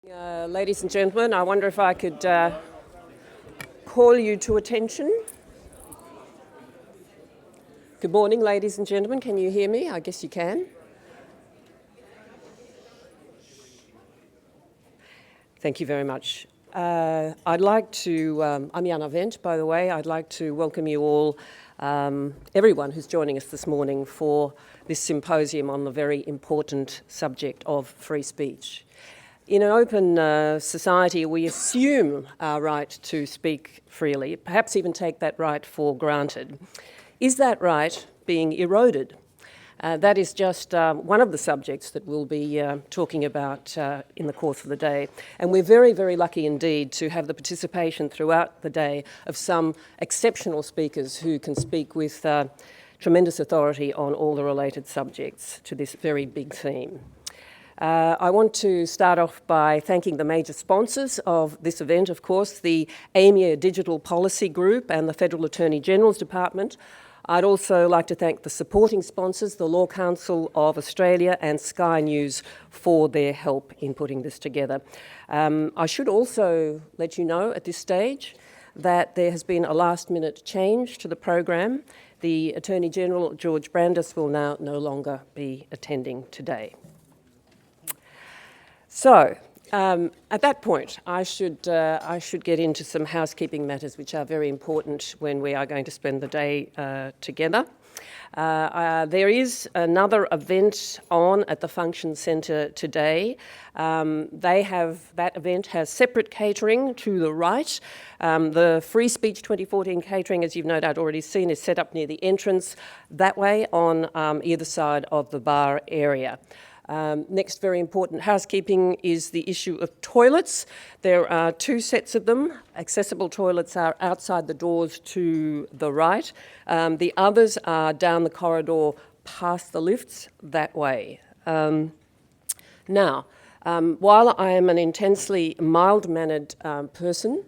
Ladies and gentlemen, I wonder if I could call you to attention. Good morning, ladies and gentlemen. Can you hear me? I guess you can. Thank you very much. I'd like to, I'm Jana Wendt, by the way. I'd like to welcome you all, everyone who's joining us this morning for this symposium on the very important subject of free speech. In an open society, we assume our right to speak freely, perhaps even take that right for granted. Is that right being eroded? That is just one of the subjects that we'll be talking about in the course of the day. And we're very, very lucky indeed to have the participation throughout the day of some exceptional speakers who can speak with tremendous authority on all the related subjects to this very big theme. I want to start off by thanking the major sponsors of this event, of course, the AMIA Digital Policy Group and the Federal Attorney General's Department. I'd also like to thank the supporting sponsors, the Law Council of Australia and Sky News, for their help in putting this together. I should also let you know at this stage that there has been a last-minute change to the program. The Attorney General, George Brandis, will now no longer be attending today. So, at that point, I should get into some housekeeping matters which are very important when we are going to spend the day together. There is another event on at the Function Centre today. That event has separate catering to the right. The Free Speech 2014 catering, as you've no doubt already seen, is set up near the entrance that way on either side of the bar area. Next very important housekeeping is the issue of toilets. There are two sets of them. Accessible toilets are outside the doors to the right. The others are down the corridor past the lifts that way. Now, while I am an intensely mild-mannered person,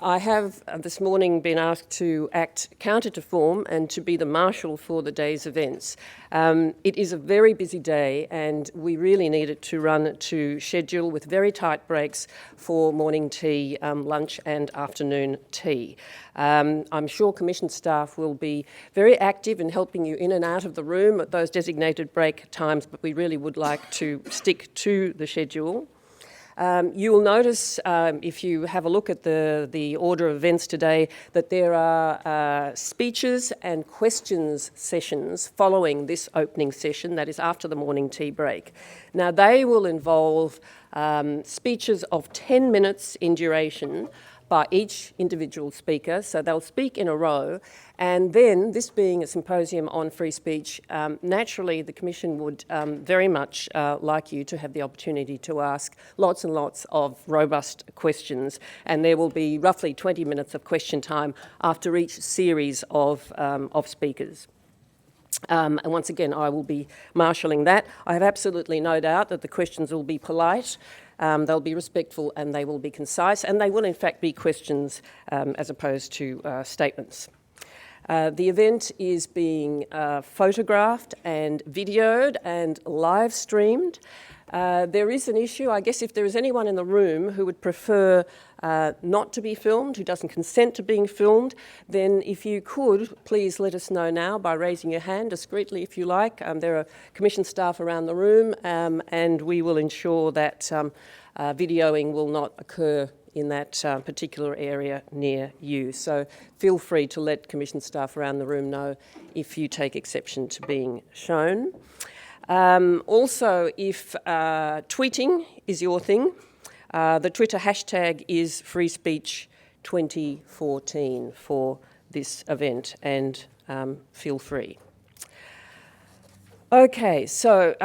I have this morning been asked to act counter to form and to be the marshal for the day's events. It is a very busy day and we really need it to run to schedule with very tight breaks for morning tea, lunch and afternoon tea. I'm sure Commission staff will be very active in helping you in and out of the room at those designated break times, but we really would like to stick to the schedule. You will notice, if you have a look at the order of events today, that there are speeches and questions sessions following this opening session, that is after the morning tea break. Now, they will involve speeches of 10 minutes in duration by each individual speaker, so they'll speak in a row, and then, this being a symposium on free speech, naturally the Commission would very much like you to have the opportunity to ask lots and lots of robust questions, and there will be roughly 20 minutes of question time after each series of speakers. And once again, I will be marshalling that. I have absolutely no doubt that the questions will be polite, they'll be respectful, and they will be concise, and they will in fact be questions as opposed to statements. The event is being photographed and videoed and live streamed. There is an issue, I guess if there is anyone in the room who would prefer not to be filmed, who doesn't consent to being filmed, then if you could, please let us know now by raising your hand discreetly if you like. There are Commission staff around the room and we will ensure that videoing will not occur in that particular area near you. So feel free to let Commission staff around the room know if you take exception to being shown. Also, if tweeting is your thing, the Twitter hashtag is FreeSpeech2014 for this event, and feel free. Okay, so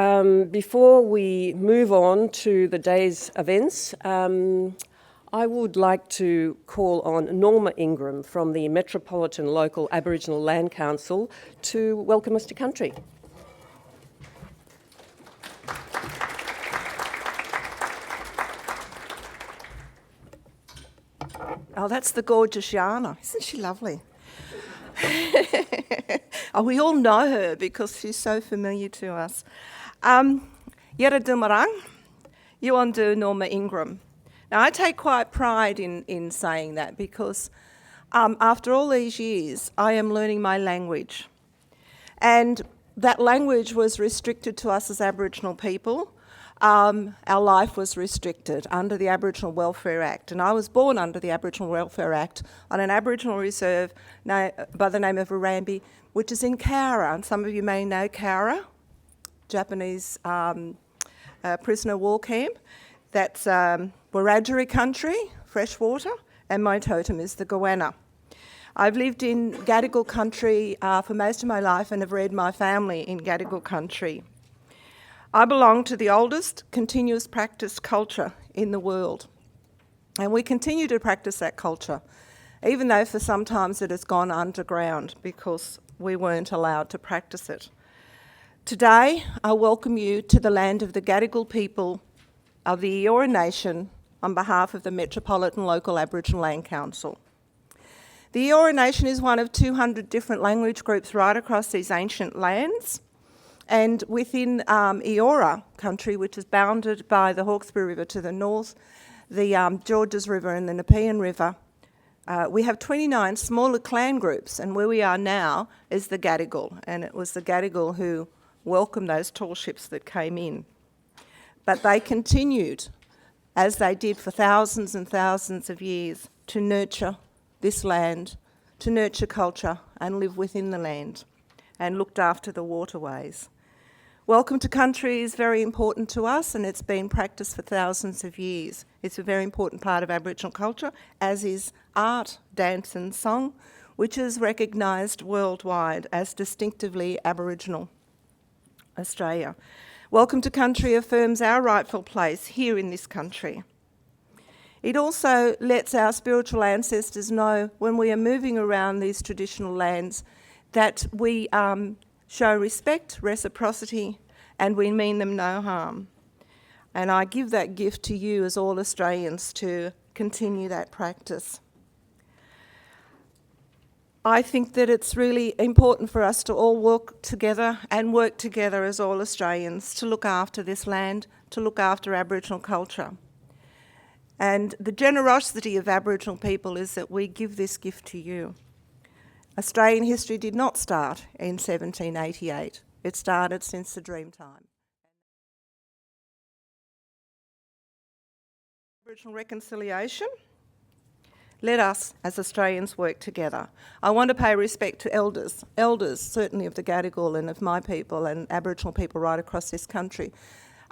before we move on to the day's events, I would like to call on Norma Ingram from the Metropolitan Local Aboriginal Land Council to welcome us to country. Oh, that's the gorgeous Jana. Isn't she lovely? Oh, we all know her because she's so familiar to us. Yera Dumarang, Yuandu Norma Ingram. Now, I take quite pride in saying that because after all these years, I am learning my language. And that language was restricted to us as Aboriginal people. Our life was restricted under the Aboriginal Welfare Act. And I was born under the Aboriginal Welfare Act on an Aboriginal reserve by the name of Urambi, which is in Cowra. And some of you may know Cowra, Japanese prisoner war camp. That's Wiradjuri country, freshwater, and my totem is the goanna. I've lived in Gadigal country for most of my life and have reared my family in Gadigal country. I belong to the oldest continuous practice culture in the world. And we continue to practice that culture, even though for some times it has gone underground because we weren't allowed to practice it. Today, I welcome you to the land of the Gadigal people of the Eora Nation on behalf of the Metropolitan Local Aboriginal Land Council. The Eora Nation is one of 200 different language groups right across these ancient lands. And within Eora country, which is bounded by the Hawkesbury River to the north, the Georges River and the Nepean River, we have 29 smaller clan groups, and where we are now is the Gadigal, and it was the Gadigal who welcomed those tall ships that came in. But they continued, as they did for thousands and thousands of years, to nurture this land, to nurture culture and live within the land, and looked after the waterways. Welcome to country is very important to us, and it's been practiced for thousands of years. It's a very important part of Aboriginal culture, as is art, dance and song, which is recognised worldwide as distinctively Aboriginal Australia. Welcome to country affirms our rightful place here in this country. It also lets our spiritual ancestors know when we are moving around these traditional lands that we show respect, reciprocity, and we mean them no harm. And I give that gift to you as all Australians to continue that practice. I think that it's really important for us to all work together as all Australians to look after this land, to look after Aboriginal culture. And the generosity of Aboriginal people is that we give this gift to you. Australian history did not start in 1788. It started since the Dreamtime. Aboriginal reconciliation. Let us, as Australians, work together. I want to pay respect to elders certainly of the Gadigal and of my people and Aboriginal people right across this country,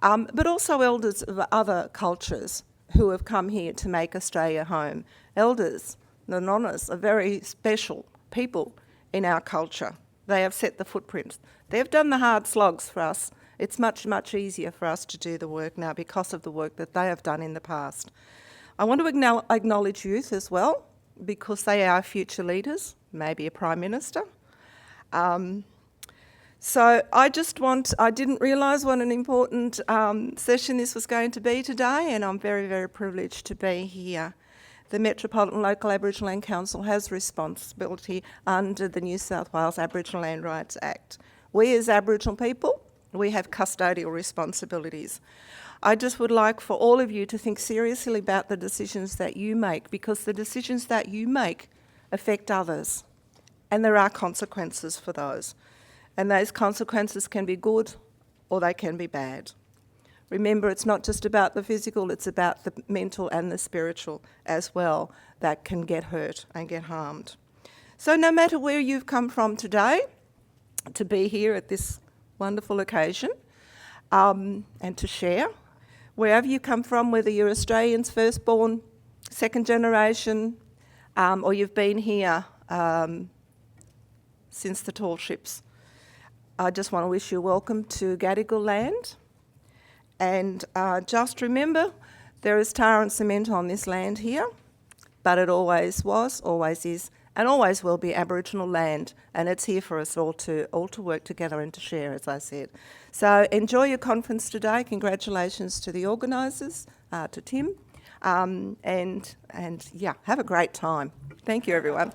but also elders of other cultures who have come here to make Australia home. Elders, the Nonas, are very special people in our culture. They have set the footprints. They have done the hard slogs for us. It's much, much easier for us to do the work now because of the work that they have done in the past. I want to acknowledge youth as well, because they are our future leaders, maybe a Prime Minister. So I didn't realise what an important session this was going to be today, and I'm very, very privileged to be here. The Metropolitan Local Aboriginal Land Council has responsibility under the New South Wales Aboriginal Land Rights Act. We as Aboriginal people, we have custodial responsibilities. I just would like for all of you to think seriously about the decisions that you make, because the decisions that you make affect others, and there are consequences for those. And those consequences can be good or they can be bad. Remember, it's not just about the physical, it's about the mental and the spiritual as well that can get hurt and get harmed. So no matter where you've come from today, to be here at this wonderful occasion and to share, wherever you come from, whether you're Australians, firstborn, second generation, or you've been here since the tall ships, I just want to wish you welcome to Gadigal land. And just remember, there is tar and cement on this land here, but it always was, always is, and always will be Aboriginal land, and it's here for us all to work together and to share, as I said. So enjoy your conference today. Congratulations to the organisers, to Tim, and yeah, have a great time. Thank you, everyone.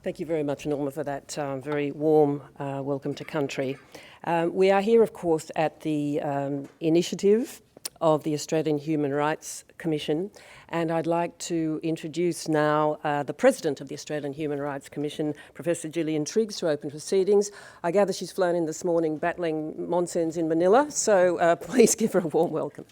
Thank you very much, Norma, for that very warm welcome to country. We are here, of course, at the initiative of the Australian Human Rights Commission, and I'd like to introduce now the President of the Australian Human Rights Commission, Professor Gillian Triggs, to open proceedings. I gather she's flown in this morning battling monsoons in Manila, so please give her a warm welcome.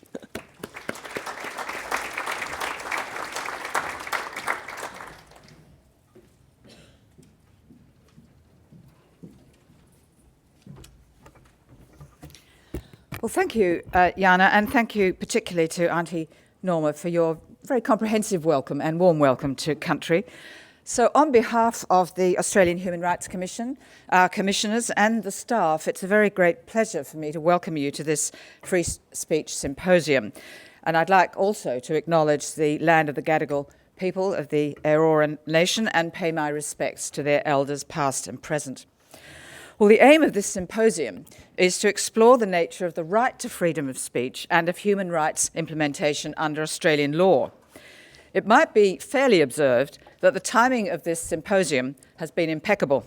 Well, thank you, Jana, and thank you particularly to Auntie Norma for your very comprehensive welcome and warm welcome to country. So on behalf of the Australian Human Rights Commission, our commissioners and the staff, it's a very great pleasure for me to welcome you to this free speech symposium. And I'd like also to acknowledge the land of the Gadigal people of the Eora Nation and pay my respects to their elders past and present. Well, the aim of this symposium is to explore the nature of the right to freedom of speech and of human rights implementation under Australian law. It might be fairly observed that the timing of this symposium has been impeccable.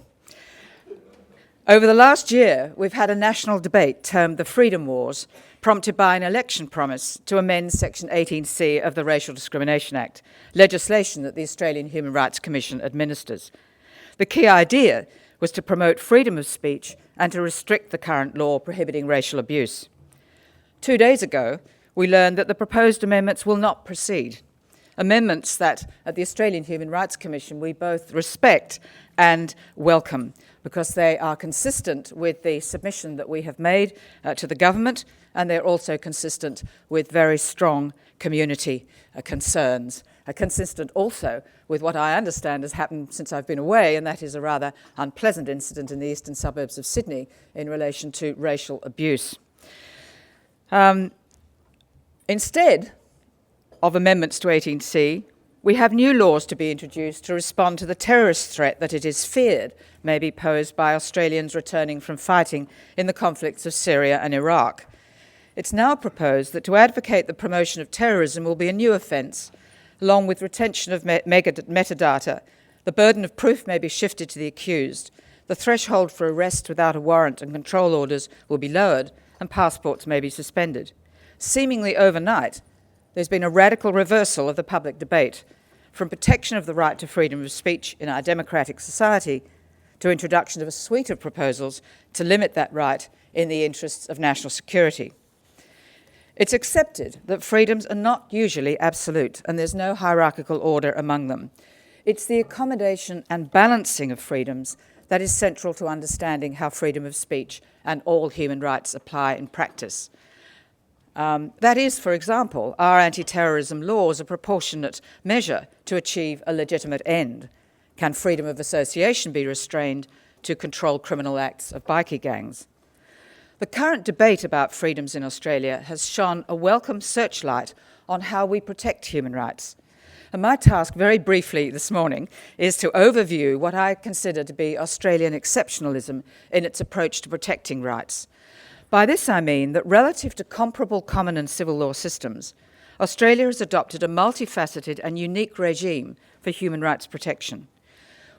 Over the last year, we've had a national debate termed the Freedom Wars, prompted by an election promise to amend Section 18C of the Racial Discrimination Act, legislation that the Australian Human Rights Commission administers. The key idea was to promote freedom of speech and to restrict the current law prohibiting racial abuse. 2 days ago, we learned that the proposed amendments will not proceed. Amendments that, at the Australian Human Rights Commission, we both respect and welcome because they are consistent with the submission that we have made to the government, and they're also consistent with very strong community concerns, consistent also with what I understand has happened since I've been away, and that is a rather unpleasant incident in the eastern suburbs of Sydney in relation to racial abuse. Instead of amendments to 18C, we have new laws to be introduced to respond to the terrorist threat that it is feared may be posed by Australians returning from fighting in the conflicts of Syria and Iraq. It's now proposed that to advocate the promotion of terrorism will be a new offence, along with retention of metadata. The burden of proof may be shifted to the accused. The threshold for arrest without a warrant and control orders will be lowered, and passports may be suspended. Seemingly overnight, there's been a radical reversal of the public debate, from protection of the right to freedom of speech in our democratic society to introduction of a suite of proposals to limit that right in the interests of national security. It's accepted that freedoms are not usually absolute, and there's no hierarchical order among them. It's the accommodation and balancing of freedoms that is central to understanding how freedom of speech and all human rights apply in practice. That is, for example, are anti-terrorism laws a proportionate measure to achieve a legitimate end? Can freedom of association be restrained to control criminal acts of bikie gangs? The current debate about freedoms in Australia has shone a welcome searchlight on how we protect human rights. And my task, very briefly this morning, is to overview what I consider to be Australian exceptionalism in its approach to protecting rights. By this I mean that relative to comparable common and civil law systems, Australia has adopted a multifaceted and unique regime for human rights protection.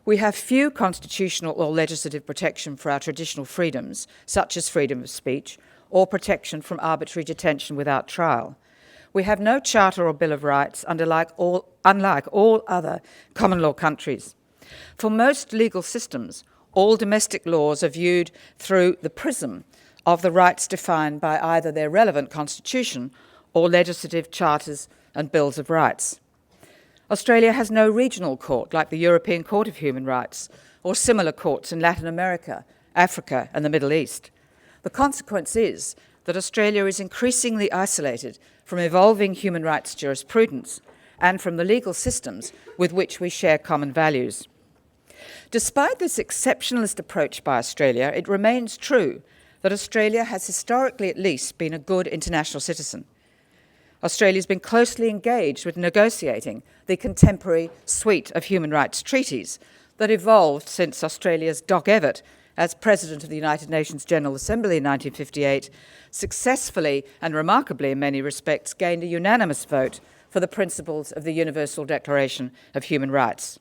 We have few constitutional or legislative protection for our traditional freedoms, such as freedom of speech, or protection from arbitrary detention without trial. We have no charter or bill of rights, unlike all other common law countries. For most legal systems, all domestic laws are viewed through the prism of the rights defined by either their relevant constitution or legislative charters and bills of rights. Australia has no regional court like the European Court of Human Rights or similar courts in Latin America, Africa and the Middle East. The consequence is that Australia is increasingly isolated from evolving human rights jurisprudence and from the legal systems with which we share common values. Despite this exceptionalist approach by Australia, it remains true that Australia has historically at least been a good international citizen. Australia's been closely engaged with negotiating the contemporary suite of human rights treaties that evolved since Australia's Doc Everett, as President of the United Nations General Assembly in 1958, successfully and remarkably in many respects gained a unanimous vote for the principles of the Universal Declaration of Human Rights.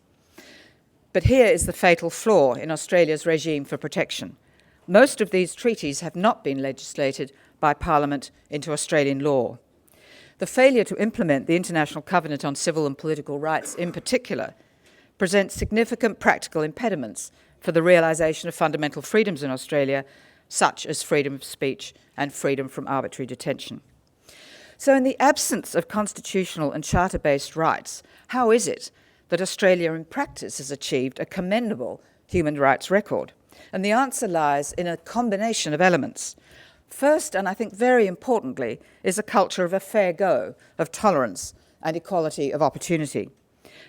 But here is the fatal flaw in Australia's regime for protection. Most of these treaties have not been legislated by Parliament into Australian law. The failure to implement the International Covenant on Civil and Political Rights in particular presents significant practical impediments for the realisation of fundamental freedoms in Australia, such as freedom of speech and freedom from arbitrary detention. So in the absence of constitutional and charter-based rights, how is it that Australia in practice has achieved a commendable human rights record? And the answer lies in a combination of elements. First, and I think very importantly, is a culture of a fair go, of tolerance and equality of opportunity.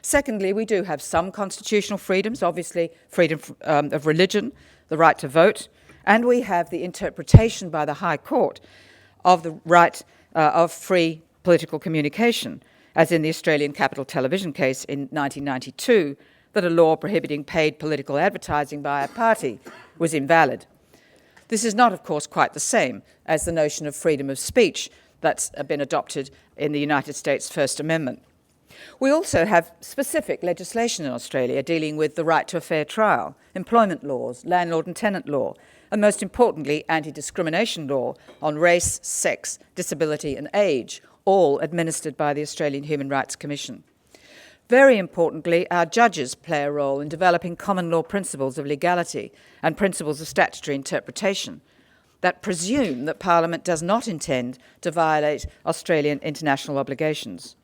Secondly, we do have some constitutional freedoms, obviously freedom of religion, the right to vote, and we have the interpretation by the High Court of the right of free political communication, as in the Australian Capital Television case in 1992, that a law prohibiting paid political advertising by a party was invalid. This is not, of course, quite the same as the notion of freedom of speech that's been adopted in the United States First Amendment. We also have specific legislation in Australia dealing with the right to a fair trial, employment laws, landlord and tenant law, and most importantly, anti-discrimination law on race, sex, disability and age, all administered by the Australian Human Rights Commission. Very importantly, our judges play a role in developing common law principles of legality and principles of statutory interpretation that presume that Parliament does not intend to violate Australian international obligations.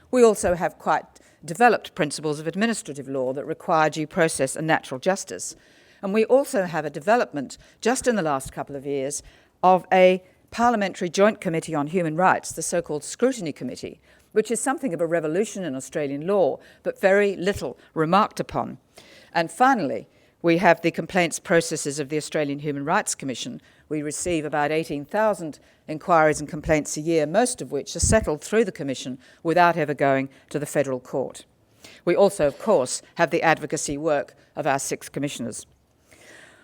We also have quite developed principles of administrative law that require due process and natural justice. And we also have a development, just in the last couple of years, of a Parliamentary Joint Committee on Human Rights, the so-called Scrutiny Committee, which is something of a revolution in Australian law, but very little remarked upon. And finally, we have the complaints processes of the Australian Human Rights Commission. We receive about 18,000 inquiries and complaints a year, most of which are settled through the Commission without ever going to the Federal Court. We also, of course, have the advocacy work of our 6 commissioners.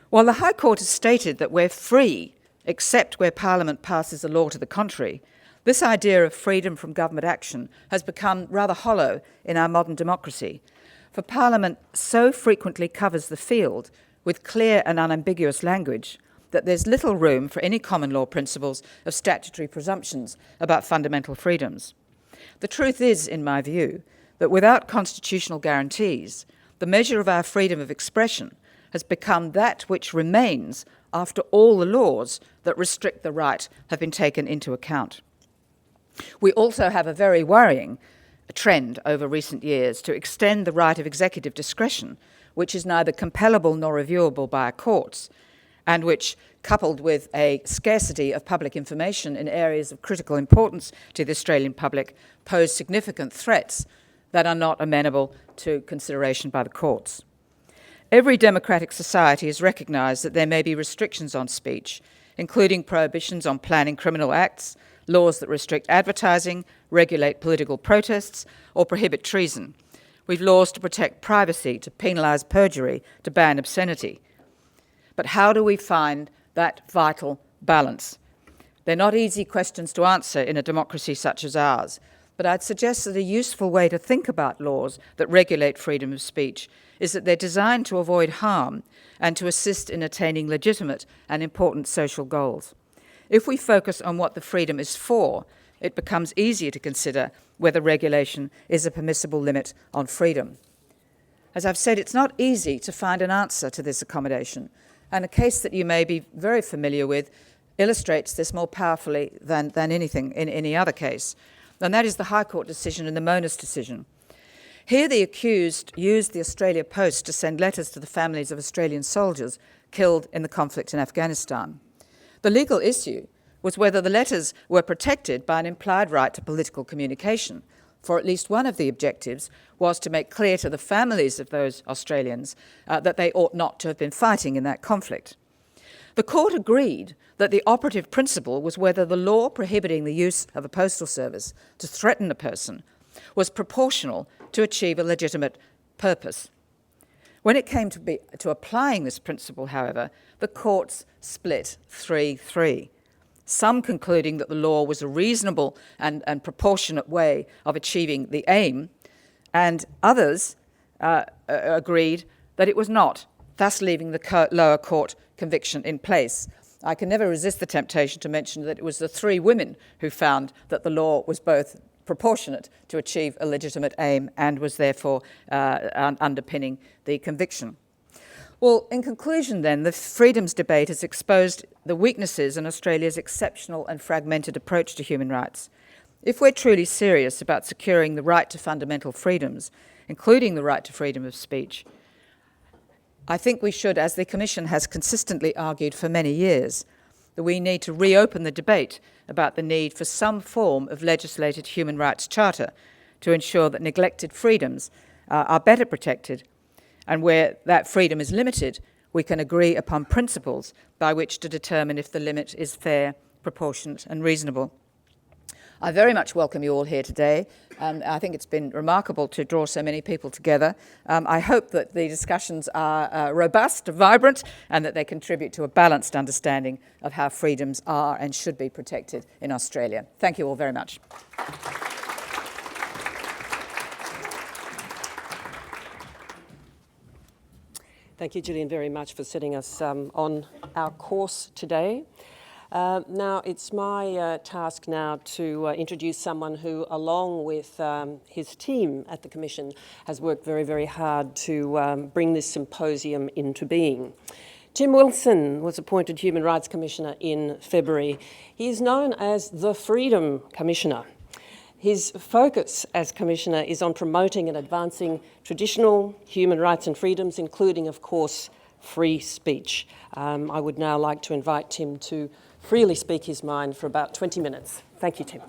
While the High Court has stated that we're free, except where Parliament passes a law to the contrary, this idea of freedom from government action has become rather hollow in our modern democracy, for Parliament so frequently covers the field with clear and unambiguous language that there's little room for any common law principles of statutory presumptions about fundamental freedoms. The truth is, in my view, that without constitutional guarantees, the measure of our freedom of expression has become that which remains after all the laws that restrict the right have been taken into account. We also have a very worrying trend over recent years to extend the right of executive discretion, which is neither compellable nor reviewable by our courts, and which, coupled with a scarcity of public information in areas of critical importance to the Australian public, pose significant threats that are not amenable to consideration by the courts. Every democratic society has recognised that there may be restrictions on speech, including prohibitions on planning criminal acts, laws that restrict advertising, regulate political protests, or prohibit treason. We've laws to protect privacy, to penalise perjury, to ban obscenity. But how do we find that vital balance? They're not easy questions to answer in a democracy such as ours, but I'd suggest that a useful way to think about laws that regulate freedom of speech is that they're designed to avoid harm and to assist in attaining legitimate and important social goals. If we focus on what the freedom is for, it becomes easier to consider whether regulation is a permissible limit on freedom. As I've said, it's not easy to find an answer to this accommodation, and a case that you may be very familiar with illustrates this more powerfully than anything in any other case, and that is the High Court decision and the Monas decision. Here the accused used the Australia Post to send letters to the families of Australian soldiers killed in the conflict in Afghanistan. The legal issue was whether the letters were protected by an implied right to political communication, for at least one of the objectives was to make clear to the families of those Australians that they ought not to have been fighting in that conflict. The court agreed that the operative principle was whether the law prohibiting the use of a postal service to threaten a person was proportional to achieve a legitimate purpose. When it came to applying this principle, however, the courts split 3-3. Some concluding that the law was a reasonable and proportionate way of achieving the aim, and others agreed that it was not, thus leaving the lower court conviction in place. I can never resist the temptation to mention that it was the three women who found that the law was both proportionate to achieve a legitimate aim and was therefore underpinning the conviction. Well, in conclusion then, the freedoms debate has exposed the weaknesses in Australia's exceptional and fragmented approach to human rights. If we're truly serious about securing the right to fundamental freedoms, including the right to freedom of speech, I think we should, as the Commission has consistently argued for many years, that we need to reopen the debate about the need for some form of legislated human rights charter to ensure that neglected freedoms are better protected, and where that freedom is limited, we can agree upon principles by which to determine if the limit is fair, proportionate and reasonable. I very much welcome you all here today. I think it's been remarkable to draw so many people together. I hope that the discussions are robust, vibrant, and that they contribute to a balanced understanding of how freedoms are and should be protected in Australia. Thank you all very much. Thank you, Gillian, very much for setting us on our course today. Now, it's my task now to introduce someone who, along with his team at the Commission, has worked very, very hard to bring this symposium into being. Tim Wilson was appointed Human Rights Commissioner in February. He is known as the Freedom Commissioner. His focus as Commissioner is on promoting and advancing traditional human rights and freedoms, including, of course, free speech. I would now like to invite Tim to freely speak his mind for about 20 minutes. Thank you, Tim.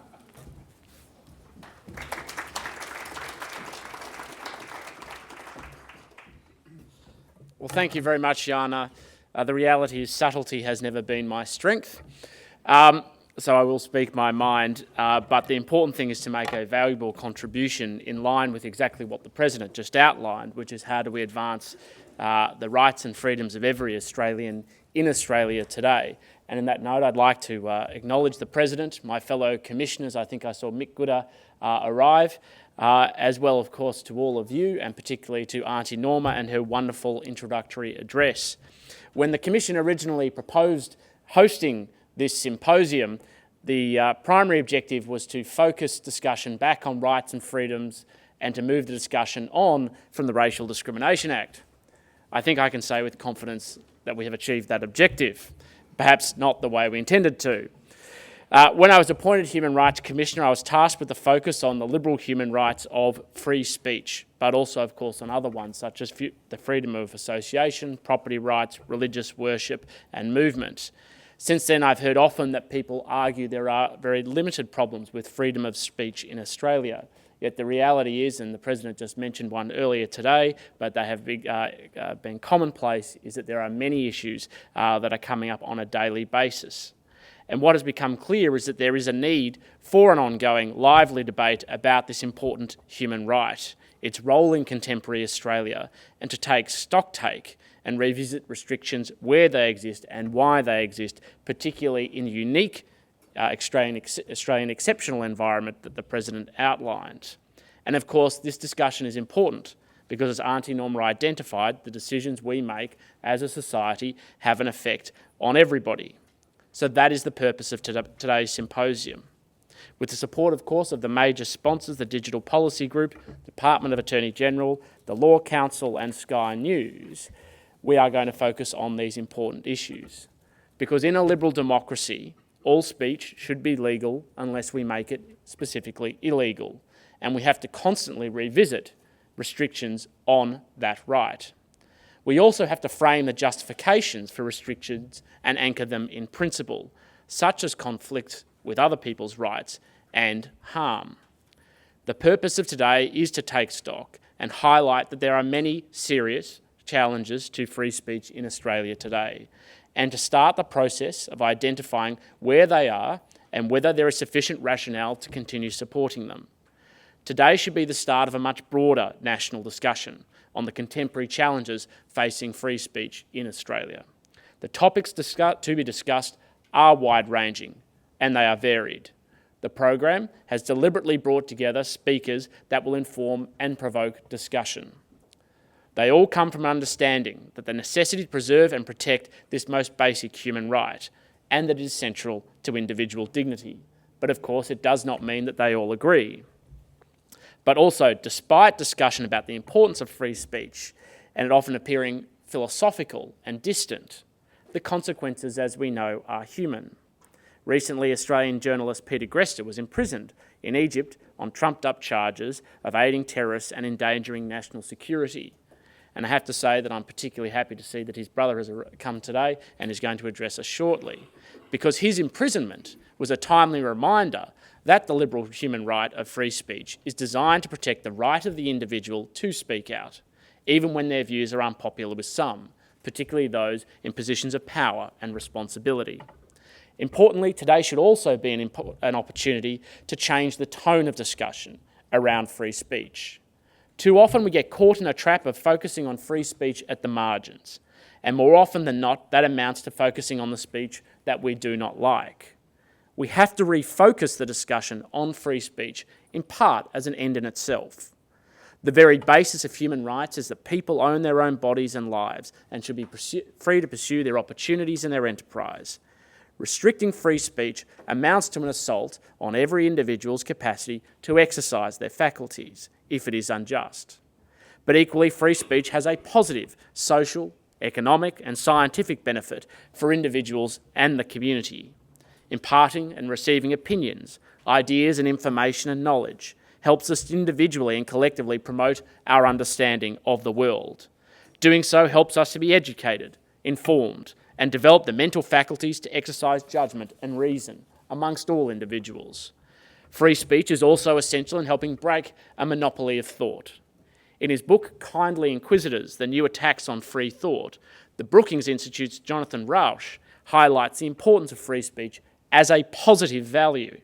Well, thank you very much, Jana. The reality is subtlety has never been my strength. So I will speak my mind, but the important thing is to make a valuable contribution in line with exactly what the President just outlined, which is how do we advance the rights and freedoms of every Australian in Australia today. And in that note, I'd like to acknowledge the President, my fellow Commissioners. I think I saw Mick Gooder arrive, as well, of course, to all of you, and particularly to Auntie Norma and her wonderful introductory address. When the Commission originally proposed hosting this symposium, the primary objective was to focus discussion back on rights and freedoms and to move the discussion on from the Racial Discrimination Act. I think I can say with confidence that we have achieved that objective, perhaps not the way we intended to. When I was appointed Human Rights Commissioner, I was tasked with the focus on the liberal human rights of free speech, but also, of course, on other ones, such as the freedom of association, property rights, religious worship and movement. Since then, I've heard often that people argue there are very limited problems with freedom of speech in Australia. Yet the reality is, and the President just mentioned one earlier today, but they have been commonplace, is that there are many issues that are coming up on a daily basis. And what has become clear is that there is a need for an ongoing, lively debate about this important human right, its role in contemporary Australia, and to take stocktake and revisit restrictions where they exist and why they exist, particularly in the unique Australian exceptional environment that the President outlined. And of course, this discussion is important because, as Auntie Norma identified, the decisions we make as a society have an effect on everybody. So that is the purpose of today's symposium. With the support, of course, of the major sponsors, the Digital Policy Group, Department of Attorney General, the Law Council and Sky News, we are going to focus on these important issues. Because in a liberal democracy, all speech should be legal unless we make it specifically illegal. And we have to constantly revisit restrictions on that right. We also have to frame the justifications for restrictions and anchor them in principle, such as conflict with other people's rights and harm. The purpose of today is to take stock and highlight that there are many serious challenges to free speech in Australia today, and to start the process of identifying where they are and whether there is sufficient rationale to continue supporting them. Today should be the start of a much broader national discussion on the contemporary challenges facing free speech in Australia. The topics to be discussed are wide-ranging and they are varied. The program has deliberately brought together speakers that will inform and provoke discussion. They all come from an understanding that the necessity to preserve and protect this most basic human right, and that it is central to individual dignity. But of course, it does not mean that they all agree. But also, despite discussion about the importance of free speech, and it often appearing philosophical and distant, the consequences, as we know, are human. Recently, Australian journalist Peter Grester was imprisoned in Egypt on trumped-up charges of aiding terrorists and endangering national security. And I have to say that I'm particularly happy to see that his brother has come today and is going to address us shortly, because his imprisonment was a timely reminder that the liberal human right of free speech is designed to protect the right of the individual to speak out, even when their views are unpopular with some, particularly those in positions of power and responsibility. Importantly, today should also be an opportunity to change the tone of discussion around free speech. Too often we get caught in a trap of focusing on free speech at the margins, and more often than not, that amounts to focusing on the speech that we do not like. We have to refocus the discussion on free speech, in part as an end in itself. The very basis of human rights is that people own their own bodies and lives and should be free to pursue their opportunities and their enterprise. Restricting free speech amounts to an assault on every individual's capacity to exercise their faculties, if it is unjust. But equally, free speech has a positive social, economic and scientific benefit for individuals and the community. Imparting and receiving opinions, ideas and information and knowledge helps us individually and collectively promote our understanding of the world. Doing so helps us to be educated, informed, and develop the mental faculties to exercise judgment and reason amongst all individuals. Free speech is also essential in helping break a monopoly of thought. In his book, Kindly Inquisitors, The New Attacks on Free Thought, the Brookings Institute's Jonathan Rauch highlights the importance of free speech as a positive value.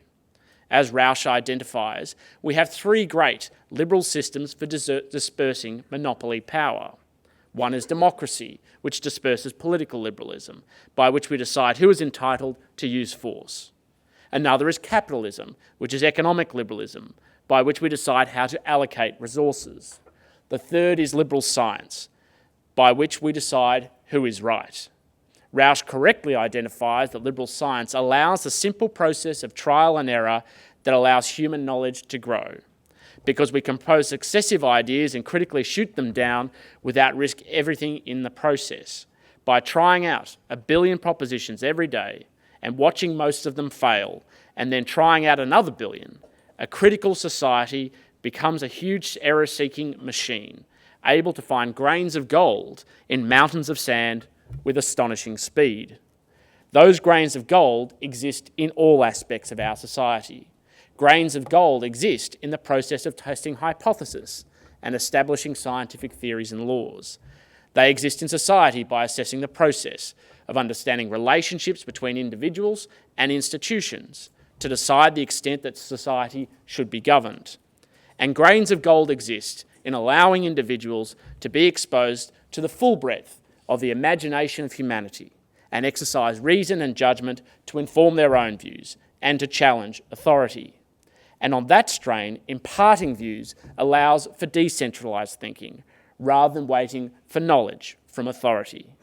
As Rauch identifies, we have three great liberal systems for dispersing monopoly power. One is democracy, which disperses political liberalism, by which we decide who is entitled to use force. Another is capitalism, which is economic liberalism, by which we decide how to allocate resources. The third is liberal science, by which we decide who is right. Rauch correctly identifies that liberal science allows the simple process of trial and error that allows human knowledge to grow, because we can pose successive ideas and critically shoot them down without risk everything in the process. By trying out 1 billion propositions every day and watching most of them fail, and then trying out another 1 billion, a critical society becomes a huge error-seeking machine, able to find grains of gold in mountains of sand with astonishing speed. Those grains of gold exist in all aspects of our society. Grains of gold exist in the process of testing hypotheses and establishing scientific theories and laws. They exist in society by assessing the process of understanding relationships between individuals and institutions to decide the extent that society should be governed. And grains of gold exist in allowing individuals to be exposed to the full breadth of the imagination of humanity and exercise reason and judgment to inform their own views and to challenge authority. And on that strain, imparting views allows for decentralised thinking, rather than waiting for knowledge from authority.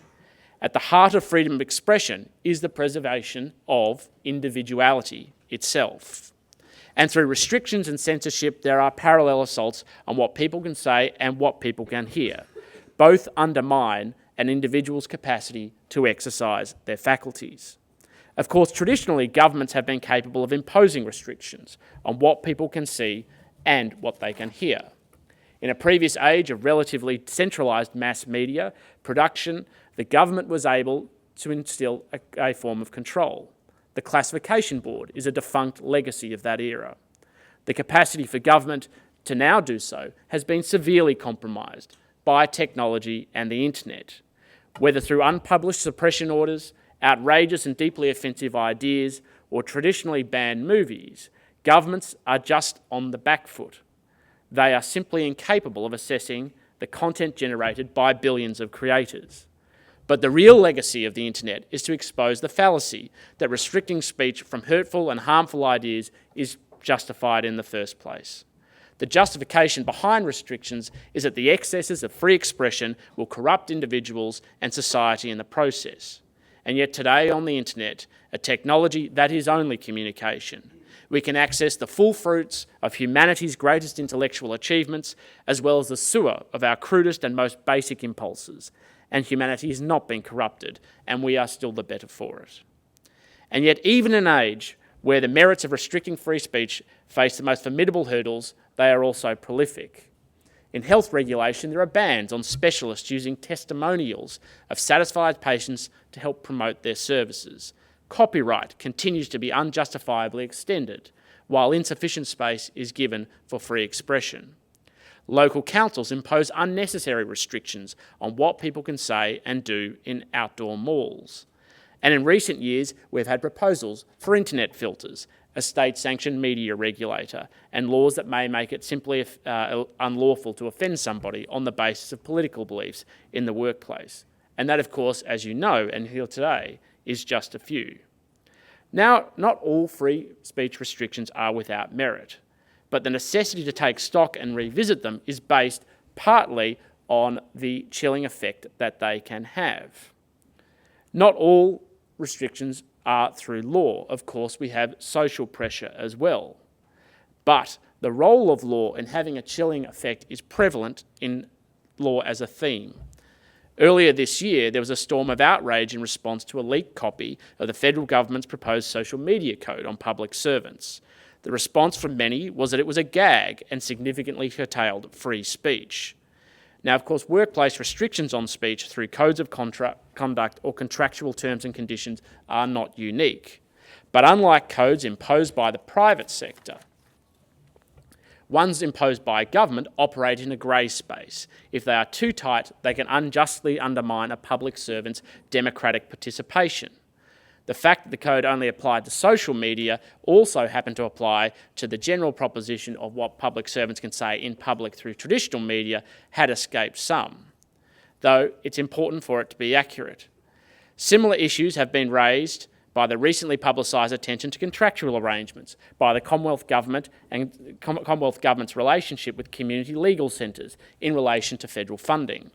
At the heart of freedom of expression is the preservation of individuality itself. And through restrictions and censorship, there are parallel assaults on what people can say and what people can hear. Both undermine an individual's capacity to exercise their faculties. Of course, traditionally, governments have been capable of imposing restrictions on what people can see and what they can hear. In a previous age of relatively centralised mass media production, the government was able to instill a form of control. The classification board is a defunct legacy of that era. The capacity for government to now do so has been severely compromised by technology and the internet. Whether through unpublished suppression orders, outrageous and deeply offensive ideas, or traditionally banned movies, governments are just on the back foot. They are simply incapable of assessing the content generated by billions of creators. But the real legacy of the internet is to expose the fallacy that restricting speech from hurtful and harmful ideas is justified in the first place. The justification behind restrictions is that the excesses of free expression will corrupt individuals and society in the process. And yet today on the internet, a technology that is only communication, we can access the full fruits of humanity's greatest intellectual achievements, as well as the sewer of our crudest and most basic impulses. And humanity has not been corrupted, and we are still the better for it. And yet, even in an age where the merits of restricting free speech face the most formidable hurdles, they are also prolific. In health regulation, there are bans on specialists using testimonials of satisfied patients to help promote their services. Copyright continues to be unjustifiably extended, while insufficient space is given for free expression. Local councils impose unnecessary restrictions on what people can say and do in outdoor malls. And in recent years, we've had proposals for internet filters, a state-sanctioned media regulator, and laws that may make it simply unlawful to offend somebody on the basis of political beliefs in the workplace. And that, of course, as you know and hear today, is just a few. Now, not all free speech restrictions are without merit, but the necessity to take stock and revisit them is based partly on the chilling effect that they can have. Not all restrictions are through law. Of course, we have social pressure as well. But the role of law in having a chilling effect is prevalent in law as a theme. Earlier this year, there was a storm of outrage in response to a leaked copy of the federal government's proposed social media code on public servants. The response from many was that it was a gag and significantly curtailed free speech. Now, of course, workplace restrictions on speech through codes of conduct or contractual terms and conditions are not unique. But unlike codes imposed by the private sector, ones imposed by government operate in a grey space. If they are too tight, they can unjustly undermine a public servant's democratic participation. The fact that the code only applied to social media also happened to apply to the general proposition of what public servants can say in public through traditional media had escaped some, though it's important for it to be accurate. Similar issues have been raised by the recently publicised attention to contractual arrangements by the Commonwealth Government and Commonwealth Government's relationship with community legal centres in relation to federal funding.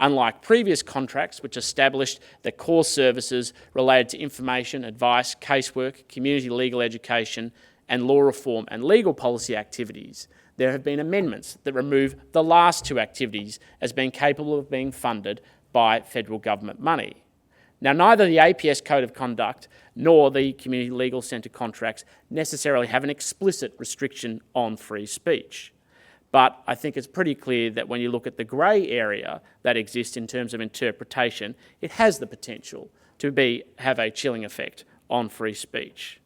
Unlike previous contracts, which established that core services related to information, advice, casework, community legal education, and law reform and legal policy activities, there have been amendments that remove the last two activities as being capable of being funded by federal government money. Now, neither the APS Code of Conduct nor the Community Legal Centre contracts necessarily have an explicit restriction on free speech. But I think it's pretty clear that when you look at the grey area that exists in terms of interpretation, it has the potential to have a chilling effect on free speech.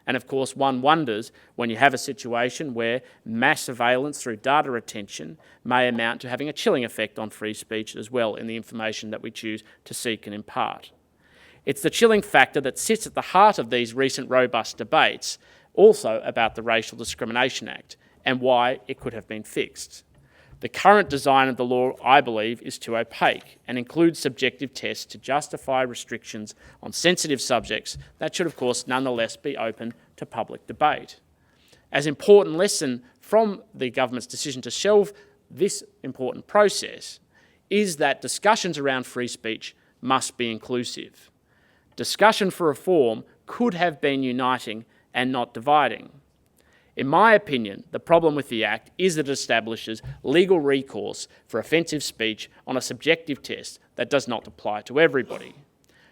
And of course, one wonders when you have a situation where mass surveillance through data retention may amount to having a chilling effect on free speech as well in the information that we choose to seek and impart. It's the chilling factor that sits at the heart of these recent robust debates, also about the Racial Discrimination Act and why it could have been fixed. The current design of the law, I believe, is too opaque and includes subjective tests to justify restrictions on sensitive subjects that should, of course, nonetheless be open to public debate. As important lesson from the government's decision to shelve this important process is that discussions around free speech must be inclusive. Discussion for reform could have been uniting and not dividing. In my opinion, the problem with the Act is that it establishes legal recourse for offensive speech on a subjective test that does not apply to everybody.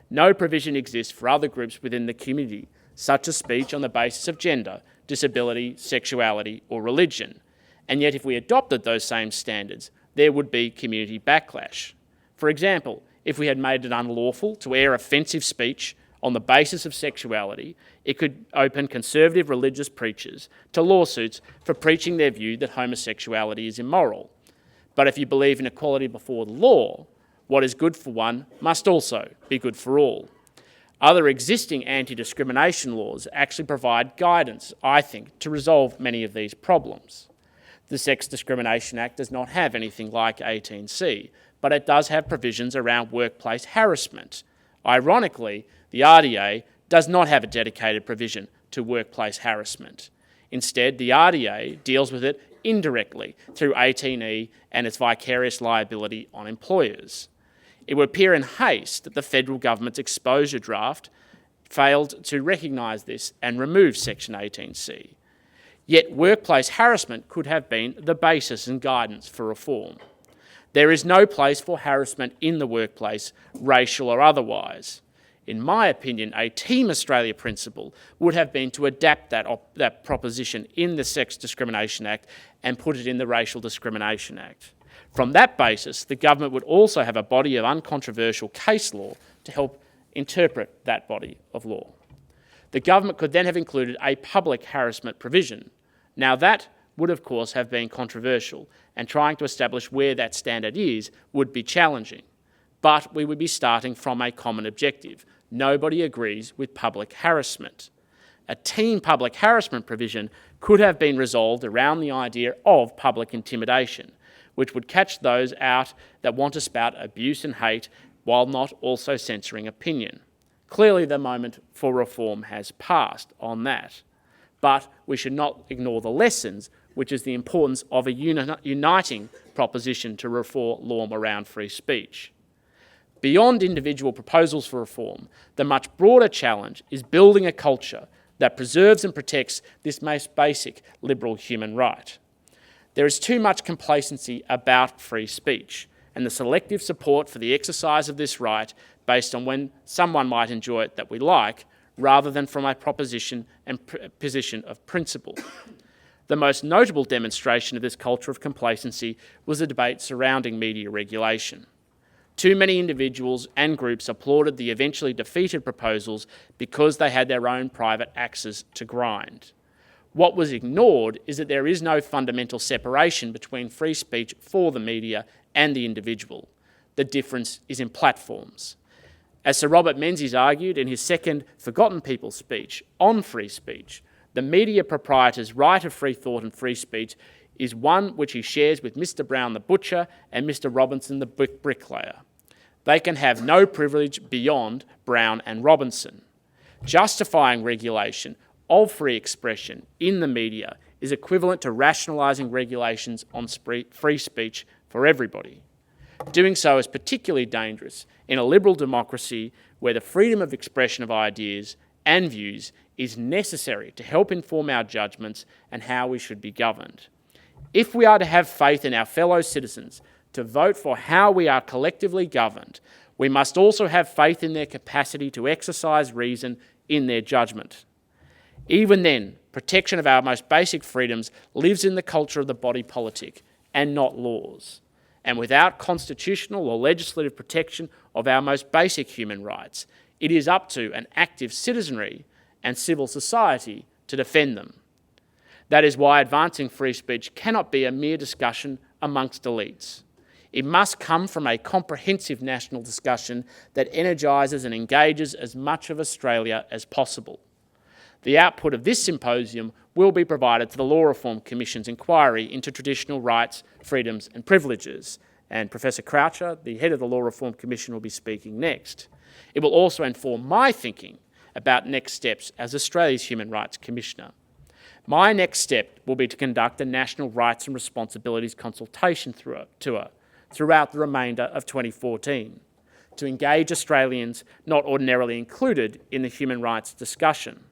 No provision exists for other groups within the community, such as speech on the basis of gender, disability, sexuality, or religion. And yet, if we adopted those same standards, there would be community backlash. For example, if we had made it unlawful to air offensive speech on the basis of sexuality, it could open conservative religious preachers to lawsuits for preaching their view that homosexuality is immoral. But if you believe in equality before the law, what is good for one must also be good for all. Other existing anti-discrimination laws actually provide guidance, I think, to resolve many of these problems. The Sex Discrimination Act does not have anything like 18C, but it does have provisions around workplace harassment. Ironically, the RDA does not have a dedicated provision to workplace harassment. Instead, the RDA deals with it indirectly through 18E and its vicarious liability on employers. It would appear in haste that the federal government's exposure draft failed to recognise this and remove Section 18C. Yet workplace harassment could have been the basis and guidance for reform. There is no place for harassment in the workplace, racial or otherwise. In my opinion, a Team Australia principle would have been to adapt that proposition in the Sex Discrimination Act and put it in the Racial Discrimination Act. From that basis, the government would also have a body of uncontroversial case law to help interpret that body of law. The government could then have included a public harassment provision. Now that would of course have been controversial, and trying to establish where that standard is would be challenging. But we would be starting from a common objective. Nobody agrees with public harassment. A team public harassment provision could have been resolved around the idea of public intimidation, which would catch those out that want to spout abuse and hate while not also censoring opinion. Clearly the moment for reform has passed on that. But we should not ignore the lessons, which is the importance of a uniting proposition to reform around free speech. Beyond individual proposals for reform, the much broader challenge is building a culture that preserves and protects this most basic liberal human right. There is too much complacency about free speech, and the selective support for the exercise of this right based on when someone might enjoy it that we like, rather than from a proposition and position of principle. The most notable demonstration of this culture of complacency was the debate surrounding media regulation. Too many individuals and groups applauded the eventually defeated proposals because they had their own private axes to grind. What was ignored is that there is no fundamental separation between free speech for the media and the individual. The difference is in platforms. As Sir Robert Menzies argued in his second Forgotten People speech on free speech, the media proprietor's right of free thought and free speech is one which he shares with Mr. Brown the butcher and Mr. Robinson the bricklayer. They can have no privilege beyond Brown and Robinson. Justifying regulation of free expression in the media is equivalent to rationalising regulations on free speech for everybody. Doing so is particularly dangerous in a liberal democracy where the freedom of expression of ideas and views is necessary to help inform our judgments and how we should be governed. If we are to have faith in our fellow citizens to vote for how we are collectively governed, we must also have faith in their capacity to exercise reason in their judgment. Even then, protection of our most basic freedoms lives in the culture of the body politic and not laws. And without constitutional or legislative protection of our most basic human rights, it is up to an active citizenry and civil society to defend them. That is why advancing free speech cannot be a mere discussion amongst elites. It must come from a comprehensive national discussion that energises and engages as much of Australia as possible. The output of this symposium will be provided to the Law Reform Commission's inquiry into traditional rights, freedoms and privileges, and Professor Croucher, the head of the Law Reform Commission, will be speaking next. It will also inform my thinking about next steps as Australia's Human Rights Commissioner. My next step will be to conduct a National Rights and Responsibilities consultation tour throughout the remainder of 2014 to engage Australians not ordinarily included in the human rights discussion.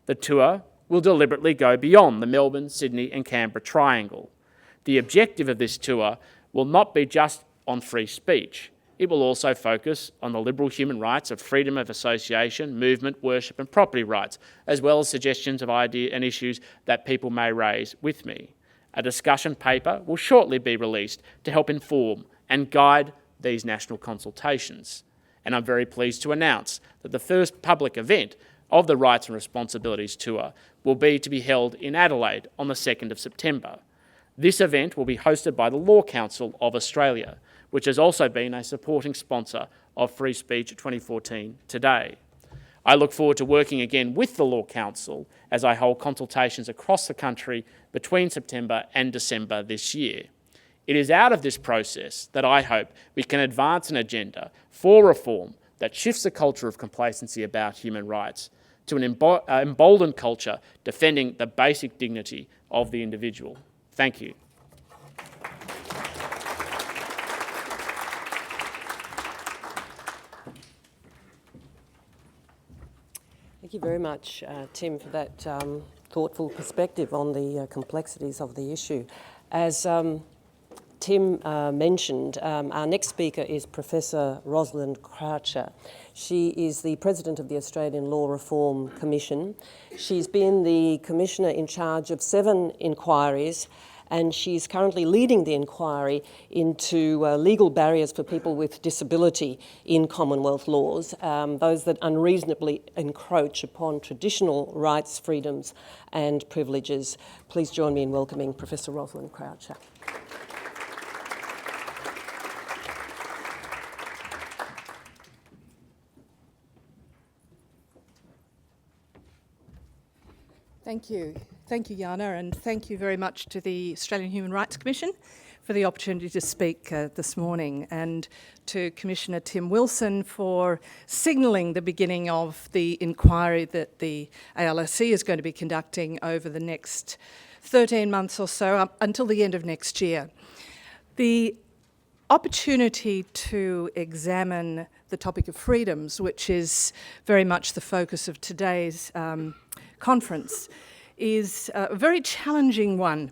The tour will deliberately go beyond the Melbourne, Sydney and Canberra triangle. The objective of this tour will not be just on free speech. It will also focus on the liberal human rights of freedom of association, movement, worship and property rights, as well as suggestions of ideas and issues that people may raise with me. A discussion paper will shortly be released to help inform and guide these national consultations. And I'm very pleased to announce that the first public event of the Rights and Responsibilities Tour will be to be held in Adelaide on the 2nd of September. This event will be hosted by the Law Council of Australia, which has also been a supporting sponsor of Free Speech 2014 today. I look forward to working again with the Law Council as I hold consultations across the country between September and December this year. It is out of this process that I hope we can advance an agenda for reform that shifts the culture of complacency about human rights to an emboldened culture defending the basic dignity of the individual. Thank you. Thank you very much, Tim, for that thoughtful perspective on the complexities of the issue. As Tim mentioned, our next speaker is Professor Rosalind Croucher. She is the President of the Australian Law Reform Commission. She's been the Commissioner in charge of 7 inquiries, and she's currently leading the inquiry into legal barriers for people with disability in Commonwealth laws, those that unreasonably encroach upon traditional rights, freedoms and privileges. Please join me in welcoming Professor Rosalind Croucher. Thank you. Thank you, Jana, and thank you very much to the Australian Human Rights Commission for the opportunity to speak this morning, and to Commissioner Tim Wilson for signalling the beginning of the inquiry that the ALRC is going to be conducting over the next 13 months or so, up until the end of next year. The opportunity to examine the topic of freedoms, which is very much the focus of today's conference, is a very challenging one.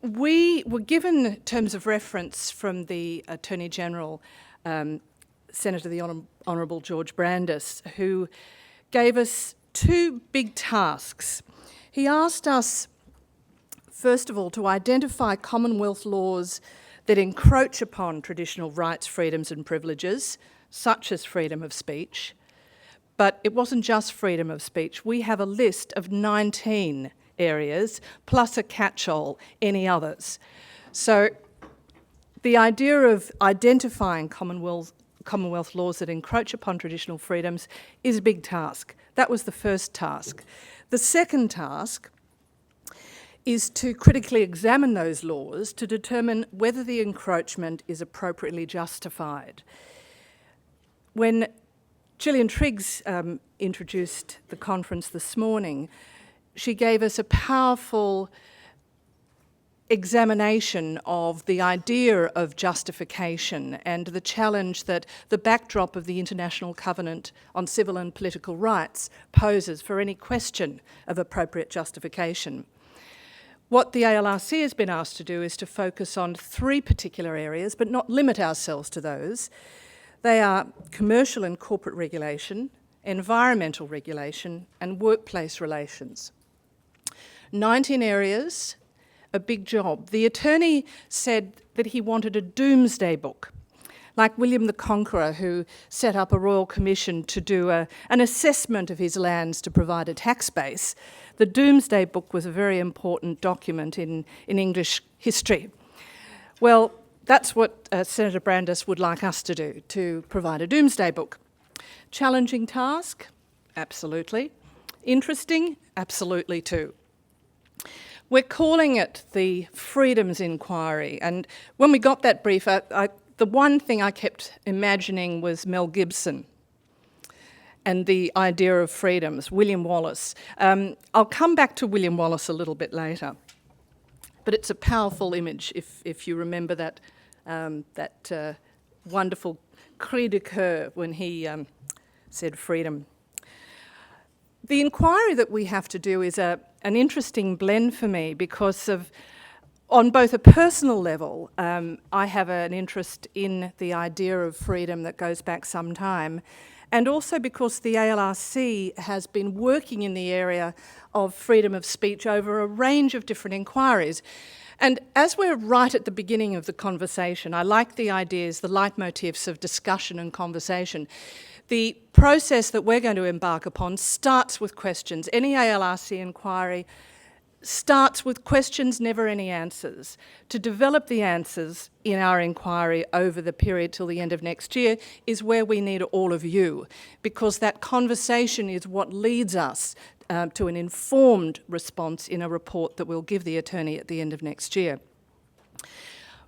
We were given terms of reference from the Attorney General, Senator the Honourable George Brandis, who gave us 2 big tasks. He asked us, first of all, to identify Commonwealth laws that encroach upon traditional rights, freedoms and privileges, such as freedom of speech. But it wasn't just freedom of speech. We have a list of 19 areas, plus a catch-all, any others. So the idea of identifying Commonwealth laws that encroach upon traditional freedoms is a big task. That was the first task. The second task is to critically examine those laws to determine whether the encroachment is appropriately justified. When Gillian Triggs introduced the conference this morning, she gave us a powerful examination of the idea of justification and the challenge that the backdrop of the International Covenant on Civil and Political Rights poses for any question of appropriate justification. What the ALRC has been asked to do is to focus on 3 particular areas, but not limit ourselves to those. They are commercial and corporate regulation, environmental regulation, and workplace relations. 19 areas, a big job. The attorney said that he wanted a doomsday book, like William the Conqueror, who set up a royal commission to do an assessment of his lands to provide a tax base. The doomsday book was a very important document in English history. Well, that's what Senator Brandis would like us to do, to provide a doomsday book. Challenging task? Absolutely. Interesting? Absolutely too. We're calling it the Freedoms Inquiry, and when we got that brief, the one thing I kept imagining was Mel Gibson and the idea of freedoms, William Wallace. I'll come back to William Wallace a little bit later. But it's a powerful image if you remember that wonderful cri de coeur when he said freedom. The inquiry that we have to do is an interesting blend for me because on both a personal level, I have an interest in the idea of freedom that goes back some time, and also because the ALRC has been working in the area of freedom of speech over a range of different inquiries. And as we're right at the beginning of the conversation, I like the ideas, the leitmotifs of discussion and conversation. The process that we're going to embark upon starts with questions. Any ALRC inquiry starts with questions, never any answers. To develop the answers in our inquiry over the period till the end of next year is where we need all of you, because that conversation is what leads us to an informed response in a report that we'll give the attorney at the end of next year.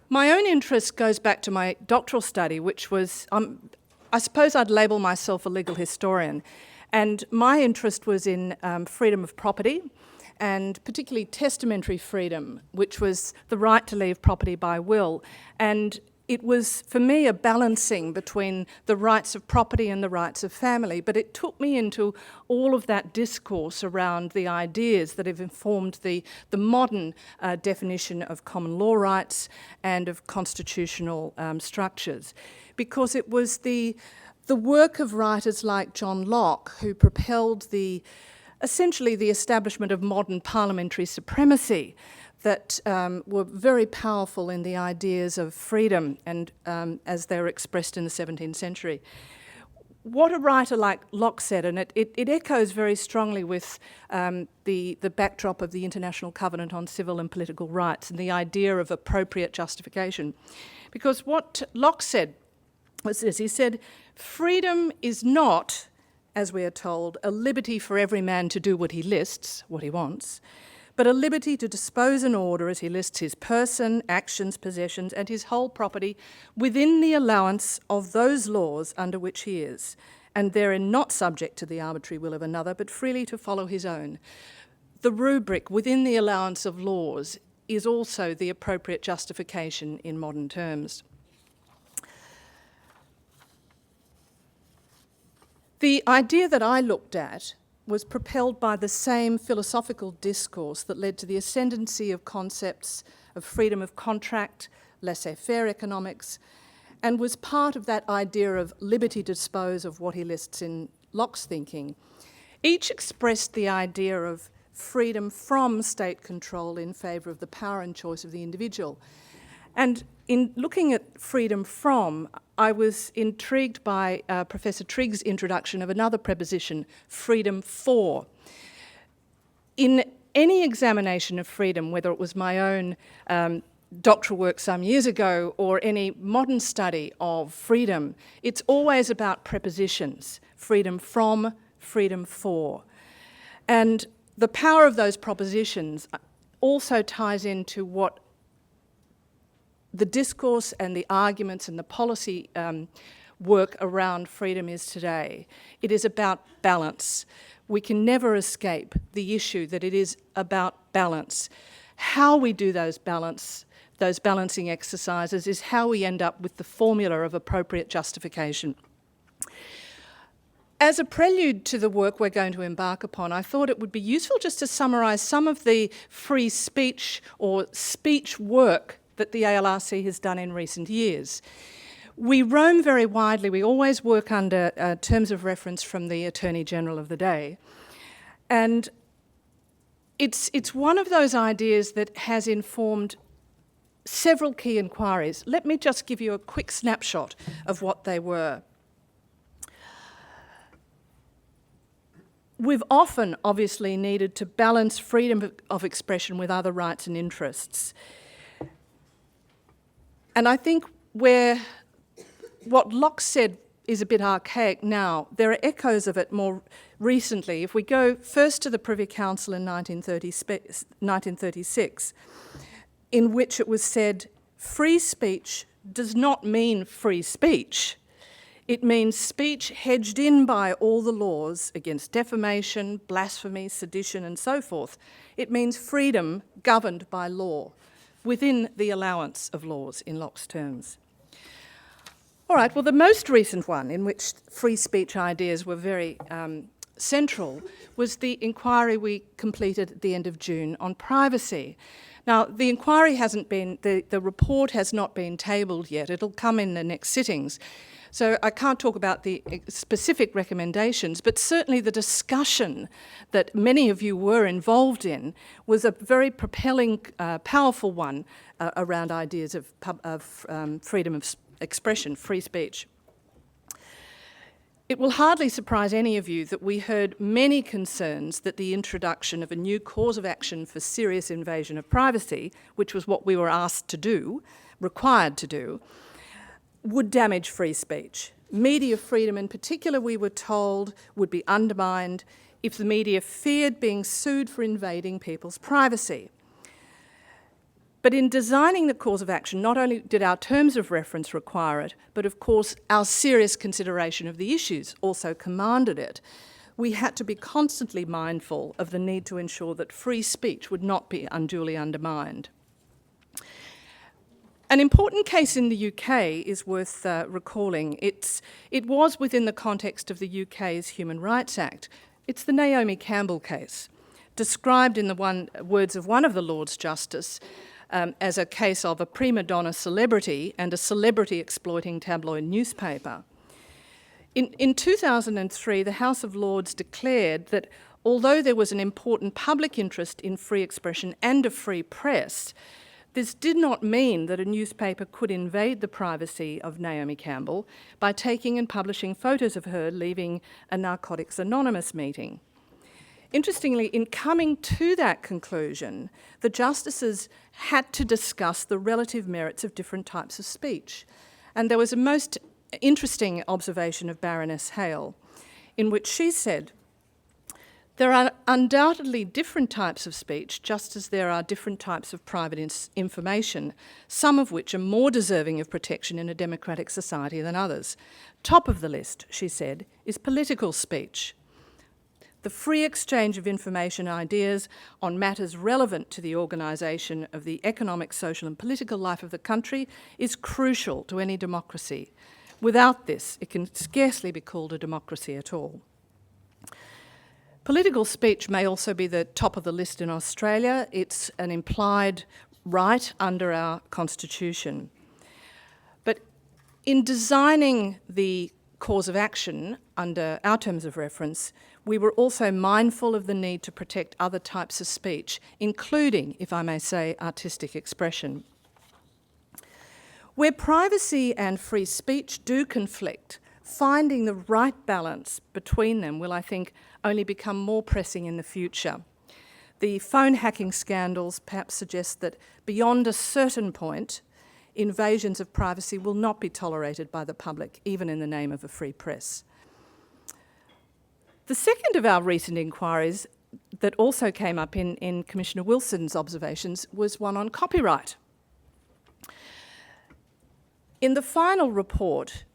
My own interest goes back to my doctoral study, which was, I suppose I'd label myself a legal historian. And my interest was in freedom of property, and particularly testamentary freedom, which was the right to leave property by will. And it was, for me, a balancing between the rights of property and the rights of family, but it took me into all of that discourse around the ideas that have informed the modern definition of common law rights and of constitutional structures. Because it was the work of writers like John Locke who propelled essentially the establishment of modern parliamentary supremacy that were very powerful in the ideas of freedom and as they were expressed in the 17th century. What a writer like Locke said, and it echoes very strongly with the backdrop of the International Covenant on Civil and Political Rights and the idea of appropriate justification. Because what Locke said was this: he said, freedom is not, as we are told, a liberty for every man to do what he lists, what he wants, but a liberty to dispose and order as he lists his person, actions, possessions, and his whole property within the allowance of those laws under which he is, and therein not subject to the arbitrary will of another, but freely to follow his own. The rubric within the allowance of laws is also the appropriate justification in modern terms. The idea that I looked at was propelled by the same philosophical discourse that led to the ascendancy of concepts of freedom of contract, laissez-faire economics, and was part of that idea of liberty to dispose of what he lists in Locke's thinking. Each expressed the idea of freedom from state control in favour of the power and choice of the individual. And in looking at freedom from, I was intrigued by Professor Trigg's introduction of another preposition, freedom for. In any examination of freedom, whether it was my own doctoral work some years ago or any modern study of freedom, it's always about prepositions, freedom from, freedom for. And the power of those propositions also ties into what the discourse and the arguments and the policy work around freedom is today. It is about balance. We can never escape the issue that it is about balance. How we do those balancing exercises is how we end up with the formula of appropriate justification. As a prelude to the work we're going to embark upon, I thought it would be useful just to summarise some of the free speech or speech work that the ALRC has done in recent years. We roam very widely. We always work under terms of reference from the Attorney General of the day. And it's one of those ideas that has informed several key inquiries. Let me just give you a quick snapshot of what they were. We've often, obviously, needed to balance freedom of expression with other rights and interests. And I think what Locke said is a bit archaic now. There are echoes of it more recently. If we go first to the Privy Council in 1936, in which it was said, free speech does not mean free speech. It means speech hedged in by all the laws against defamation, blasphemy, sedition, and so forth. It means freedom governed by law, within the allowance of laws, in Locke's terms. All right, well, the most recent one in which free speech ideas were very central was the inquiry we completed at the end of June on privacy. Now, the inquiry hasn't been, the report has not been tabled yet. It'll come in the next sittings. So I can't talk about the specific recommendations, but certainly the discussion that many of you were involved in was a very propelling, powerful one around ideas of freedom of expression, free speech. It will hardly surprise any of you that we heard many concerns that the introduction of a new cause of action for serious invasion of privacy, which was what we were asked to do, required to do, would damage free speech. Media freedom in particular, we were told, would be undermined if the media feared being sued for invading people's privacy. But in designing the cause of action, not only did our terms of reference require it, but of course our serious consideration of the issues also commanded it. we had to be constantly mindful of the need to ensure that free speech would not be unduly undermined. An important case in the UK is worth recalling. It was within the context of the UK's Human Rights Act. It's the Naomi Campbell case, described in the words of one of the Lords Justice as a case of a prima donna celebrity and a celebrity exploiting tabloid newspaper. In 2003, the House of Lords declared that although there was an important public interest in free expression and a free press, this did not mean that a newspaper could invade the privacy of Naomi Campbell by taking and publishing photos of her leaving a Narcotics Anonymous meeting. Interestingly, in coming to that conclusion, the justices had to discuss the relative merits of different types of speech. And there was a most interesting observation of Baroness Hale, in which she said, "There are undoubtedly different types of speech, just as there are different types of private information, some of which are more deserving of protection in a democratic society than others. Top of the list," she said, "is political speech. The free exchange of information and ideas on matters relevant to the organisation of the economic, social and political life of the country is crucial to any democracy. Without this, it can scarcely be called a democracy at all." Political speech may also be the top of the list in Australia. It's an implied right under our constitution. But in designing the cause of action under our terms of reference, we were also mindful of the need to protect other types of speech, including, if I may say, artistic expression. Where privacy and free speech do conflict, finding the right balance between them will, I think, only become more pressing in the future. The phone hacking scandals perhaps suggest that beyond a certain point, invasions of privacy will not be tolerated by the public, even in the name of a free press. The second of our recent inquiries that also came up in Commissioner Wilson's observations was one on copyright. In the final report,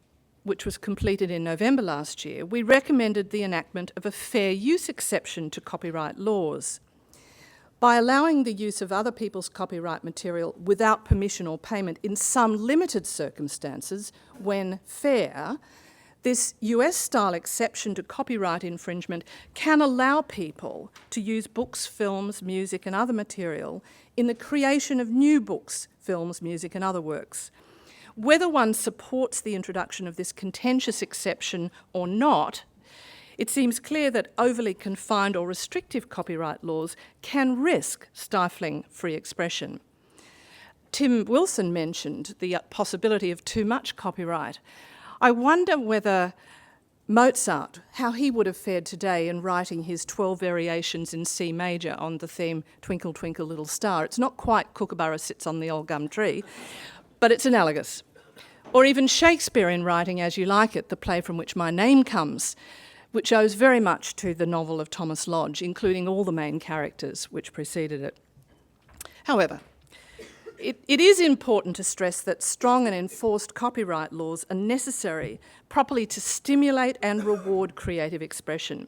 which was completed in November last year, we recommended the enactment of a fair use exception to copyright laws. By allowing the use of other people's copyright material without permission or payment in some limited circumstances, when fair, this US-style exception to copyright infringement can allow people to use books, films, music and other material in the creation of new books, films, music and other works. Whether one supports the introduction of this contentious exception or not, it seems clear that overly confined or restrictive copyright laws can risk stifling free expression. Tim Wilson mentioned the possibility of too much copyright. I wonder whether Mozart, how he would have fared today in writing his 12 variations in C major on the theme Twinkle, Twinkle, Little Star. It's not quite Kookaburra Sits on the Old Gum Tree, but it's analogous. Or even Shakespeare in writing As You Like It, the play from which my name comes, which owes very much to the novel of Thomas Lodge, including all the main characters which preceded it. However, it is important to stress that strong and enforced copyright laws are necessary properly to stimulate and reward creative expression.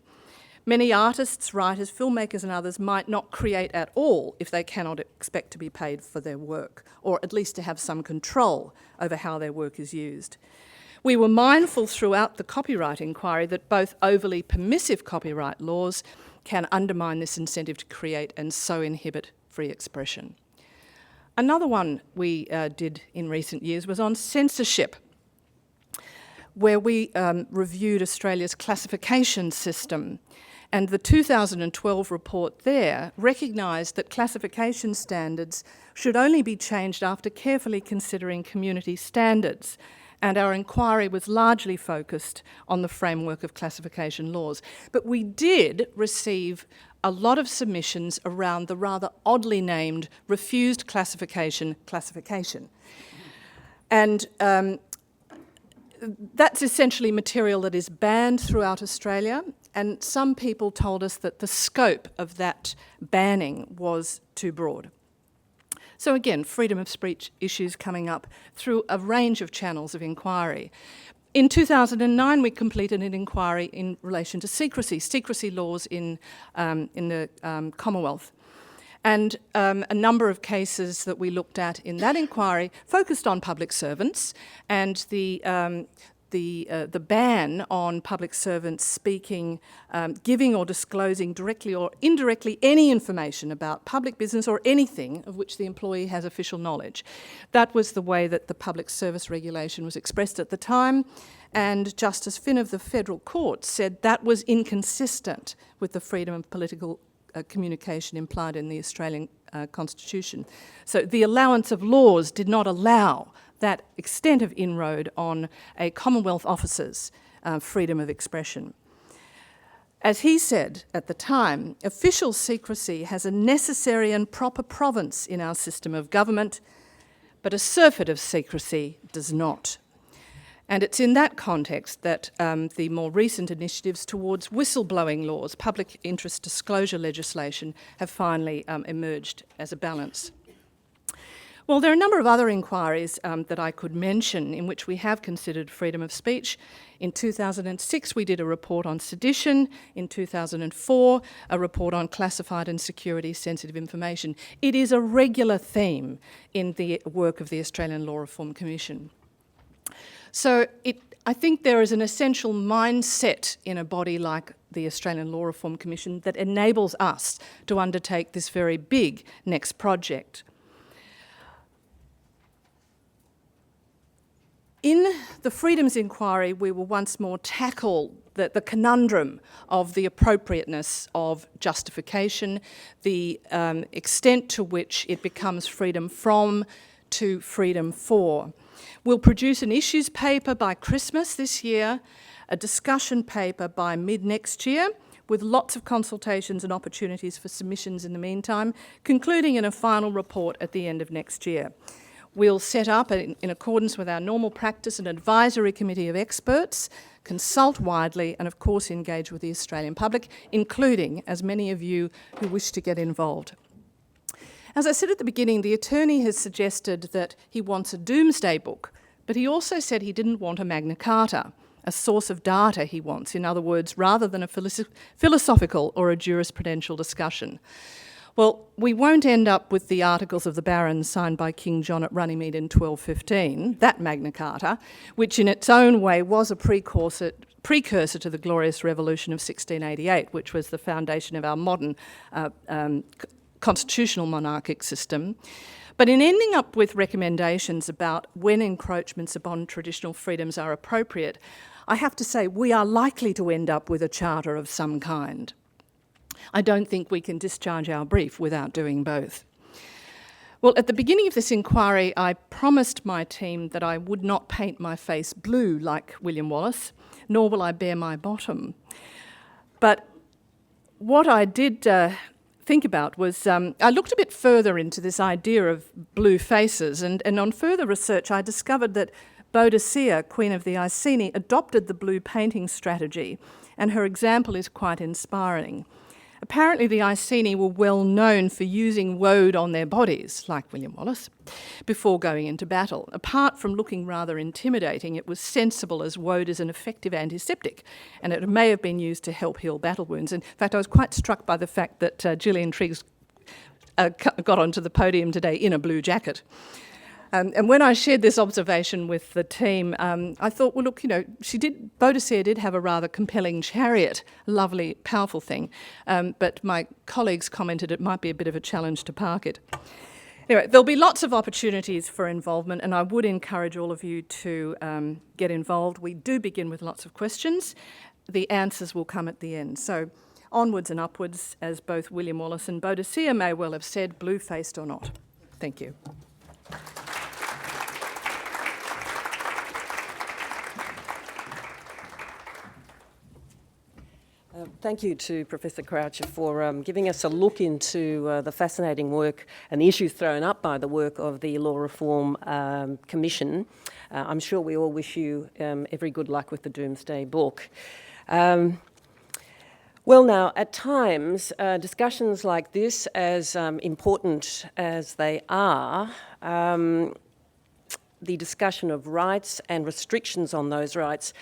Many artists, writers, filmmakers and others might not create at all if they cannot expect to be paid for their work, or at least to have some control over how their work is used. We were mindful throughout the copyright inquiry that both overly permissive copyright laws can undermine this incentive to create and so inhibit free expression. Another one we did in recent years was on censorship, where we reviewed Australia's classification system. And the 2012 report there recognised that classification standards should only be changed after carefully considering community standards. And our inquiry was largely focused on the framework of classification laws. But we did receive a lot of submissions around the rather oddly named refused classification. And that's essentially material that is banned throughout Australia. And some people told us that the scope of that banning was too broad. So again, freedom of speech issues coming up through a range of channels of inquiry. In 2009, we completed an inquiry in relation to secrecy laws in the Commonwealth. And a number of cases that we looked at in that inquiry focused on public servants and the ban on public servants speaking, giving or disclosing directly or indirectly any information about public business or anything of which the employee has official knowledge. That was the way that the public service regulation was expressed at the time, and Justice Finn of the Federal Court said that was inconsistent with the freedom of political communication implied in the Australian Constitution. So the allowance of laws did not allow that extent of inroad on a Commonwealth officer's freedom of expression. As he said at the time, official secrecy has a necessary and proper province in our system of government, but a surfeit of secrecy does not. And it's in that context that the more recent initiatives towards whistleblowing laws, public interest disclosure legislation, have finally emerged as a balance. Well, there are a number of other inquiries that I could mention in which we have considered freedom of speech. In 2006, we did a report on sedition. In 2004, a report on classified and security-sensitive information. It is a regular theme in the work of the Australian Law Reform Commission. So I think there is an essential mindset in a body like the Australian Law Reform Commission that enables us to undertake this very big next project. In the Freedoms Inquiry, we will once more tackle the conundrum of the appropriateness of justification, the extent to which it becomes freedom from to freedom for. We'll produce an issues paper by Christmas this year, a discussion paper by mid-next year, with lots of consultations and opportunities for submissions in the meantime, concluding in a final report at the end of next year. We'll set up, in accordance with our normal practice, an advisory committee of experts, consult widely, and of course engage with the Australian public, including as many of you who wish to get involved. As I said at the beginning, the attorney has suggested that he wants a doomsday book, but he also said he didn't want a Magna Carta, a source of data he wants, in other words, rather than a philosophical or a jurisprudential discussion. Well, we won't end up with the Articles of the Barons signed by King John at Runnymede in 1215, that Magna Carta, which in its own way was a precursor to the Glorious Revolution of 1688, which was the foundation of our modern constitutional monarchic system. But in ending up with recommendations about when encroachments upon traditional freedoms are appropriate, I have to say we are likely to end up with a charter of some kind. I don't think we can discharge our brief without doing both. Well, at the beginning of this inquiry, I promised my team that I would not paint my face blue like William Wallace, nor will I bare my bottom. But what I did think about was, I looked a bit further into this idea of blue faces, and on further research I discovered that Boadicea, Queen of the Iceni, adopted the blue painting strategy, and her example is quite inspiring. Apparently the Iceni were well known for using woad on their bodies, like William Wallace, before going into battle. Apart from looking rather intimidating, it was sensible as woad is an effective antiseptic, and it may have been used to help heal battle wounds. In fact, I was quite struck by the fact that Gillian Triggs got onto the podium today in a blue jacket. And when I shared this observation with the team, I thought, well, look, Boadicea did have a rather compelling chariot, lovely, powerful thing. But my colleagues commented it might be a bit of a challenge to park it. Anyway, there'll be lots of opportunities for involvement, and I would encourage all of you to get involved. We do begin with lots of questions. The answers will come at the end. So onwards and upwards, as both William Wallace and Boadicea may well have said, blue-faced or not. Thank you. Thank you to Professor Croucher for giving us a look into the fascinating work and the issues thrown up by the work of the Law Reform Commission. I'm sure we all wish you every good luck with the Doomsday Book. Well now, at times, discussions like this, as important as they are, the discussion of rights and restrictions on those rights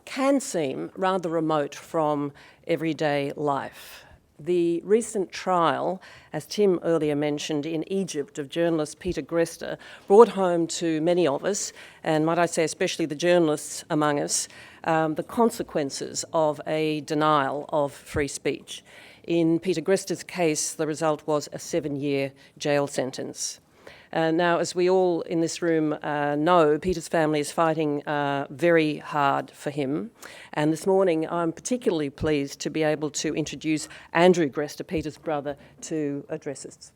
can seem rather remote from everyday life. The recent trial, as Tim earlier mentioned, in Egypt of journalist Peter Grester brought home to many of us, and might I say especially the journalists among us, the consequences of a denial of free speech. In Peter Grester's case, the result was a 7-year jail sentence. Now, as we all in this room know, Peter's family is fighting very hard for him. And this morning, I'm particularly pleased to be able to introduce Andrew Grester, Peter's brother, to address us.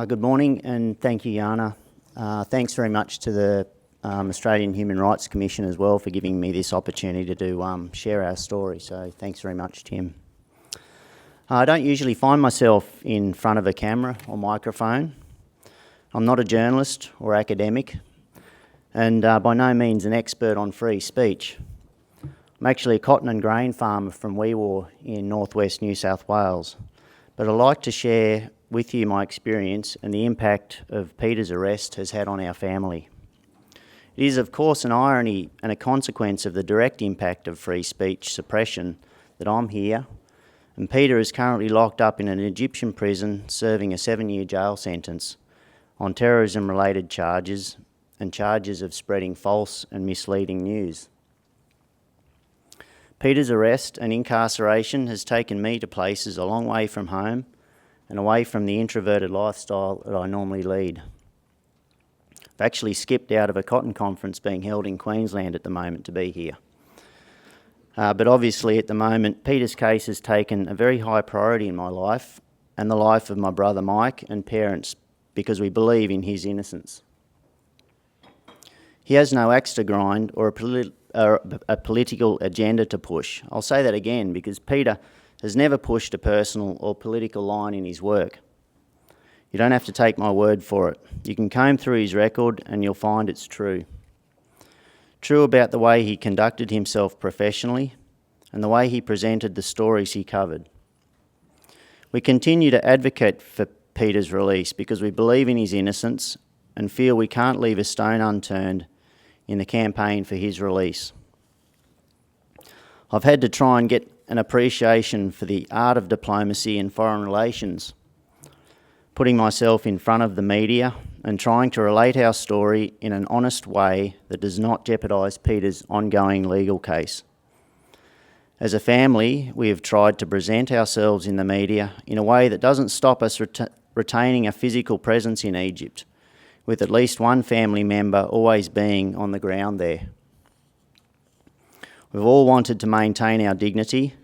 Good morning, and thank you, Jana. Thanks very much to the Australian Human Rights Commission as well for giving me this opportunity to share our story. So thanks very much, Tim. I don't usually find myself in front of a camera or microphone. I'm not a journalist or academic, and by no means an expert on free speech. I'm actually a cotton and grain farmer from Weewaw in northwest New South Wales, but I'd like to share with you my experience and the impact of Peter's arrest has had on our family. It is, of course, an irony and a consequence of the direct impact of free speech suppression that I'm here, and Peter is currently locked up in an Egyptian prison serving a 7-year jail sentence on terrorism-related charges and charges of spreading false and misleading news. Peter's arrest and incarceration has taken me to places a long way from home and away from the introverted lifestyle that I normally lead. I've actually skipped out of a cotton conference being held in Queensland at the moment to be here. But obviously at the moment, Peter's case has taken a very high priority in my life and the life of my brother Mike and parents because we believe in his innocence. He has no axe to grind or a political agenda to push. I'll say that again because Peter has never pushed a personal or political line in his work. You don't have to take my word for it. You can comb through his record and you'll find it's true. True about the way he conducted himself professionally and the way he presented the stories he covered. We continue to advocate for Peter's release because we believe in his innocence and feel we can't leave a stone unturned in the campaign for his release. I've had to try and get an appreciation for the art of diplomacy and foreign relations, putting myself in front of the media and trying to relate our story in an honest way that does not jeopardise Peter's ongoing legal case. As a family, we have tried to present ourselves in the media in a way that doesn't stop us retaining a physical presence in Egypt, with at least one family member always being on the ground there. We've all wanted to maintain our dignity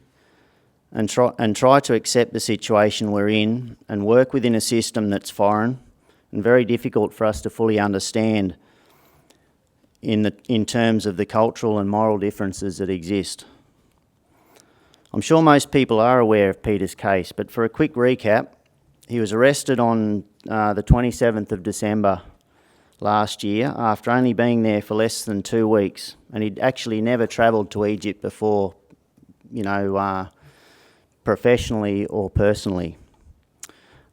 and try to accept the situation we're in and work within a system that's foreign and very difficult for us to fully understand in terms of the cultural and moral differences that exist. I'm sure most people are aware of Peter's case, but for a quick recap, he was arrested on the 27th of December last year after only being there for less than 2 weeks, and he'd actually never travelled to Egypt before, professionally or personally.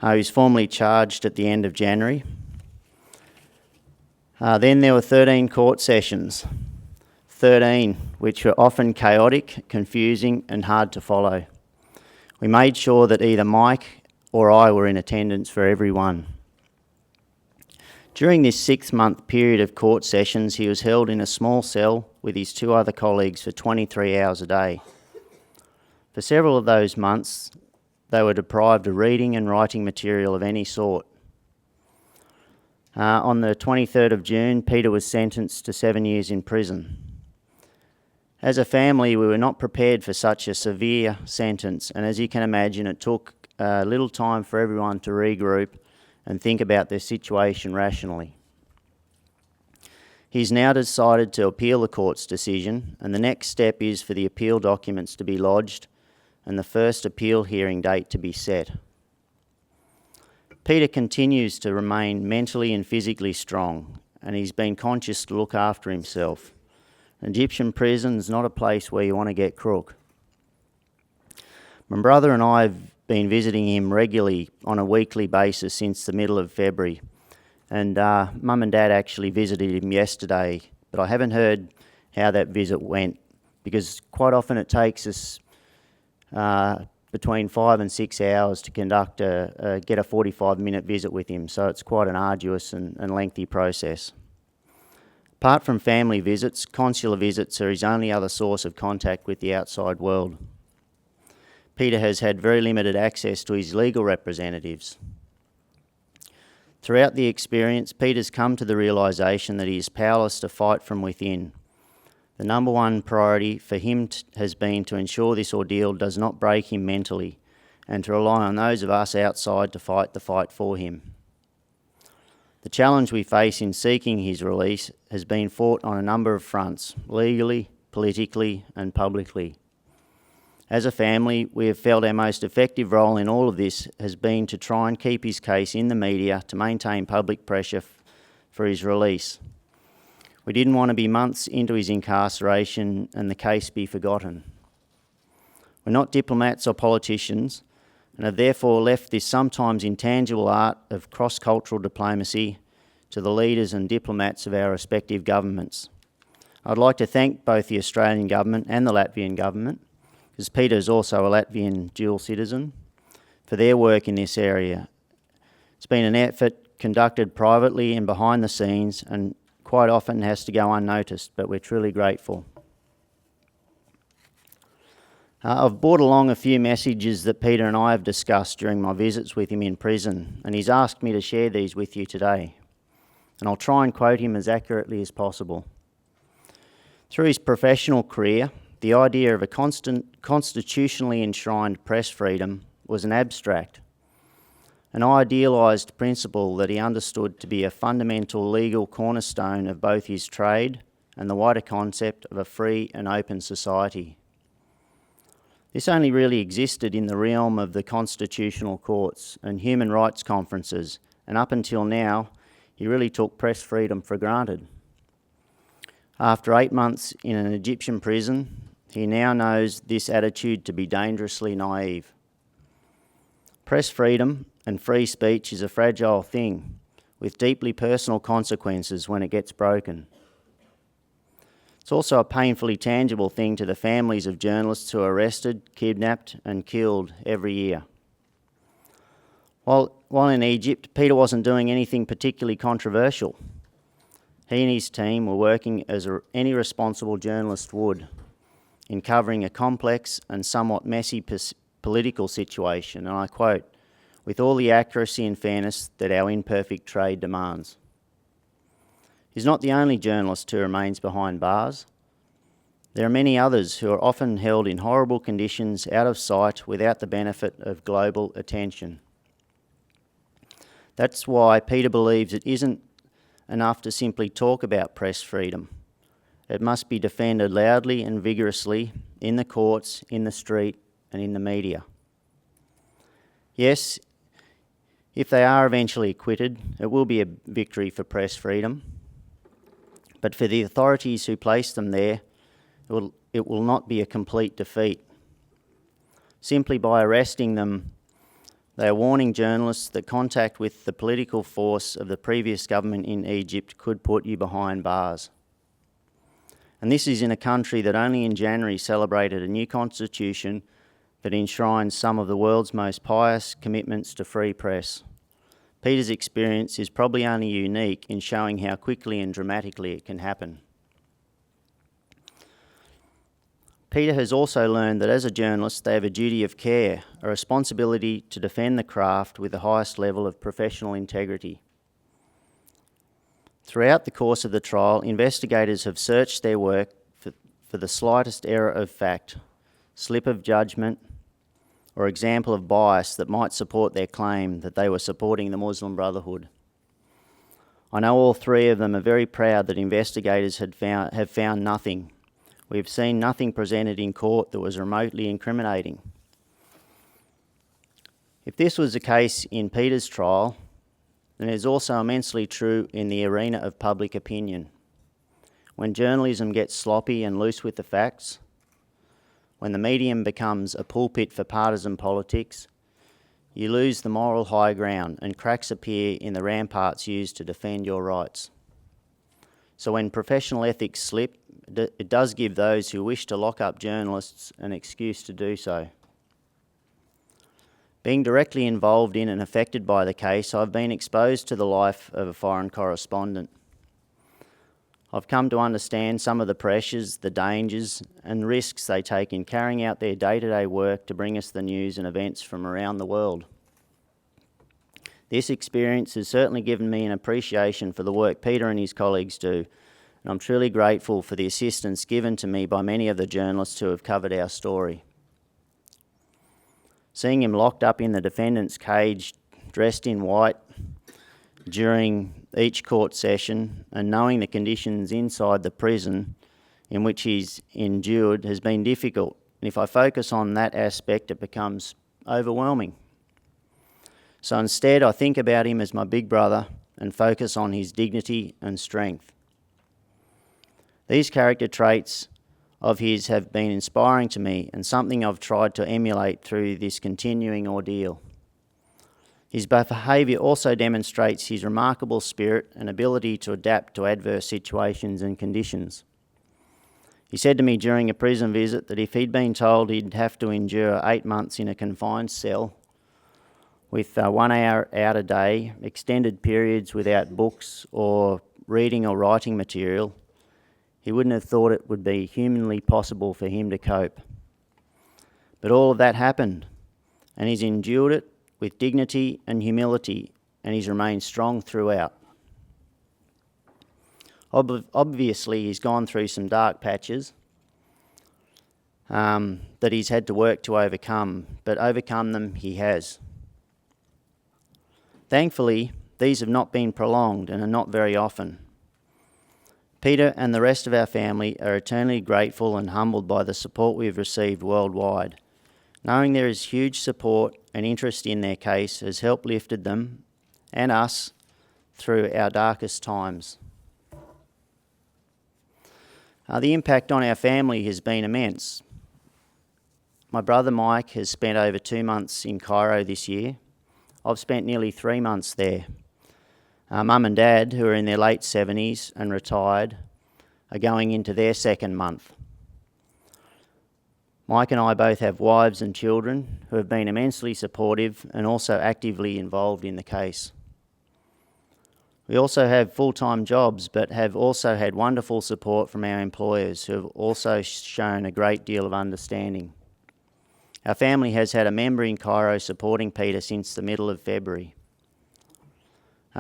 He was formally charged at the end of January. Then there were 13 court sessions, 13, which were often chaotic, confusing and hard to follow. We made sure that either Mike or I were in attendance for every one. During this 6-month period of court sessions, he was held in a small cell with his 2 other colleagues for 23 hours a day. For several of those months, they were deprived of reading and writing material of any sort. On the 23rd of June, Peter was sentenced to 7 years in prison. As a family, we were not prepared for such a severe sentence, and as you can imagine, it took a little time for everyone to regroup and think about their situation rationally. He's now decided to appeal the court's decision, and the next step is for the appeal documents to be lodged and the first appeal hearing date to be set. Peter continues to remain mentally and physically strong, and he's been conscious to look after himself. An Egyptian prison is not a place where you want to get crook. My brother and I have been visiting him regularly on a weekly basis since the middle of February, and Mum and Dad actually visited him yesterday, but I haven't heard how that visit went, because quite often it takes us between 5 and 6 hours to get a 45-minute visit with him, so it's quite an arduous and lengthy process. Apart from family visits, consular visits are his only other source of contact with the outside world. Peter has had very limited access to his legal representatives. Throughout the experience, Peter's come to the realisation that he is powerless to fight from within. The number one priority for him has been to ensure this ordeal does not break him mentally, and to rely on those of us outside to fight the fight for him. The challenge we face in seeking his release has been fought on a number of fronts, legally, politically, and publicly. As a family, we have felt our most effective role in all of this has been to try and keep his case in the media to maintain public pressure for his release. We didn't want to be months into his incarceration and the case be forgotten. We're not diplomats or politicians, and have therefore left this sometimes intangible art of cross-cultural diplomacy to the leaders and diplomats of our respective governments. I'd like to thank both the Australian government and the Latvian government, because Peter is also a Latvian dual citizen, for their work in this area. It's been an effort conducted privately and behind the scenes, and quite often has to go unnoticed, but we're truly grateful. I've brought along a few messages that Peter and I have discussed during my visits with him in prison, and he's asked me to share these with you today. And I'll try and quote him as accurately as possible. Through his professional career, the idea of a constitutionally enshrined press freedom was an abstract, an idealised principle that he understood to be a fundamental legal cornerstone of both his trade and the wider concept of a free and open society. This only really existed in the realm of the constitutional courts and human rights conferences, and up until now, he really took press freedom for granted. After 8 months in an Egyptian prison, he now knows this attitude to be dangerously naive. Press freedom and free speech is a fragile thing, with deeply personal consequences when it gets broken. It's also a painfully tangible thing to the families of journalists who are arrested, kidnapped and killed every year. While in Egypt, Peter wasn't doing anything particularly controversial. He and his team were working as any responsible journalist would, in covering a complex and somewhat messy political situation, and I quote, "with all the accuracy and fairness that our imperfect trade demands." He's not the only journalist who remains behind bars. There are many others who are often held in horrible conditions out of sight without the benefit of global attention. That's why Peter believes it isn't enough to simply talk about press freedom. It must be defended loudly and vigorously in the courts, in the street, and in the media. Yes, if they are eventually acquitted, it will be a victory for press freedom. But for the authorities who placed them there, it will not be a complete defeat. Simply by arresting them, they are warning journalists that contact with the political force of the previous government in Egypt could put you behind bars. And this is in a country that only in January celebrated a new constitution that enshrines some of the world's most pious commitments to free press. Peter's experience is probably only unique in showing how quickly and dramatically it can happen. Peter has also learned that as a journalist they have a duty of care, a responsibility to defend the craft with the highest level of professional integrity. Throughout the course of the trial, investigators have searched their work for the slightest error of fact, slip of judgment, or example of bias that might support their claim that they were supporting the Muslim Brotherhood. I know all three of them are very proud that investigators have found nothing. We've seen nothing presented in court that was remotely incriminating. If this was the case in Peter's trial, then it is also immensely true in the arena of public opinion. When journalism gets sloppy and loose with the facts, when the medium becomes a pulpit for partisan politics, you lose the moral high ground and cracks appear in the ramparts used to defend your rights. So when professional ethics slip, it does give those who wish to lock up journalists an excuse to do so. Being directly involved in and affected by the case, I've been exposed to the life of a foreign correspondent. I've come to understand some of the pressures, the dangers and risks they take in carrying out their day-to-day work to bring us the news and events from around the world. This experience has certainly given me an appreciation for the work Peter and his colleagues do, and I'm truly grateful for the assistance given to me by many of the journalists who have covered our story. Seeing him locked up in the defendant's cage, dressed in white, during each court session, and knowing the conditions inside the prison in which he's endured has been difficult. And if I focus on that aspect, it becomes overwhelming. So instead, I think about him as my big brother and focus on his dignity and strength. These character traits of his have been inspiring to me and something I've tried to emulate through this continuing ordeal. His behaviour also demonstrates his remarkable spirit and ability to adapt to adverse situations and conditions. He said to me during a prison visit that if he'd been told he'd have to endure 8 months in a confined cell with 1 hour out a day, extended periods without books or reading or writing material, he wouldn't have thought it would be humanly possible for him to cope. But all of that happened, and he's endured it with dignity and humility, and he's remained strong throughout. Obviously, he's gone through some dark patches that he's had to work to overcome, but overcome them he has. Thankfully, these have not been prolonged and are not very often. Peter and the rest of our family are eternally grateful and humbled by the support we have received worldwide. Knowing there is huge support and interest in their case has helped lifted them and us through our darkest times. The impact on our family has been immense. My brother Mike has spent over 2 months in Cairo this year. I've spent nearly 3 months there. Mum and Dad, who are in their late 70s and retired, are going into their 2nd month. Mike and I both have wives and children who have been immensely supportive and also actively involved in the case. We also have full-time jobs, but have also had wonderful support from our employers who have also shown a great deal of understanding. Our family has had a member in Cairo supporting Peter since the middle of February.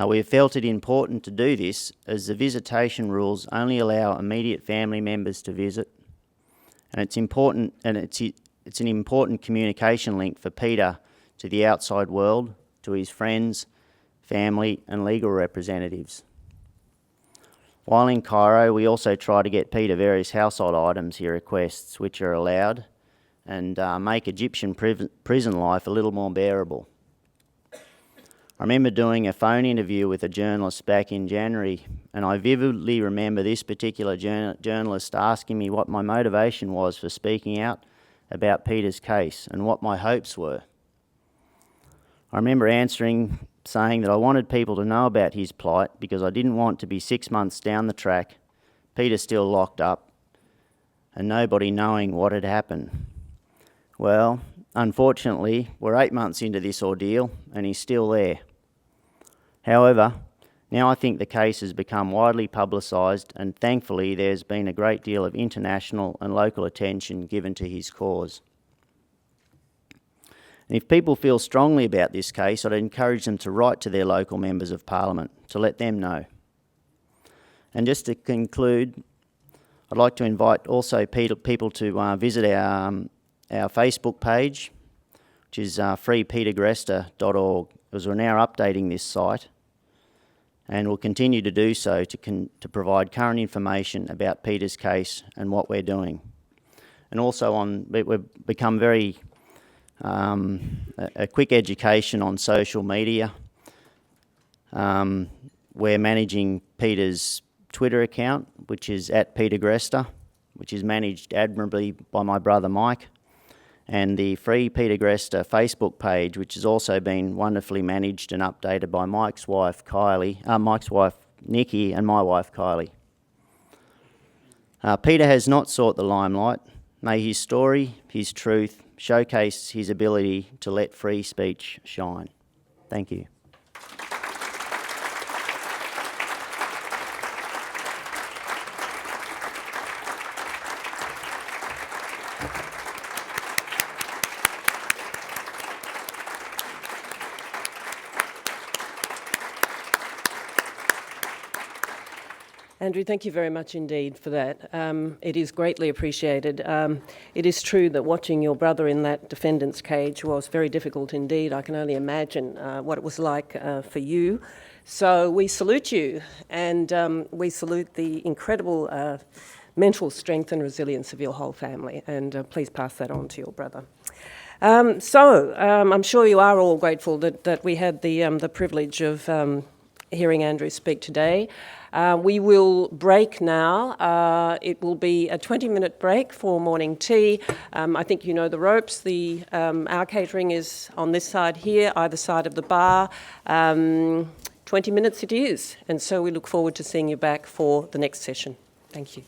We have felt it important to do this as the visitation rules only allow immediate family members to visit, and it's important, and it's an important communication link for Peter to the outside world, to his friends, family and legal representatives. While in Cairo, we also try to get Peter various household items he requests, which are allowed, and make Egyptian prison life a little more bearable. I remember doing a phone interview with a journalist back in January, and I vividly remember this particular journalist asking me what my motivation was for speaking out about Peter's case and what my hopes were. I remember answering, saying that I wanted people to know about his plight because I didn't want to be 6 months down the track, Peter still locked up, and nobody knowing what had happened. Well, unfortunately, we're 8 months into this ordeal and he's still there. However, now I think the case has become widely publicised and thankfully there's been a great deal of international and local attention given to his cause. And if people feel strongly about this case, I'd encourage them to write to their local members of Parliament to let them know. And just to conclude, I'd like to invite also people to visit our Facebook page, which is freepetergresta.org, because we're now updating this site and we'll continue to do so to provide current information about Peter's case and what we're doing. And also we've become very a quick education on social media. We're managing Peter's Twitter account, which is @PeterGresta, which is managed admirably by my brother Mike, and the Free Peter Grester Facebook page, which has also been wonderfully managed and updated by Mike's wife Nikki and my wife Kylie. Peter has not sought the limelight. May his story, his truth, showcase his ability to let free speech shine. Thank you. Andrew, thank you very much indeed for that. It is greatly appreciated. It is true that watching your brother in that defendant's cage was very difficult indeed. I can only imagine what it was like for you. So we salute you, and we salute the incredible mental strength and resilience of your whole family, and please pass that on to your brother. I'm sure you are all grateful that we had the privilege of hearing Andrew speak today. We will break now. It will be a 20-minute break for morning tea. I think you know the ropes. Our catering is on this side here, either side of the bar. 20 minutes it is, and so we look forward to seeing you back for the next session. Thank you.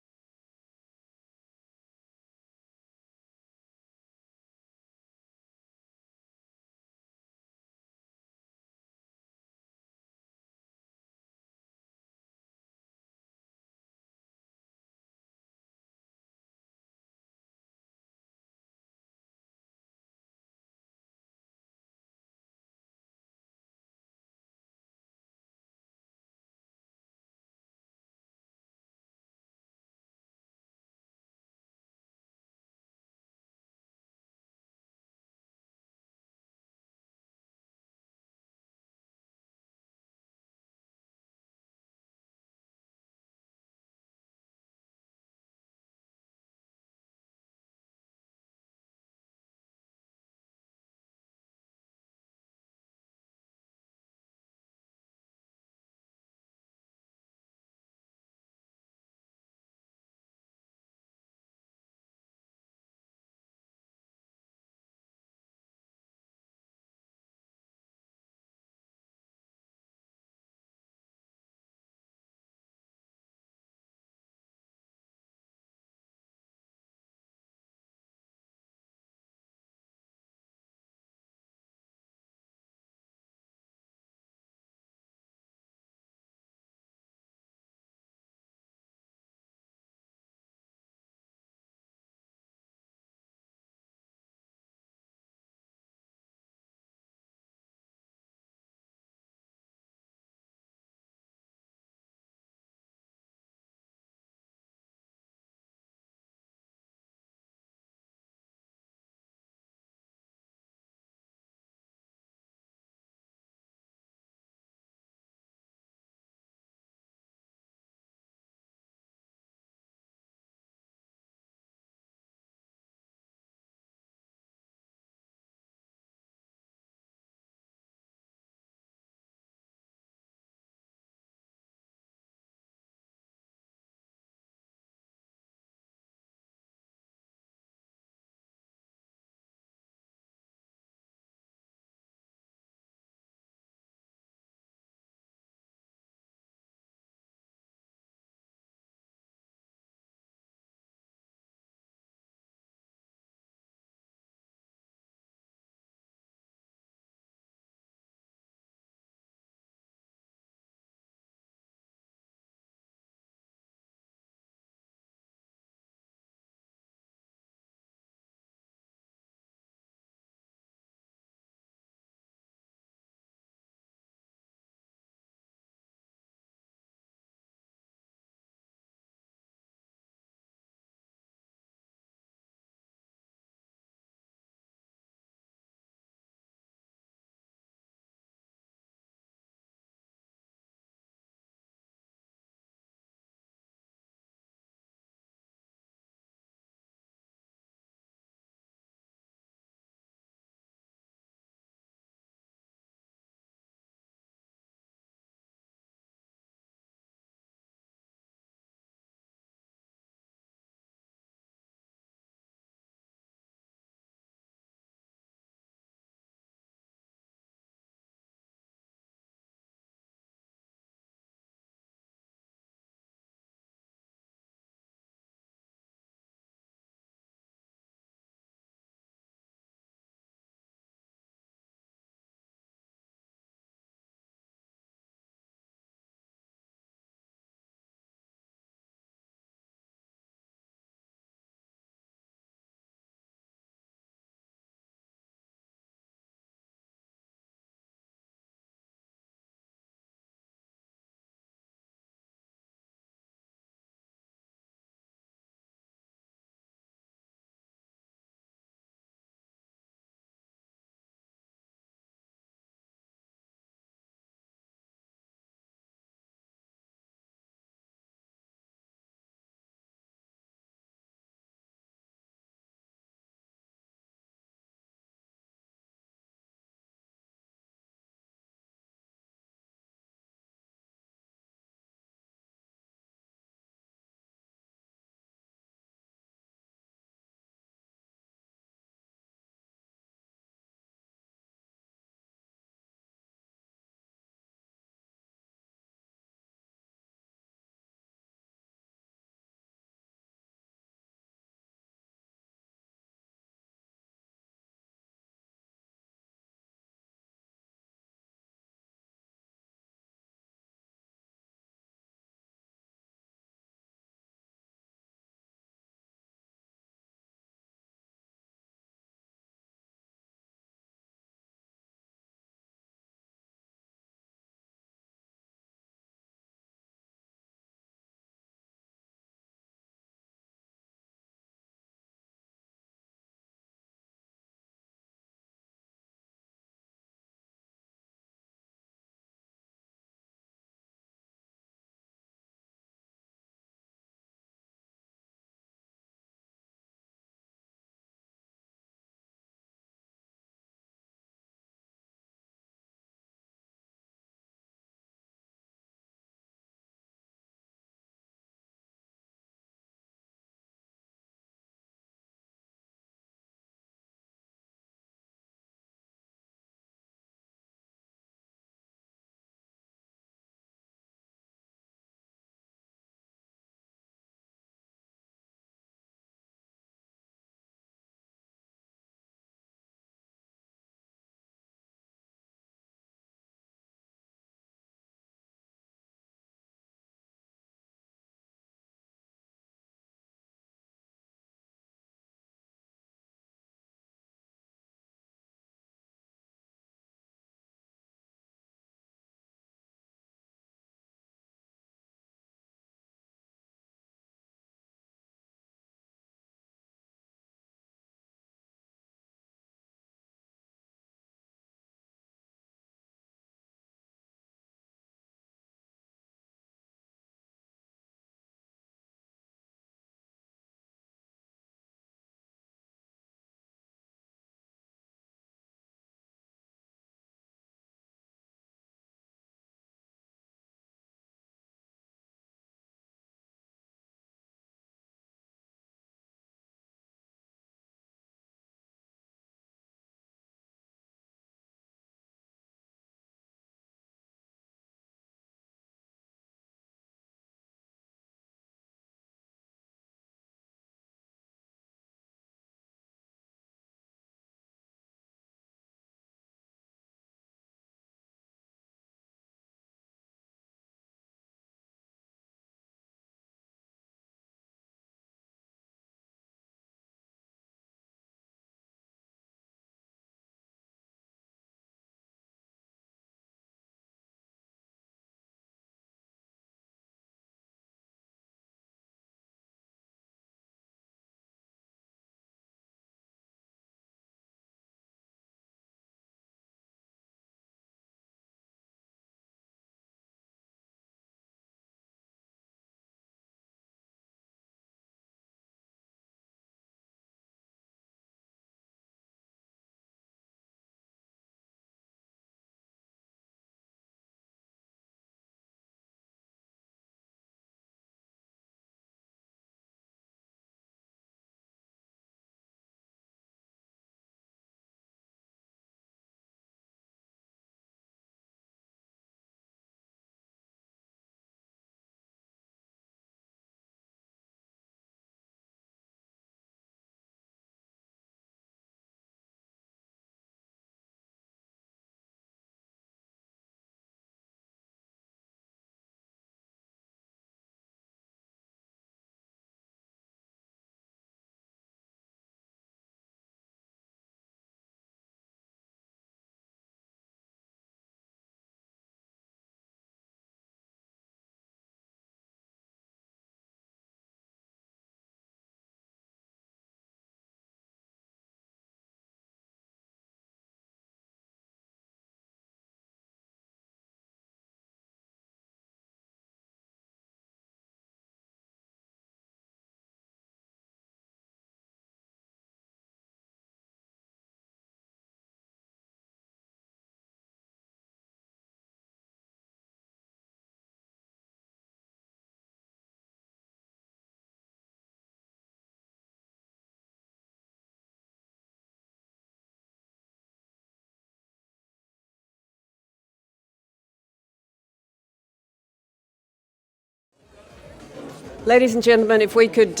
Ladies and gentlemen, if we could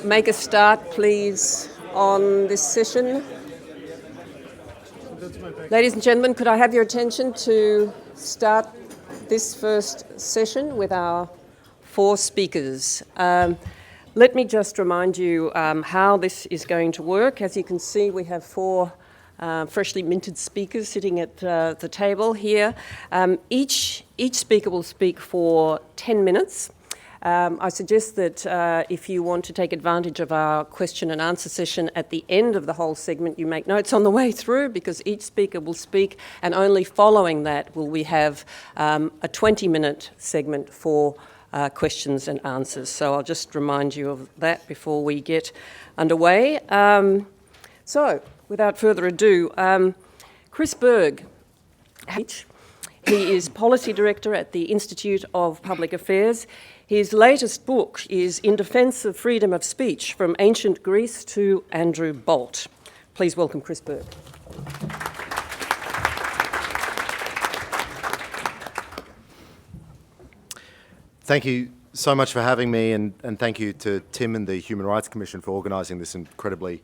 make a start, please, on this session. Ladies and gentlemen, could I have your attention to start this first session with our 4 speakers. Let me just remind you how this is going to work. As you can see, we have 4 freshly minted speakers sitting at the table here. Each speaker will speak for 10 minutes. I suggest that if you want to take advantage of our question and answer session at the end of the whole segment, you make notes on the way through, because each speaker will speak, and only following that will we have a 20-minute segment for questions and answers. So I'll just remind you of that before we get underway. So without further ado, Chris Berg. He is Policy Director at the Institute of Public Affairs. His latest book is In Defence of Freedom of Speech, From Ancient Greece to Andrew Bolt. Please welcome Chris Berg. Thank you so much for having me, and thank you to Tim and the Human Rights Commission for organising this incredibly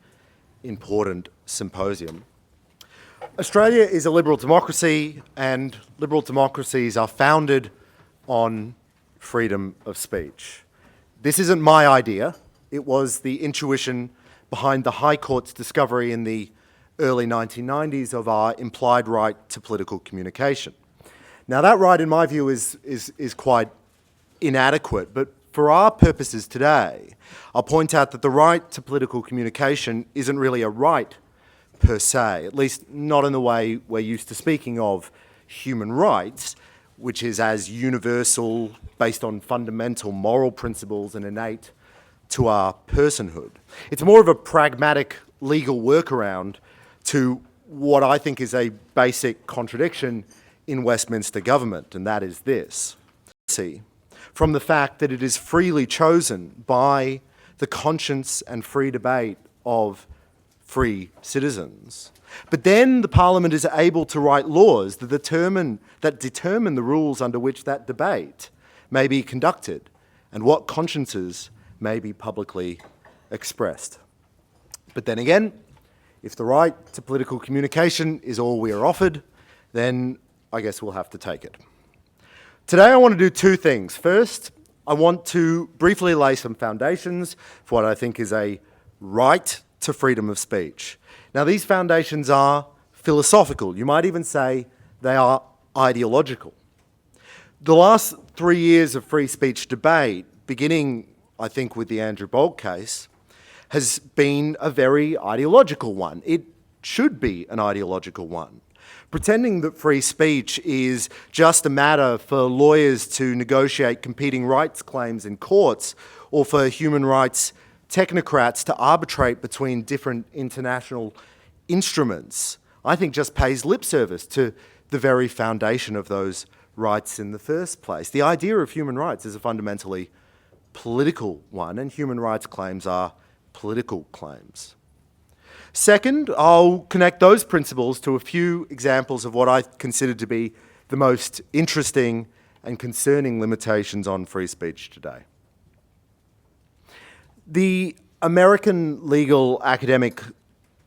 important symposium. Australia is a liberal democracy, and liberal democracies are founded on freedom of speech. This isn't my idea. It was the intuition behind the High Court's discovery in the early 1990s of our implied right to political communication. Now, that right, in my view, is quite inadequate, but for our purposes today, I'll point out that the right to political communication isn't really a right per se, at least not in the way we're used to speaking of human rights, which is as universal, based on fundamental moral principles and innate to our personhood. It's more of a pragmatic legal workaround to what I think is a basic contradiction in Westminster government, and that is this. From the fact that it is freely chosen by the conscience and free debate of free citizens. But then the Parliament is able to write laws that determine the rules under which that debate may be conducted and what consciences may be publicly expressed. But then again, if the right to political communication is all we are offered, then I guess we'll have to take it. Today I want to do 2 things. First, I want to briefly lay some foundations for what I think is a right to freedom of speech. Now, these foundations are philosophical. You might even say they are ideological. The last 3 years of free speech debate, beginning, I think, with the Andrew Bolt case, has been a very ideological one. It should be an ideological one. Pretending that free speech is just a matter for lawyers to negotiate competing rights claims in courts, or for human rights technocrats to arbitrate between different international instruments, I think just pays lip service to the very foundation of those rights in the first place. The idea of human rights is a fundamentally political one, and human rights claims are political claims. Second, I'll connect those principles to a few examples of what I consider to be the most interesting and concerning limitations on free speech today. The American legal academic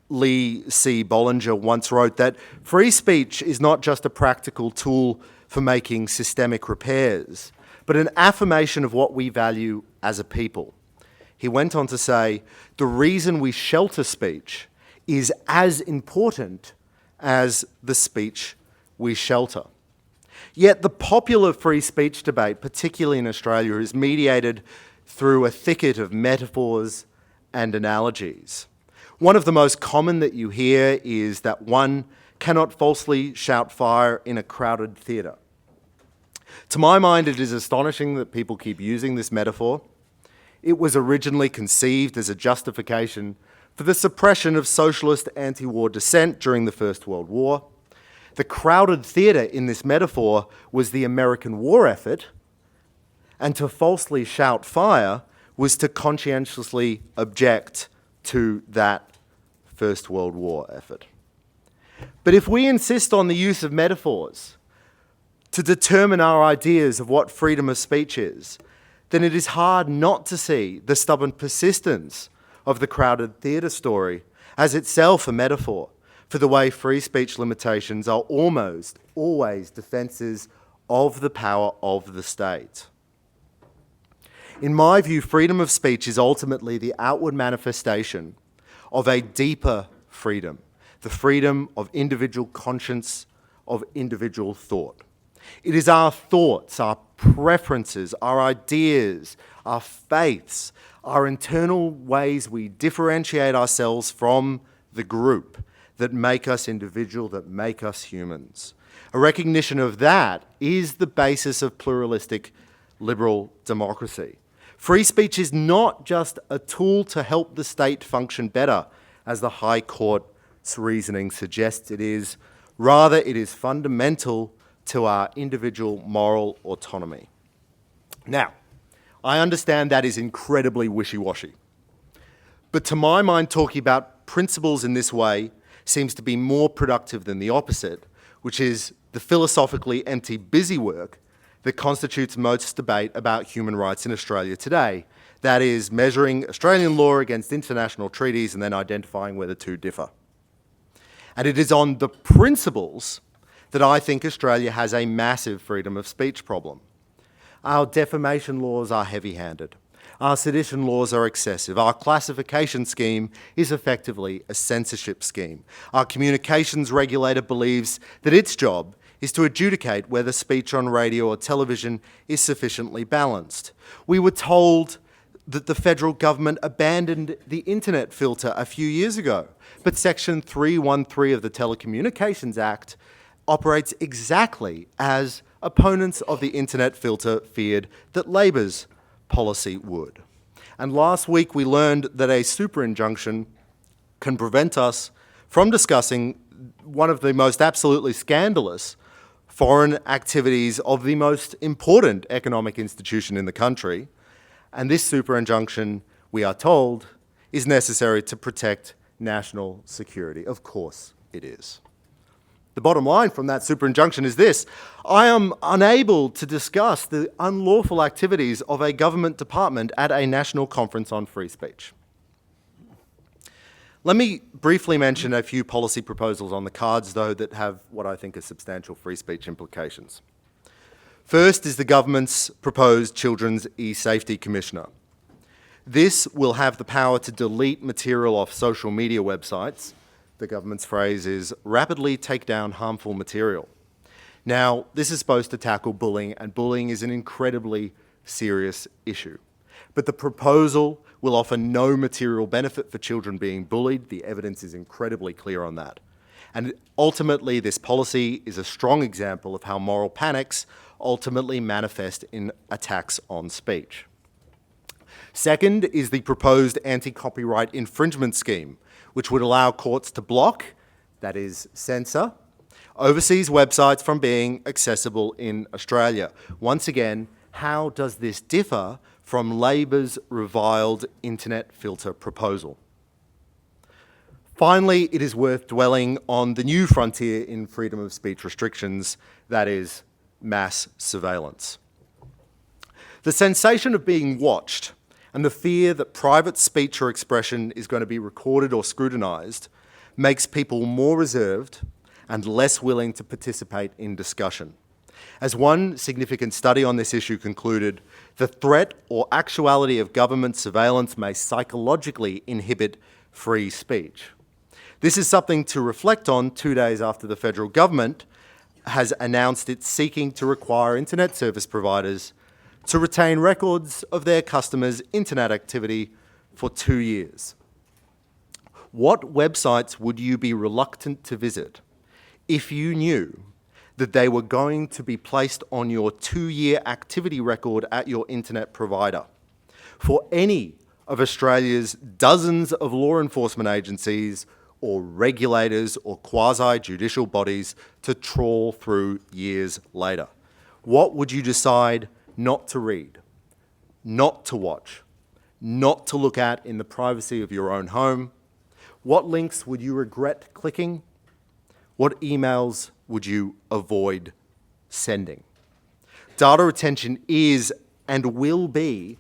Lee C. Bollinger once wrote that free speech is not just a practical tool for making systemic repairs, but an affirmation of what we value as a people. He went on to say, the reason we shelter speech is as important as the speech we shelter. Yet the popular free speech debate, particularly in Australia, is mediated through a thicket of metaphors and analogies. One of the most common that you hear is that one cannot falsely shout fire in a crowded theatre. To my mind, it is astonishing that people keep using this metaphor. It was originally conceived as a justification for the suppression of socialist anti-war dissent during the First World War. The crowded theatre in this metaphor was the American war effort, and to falsely shout fire was to conscientiously object to that First World War effort. But if we insist on the use of metaphors to determine our ideas of what freedom of speech is, then it is hard not to see the stubborn persistence of the crowded theatre story as itself a metaphor for the way free speech limitations are almost always defences of the power of the state. In my view, freedom of speech is ultimately the outward manifestation of a deeper freedom, the freedom of individual conscience, of individual thought. It is our thoughts, our preferences, our ideas, our faiths, our internal ways we differentiate ourselves from the group that make us individual, that make us humans. A recognition of that is the basis of pluralistic liberal democracy. Free speech is not just a tool to help the state function better, as the High Court's reasoning suggests it is. Rather, it is fundamental to our individual moral autonomy. Now, I understand that is incredibly wishy-washy. But to my mind, talking about principles in this way seems to be more productive than the opposite, which is the philosophically empty busy work that constitutes most debate about human rights in Australia today. That is, measuring Australian law against international treaties and then identifying where the two differ. And it is on the principles that I think Australia has a massive freedom of speech problem. Our defamation laws are heavy-handed. Our sedition laws are excessive. Our classification scheme is effectively a censorship scheme. Our communications regulator believes that its job is to adjudicate whether speech on radio or television is sufficiently balanced. We were told that the federal government abandoned the internet filter a few years ago, but Section 313 of the Telecommunications Act operates exactly as opponents of the internet filter feared that Labor's policy would. And last week we learned that a super injunction can prevent us from discussing one of the most absolutely scandalous foreign activities of the most important economic institution in the country. And this super injunction, we are told, is necessary to protect national security. Of course it is. The bottom line from that super injunction is this: I am unable to discuss the unlawful activities of a government department at a national conference on free speech. Let me briefly mention a few policy proposals on the cards, though, that have what I think are substantial free speech implications. First is the government's proposed Children's E-Safety Commissioner. This will have the power to delete material off social media websites. The government's phrase is rapidly take down harmful material. Now, this is supposed to tackle bullying, and bullying is an incredibly serious issue. But the proposal will offer no material benefit for children being bullied. The evidence is incredibly clear on that. And ultimately, this policy is a strong example of how moral panics ultimately manifest in attacks on speech. Second is the proposed anti-copyright infringement scheme, which would allow courts to block, that is, censor, overseas websites from being accessible in Australia. Once again, how does this differ from Labor's reviled internet filter proposal? Finally, it is worth dwelling on the new frontier in freedom of speech restrictions, that is, mass surveillance. The sensation of being watched and the fear that private speech or expression is going to be recorded or scrutinised makes people more reserved and less willing to participate in discussion. As one significant study on this issue concluded, the threat or actuality of government surveillance may psychologically inhibit free speech. This is something to reflect on 2 days after the federal government has announced it's seeking to require internet service providers to retain records of their customers' internet activity for 2 years. What websites would you be reluctant to visit if you knew that they were going to be placed on your 2-year activity record at your internet provider? For any of Australia's dozens of law enforcement agencies or regulators or quasi-judicial bodies to trawl through years later, what would you decide not to read, not to watch, not to look at in the privacy of your own home? What links would you regret clicking? What emails would you avoid sending? Data retention is and will be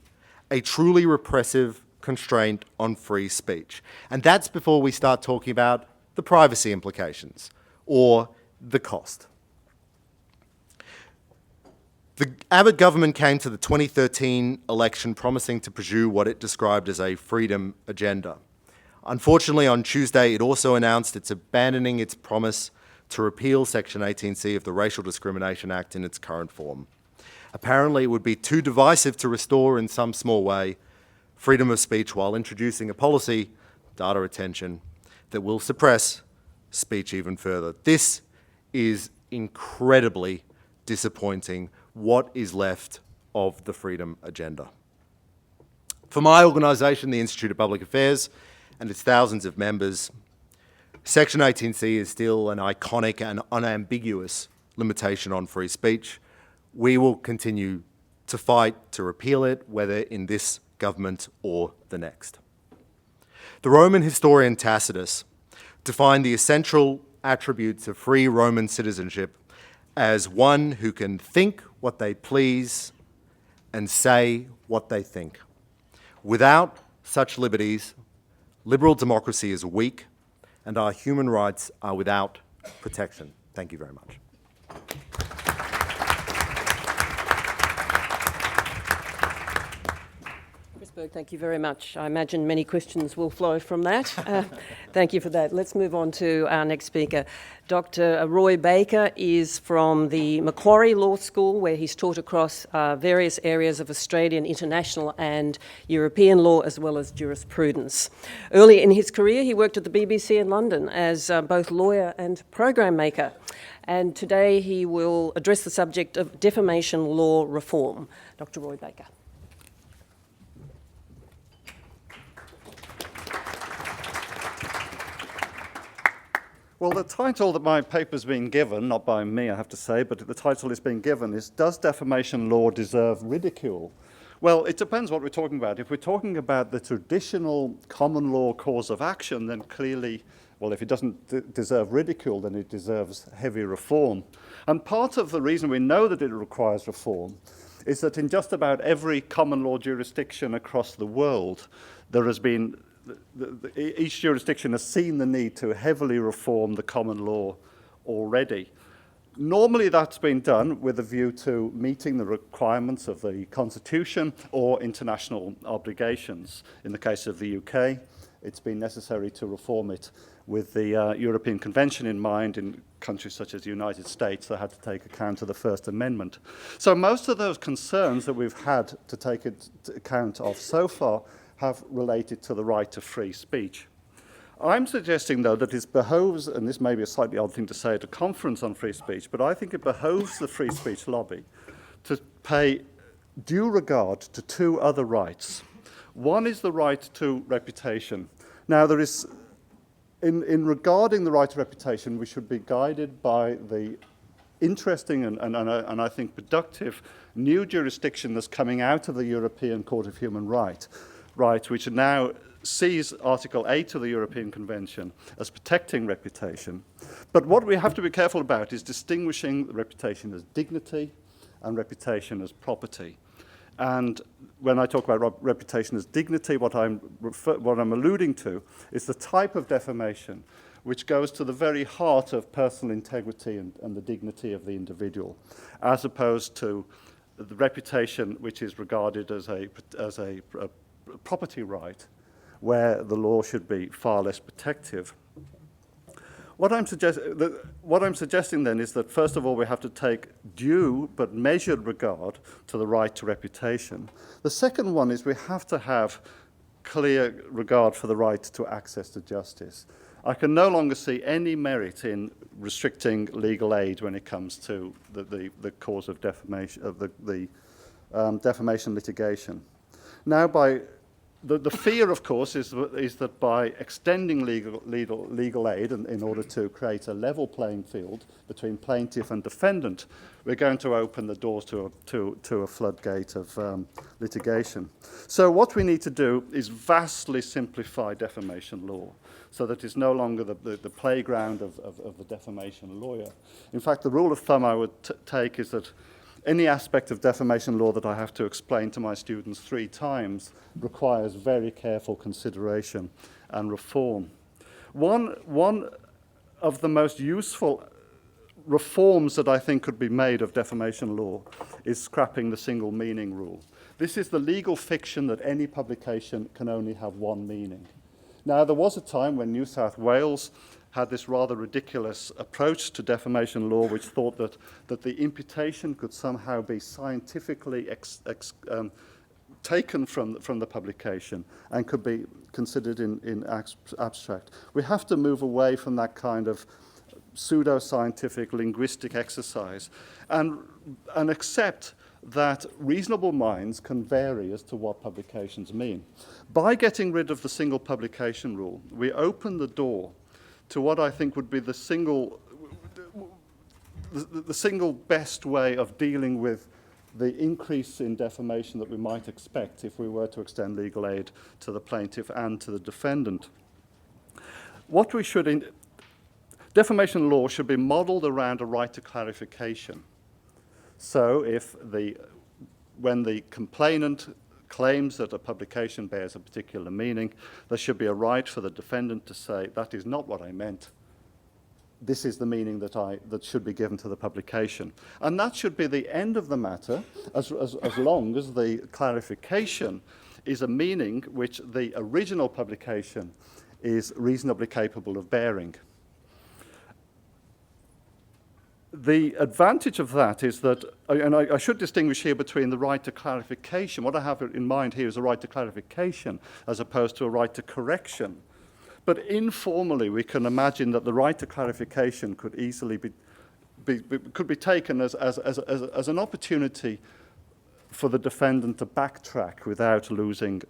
a truly repressive constraint on free speech. And that's before we start talking about the privacy implications or the cost. The Abbott government came to the 2013 election promising to pursue what it described as a freedom agenda. Unfortunately, on Tuesday, it also announced it's abandoning its promise to repeal Section 18C of the Racial Discrimination Act in its current form. Apparently, it would be too divisive to restore in some small way freedom of speech while introducing a policy, data retention, that will suppress speech even further. This is incredibly disappointing. What is left of the freedom agenda? For my organisation, the Institute of Public Affairs, and its thousands of members, Section 18C is still an iconic and unambiguous limitation on free speech. We will continue to fight to repeal it, whether in this government or the next. The Roman historian Tacitus defined the essential attributes of free Roman citizenship as one who can think what they please and say what they think. Without such liberties, liberal democracy is weak and our human rights are without protection. Thank you very much. Thank you very much. I imagine many questions will flow from that. Thank you for that. Let's move on to our next speaker. Dr. Roy Baker is from the Macquarie Law School, where he's taught across various areas of Australian, international and European law, as well as jurisprudence. Early in his career, he worked at the BBC in London as both lawyer and program maker. And today he will address the subject of defamation law reform. Dr. Roy Baker. Well, the title that my paper's been given, not by me, I have to say, but the title it's been given is, Does Defamation Law Deserve Ridicule? Well, it depends what we're talking about. If we're talking about the traditional common law cause of action, then clearly, well, if it doesn't deserve ridicule, then it deserves heavy reform. And part of the reason we know that it requires reform is that in just about every common law jurisdiction across the world, there has been each jurisdiction has seen the need to heavily reform the common law already. Normally that's been done with a view to meeting the requirements of the Constitution or international obligations. In the case of the UK, it's been necessary to reform it with the European Convention in mind. In countries such as the United States, they had to take account of the First Amendment. So most of those concerns that we've had to take account of so far have related to the right to free speech. I'm suggesting, though, that it behoves, and this may be a slightly odd thing to say at a conference on free speech, but I think it behoves the free speech lobby to pay due regard to two other rights. One is the right to reputation. Now, there is, in regarding the right to reputation, we should be guided by the interesting and I think productive new jurisdiction that's coming out of the European Court of Human Rights, which now sees Article 8 of the European Convention as protecting reputation. But what we have to be careful about is distinguishing reputation as dignity and reputation as property. And when I talk about reputation as dignity, what I'm alluding to is the type of defamation which goes to the very heart of personal integrity and the dignity of the individual, as opposed to the reputation which is regarded as a property right, where the law should be far less protective. What I'm suggesting then is that, first of all, we have to take due but measured regard to the right to reputation. The second one is we have to have clear regard for the right to access to justice. I can no longer see any merit in restricting legal aid when it comes to the cause of defamation, of the defamation litigation. Now, the fear, of course, is that by extending legal aid in order to create a level playing field between plaintiff and defendant, we're going to open the doors to a floodgate of litigation. So what we need to do is vastly simplify defamation law so that it's no longer the playground of the defamation lawyer. In fact, the rule of thumb I would take is that any aspect of defamation law that I have to explain to my students 3 times requires very careful consideration and reform. One of the most useful reforms that I think could be made of defamation law is scrapping the single meaning rule. This is the legal fiction that any publication can only have one meaning. Now, there was a time when New South Wales had this rather ridiculous approach to defamation law, which thought that the imputation could somehow be scientifically taken from the publication and could be considered in abstract. We have to move away from that kind of pseudo-scientific linguistic exercise and accept that reasonable minds can vary as to what publications mean. By getting rid of the single publication rule, we open the door to what I think would be the single best way of dealing with the increase in defamation that we might expect if we were to extend legal aid to the plaintiff and to the defendant. Defamation law should be modelled around a right to clarification. So when the complainant claims that a publication bears a particular meaning, there should be a right for the defendant to say, that is not what I meant. This is the meaning that should be given to the publication. And that should be the end of the matter, as long as the clarification is a meaning which the original publication is reasonably capable of bearing. The advantage of that is that, and I should distinguish here between the right to clarification. What I have in mind here is a right to clarification as opposed to a right to correction. But informally, we can imagine that the right to clarification could easily be taken as an opportunity for the defendant to backtrack without losing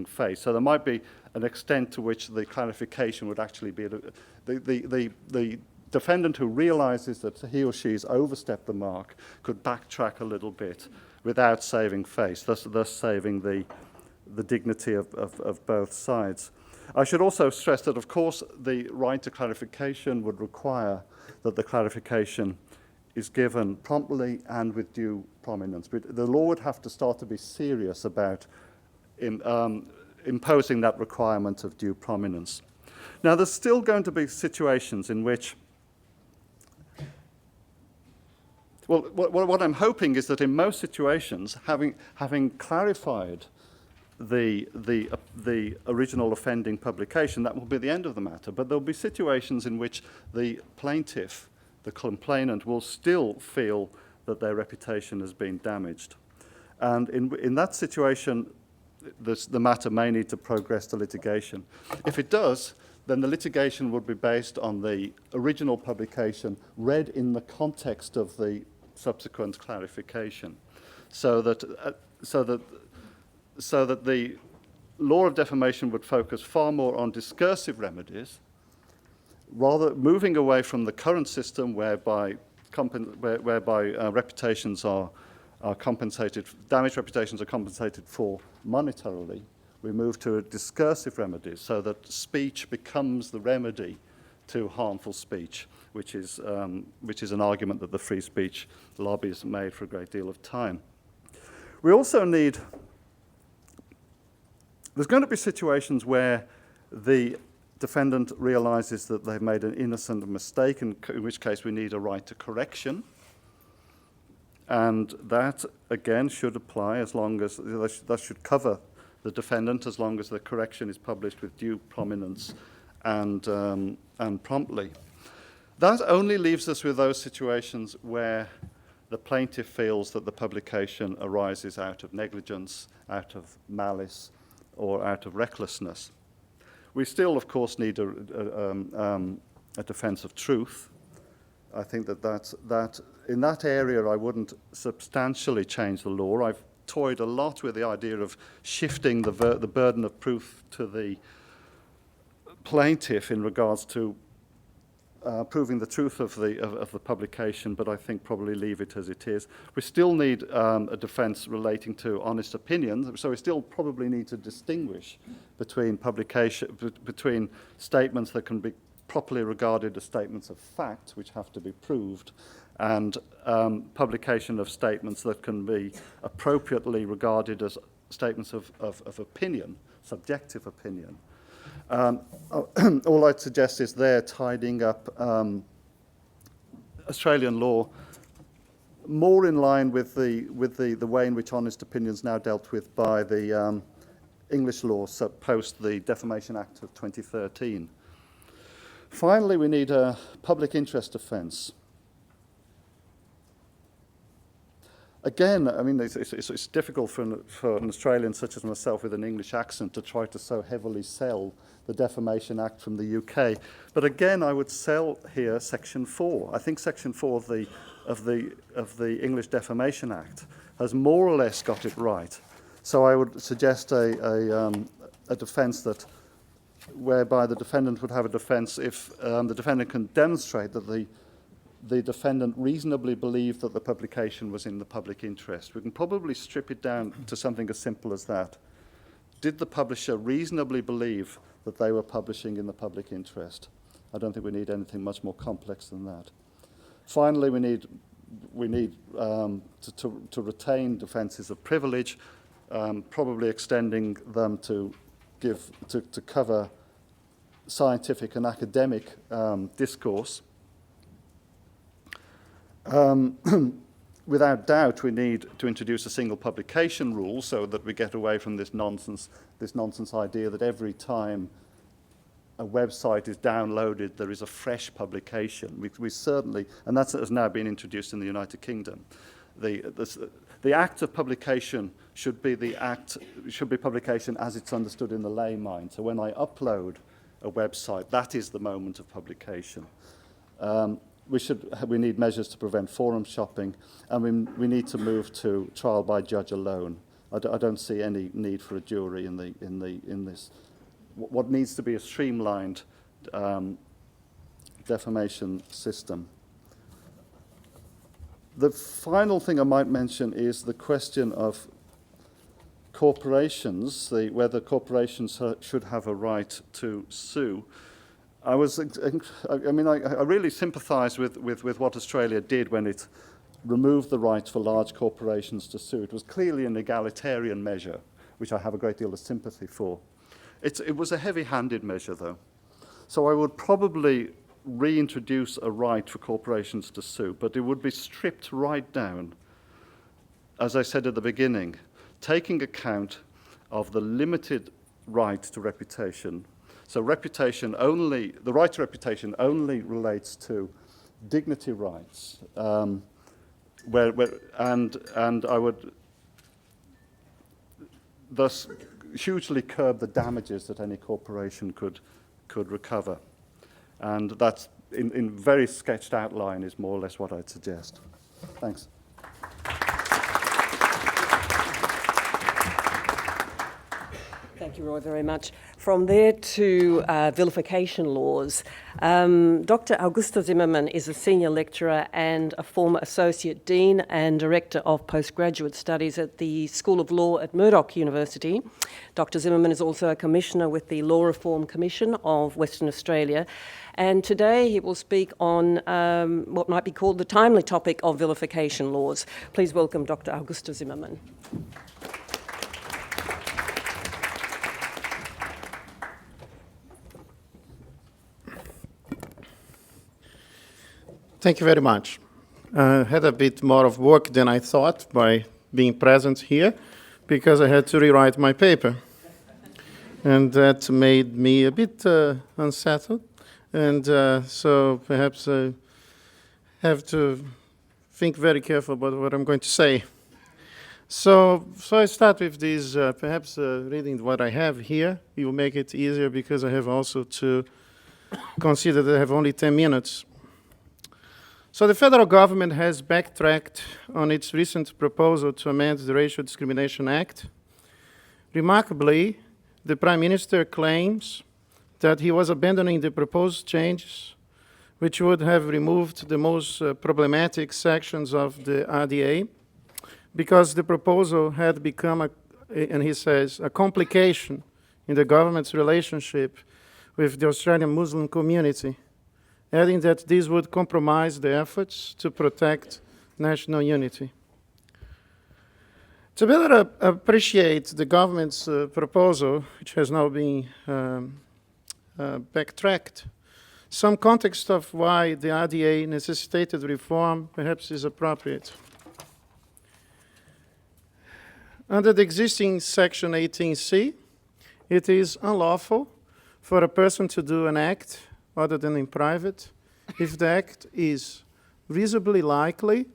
face. So there might be an extent to which the clarification would actually be the defendant who realizes that he or she has overstepped the mark could backtrack a little bit without saving face, thus saving the dignity of both sides. I should also stress that, of course, the right to clarification would require that the clarification is given promptly and with due prominence. The law would have to start to be serious about imposing that requirement of due prominence. Now, there's still going to be situations in which, well, what I'm hoping is that in most situations, having clarified the original offending publication, that will be the end of the matter. But there'll be situations in which the plaintiff, the complainant, will still feel that their reputation has been damaged. And in that situation, the matter may need to progress to litigation. If it does, then the litigation would be based on the original publication read in the context of the subsequent clarification, so that the law of defamation would focus far more on discursive remedies, rather moving away from the current system whereby reputations are compensated, damaged reputations are compensated for monetarily. We move to a discursive remedies so that speech becomes the remedy to harmful speech, which is an argument that the free speech lobbies made for a great deal of time. We also need, there's going to be situations where the defendant realizes that they've made an innocent mistake, in which case we need a right to correction. And that, again, should apply as long as, that should cover the defendant as long as the correction is published with due prominence and promptly. That only leaves us with those situations where the plaintiff feels that the publication arises out of negligence, out of malice, or out of recklessness. We still, of course, need a defense of truth. I think that in that area, I wouldn't substantially change the law. I've toyed a lot with the idea of shifting the burden of proof to the plaintiff in regards to proving the truth of the publication, but I think probably leave it as it is. We still need a defence relating to honest opinion, so we still probably need to distinguish between between statements that can be properly regarded as statements of fact, which have to be proved, and publication of statements that can be appropriately regarded as statements of opinion, subjective opinion. All I'd suggest is there tidying up Australian law more in line with the way in which honest opinion is now dealt with by the English law post the Defamation Act of 2013. Finally, we need a public interest offence. Again, I mean, it's difficult for an Australian such as myself with an English accent to try to so heavily sell the Defamation Act from the UK. But again, I would sell here Section 4. I think Section 4 of the English Defamation Act has more or less got it right. So I would suggest a defence whereby the defendant would have a defence if the defendant can demonstrate that the defendant reasonably believed that the publication was in the public interest. We can probably strip it down to something as simple as that. Did the publisher reasonably believe that they were publishing in the public interest? I don't think we need anything much more complex than that. Finally, we need to retain defences of privilege, probably extending them to cover scientific and academic discourse. Without doubt, we need to introduce a single publication rule so that we get away from this nonsense idea that every time a website is downloaded, there is a fresh publication. We certainly, and that has now been introduced in the United Kingdom. The act of publication should be publication as it's understood in the lay mind. So when I upload a website, that is the moment of publication. We need measures to prevent forum shopping, and we need to move to trial by judge alone. I don't see any need for a jury in this. What needs to be a streamlined defamation system. The final thing I might mention is the question of corporations, whether corporations should have a right to sue. I really sympathise with what Australia did when it removed the right for large corporations to sue. It was clearly an egalitarian measure, which I have a great deal of sympathy for. It was a heavy-handed measure, though. So I would probably reintroduce a right for corporations to sue, but it would be stripped right down, as I said at the beginning, taking account of the limited right to reputation. So the right to reputation only relates to dignity rights, and I would thus hugely curb the damages that any corporation could recover. And that's, in very sketched outline, is more or less what I'd suggest. Thanks. Thank you, Roy, very much. From there to vilification laws. Dr. Augusto Zimmermann is a senior lecturer and a former associate dean and director of postgraduate studies at the School of Law at Murdoch University. Dr. Zimmermann is also a commissioner with the Law Reform Commission of Western Australia. And today he will speak on what might be called the timely topic of vilification laws. Please welcome Dr. Augusto Zimmermann. Thank you very much. I had a bit more of work than I thought by being present here because I had to rewrite my paper. And that made me a bit unsettled. And so perhaps I have to think very careful about what I'm going to say. So I start with this, perhaps reading what I have here. It will make it easier because I have also to consider that I have only 10 minutes. So the federal government has backtracked on its recent proposal to amend the Racial Discrimination Act. Remarkably, the Prime Minister claims that he was abandoning the proposed changes, which would have removed the most problematic sections of the RDA, because the proposal had become, and he says, a complication in the government's relationship with the Australian Muslim community, adding that this would compromise the efforts to protect national unity. To better appreciate the government's proposal, which has now been backtracked, some context of why the RDA necessitated reform perhaps is appropriate. Under the existing Section 18C, it is unlawful for a person to do an act other than in private if the act is reasonably likely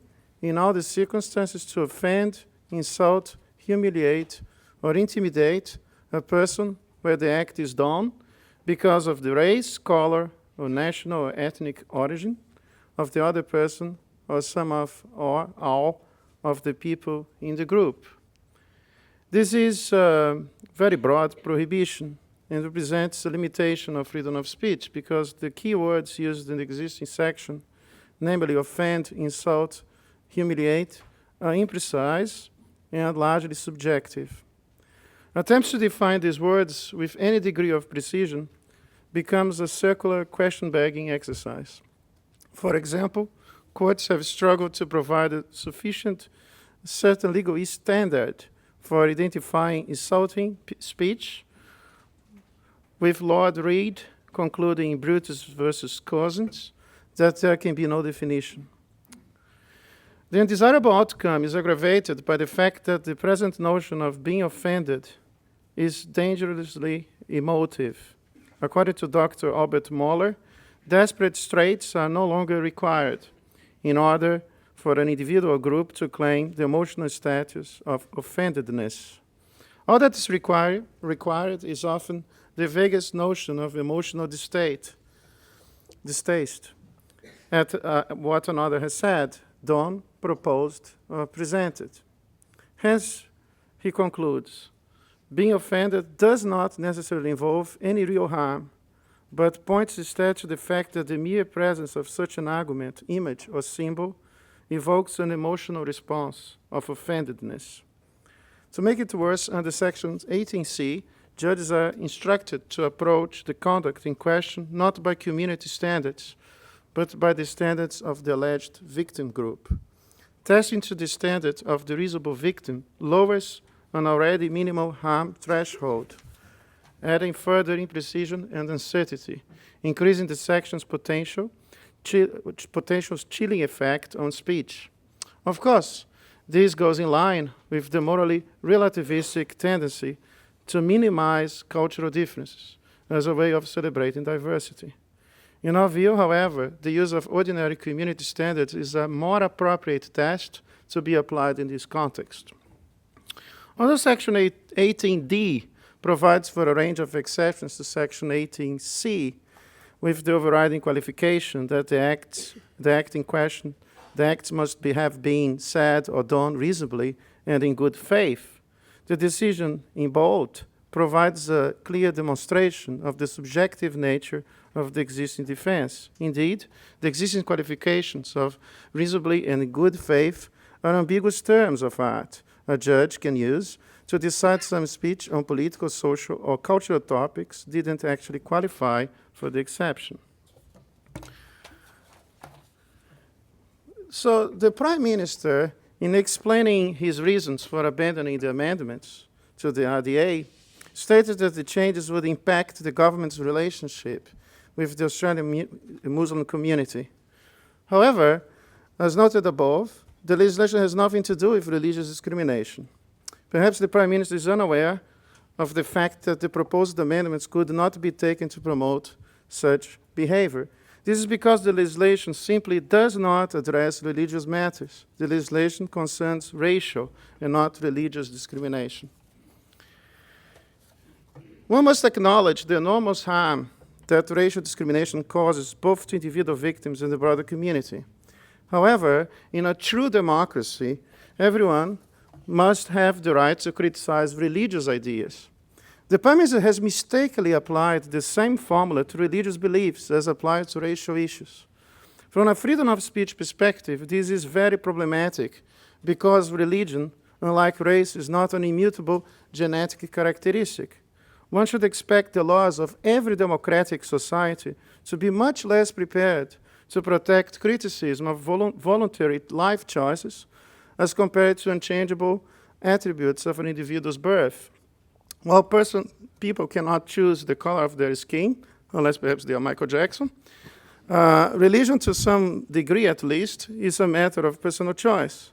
in all the circumstances to offend, insult, humiliate, or intimidate a person where the act is done because of the race, color, or national or ethnic origin of the other person or some of or all of the people in the group. This is a very broad prohibition and represents a limitation of freedom of speech because the key words used in the existing section, namely offend, insult, humiliate, are imprecise and largely subjective. Attempts to define these words with any degree of precision becomes a circular question-begging exercise. For example, courts have struggled to provide a sufficient certain legal standard for identifying insulting speech, with Lord Reid concluding in Brutus versus Cousins that there can be no definition. The undesirable outcome is aggravated by the fact that the present notion of being offended is dangerously emotive. According to Dr. Albert Mohler, desperate straits are no longer required in order for an individual or group to claim the emotional status of offendedness. All that is required is often the vaguest notion of emotional distaste at what another has said, done, proposed, or presented. Hence, he concludes, being offended does not necessarily involve any real harm, but points instead to the fact that the mere presence of such an argument, image, or symbol evokes an emotional response of offendedness. To make it worse, under Section 18C, judges are instructed to approach the conduct in question not by community standards, but by the standards of the alleged victim group. Testing to the standard of the reasonable victim lowers an already minimal harm threshold, adding further imprecision and uncertainty, increasing the section's potential chilling effect on speech. Of course, this goes in line with the morally relativistic tendency to minimize cultural differences as a way of celebrating diversity. In our view, however, the use of ordinary community standards is a more appropriate test to be applied in this context. Although Section 18D provides for a range of exceptions to Section 18C, with the overriding qualification that the act in question, the acts must have been said or done reasonably and in good faith. The decision in bold provides a clear demonstration of the subjective nature of the existing defense. Indeed, the existing qualifications of reasonably and in good faith are ambiguous terms of art a judge can use to decide some speech on political, social, or cultural topics didn't actually qualify for the exception. So the Prime Minister, in explaining his reasons for abandoning the amendments to the RDA, stated that the changes would impact the government's relationship with the Australian Muslim community. However, as noted above, the legislation has nothing to do with religious discrimination. Perhaps the Prime Minister is unaware of the fact that the proposed amendments could not be taken to promote such behavior. This is because the legislation simply does not address religious matters. The legislation concerns racial and not religious discrimination. One must acknowledge the enormous harm that racial discrimination causes both to individual victims and the broader community. However, in a true democracy, everyone must have the right to criticize religious ideas. The Prime Minister has mistakenly applied the same formula to religious beliefs as applied to racial issues. From a freedom of speech perspective, this is very problematic because religion, unlike race, is not an immutable genetic characteristic. one should expect the laws of every democratic society to be much less prepared to protect criticism of voluntary life choices as compared to unchangeable attributes of an individual's birth. While people cannot choose the color of their skin, unless perhaps they are Michael Jackson, religion, to some degree at least, is a matter of personal choice.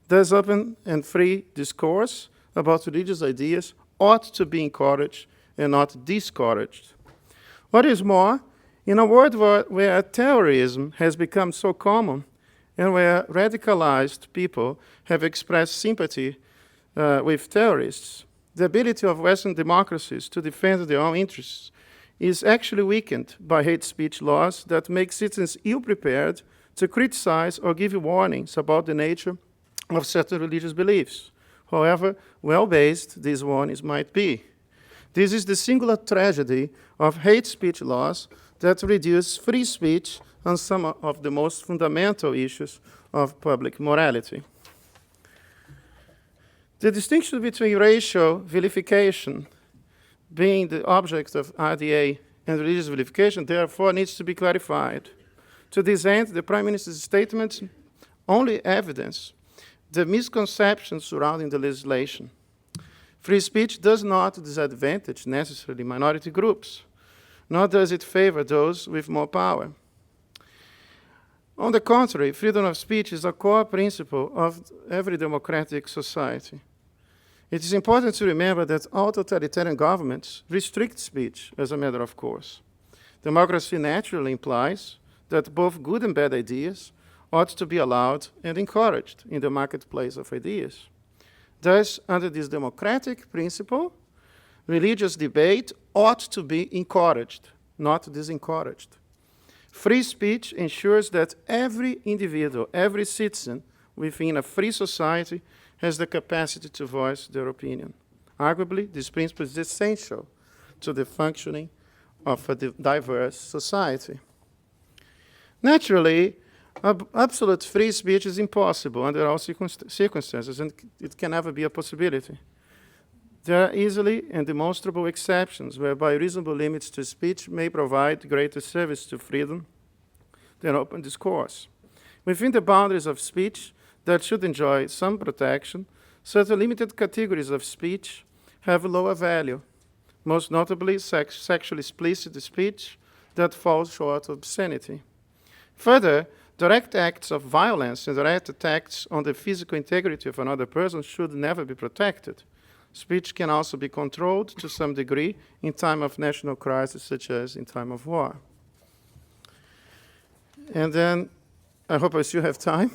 Thus, open and free discourse about religious ideas ought to be encouraged and not discouraged. What is more, in a world where terrorism has become so common and where radicalized people have expressed sympathy with terrorists, the ability of Western democracies to defend their own interests is actually weakened by hate speech laws that make citizens ill-prepared to criticize or give warnings about the nature of certain religious beliefs, however well-based these warnings might be. This is the singular tragedy of hate speech laws that reduce free speech on some of the most fundamental issues of public morality. The distinction between racial vilification being the object of RDA and religious vilification, therefore, needs to be clarified. To this end, the Prime Minister's statements only evidence the misconceptions surrounding the legislation. Free speech does not disadvantage necessarily minority groups, nor does it favor those with more power. On the contrary, freedom of speech is a core principle of every democratic society. It is important to remember that all totalitarian governments restrict speech as a matter of course. Democracy naturally implies that both good and bad ideas ought to be allowed and encouraged in the marketplace of ideas. Thus, under this democratic principle, religious debate ought to be encouraged, not disencouraged. Free speech ensures that every individual, every citizen within a free society has the capacity to voice their opinion. Arguably, this principle is essential to the functioning of a diverse society. Naturally, absolute free speech is impossible under all circumstances, and it can never be a possibility. There are easily and demonstrable exceptions whereby reasonable limits to speech may provide greater service to freedom than open discourse. Within the boundaries of speech that should enjoy some protection, certain limited categories of speech have lower value, most notably sexually explicit speech that falls short of obscenity. Further, direct acts of violence and direct attacks on the physical integrity of another person should never be protected. Speech can also be controlled to some degree in time of national crisis, such as in time of war. And then, I hope I still have time.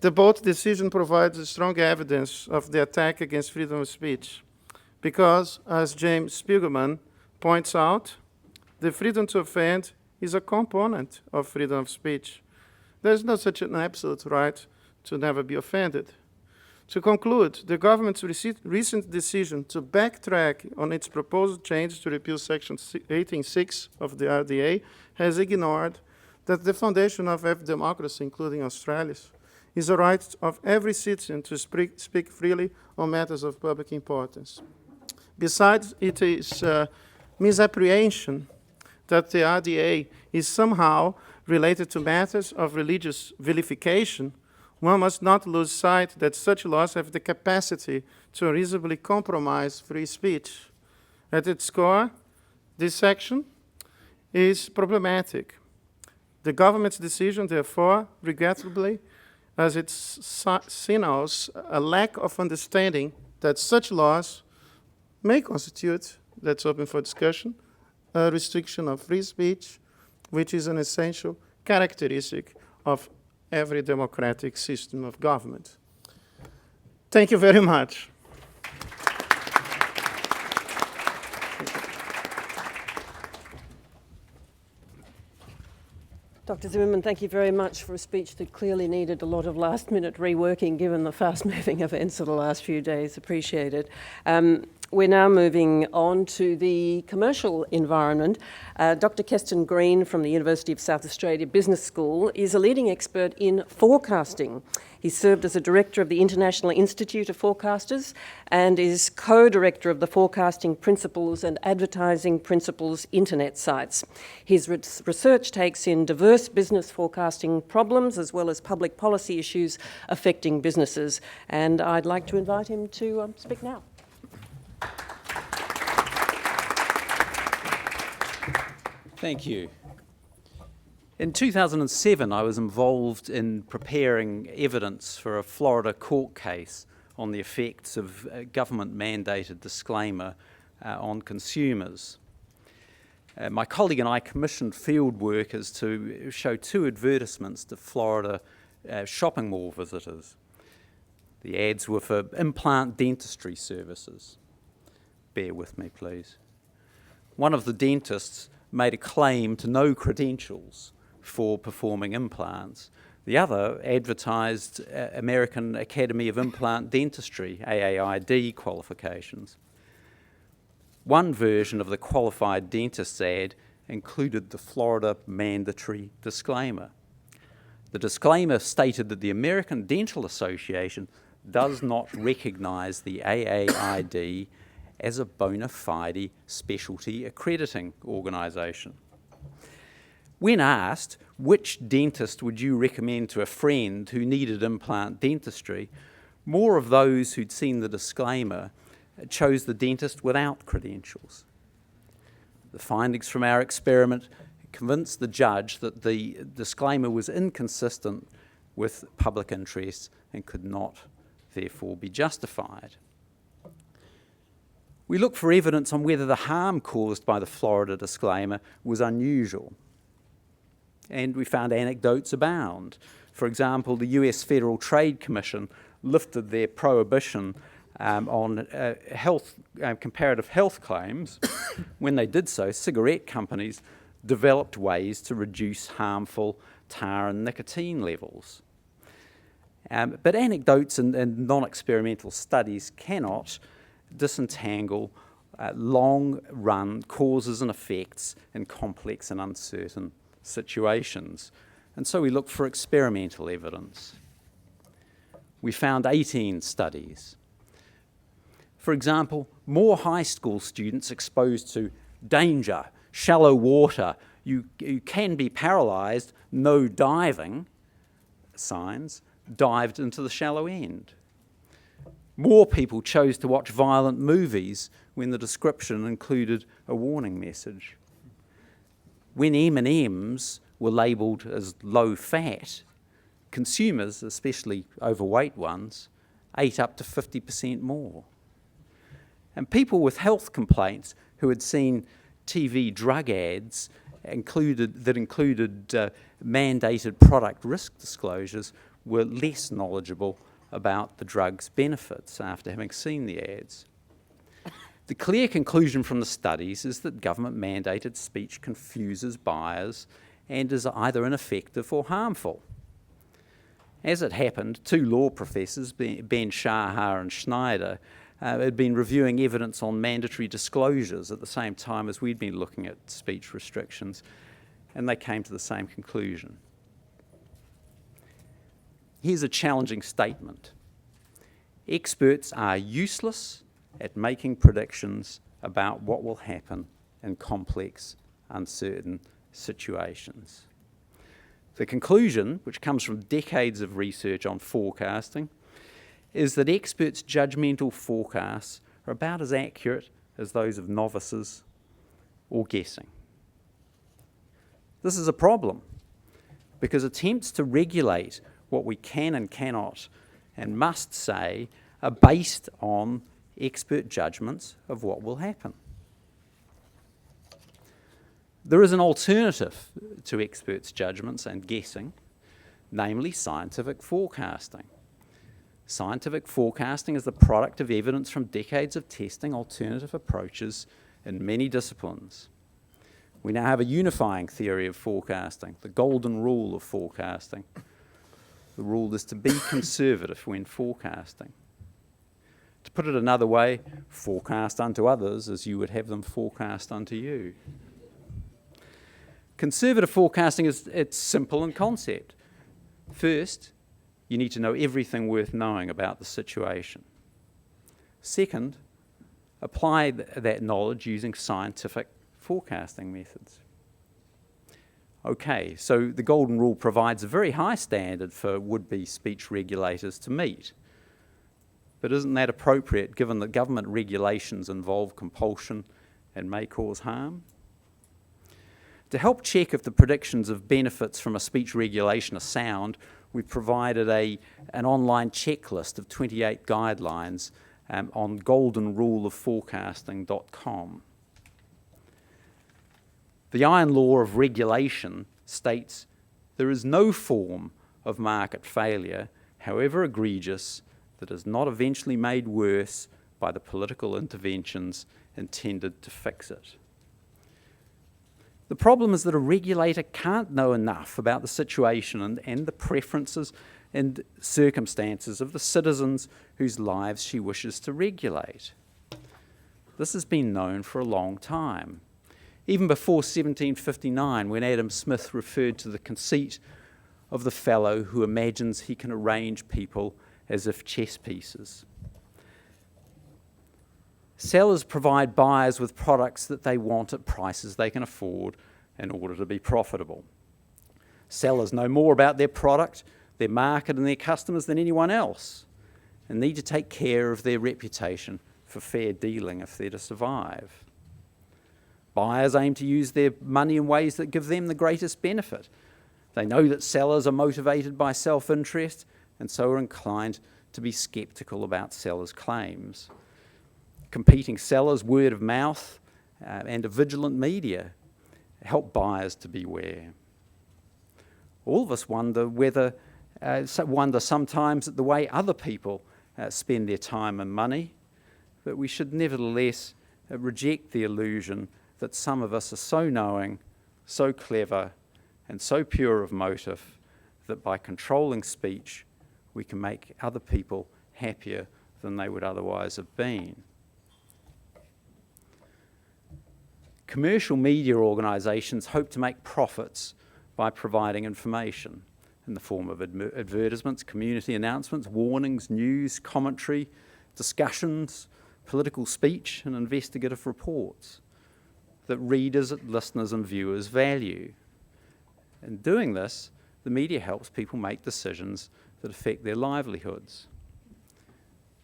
The Bolt decision provides strong evidence of the attack against freedom of speech because, as James Spiegelman points out, the freedom to offend is a component of freedom of speech. There is no such an absolute right to never be offended. To conclude, the government's recent decision to backtrack on its proposed change to repeal Section 18.6 of the RDA has ignored that the foundation of every democracy, including Australia's, is the right of every citizen to speak freely on matters of public importance. Besides, it is misapprehension that the RDA is somehow related to matters of religious vilification. One must not lose sight that such laws have the capacity to reasonably compromise free speech. At its core, this section is problematic. The government's decision, therefore, regrettably, as it signals a lack of understanding that such laws may constitute, that's open for discussion, a restriction of free speech, which is an essential characteristic of every democratic system of government. Thank you very much. Dr. Zimmerman, thank you very much for a speech that clearly needed a lot of last-minute reworking given the fast-moving events of the last few days. Appreciate it. We're now moving on to the commercial environment. Dr. Keston Green from the University of South Australia Business School is a leading expert in forecasting. He served as a director of the International Institute of Forecasters and is co-director of the Forecasting Principles and Advertising Principles internet sites. His research takes in diverse business forecasting problems as well as public policy issues affecting businesses. And I'd like to invite him to speak now. Thank you. In 2007, I was involved in preparing evidence for a Florida court case on the effects of a government-mandated disclaimer on consumers. My colleague and I commissioned field workers to show 2 advertisements to Florida shopping mall visitors. The ads were for implant dentistry services. Bear with me, please. One of the dentists made a claim to no credentials for performing implants. The other advertised American Academy of Implant Dentistry, AAID, qualifications. One version of the qualified dentist's ad included the Florida mandatory disclaimer. The disclaimer stated that the American Dental Association does not recognise the AAID as a bona fide specialty accrediting organisation. When asked, which dentist would you recommend to a friend who needed implant dentistry, more of those who'd seen the disclaimer chose the dentist without credentials. The findings from our experiment convinced the judge that the disclaimer was inconsistent with public interest and could not, therefore, be justified. We looked for evidence on whether the harm caused by the Florida disclaimer was unusual. And we found anecdotes abound. For example, the US Federal Trade Commission lifted their prohibition on comparative health claims. When they did so, cigarette companies developed ways to reduce harmful tar and nicotine levels. But anecdotes and non-experimental studies cannot disentangle long-run causes and effects in complex and uncertain situations. And so we looked for experimental evidence. We found 18 studies. For example, more high school students exposed to danger, shallow water, you can be paralysed, no diving signs, dived into the shallow end. More people chose to watch violent movies when the description included a warning message. When M&Ms were labelled as low fat, consumers, especially overweight ones, ate up to 50% more. And people with health complaints who had seen TV drug ads that included mandated product risk disclosures were less knowledgeable about the drug's benefits after having seen the ads. The clear conclusion from the studies is that government-mandated speech confuses buyers and is either ineffective or harmful. As it happened, 2 law professors, Ben Shahar and Schneider, had been reviewing evidence on mandatory disclosures at the same time as we'd been looking at speech restrictions, and they came to the same conclusion. Here's a challenging statement. Experts are useless at making predictions about what will happen in complex, uncertain situations. The conclusion, which comes from decades of research on forecasting, is that experts' judgmental forecasts are about as accurate as those of novices or guessing. This is a problem because attempts to regulate what we can and cannot and must say are based on expert judgments of what will happen. There is an alternative to experts' judgments and guessing, namely scientific forecasting. Scientific forecasting is the product of evidence from decades of testing alternative approaches in many disciplines. We now have a unifying theory of forecasting, the golden rule of forecasting. The rule is to be conservative when forecasting. To put it another way, forecast unto others as you would have them forecast unto you. Conservative forecasting it's simple in concept. First, you need to know everything worth knowing about the situation. Second, apply that knowledge using scientific forecasting methods. Okay, so the Golden Rule provides a very high standard for would-be speech regulators to meet. But isn't that appropriate given that government regulations involve compulsion and may cause harm? To help check if the predictions of benefits from a speech regulation are sound, we've provided an online checklist of 28 guidelines on goldenruleofforecasting.com. The iron law of regulation states there is no form of market failure, however egregious, that is not eventually made worse by the political interventions intended to fix it. The problem is that a regulator can't know enough about the situation and the preferences and circumstances of the citizens whose lives she wishes to regulate. This has been known for a long time. Even before 1759, when Adam Smith referred to the conceit of the fellow who imagines he can arrange people as if chess pieces. Sellers provide buyers with products that they want at prices they can afford in order to be profitable. Sellers know more about their product, their market and their customers than anyone else, and need to take care of their reputation for fair dealing if they're to survive. Buyers aim to use their money in ways that give them the greatest benefit. They know that sellers are motivated by self-interest and so are inclined to be sceptical about sellers' claims. Competing sellers, word of mouth, and a vigilant media help buyers to beware. All of us wonder sometimes at the way other people spend their time and money, but we should nevertheless reject the illusion that some of us are so knowing, so clever, and so pure of motive that by controlling speech, we can make other people happier than they would otherwise have been. Commercial media organisations hope to make profits by providing information in the form of advertisements, community announcements, warnings, news, commentary, discussions, political speech, and investigative reports that readers, listeners, and viewers value. In doing this, the media helps people make decisions that affect their livelihoods.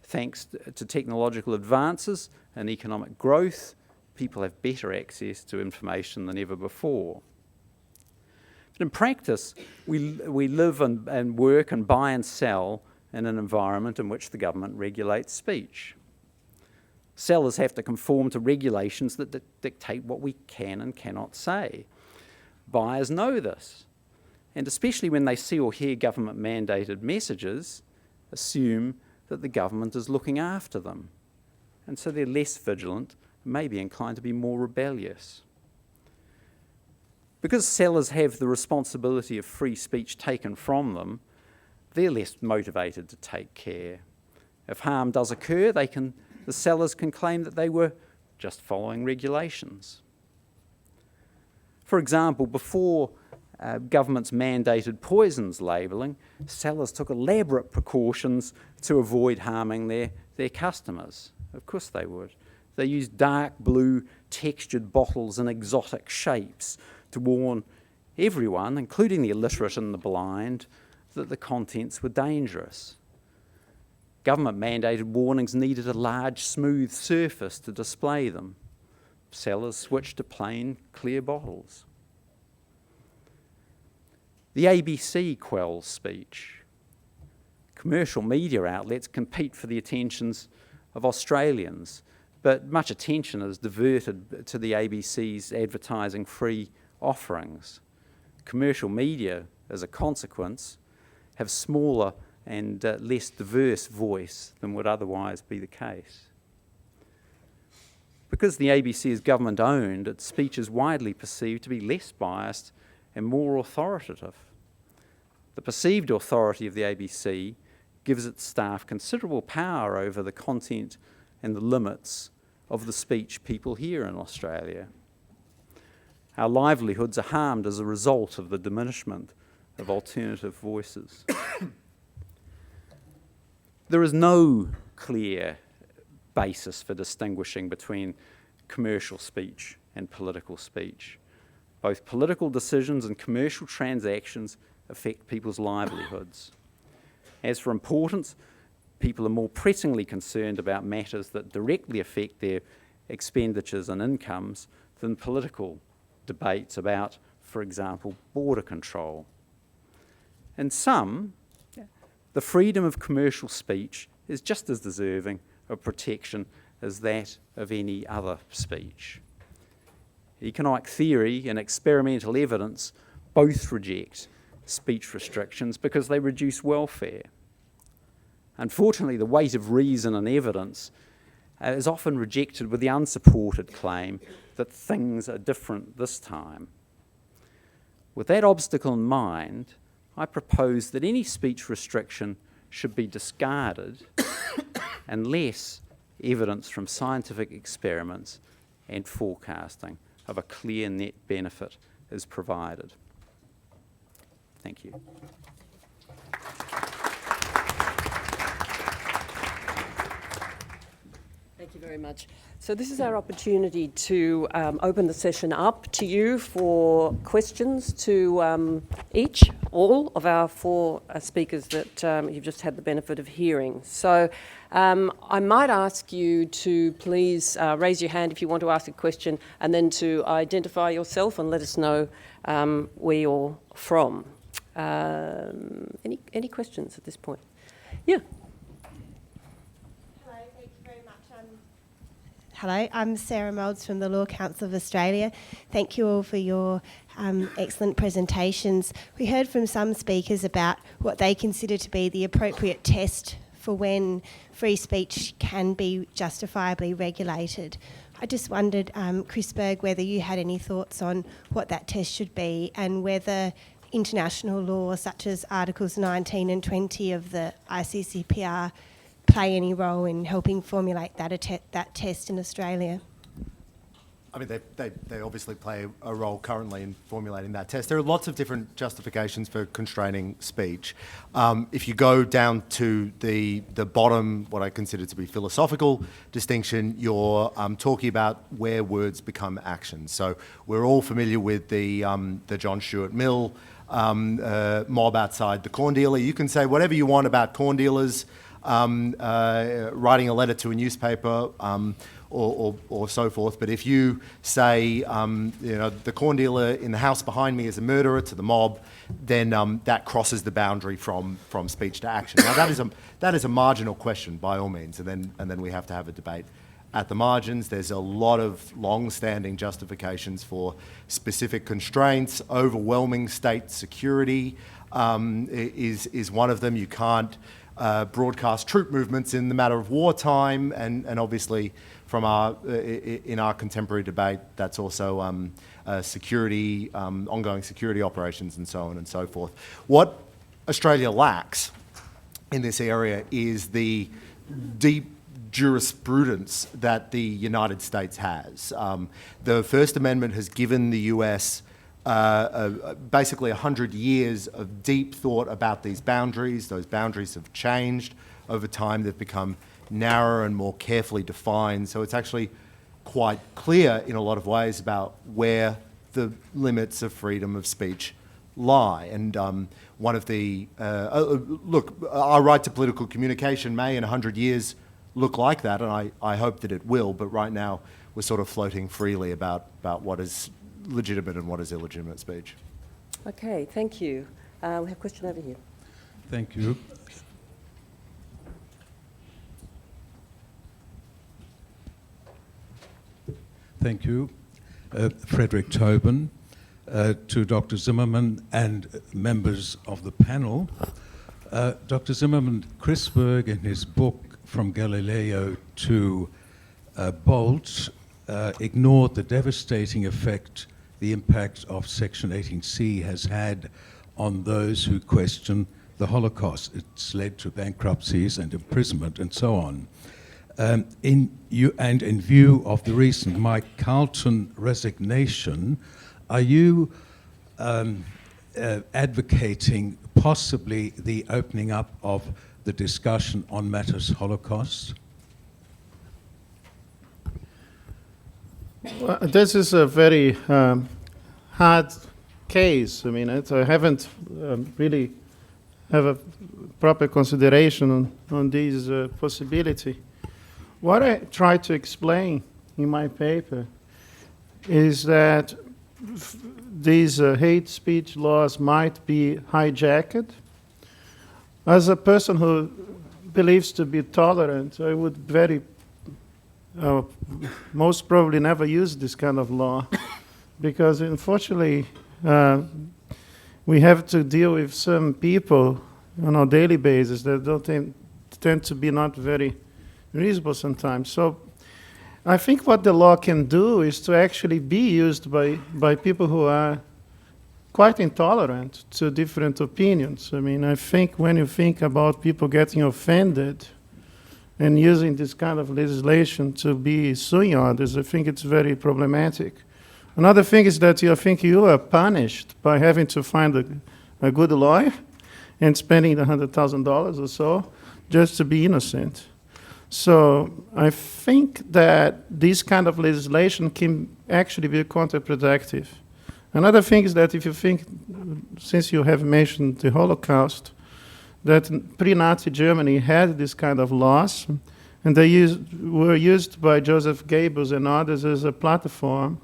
Thanks to technological advances and economic growth, people have better access to information than ever before. But in practice, we live and work and buy and sell in an environment in which the government regulates speech. Sellers have to conform to regulations that dictate what we can and cannot say. Buyers know this, and especially when they see or hear government-mandated messages, assume that the government is looking after them, and so they're less vigilant, may be inclined to be more rebellious. Because sellers have the responsibility of free speech taken from them, they're less motivated to take care. If harm does occur, the sellers can claim that they were just following regulations. For example, before governments mandated poisons labelling, sellers took elaborate precautions to avoid harming their customers. Of course they would. They used dark blue textured bottles in exotic shapes to warn everyone, including the illiterate and the blind, that the contents were dangerous. Government-mandated warnings needed a large, smooth surface to display them. Sellers switched to plain, clear bottles. The ABC quells speech. Commercial media outlets compete for the attentions of Australians, but much attention is diverted to the ABC's advertising-free offerings. Commercial media, as a consequence, have smaller and less diverse voice than would otherwise be the case. Because the ABC is government-owned, its speech is widely perceived to be less biased and more authoritative. The perceived authority of the ABC gives its staff considerable power over the content and the limits of the speech people hear in Australia. Our livelihoods are harmed as a result of the diminishment of alternative voices. There is no clear basis for distinguishing between commercial speech and political speech. Both political decisions and commercial transactions affect people's livelihoods. As for importance, people are more pressingly concerned about matters that directly affect their expenditures and incomes than political debates about, for example, border control. In some, the freedom of commercial speech is just as deserving of protection as that of any other speech. Economic theory and experimental evidence both reject speech restrictions because they reduce welfare. Unfortunately, the weight of reason and evidence is often rejected with the unsupported claim that things are different this time. With that obstacle in mind, I propose that any speech restriction should be discarded unless evidence from scientific experiments and forecasting of a clear net benefit is provided. Thank you. Thank you very much. So this is our opportunity to open the session up to you for questions to all of our four speakers that you've just had the benefit of hearing. So I might ask you to please raise your hand if you want to ask a question, and then to identify yourself and let us know where you're from. Any questions at this point? Yeah. Hello, I'm Sarah Moulds from the Law Council of Australia. Thank you all for your excellent presentations. We heard from some speakers about what they consider to be the appropriate test for when free speech can be justifiably regulated. I just wondered, Chris Berg, whether you had any thoughts on what that test should be, and whether international law such as Articles 19 and 20 of the ICCPR play any role in helping formulate that test in Australia? I mean, they obviously play a role currently in formulating that test. There are lots of different justifications for constraining speech. If you go down to the bottom, what I consider to be philosophical distinction, you're talking about where words become actions. So we're all familiar with the John Stuart Mill mob outside the corn dealer. You can say whatever you want about corn dealers, writing a letter to a newspaper, or so forth. But if you say, the corn dealer in the house behind me is a murderer to the mob, then that crosses the boundary from speech to action. Now that is a marginal question by all means, and then we have to have a debate at the margins. There's a lot of long-standing justifications for specific constraints. Overwhelming state security is one of them. You can't broadcast troop movements in the matter of wartime, and obviously from in our contemporary debate, that's also security, ongoing security operations, and so on and so forth. What Australia lacks in this area is the deep jurisprudence that the United States has. The First Amendment has given the US basically 100 years of deep thought about these boundaries. Those boundaries have changed over time. They've become narrower and more carefully defined. So it's actually quite clear in a lot of ways about where the limits of freedom of speech lie. And one of the, look, our right to political communication may in 100 years look like that, and I hope that it will, but right now we're sort of floating freely about what is legitimate and what is illegitimate speech. Okay, thank you. We have a question over here. Thank you. Thank you. Frederick Tobin, to Dr. Zimmerman and members of the panel. Dr. Zimmerman, Chris Berg, in his book From Galileo to Bolt, ignored the devastating effect the impact of Section 18C has had on those who question the Holocaust. It's led to bankruptcies and imprisonment and so on. In view of the recent Mike Carlton resignation, are you advocating possibly the opening up of the discussion on matters Holocaust? Well, this is a very hard case. I mean, I haven't really have a proper consideration on this possibility. What I try to explain in my paper is that these hate speech laws might be hijacked. As a person who believes to be tolerant, I would most probably never use this kind of law because unfortunately we have to deal with some people on a daily basis that don't tend to be not very reasonable sometimes. So I think what the law can do is to actually be used by people who are quite intolerant to different opinions. I mean, I think when you think about people getting offended and using this kind of legislation to be suing others, I think it's very problematic. Another thing is that I think you are punished by having to find a good lawyer and spending $100,000 or so just to be innocent. So I think that this kind of legislation can actually be counterproductive. Another thing is that if you think, since you have mentioned the Holocaust, that pre-Nazi Germany had this kind of laws, and they were used by Joseph Goebbels and others as a platform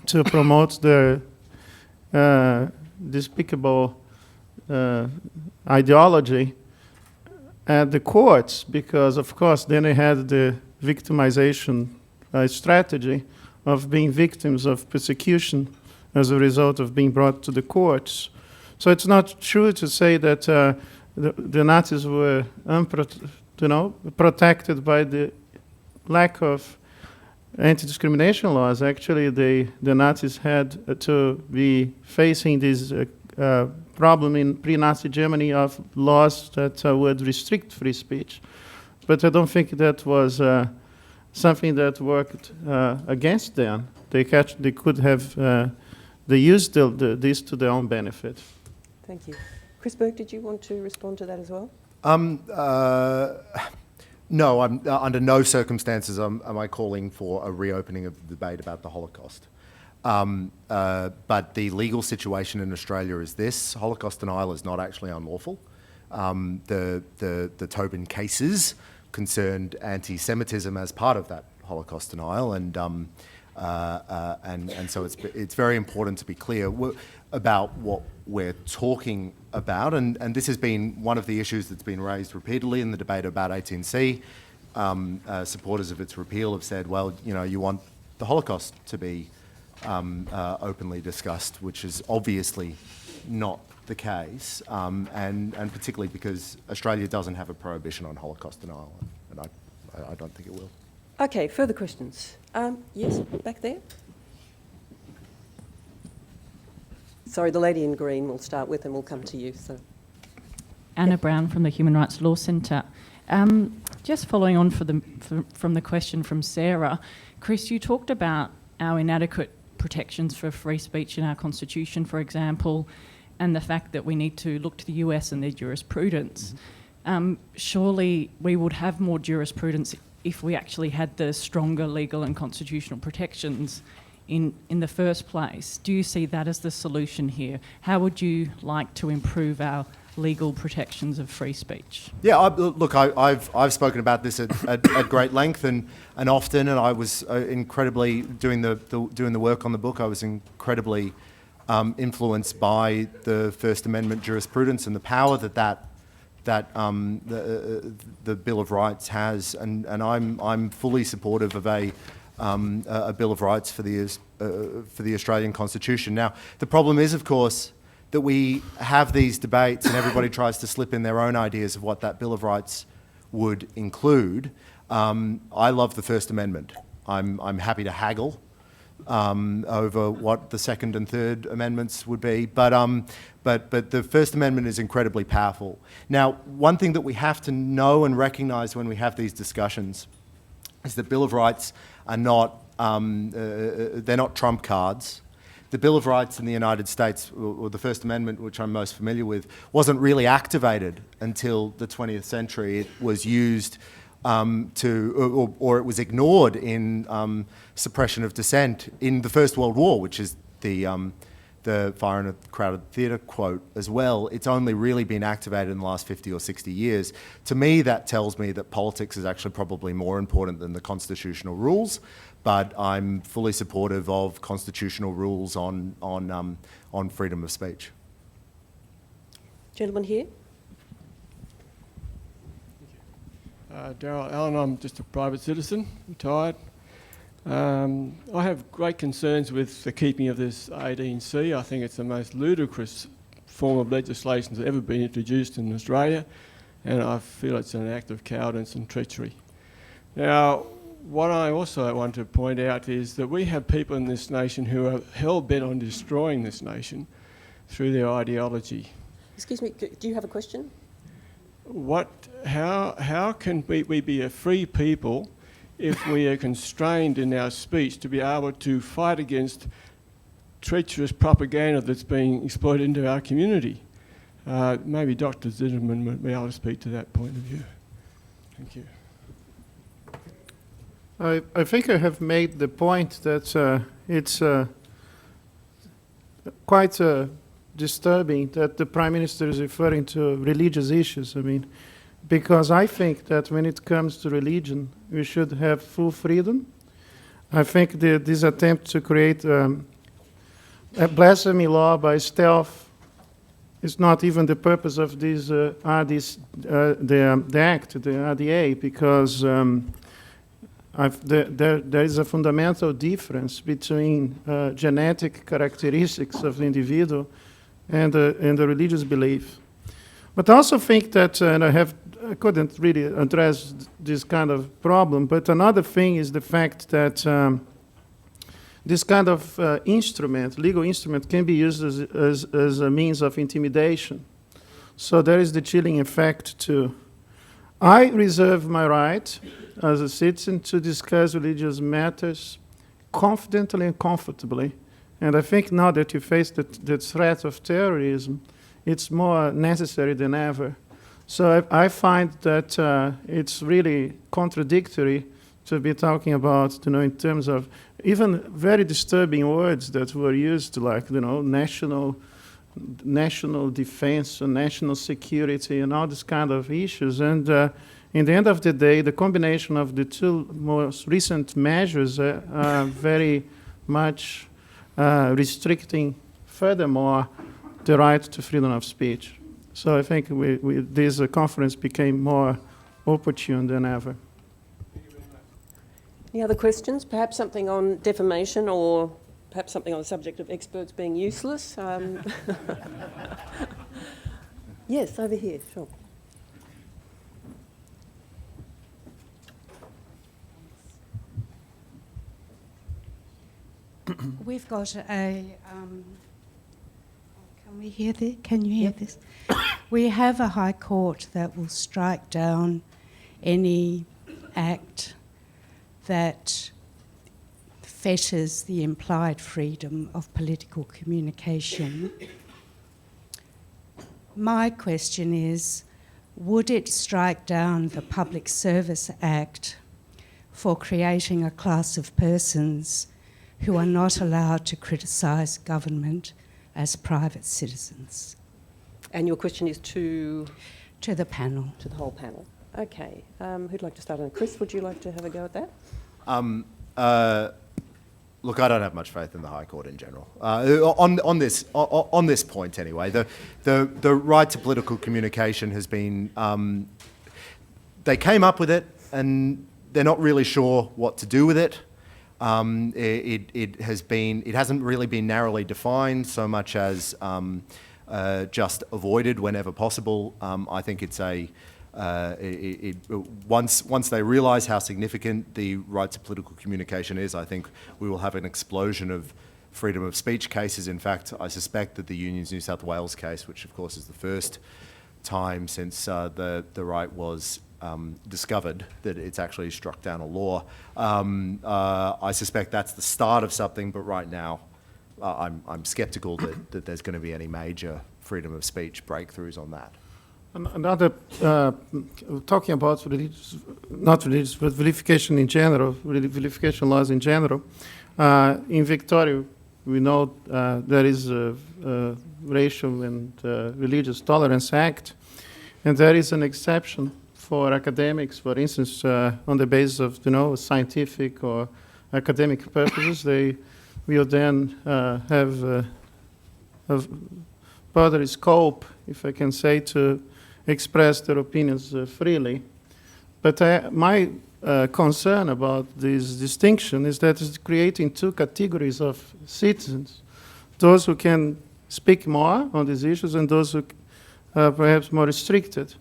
to promote their despicable ideology at the courts, because, of course, then they had the victimization strategy of being victims of persecution as a result of being brought to the courts. So it's not true to say that the Nazis were protected by the lack of anti-discrimination laws. Actually, the Nazis had to be facing this problem in pre-Nazi Germany of laws that would restrict free speech. But I don't think that was something that worked against them. They could have they used this to their own benefit. Thank you. Chris Berg, did you want to respond to that as well? No, under no circumstances am I calling for a reopening of the debate about the Holocaust. But the legal situation in Australia is this: Holocaust denial is not actually unlawful. The Tobin cases concerned anti-Semitism as part of that Holocaust denial, and so it's very important to be clear about what we're talking about, and this has been one of the issues that's been raised repeatedly in the debate about 18C. Supporters of its repeal have said, well, you want the Holocaust to be openly discussed, which is obviously not the case, and particularly because Australia doesn't have a prohibition on Holocaust denial, and I don't think it will. Okay, further questions? Yes, back there. Sorry, the lady in green we'll start with and we'll come to you. So, Anna Brown from the Human Rights Law Centre. Just following on from the question from Sarah, Chris, you talked about our inadequate protections for free speech in our Constitution, for example, and the fact that we need to look to the US and their jurisprudence. Surely we would have more jurisprudence if we actually had the stronger legal and constitutional protections in the first place. Do you see that as the solution here? How would you like to improve our legal protections of free speech? Yeah, I've spoken about this at great length and often, and I was incredibly doing the work on the book. I was incredibly influenced by the First Amendment jurisprudence and the power that the Bill of Rights has, and I'm fully supportive of a Bill of Rights for the Australian Constitution. Now, the problem is, of course, that we have these debates and everybody tries to slip in their own ideas of what that Bill of Rights would include. I love the First Amendment. I'm happy to haggle over what the Second and Third Amendments would be, but the First Amendment is incredibly powerful. Now, one thing that we have to know and recognise when we have these discussions is that Bill of Rights are not, they're not trump cards. The Bill of Rights in the United States, or the First Amendment, which I'm most familiar with, wasn't really activated until the 20th century. It was used or it was ignored in suppression of dissent in the First World War, which is the Fire in a Crowded Theatre quote as well. It's only really been activated in the last 50 or 60 years. To me, that tells me that politics is actually probably more important than the constitutional rules, but I'm fully supportive of constitutional rules on freedom of speech. Gentleman here. Darryl Allen, I'm just a private citizen, retired. I have great concerns with the keeping of this 18C. I think it's the most ludicrous form of legislation that's ever been introduced in Australia, and I feel it's an act of cowardice and treachery. Now, what I also want to point out is that we have people in this nation who are hell-bent on destroying this nation through their ideology. Excuse me, do you have a question? How can we be a free people if we are constrained in our speech to be able to fight against treacherous propaganda that's being exploited into our community? Maybe Dr. Zimmerman would be able to speak to that point of view. Thank you. I think I have made the point that it's quite disturbing that the Prime Minister is referring to religious issues. I mean, because I think that when it comes to religion, we should have full freedom. I think this attempt to create a blasphemy law by stealth is not even the purpose of the Act, the RDA, because there is a fundamental difference between genetic characteristics of the individual and the religious belief. But I also think that, and I couldn't really address this kind of problem, but another thing is the fact that this kind of legal instrument, can be used as a means of intimidation. So there is the chilling effect too. I reserve my right as a citizen to discuss religious matters confidently and comfortably. And I think now that you face the threat of terrorism, it's more necessary than ever. So I find that it's really contradictory to be talking about, in terms of even very disturbing words that were used, like, national defense and national security and all these kind of issues. And in the end of the day, the combination of the two most recent measures are very much restricting furthermore the right to freedom of speech. So I think this conference became more opportune than ever. Any other questions? Perhaps something on defamation, or perhaps something on the subject of experts being useless? Yes, over here, sure. We've got a... can we hear this? Can you hear this? We have a High Court that will strike down any act that fetters the implied freedom of political communication. My question is, would it strike down the Public Service Act for creating a class of persons who are not allowed to criticise government as private citizens? And your question is to? To the panel. To the whole panel. Okay. Who'd like to start on? Chris, would you like to have a go at that? Look, I don't have much faith in the High Court in general. On this point, anyway, the right to political communication has been. They came up with it, and they're not really sure what to do with it. It hasn't really been narrowly defined so much as just avoided whenever possible. I think it's a once they realise how significant the right to political communication is, I think we will have an explosion of freedom of speech cases. In fact, I suspect that the Union's New South Wales case, which of course is the first time since the right was discovered that it's actually struck down a law, I suspect that's the start of something, but right now I'm sceptical that there's going to be any major freedom of speech breakthroughs on that. Another, talking about religious, not religious, but vilification in general, vilification laws in general, in Victoria, we know there is a Racial and Religious Tolerance Act, and there is an exception for academics, for instance, on the basis of, scientific or academic purposes. They will then have a broader scope, if I can say, to express their opinions freely. But my concern about this distinction is that it's creating two categories of citizens: those who can speak more on these issues and those who are perhaps more restricted.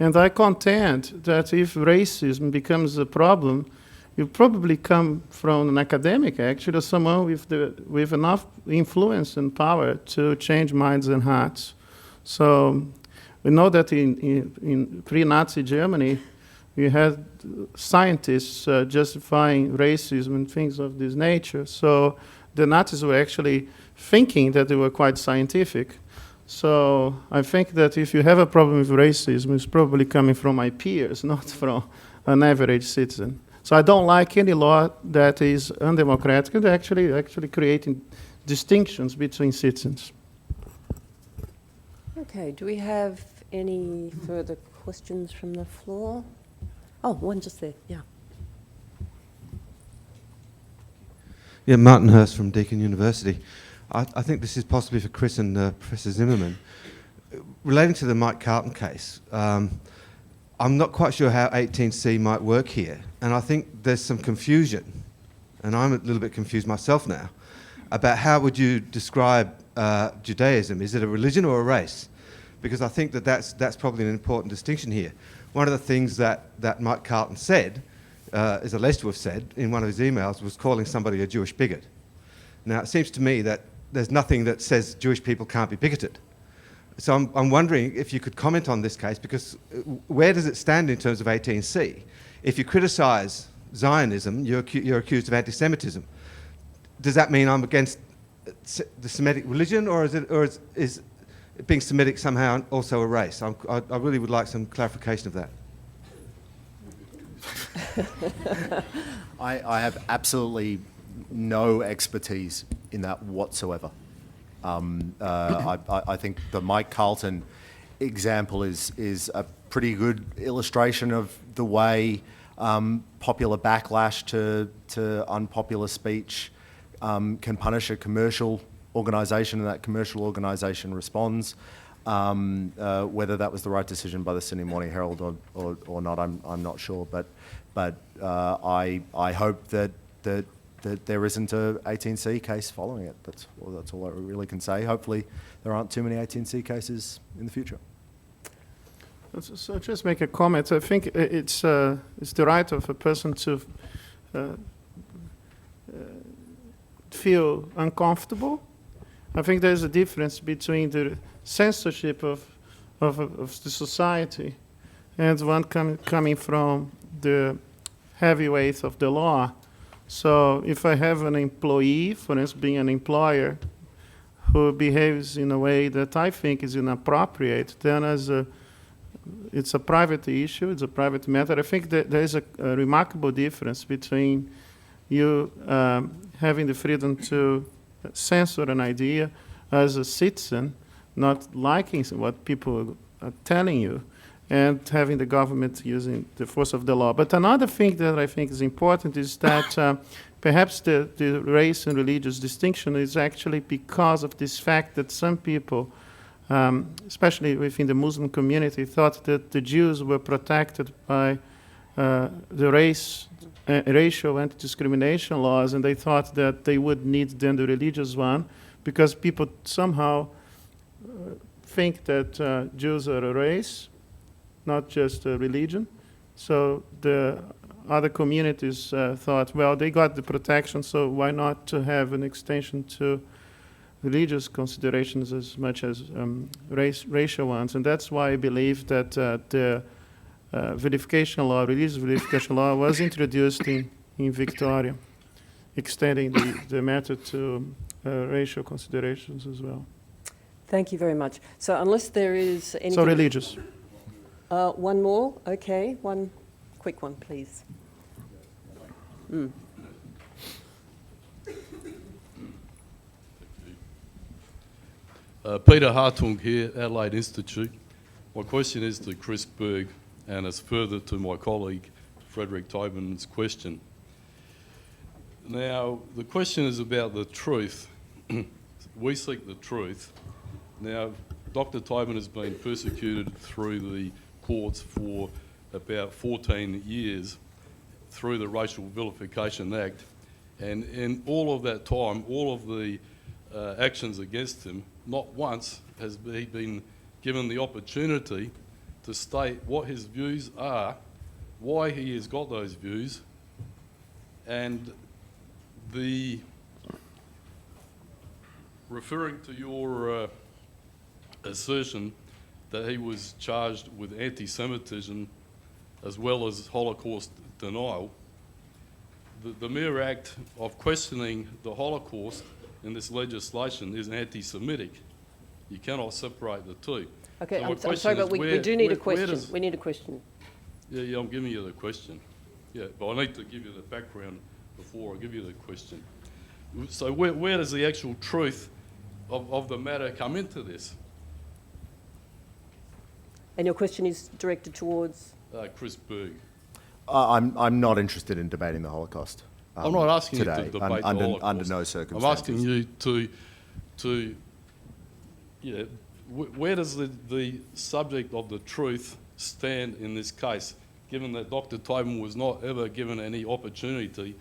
And I contend that if racism becomes a problem, it will probably come from an academic, actually, or someone with enough influence and power to change minds and hearts. So we know that in pre-Nazi Germany, we had scientists justifying racism and things of this nature. So the Nazis were actually thinking that they were quite scientific. So I think that if you have a problem with racism, it's probably coming from my peers, not from an average citizen. So I don't like any law that is undemocratic and actually creating distinctions between citizens. Okay, do we have any further questions from the floor? Oh, one just there, yeah. Yeah, Martin Hurst from Deakin University. I think this is possibly for Chris and Professor Zimmerman. Relating to the Mike Carlton case, I'm not quite sure how 18C might work here, and I think there's some confusion, and I'm a little bit confused myself now, about how would you describe Judaism? Is it a religion or a race? Because I think that's probably an important distinction here. One of the things that Mike Carlton said, is alleged to have said in one of his emails, was calling somebody a Jewish bigot. Now, it seems to me that there's nothing that says Jewish people can't be bigoted. So I'm wondering if you could comment on this case, because where does it stand in terms of 18C? If you criticise Zionism, you're accused of anti-Semitism. Does that mean I'm against the Semitic religion, or is being Semitic somehow also a race? I really would like some clarification of that. I have absolutely no expertise in that whatsoever. I think the Mike Carlton example is a pretty good illustration of the way popular backlash to unpopular speech can punish a commercial organisation, and that commercial organisation responds. Whether that was the right decision by the Sydney Morning Herald or not, I'm not sure. But I hope that there isn't a 18C case following it. That's all I really can say. Hopefully there aren't too many 18C cases in the future. So just make a comment. I think it's the right of a person to feel uncomfortable. I think there's a difference between the censorship of the society and one coming from the heavyweight of the law. So if I have an employee, for instance, being an employer, who behaves in a way that I think is inappropriate, then it's a private issue, it's a private matter. I think that there is a remarkable difference between you having the freedom to censor an idea as a citizen, not liking what people are telling you, and having the government using the force of the law. But another thing that I think is important is that perhaps the race and religious distinction is actually because of this fact that some people, especially within the Muslim community, thought that the Jews were protected by the racial anti-discrimination laws, and they thought that they would need then the religious one, because people somehow think that Jews are a race, not just religion. So the other communities thought, well, they got the protection, so why not to have an extension to religious considerations as much as racial ones? And that's why I believe that the verification law, religious verification law, was introduced in Victoria, extending the method to racial considerations as well. Thank you very much. So unless there is anything... So religious. One more? Okay, one quick one, please. Peter Hartung here, Adelaide Institute. My question is to Chris Berg, and it's further to my colleague Frederick Tobin's question. Now, the question is about the truth. We seek the truth. Now, Dr. Tobin has been persecuted through the courts for about 14 years through the Racial Vilification Act, and in all of that time, all of the actions against him, not once has he been given the opportunity to state what his views are, why he has got those views, and the referring to your assertion that he was charged with anti-Semitism as well as Holocaust denial, the mere act of questioning the Holocaust in this legislation is anti-Semitic. You cannot separate the two. Okay, So I'm sorry, but we do need a question. We need a question. Yeah, I'm giving you the question. Yeah, but I need to give you the background before I give you the question. So where does the actual truth of the matter come into this? And your question is directed towards? Chris Berg. I'm not interested in debating the Holocaust. I'm not asking today, you to debate the Holocaust. Under no circumstances. I'm asking you to yeah, where does the subject of the truth stand in this case, given that Dr. Tobin was not ever given any opportunity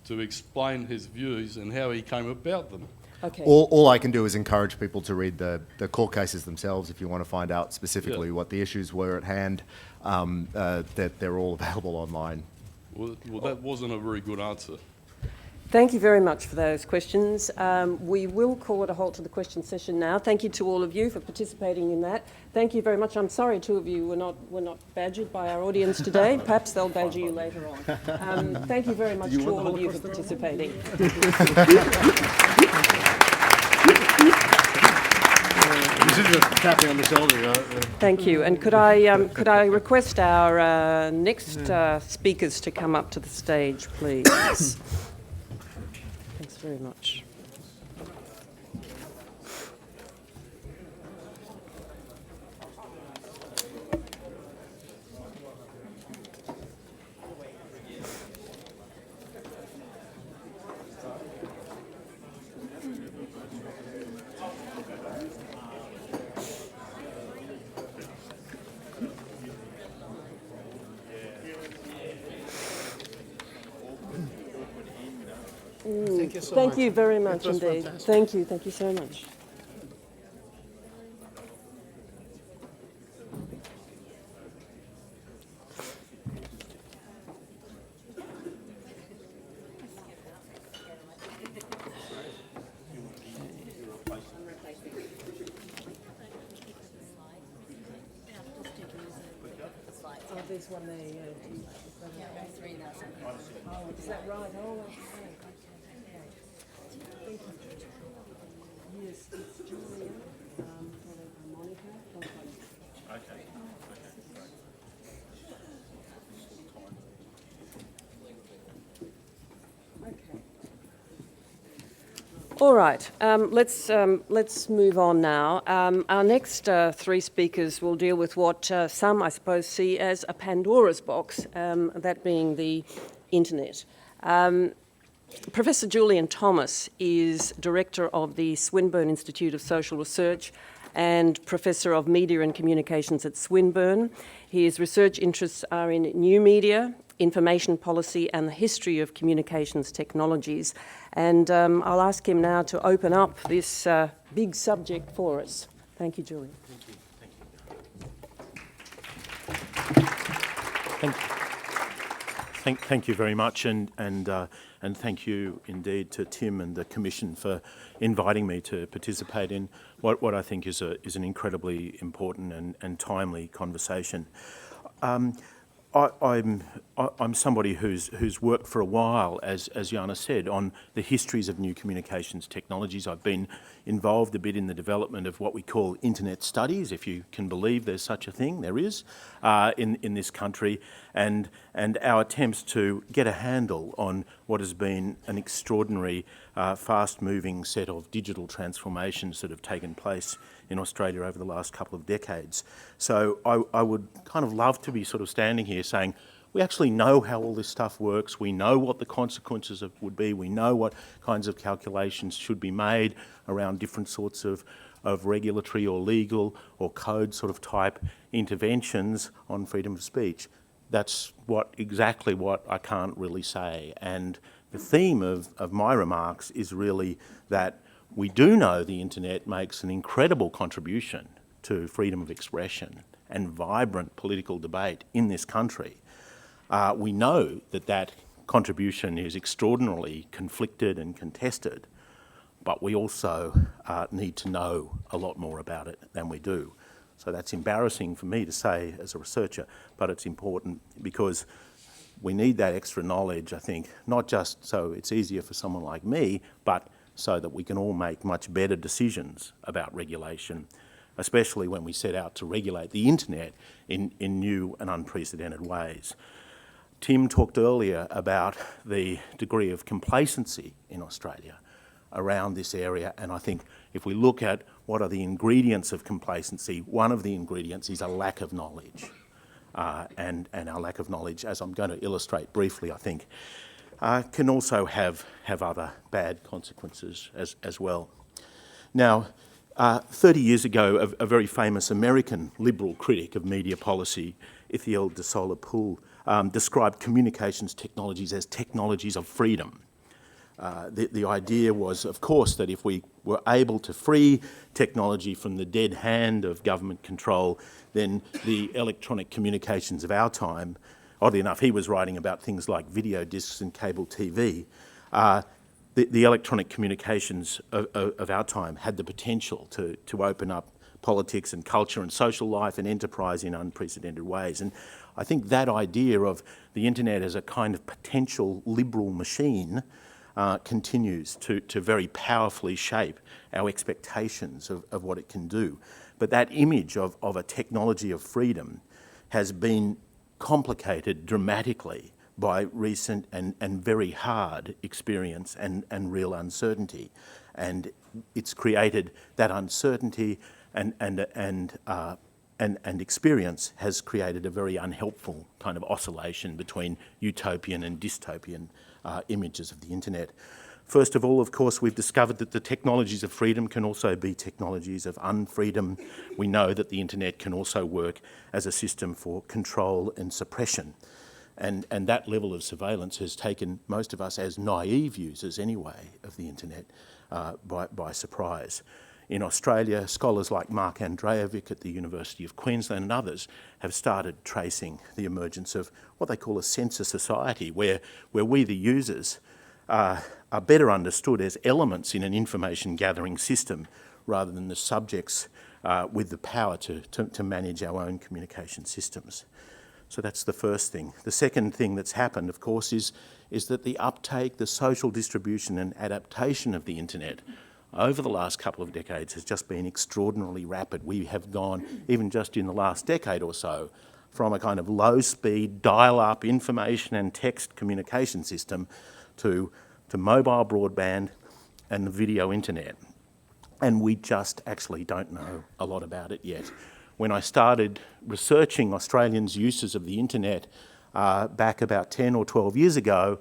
to explain his views and how he came about them? Okay. All I can do is encourage people to read the court cases themselves if you want to find out specifically what the issues were at hand, that they're all available online. Well, that wasn't a very good answer. Thank you very much for those questions. We will call it a halt to the question session now. Thank you to all of you for participating in that. Thank you very much. I'm sorry two of you were not badgered by our audience today. Perhaps they'll badger you later on. Thank you very much to all of you for participating. Tapping on the shoulder. Thank you. And could I request our next speakers to come up to the stage, please? Thanks very much. Thank you very much indeed. Thank you so much. Oh, there's one there, yeah. Oh, is that right? Oh, okay. Yes, it's Julia, Monica. Okay. All right. Let's move on now. Our next three speakers will deal with what some, I suppose, see as a Pandora's box, that being the internet. Professor Julian Thomas is Director of the Swinburne Institute of Social Research and Professor of Media and Communications at Swinburne. His research interests are in new media, information policy and the history of communications technologies. And I'll ask him now to open up this big subject for us. Thank you, Julian. Thank you. Thank you very much, and thank you indeed to Tim and the Commission for inviting me to participate in what I think is an incredibly important and timely conversation. I'm somebody who's worked for a while, as Jana said, on the histories of new communications technologies. I've been involved a bit in the development of what we call internet studies, if you can believe there's such a thing, there is, in this country, and our attempts to get a handle on what has been an extraordinary, fast-moving set of digital transformations that have taken place in Australia over the last couple of decades. So I would kind of love to be sort of standing here saying, we actually know how all this stuff works, we know what the consequences would be, we know what kinds of calculations should be made around different sorts of regulatory or legal or code sort of type interventions on freedom of speech. That's exactly what I can't really say. And the theme of my remarks is really that we do know the internet makes an incredible contribution to freedom of expression and vibrant political debate in this country. We know that contribution is extraordinarily conflicted and contested, but we also need to know a lot more about it than we do. So that's embarrassing for me to say as a researcher, but it's important because we need that extra knowledge, I think, not just so it's easier for someone like me, but so that we can all make much better decisions about regulation, especially when we set out to regulate the internet in new and unprecedented ways. Tim talked earlier about the degree of complacency in Australia around this area, and I think if we look at what are the ingredients of complacency, one of the ingredients is a lack of knowledge. And our lack of knowledge, as I'm going to illustrate briefly, I think, can also have other bad consequences as well. Now, 30 years ago, a very famous American liberal critic of media policy, Ithiel de Sola-Pool, described communications technologies as technologies of freedom. The idea was, of course, that if we were able to free technology from the dead hand of government control, then the electronic communications of our time, oddly enough, he was writing about things like video discs and cable TV, the electronic communications of our time had the potential to open up politics and culture and social life and enterprise in unprecedented ways. And I think that idea of the internet as a kind of potential liberal machine continues to very powerfully shape our expectations of what it can do. But that image of a technology of freedom has been complicated dramatically by recent and very hard experience and real uncertainty. And it's created that uncertainty and experience has created a very unhelpful kind of oscillation between utopian and dystopian images of the internet. First of all, of course, we've discovered that the technologies of freedom can also be technologies of unfreedom. We know that the internet can also work as a system for control and suppression. And that level of surveillance has taken most of us as naive users anyway of the internet by surprise. In Australia, scholars like Mark Andrejevic at the University of Queensland and others have started tracing the emergence of what they call a sensor society, where we, the users, are better understood as elements in an information gathering system rather than the subjects with the power to manage our own communication systems. So that's the first thing. The second thing that's happened, of course, is that the uptake, the social distribution and adaptation of the internet over the last couple of decades has just been extraordinarily rapid. We have gone, even just in the last decade or so, from a kind of low-speed, dial-up information and text communication system to mobile broadband and the video internet. And we just actually don't know a lot about it yet. When I started researching Australians' uses of the internet back about 10 or 12 years ago,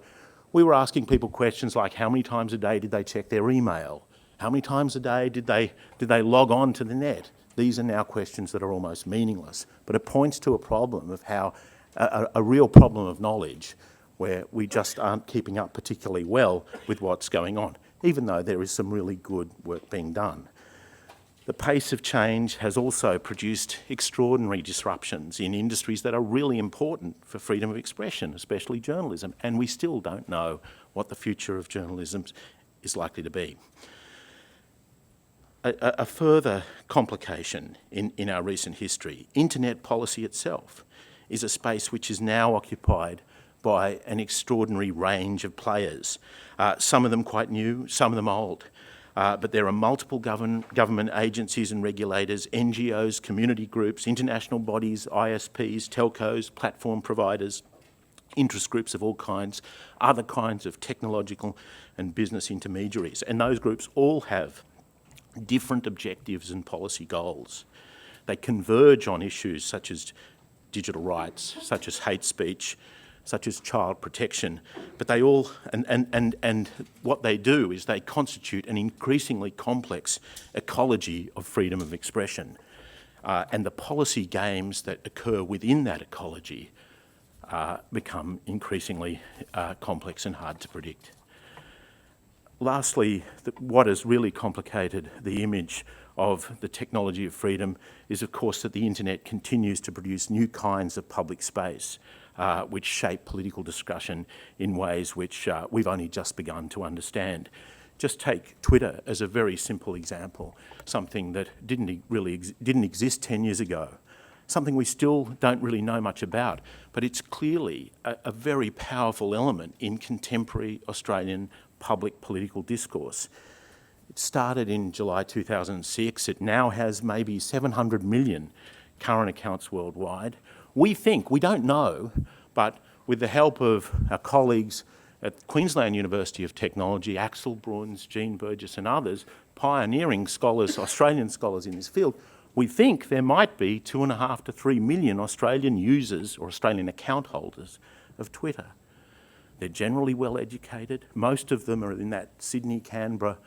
we were asking people questions like how many times a day did they check their email? How many times a day did they log on to the net? These are now questions that are almost meaningless, but it points to a problem of how, a real problem of knowledge, where we just aren't keeping up particularly well with what's going on, even though there is some really good work being done. The pace of change has also produced extraordinary disruptions in industries that are really important for freedom of expression, especially journalism, and we still don't know what the future of journalism is likely to be. A further complication in our recent history, internet policy itself is a space which is now occupied by an extraordinary range of players, some of them quite new, some of them old. But there are multiple government agencies and regulators, NGOs, community groups, international bodies, ISPs, telcos, platform providers, interest groups of all kinds, other kinds of technological and business intermediaries. And those groups all have different objectives and policy goals. They converge on issues such as digital rights, such as hate speech, such as child protection, but they all, and what they do is they constitute an increasingly complex ecology of freedom of expression. And the policy games that occur within that ecology become increasingly complex and hard to predict. Lastly, what has really complicated the image of the technology of freedom is, of course, that the internet continues to produce new kinds of public space which shape political discussion in ways which we've only just begun to understand. Just take Twitter as a very simple example, something that didn't exist 10 years ago, something we still don't really know much about, but it's clearly a very powerful element in contemporary Australian public political discourse. It started in July 2006. It now has maybe 700 million current accounts worldwide. We think, we don't know, but with the help of our colleagues at Queensland University of Technology, Axel Bruns, Jean Burgess and others, pioneering scholars, Australian scholars in this field, we think there might be 2.5 to 3 million Australian users or Australian account holders of Twitter. They're generally well educated. Most of them are in that Sydney, Canberra,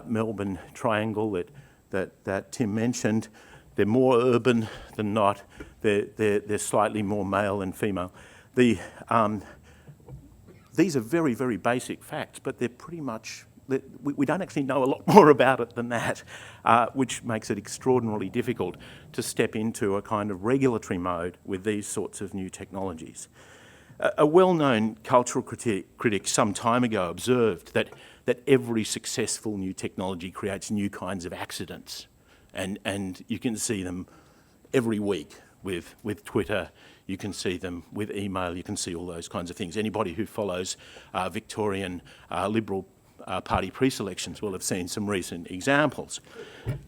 Melbourne triangle that Tim mentioned. They're more urban than not. They're slightly more male than female. These are very, very basic facts, but they're pretty much, we don't actually know a lot more about it than that, which makes it extraordinarily difficult to step into a kind of regulatory mode with these sorts of new technologies. A well-known cultural critic some time ago observed that every successful new technology creates new kinds of accidents. And you can see them every week with Twitter, you can see them with email, you can see all those kinds of things. Anybody who follows Victorian Liberal Party pre-selections will have seen some recent examples.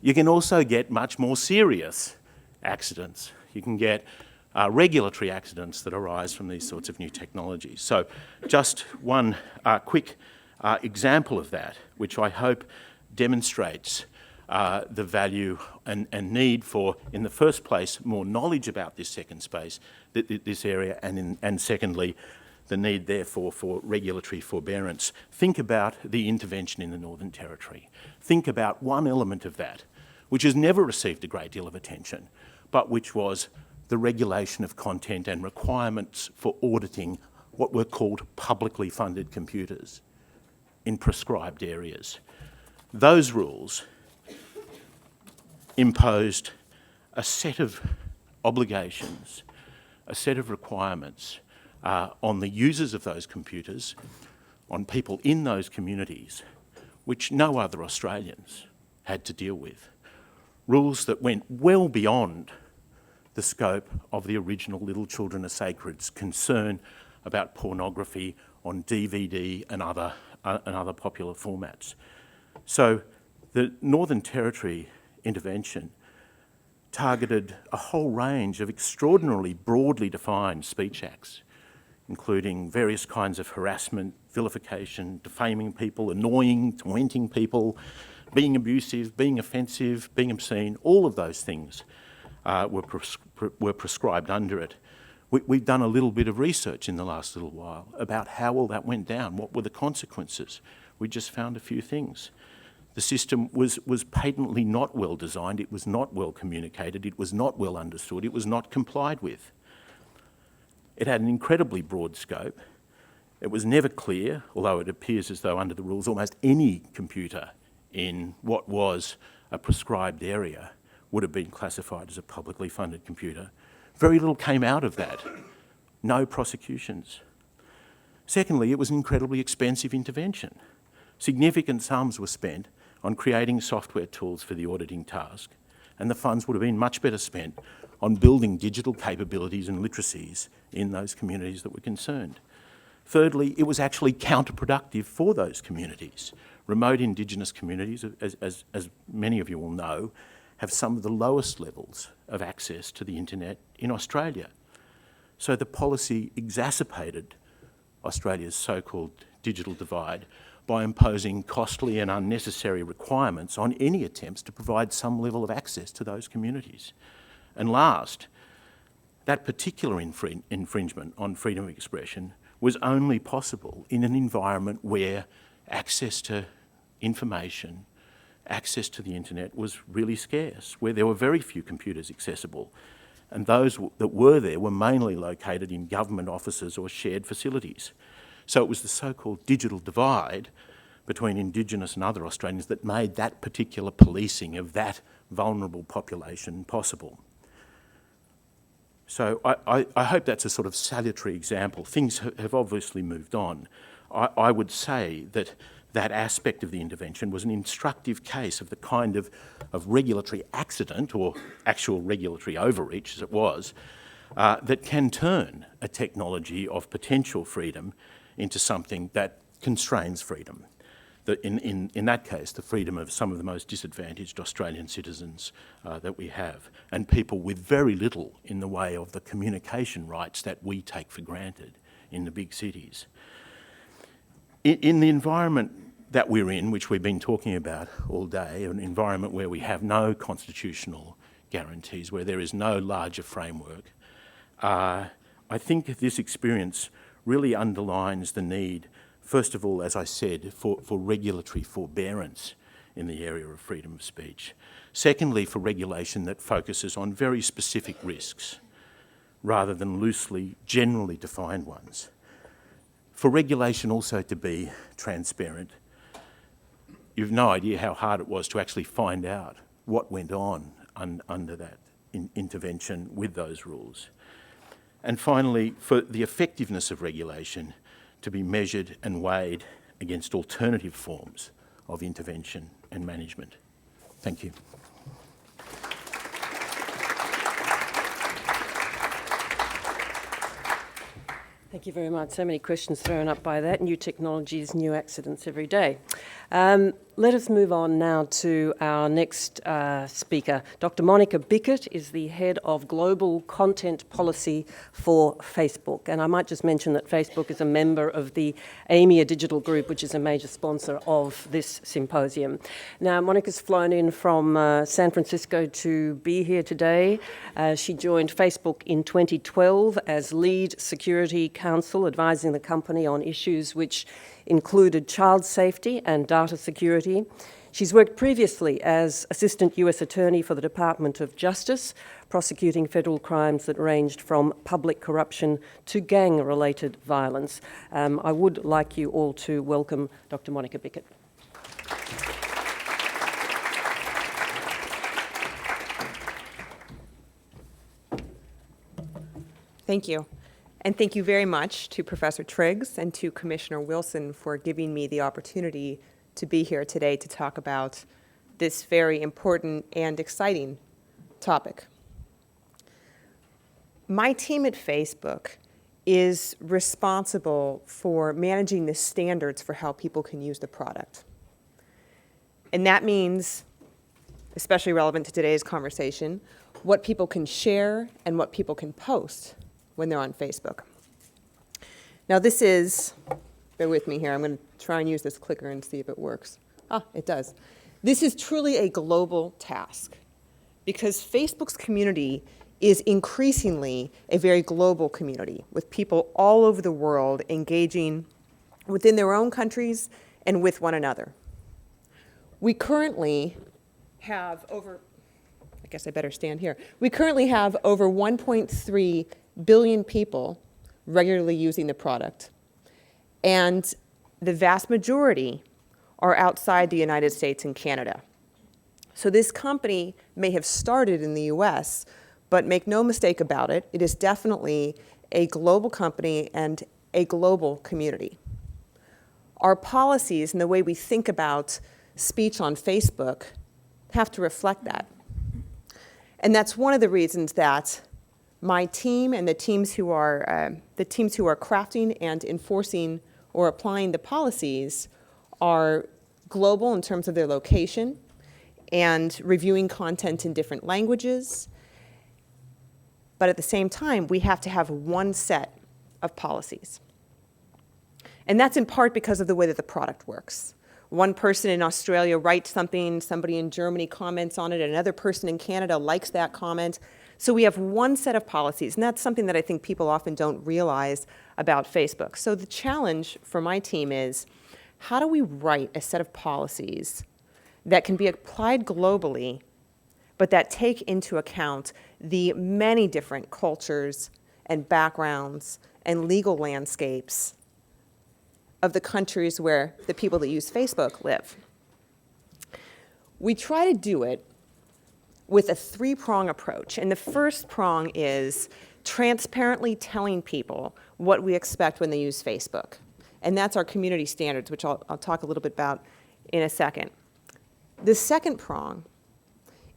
You can also get much more serious accidents. You can get regulatory accidents that arise from these sorts of new technologies. So just one quick example of that, which I hope demonstrates the value and need for, in the first place, more knowledge about this second space, this area, and secondly, the need, therefore, for regulatory forbearance. Think about the intervention in the Northern Territory. Think about one element of that, which has never received a great deal of attention, but which was the regulation of content and requirements for auditing what were called publicly funded computers in prescribed areas. Those rules imposed a set of obligations, a set of requirements on the users of those computers, on people in those communities, which no other Australians had to deal with. Rules that went well beyond the scope of the original Little Children Are Sacred's concern about pornography on DVD and other popular formats. So the Northern Territory intervention targeted a whole range of extraordinarily broadly defined speech acts, including various kinds of harassment, vilification, defaming people, annoying, tormenting people, being abusive, being offensive, being obscene. All of those things were prescribed under it. We've done a little bit of research in the last little while about how all that went down, what were the consequences. We just found a few things. The system was patently not well designed, it was not well communicated, it was not well understood, it was not complied with. It had an incredibly broad scope. It was never clear, although it appears as though under the rules almost any computer in what was a prescribed area would have been classified as a publicly funded computer. Very little came out of that. No prosecutions. Secondly, it was an incredibly expensive intervention. Significant sums were spent on creating software tools for the auditing task, and the funds would have been much better spent on building digital capabilities and literacies in those communities that were concerned. Thirdly, it was actually counterproductive for those communities. Remote Indigenous communities, as many of you will know, have some of the lowest levels of access to the internet in Australia. So the policy exacerbated Australia's so-called digital divide by imposing costly and unnecessary requirements on any attempts to provide some level of access to those communities. And last, that particular infringement on freedom of expression was only possible in an environment where access to information, access to the internet was really scarce, where there were very few computers accessible, and those that were there were mainly located in government offices or shared facilities. So it was the so-called digital divide between Indigenous and other Australians that made that particular policing of that vulnerable population possible. So I hope that's a sort of salutary example. Things have obviously moved on. I would say that that aspect of the intervention was an instructive case of the kind of regulatory accident, or actual regulatory overreach as it was, that can turn a technology of potential freedom into something that constrains freedom. In that case, the freedom of some of the most disadvantaged Australian citizens that we have, and people with very little in the way of the communication rights that we take for granted in the big cities. In the environment that we're in, which we've been talking about all day, an environment where we have no constitutional guarantees, where there is no larger framework, I think this experience really underlines the need, first of all, as I said, for regulatory forbearance in the area of freedom of speech. Secondly, for regulation that focuses on very specific risks rather than loosely, generally defined ones. For regulation also to be transparent. You've no idea how hard it was to actually find out what went on under that intervention with those rules. And finally, for the effectiveness of regulation to be measured and weighed against alternative forms of intervention and management. Thank you. Thank you very much. So many questions thrown up by that. New technologies, new accidents every day. Let us move on now to our next speaker. Dr. Monica Bickett is the head of Global Content Policy for Facebook. And I might just mention that Facebook is a member of the AMIA Digital Group, which is a major sponsor of this symposium. Now, Monica's flown in from San Francisco to be here today. She joined Facebook in 2012 as lead security counsel, advising the company on issues which included child safety and data security. She's worked previously as Assistant US Attorney for the Department of Justice, prosecuting federal crimes that ranged from public corruption to gang-related violence. I would like you all to welcome Dr. Monica Bickett. Thank you. And thank you very much to Professor Triggs and to Commissioner Wilson for giving me the opportunity to be here today to talk about this very important and exciting topic. My team at Facebook is responsible for managing the standards for how people can use the product. And that means, especially relevant to today's conversation, what people can share and what people can post when they're on Facebook. Now this is, bear with me here, I'm going to try and use this clicker and see if it works. Ah, it does. This is truly a global task because Facebook's community is increasingly a very global community with people all over the world engaging within their own countries and with one another. We currently have over, I guess I better stand here. We currently have over 1.3 billion people regularly using the product. And the vast majority are outside the United States and Canada. So this company may have started in the US, but make no mistake about it, it is definitely a global company and a global community. Our policies and the way we think about speech on Facebook have to reflect that. And that's one of the reasons that my team and the teams who are crafting and enforcing or applying the policies are global in terms of their location and reviewing content in different languages. But at the same time, we have to have one set of policies. And that's in part because of the way that the product works. One person in Australia writes something, somebody in Germany comments on it, another person in Canada likes that comment. So we have one set of policies, and that's something that I think people often don't realize about Facebook. So the challenge for my team is, how do we write a set of policies that can be applied globally, but that take into account the many different cultures and backgrounds and legal landscapes of the countries where the people that use Facebook live? We try to do it with a three-prong approach. And the first prong is transparently telling people what we expect when they use Facebook. And that's our community standards, which I'll talk a little bit about in a second. The second prong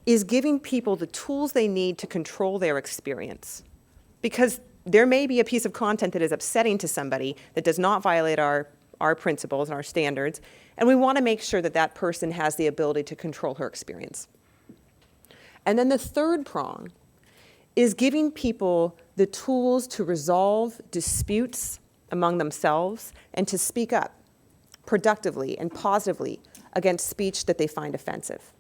is giving people the tools they need to control their experience. Because there may be a piece of content that is upsetting to somebody that does not violate our principles and our standards, and we want to make sure that that person has the ability to control her experience. And then the third prong is giving people the tools to resolve disputes among themselves and to speak up productively and positively against speech that they find offensive.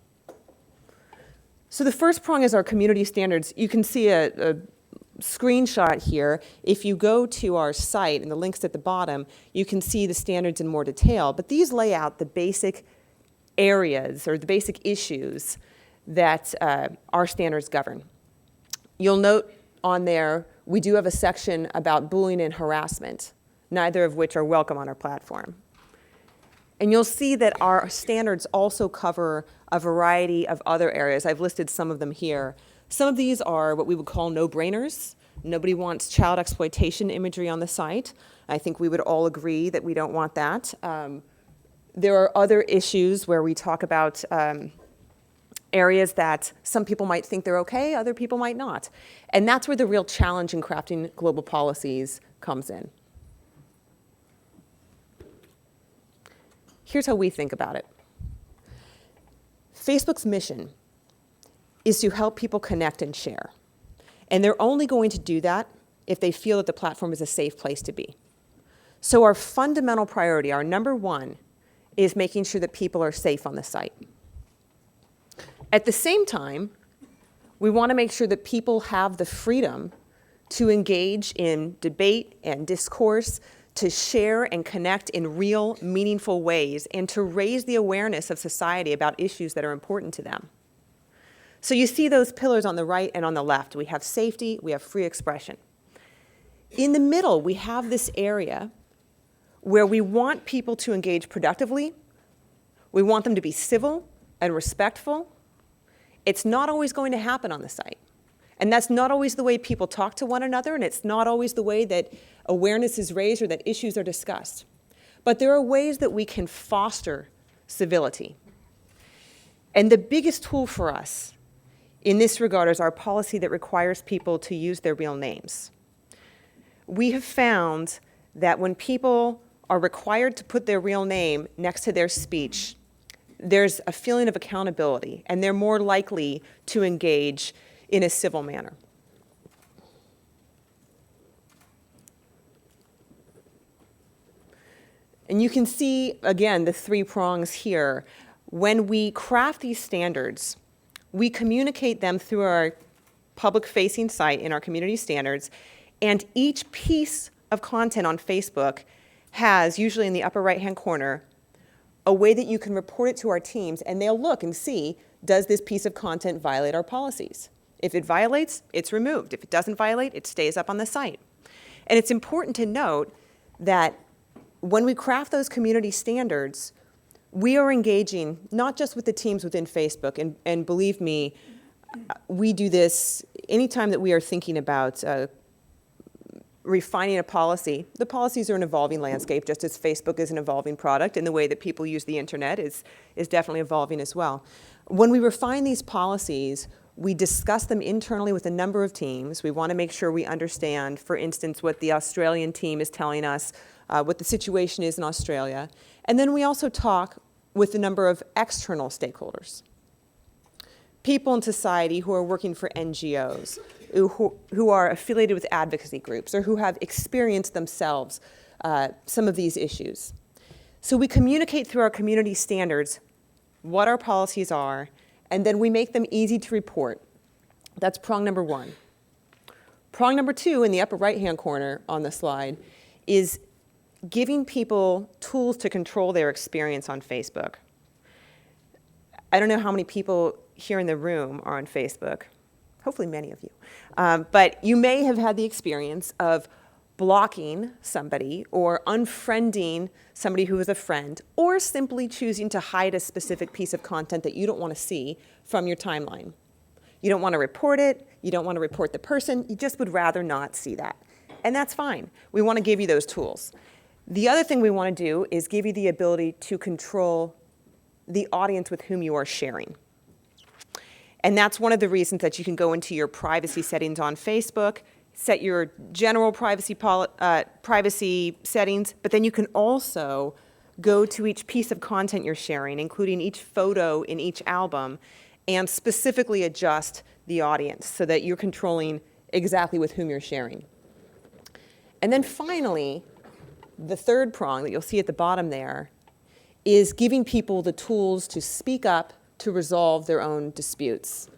So the first prong is our community standards. You can see a screenshot here. If you go to our site, and the link's at the bottom, you can see the standards in more detail. But these lay out the basic areas or the basic issues that our standards govern. You'll note on there, we do have a section about bullying and harassment, neither of which are welcome on our platform. And you'll see that our standards also cover a variety of other areas. I've listed some of them here. Some of these are what we would call no-brainers. Nobody wants child exploitation imagery on the site. I think we would all agree that we don't want that. There are other issues where we talk about areas that some people might think they're okay, other people might not. And that's where the real challenge in crafting global policies comes in. Here's how we think about it. Facebook's mission is to help people connect and share. And they're only going to do that if they feel that the platform is a safe place to be. So our fundamental priority, our number one, is making sure that people are safe on the site. At the same time, we want to make sure that people have the freedom to engage in debate and discourse, to share and connect in real, meaningful ways, and to raise the awareness of society about issues that are important to them. So you see those pillars on the right and on the left. We have safety, we have free expression. In the middle, we have this area where we want people to engage productively. We want them to be civil and respectful. It's not always going to happen on the site. And that's not always the way people talk to one another, and it's not always the way that awareness is raised or that issues are discussed. But there are ways that we can foster civility. And the biggest tool for us in this regard is our policy that requires people to use their real names. We have found that when people are required to put their real name next to their speech, there's a feeling of accountability, and they're more likely to engage in a civil manner. And you can see, again, the three prongs here. When we craft these standards, we communicate them through our public-facing site in our community standards, and each piece of content on Facebook has, usually in the upper right-hand corner, a way that you can report it to our teams, and they'll look and see, does this piece of content violate our policies? If it violates, it's removed. If it doesn't violate, it stays up on the site. And it's important to note that when we craft those community standards, we are engaging not just with the teams within Facebook, and believe me, we do this anytime that we are thinking about refining a policy. The policies are an evolving landscape, just as Facebook is an evolving product, and the way that people use the internet is definitely evolving as well. When we refine these policies, we discuss them internally with a number of teams. We want to make sure we understand, for instance, what the Australian team is telling us, what the situation is in Australia. And then we also talk with a number of external stakeholders. People in society who are working for NGOs, who are affiliated with advocacy groups, or who have experienced themselves some of these issues. So we communicate through our community standards what our policies are, and then we make them easy to report. That's prong number one. Prong number two, in the upper right-hand corner on the slide, is giving people tools to control their experience on Facebook. I don't know how many people here in the room are on Facebook. Hopefully many of you. But you may have had the experience of blocking somebody or unfriending somebody who is a friend, or simply choosing to hide a specific piece of content that you don't want to see from your timeline. You don't want to report it, you don't want to report the person, you just would rather not see that. And that's fine. We want to give you those tools. The other thing we want to do is give you the ability to control the audience with whom you are sharing. And that's one of the reasons that you can go into your privacy settings on Facebook, set your general privacy settings, but then you can also go to each piece of content you're sharing, including each photo in each album, and specifically adjust the audience so that you're controlling exactly with whom you're sharing. And then finally, the third prong that you'll see at the bottom there is giving people the tools to speak up to resolve their own disputes.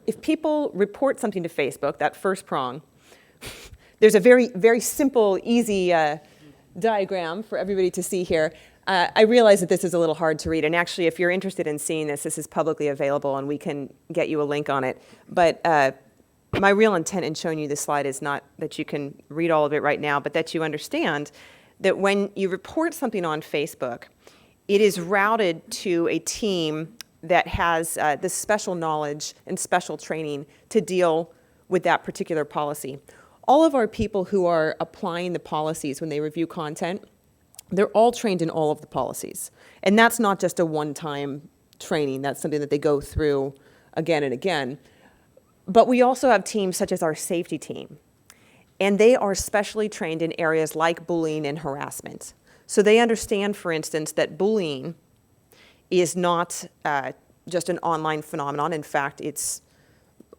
If people report something to Facebook, that first prong, there's a very, very simple, easy diagram for everybody to see here. I realize that this is a little hard to read, and actually, if you're interested in seeing this, this is publicly available, and we can get you a link on it. But my real intent in showing you this slide is not that you can read all of it right now, but that you understand that when you report something on Facebook, it is routed to a team that has this special knowledge and special training to deal with that particular policy. All of our people who are applying the policies when they review content, they're all trained in all of the policies. And that's not just a one-time training. That's something that they go through again and again. But we also have teams such as our safety team. And they are specially trained in areas like bullying and harassment. So they understand, for instance, that bullying is not just an online phenomenon. In fact, it's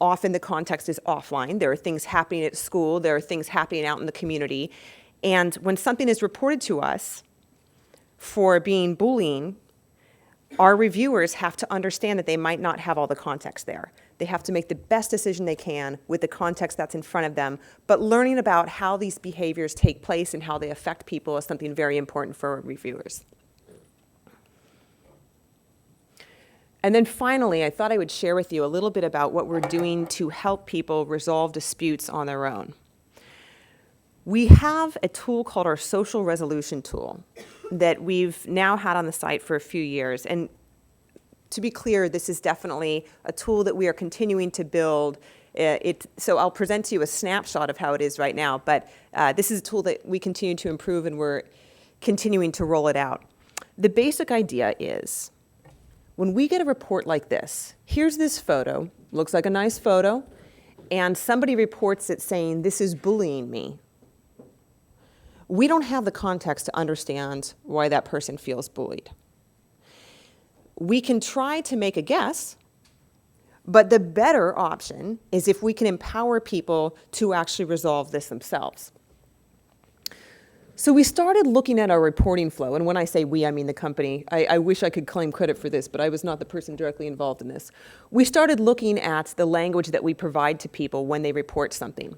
often the context is offline. There are things happening at school. There are things happening out in the community. And when something is reported to us for being bullying, our reviewers have to understand that they might not have all the context there. They have to make the best decision they can with the context that's in front of them. But learning about how these behaviors take place and how they affect people is something very important for our reviewers. And then finally, I thought I would share with you a little bit about what we're doing to help people resolve disputes on their own. We have a tool called our social resolution tool that we've now had on the site for a few years. And to be clear, this is definitely a tool that we are continuing to build. So I'll present to you a snapshot of how it is right now, but this is a tool that we continue to improve, and we're continuing to roll it out. The basic idea is, when we get a report like this, here's this photo, looks like a nice photo, and somebody reports it saying, "This is bullying me." We don't have the context to understand why that person feels bullied. We can try to make a guess, but the better option is if we can empower people to actually resolve this themselves. So we started looking at our reporting flow, and when I say we, I mean the company. I wish I could claim credit for this, but I was not the person directly involved in this. We started looking at the language that we provide to people when they report something.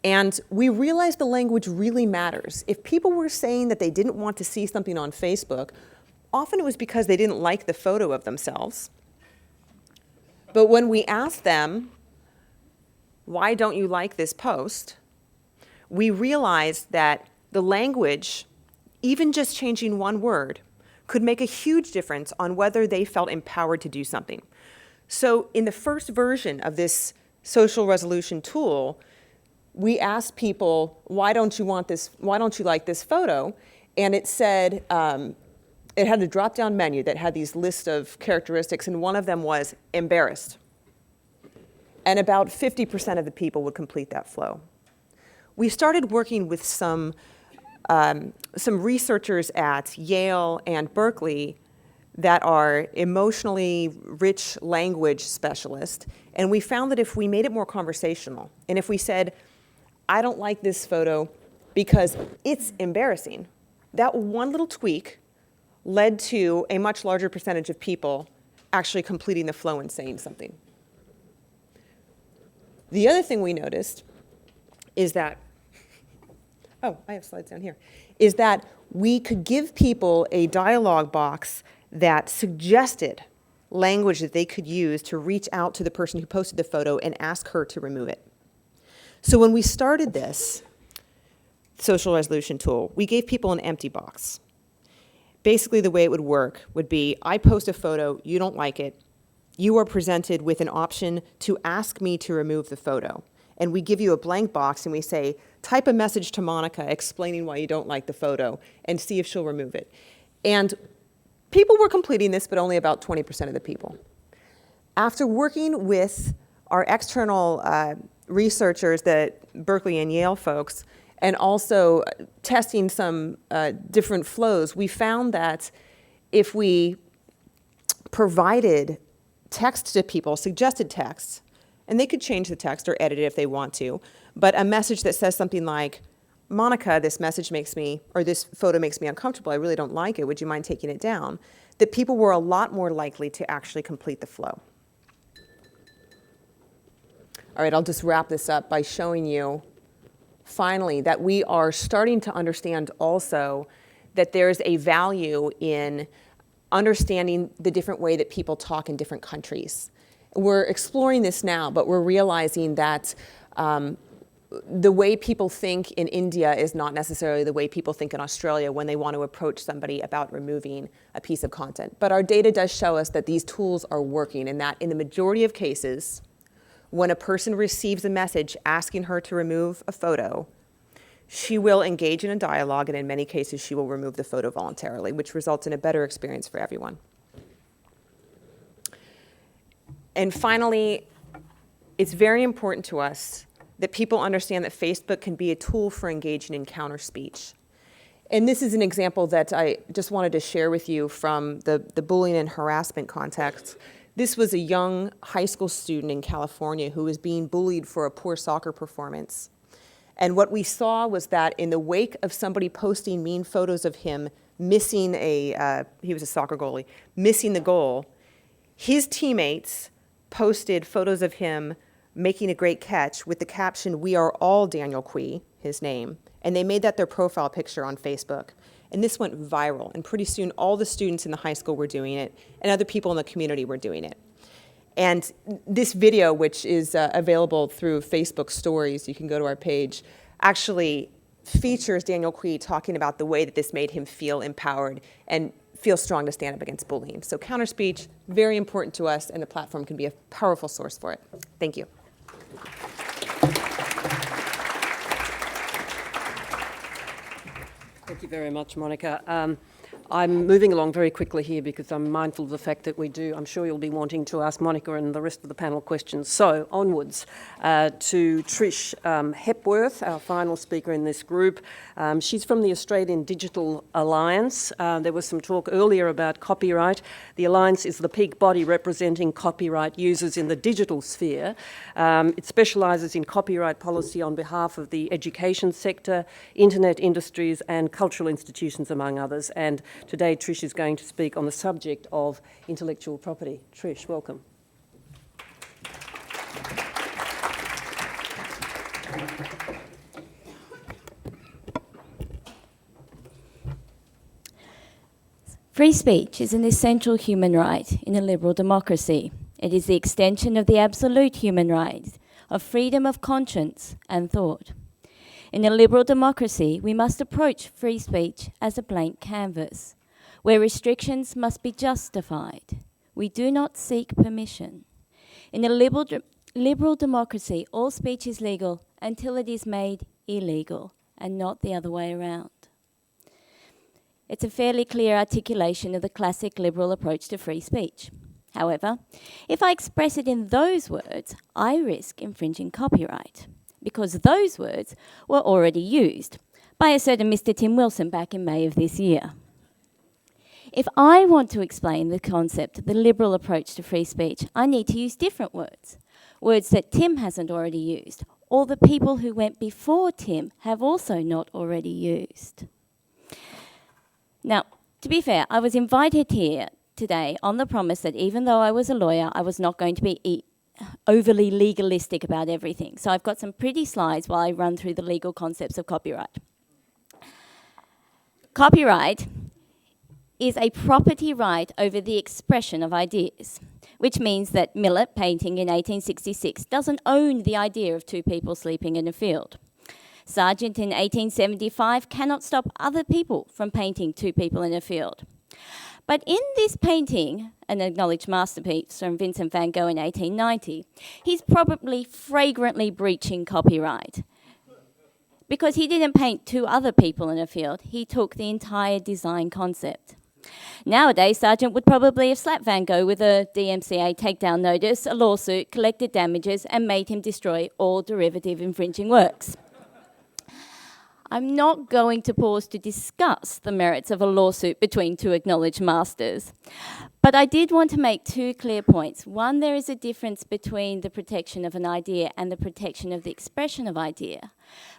And we realized the language really matters. If people were saying that they didn't want to see something on Facebook, often it was because they didn't like the photo of themselves. But when we asked them, "Why don't you like this post?" we realized that the language even just changing one word, could make a huge difference on whether they felt empowered to do something. So in the first version of this social resolution tool, we asked people, why don't you like this photo? And it said, it had a drop-down menu that had these lists of characteristics, and one of them was embarrassed. And about 50% of the people would complete that flow. We started working with some researchers at Yale and Berkeley that are emotionally rich language specialists, and we found that if we made it more conversational, and if we said, I don't like this photo because it's embarrassing, that one little tweak led to a much larger percentage of people actually completing the flow and saying something. The other thing we noticed is that, oh, I have slides down here, is that we could give people a dialog box that suggested language that they could use to reach out to the person who posted the photo and ask her to remove it. So when we started this social resolution tool, we gave people an empty box. Basically, the way it would work would be, I post a photo, you don't like it, you are presented with an option to ask me to remove the photo. And we give you a blank box and we say, type a message to Monica explaining why you don't like the photo and see if she'll remove it. And people were completing this, but only about 20% of the people. After working with our external researchers, the Berkeley and Yale folks, and also testing some different flows, we found that if we provided text to people, suggested text, and they could change the text or edit it if they want to, but a message that says something like, Monica, this message makes me, or this photo makes me uncomfortable, I really don't like it, would you mind taking it down? That people were a lot more likely to actually complete the flow. All right, I'll just wrap this up by showing you, finally, that we are starting to understand also that there's a value in understanding the different way that people talk in different countries. We're exploring this now, but we're realizing that the way people think in India is not necessarily the way people think in Australia when they want to approach somebody about removing a piece of content. But our data does show us that these tools are working, and that in the majority of cases, when a person receives a message asking her to remove a photo, she will engage in a dialogue, and in many cases, she will remove the photo voluntarily, which results in a better experience for everyone. And finally, it's very important to us that people understand that Facebook can be a tool for engaging in counter speech. And this is an example that I just wanted to share with you from the bullying and harassment context. This was a young high school student in California who was being bullied for a poor soccer performance. And what we saw was that in the wake of somebody posting mean photos of him missing he was a soccer goalie, missing the goal, his teammates posted photos of him making a great catch with the caption, "We are all Daniel Quee," his name. And they made that their profile picture on Facebook. And this went viral. And pretty soon, all the students in the high school were doing it, and other people in the community were doing it. And this video, which is available through Facebook Stories, you can go to our page, actually features Daniel Quee talking about the way that this made him feel empowered and feel strong to stand up against bullying. So counter speech, very important to us, and the platform can be a powerful source for it. Thank you. Thank you very much, Monica. I'm moving along very quickly here because I'm mindful of the fact that I'm sure you'll be wanting to ask Monica and the rest of the panel questions. So onwards to Trish Hepworth, our final speaker in this group. She's from the Australian Digital Alliance. There was some talk earlier about copyright. The Alliance is the peak body representing copyright users in the digital sphere. It specialises in copyright policy on behalf of the education sector, internet industries and cultural institutions, among others. And today, Trish is going to speak on the subject of intellectual property. Trish, welcome. Free speech is an essential human right in a liberal democracy. It is the extension of the absolute human right of freedom of conscience and thought. In a liberal democracy, we must approach free speech as a blank canvas, where restrictions must be justified. We do not seek permission. In a liberal democracy, all speech is legal until it is made illegal, and not the other way around. It's a fairly clear articulation of the classic liberal approach to free speech. However, if I express it in those words, I risk infringing copyright, because those words were already used by a certain Mr. Tim Wilson back in May of this year. If I want to explain the concept of the liberal approach to free speech, I need to use different words, words that Tim hasn't already used, or the people who went before Tim have also not already used. Now, to be fair, I was invited here today on the promise that even though I was a lawyer, I was not going to be overly legalistic about everything. So I've got some pretty slides while I run through the legal concepts of copyright. Copyright is a property right over the expression of ideas, which means that Millet, painting in 1866, doesn't own the idea of two people sleeping in a field. Sargent in 1875 cannot stop other people from painting two people in a field. But in this painting, an acknowledged masterpiece from Vincent van Gogh in 1890, he's probably flagrantly breaching copyright. Because he didn't paint two other people in a field, he took the entire design concept. Nowadays, Sargent would probably have slapped Van Gogh with a DMCA takedown notice, a lawsuit, collected damages, and made him destroy all derivative infringing works. I'm not going to pause to discuss the merits of a lawsuit between two acknowledged masters, but I did want to make two clear points. One, there is a difference between the protection of an idea and the protection of the expression of idea.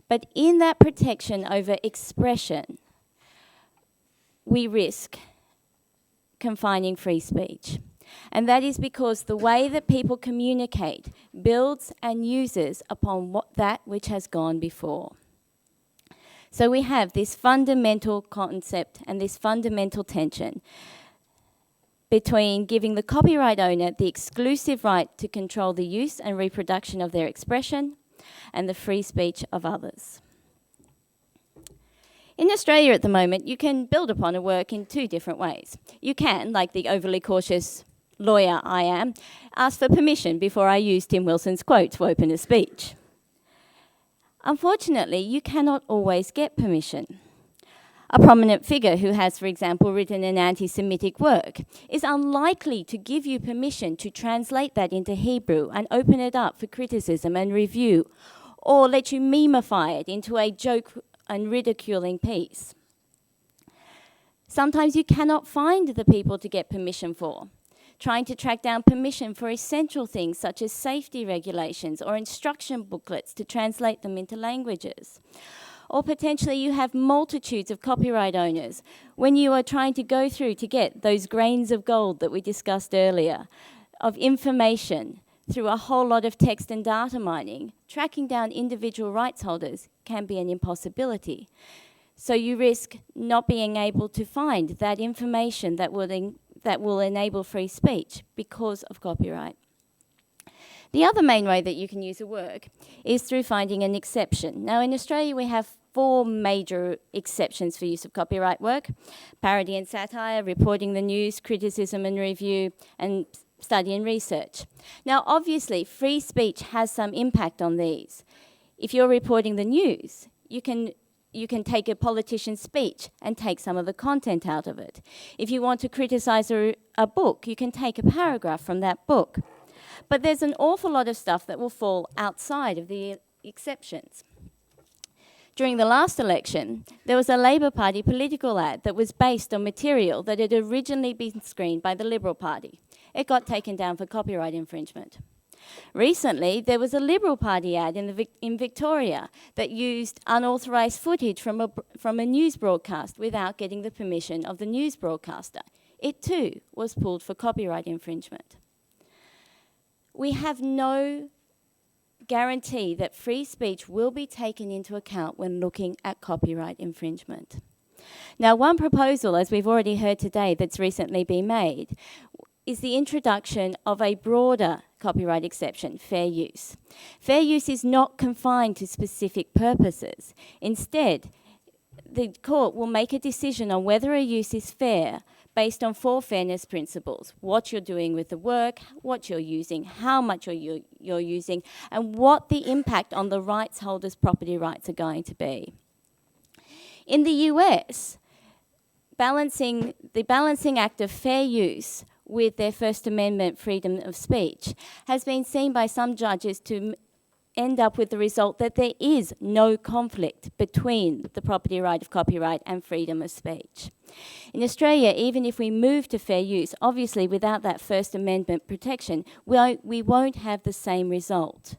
But in that protection over expression, we risk confining free speech. And that is because the way that people communicate builds and uses upon that which has gone before. So we have this fundamental concept and this fundamental tension between giving the copyright owner the exclusive right to control the use and reproduction of their expression and the free speech of others. In Australia at the moment, you can build upon a work in two different ways. You can, like the overly cautious lawyer I am, ask for permission before I use Tim Wilson's quote to open a speech. Unfortunately, you cannot always get permission. A prominent figure who has, for example, written an anti-Semitic work is unlikely to give you permission to translate that into Hebrew and open it up for criticism and review, or let you memify it into a joke and ridiculing piece. Sometimes you cannot find the people to get permission for. Trying to track down permission for essential things such as safety regulations or instruction booklets to translate them into languages. Or potentially you have multitudes of copyright owners when you are trying to go through to get those grains of gold that we discussed earlier, of information through a whole lot of text and data mining. Tracking down individual rights holders can be an impossibility. So you risk not being able to find that information that will enable free speech because of copyright. The other main way that you can use a work is through finding an exception. Now in Australia we have 4 major exceptions for use of copyright work: parody and satire, reporting the news, criticism and review, and study and research. Now obviously free speech has some impact on these. If you're reporting the news, you can take a politician's speech and take some of the content out of it. If you want to criticise a book, you can take a paragraph from that book. But there's an awful lot of stuff that will fall outside of the exceptions. During the last election, there was a Labor Party political ad that was based on material that had originally been screened by the Liberal Party. It got taken down for copyright infringement. Recently, there was a Liberal Party ad in Victoria that used unauthorised footage from a news broadcast without getting the permission of the news broadcaster. It too was pulled for copyright infringement. We have no guarantee that free speech will be taken into account when looking at copyright infringement. Now, one proposal, as we've already heard today, that's recently been made is the introduction of a broader copyright exception, fair use. Fair use is not confined to specific purposes. Instead, the court will make a decision on whether a use is fair based on 4 fairness principles: what you're doing with the work, what you're using, how much you're using, and what the impact on the rights holders' property rights are going to be. In the US, the balancing act of fair use with their First Amendment freedom of speech has been seen by some judges to end up with the result that there is no conflict between the property right of copyright and freedom of speech. In Australia, even if we move to fair use, obviously without that First Amendment protection, we won't have the same result.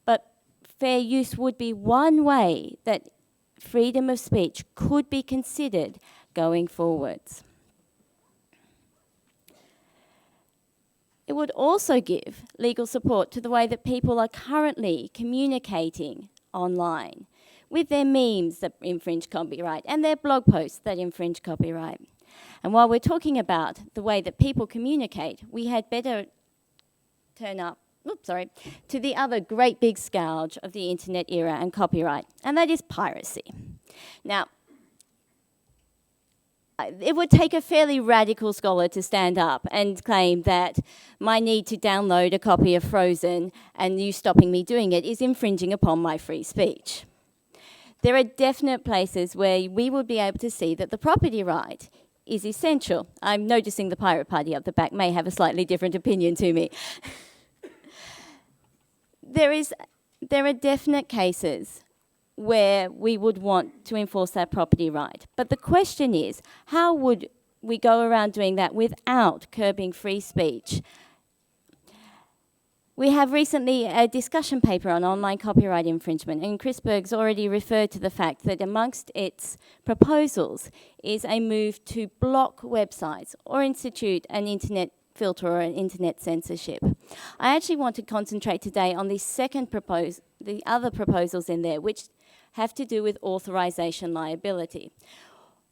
But fair use would be one way that freedom of speech could be considered going forwards. It would also give legal support to the way that people are currently communicating online with their memes that infringe copyright and their blog posts that infringe copyright. And while we're talking about the way that people communicate, we had better turn up to the other great big scourge of the internet era and copyright, and that is piracy. Now, it would take a fairly radical scholar to stand up and claim that my need to download a copy of Frozen and you stopping me doing it is infringing upon my free speech. There are definite places where we would be able to see that the property right is essential. I'm noticing the pirate party up the back may have a slightly different opinion to me. There are definite cases where we would want to enforce that property right. But the question is, how would we go around doing that without curbing free speech? We have recently a discussion paper on online copyright infringement, and Chris Berg's already referred to the fact that amongst its proposals is a move to block websites or institute an internet filter or an internet censorship. I actually want to concentrate today on the other proposals in there, which have to do with authorization liability.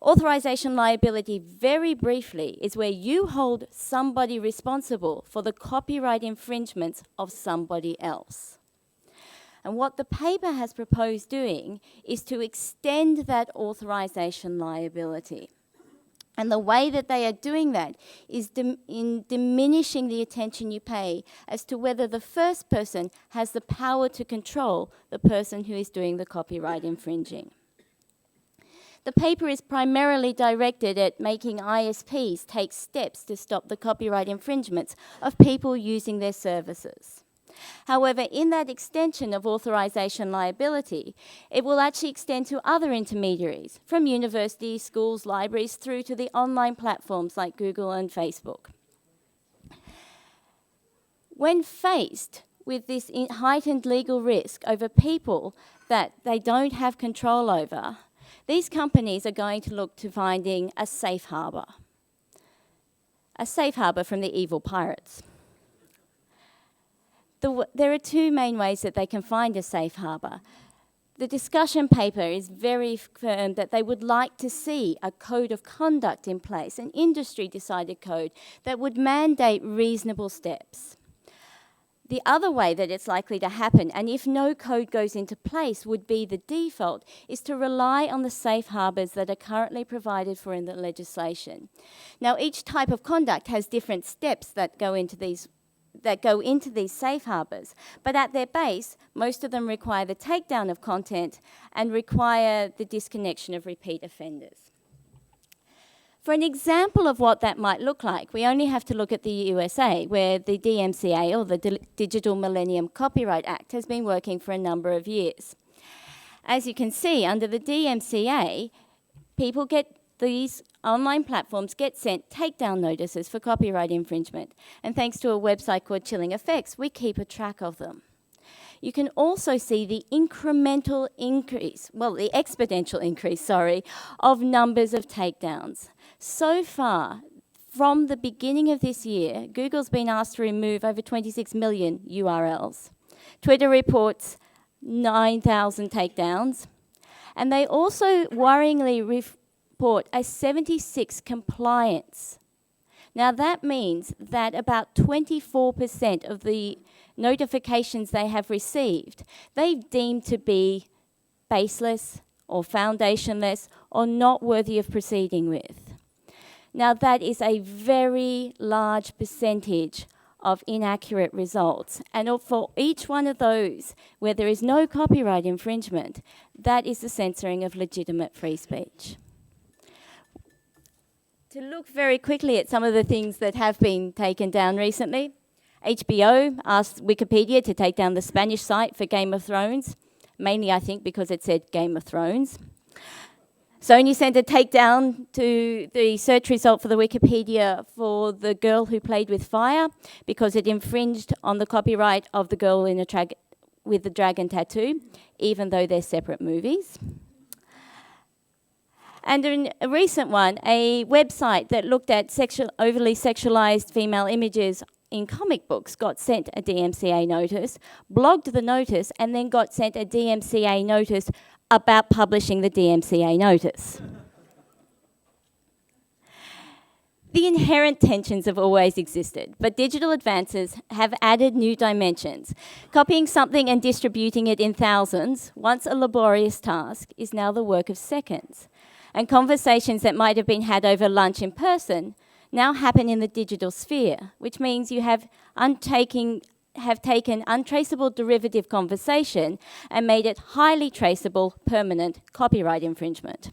Authorization liability, very briefly, is where you hold somebody responsible for the copyright infringements of somebody else. And what the paper has proposed doing is to extend that authorization liability. And the way that they are doing that is in diminishing the attention you pay as to whether the first person has the power to control the person who is doing the copyright infringing. The paper is primarily directed at making ISPs take steps to stop the copyright infringements of people using their services. However, in that extension of authorization liability, it will actually extend to other intermediaries, from universities, schools, libraries, through to the online platforms like Google and Facebook. When faced with this heightened legal risk over people that they don't have control over, these companies are going to look to finding a safe harbour from the evil pirates. There are 2 main ways that they can find a safe harbour. The discussion paper is very firm that they would like to see a code of conduct in place, an industry-decided code that would mandate reasonable steps. The other way that it's likely to happen, and if no code goes into place would be the default, is to rely on the safe harbours that are currently provided for in the legislation. Now, each type of conduct has different steps that go into these safe harbours, but at their base, most of them require the takedown of content and require the disconnection of repeat offenders. For an example of what that might look like, we only have to look at the USA, where the DMCA, or the Digital Millennium Copyright Act, has been working for a number of years. As you can see, under the DMCA, these online platforms get sent takedown notices for copyright infringement. And thanks to a website called Chilling Effects, we keep a track of them. You can also see the exponential increase, of numbers of takedowns. So far, from the beginning of this year, Google's been asked to remove over 26 million URLs. Twitter reports 9,000 takedowns. And they also worryingly report a 76 compliance Now that means that about 24% of the notifications they have received, they've deemed to be baseless or foundationless or not worthy of proceeding with. Now that is a very large percentage of inaccurate results. And for each one of those where there is no copyright infringement, that is the censoring of legitimate free speech. To look very quickly at some of the things that have been taken down recently, HBO asked Wikipedia to take down the Spanish site for Game of Thrones, mainly I think because it said Game of Thrones. Sony sent a takedown to the search result for the Wikipedia for the girl who played with fire because it infringed on the copyright of the girl in with the dragon tattoo, even though they're separate movies. And in a recent one, a website that looked at overly sexualized female images in comic books got sent a DMCA notice, blogged the notice, and then got sent a DMCA notice about publishing the DMCA notice. The inherent tensions have always existed, but digital advances have added new dimensions. Copying something and distributing it in thousands, once a laborious task, is now the work of seconds. And conversations that might have been had over lunch in person now happen in the digital sphere, which means you have taken untraceable derivative conversation and made it highly traceable permanent copyright infringement.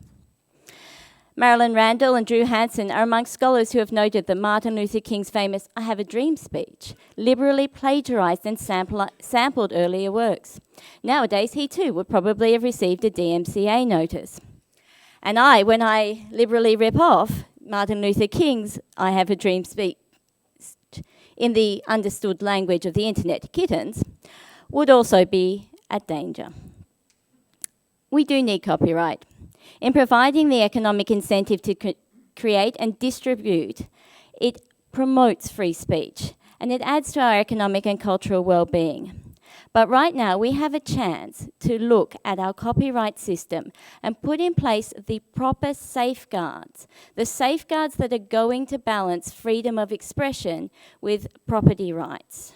Marilyn Randall and Drew Hansen are among scholars who have noted that Martin Luther King's famous "I Have a Dream" speech liberally plagiarized and sampled earlier works. Nowadays, he too would probably have received a DMCA notice. And when I liberally rip off Martin Luther King's "I Have a Dream" speech in the understood language of the internet, kittens, would also be at danger. We do need copyright. In providing the economic incentive to create and distribute, it promotes free speech and it adds to our economic and cultural well-being. But right now we have a chance to look at our copyright system and put in place the proper safeguards, the safeguards that are going to balance freedom of expression with property rights.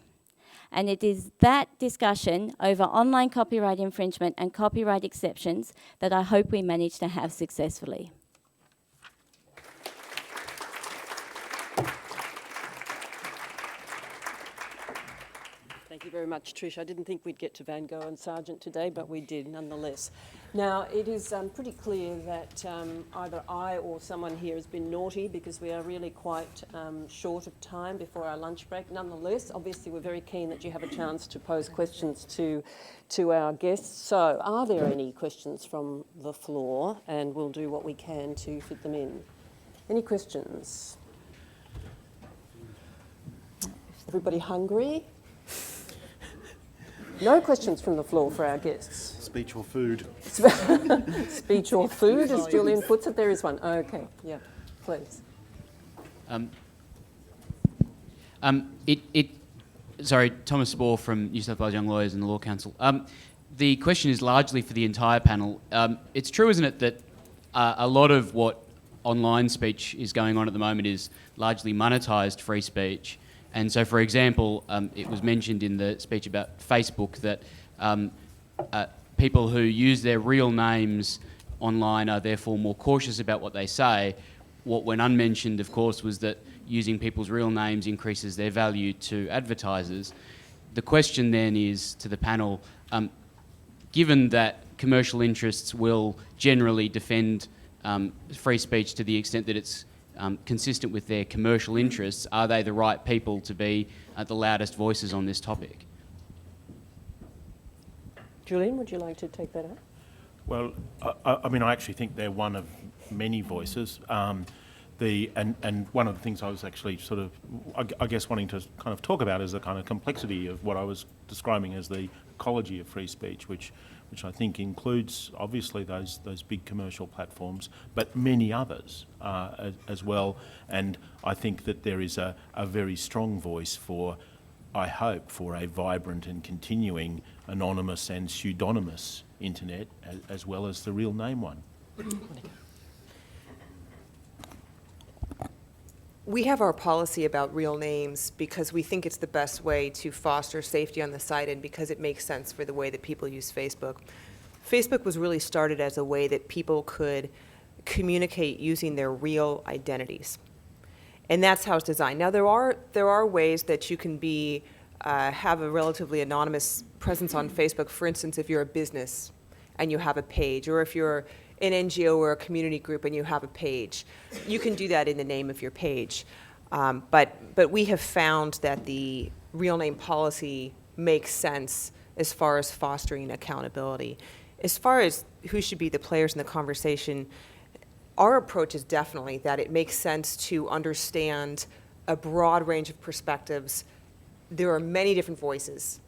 And it is that discussion over online copyright infringement and copyright exceptions that I hope we manage to have successfully. Thank you very much, Trish. I didn't think we'd get to Van Gogh and Sargent today, but we did nonetheless. Now, it is pretty clear that either I or someone here has been naughty because we are really quite short of time before our lunch break. Nonetheless, obviously, we're very keen that you have a chance to pose questions to our guests. So, are there any questions from the floor? And we'll do what we can to fit them in. Any questions? Everybody hungry? No questions from the floor for our guests. Speech or food? Speech or food, as Julian puts it. There is one. Okay, yeah, please. Sorry, Thomas Spohr from New South Wales Young Lawyers and the Law Council. The question is largely for the entire panel. It's true, isn't it, that a lot of what online speech is going on at the moment is largely monetised free speech. And so, for example, it was mentioned in the speech about Facebook that people who use their real names online are therefore more cautious about what they say. What went unmentioned, of course, was that using people's real names increases their value to advertisers. The question then is to the panel, given that commercial interests will generally defend free speech to the extent that it's consistent with their commercial interests, are they the right people to be the loudest voices on this topic? Julian, would you like to take that up? Well, I mean, I actually think they're one of many voices. And one of the things I was actually sort of, I guess, wanting to kind of talk about is the kind of complexity of what I was describing as the ecology of free speech, which I think includes obviously those big commercial platforms, but many others as well. And I think that there is a very strong voice for, I hope, for a vibrant and continuing anonymous and pseudonymous internet, as well as the real name one. Thank you. We have our policy about real names because we think it's the best way to foster safety on the site and because it makes sense for the way that people use Facebook. Facebook was really started as a way that people could communicate using their real identities. And that's how it's designed. Now, there are ways that you can have a relatively anonymous presence on Facebook. For instance, if you're a business and you have a page, or if you're an NGO or a community group and you have a page, you can do that in the name of your page. But we have found that the real name policy makes sense as far as fostering accountability. As far as who should be the players in the conversation, our approach is definitely that it makes sense to understand a broad range of perspectives. There are many different voices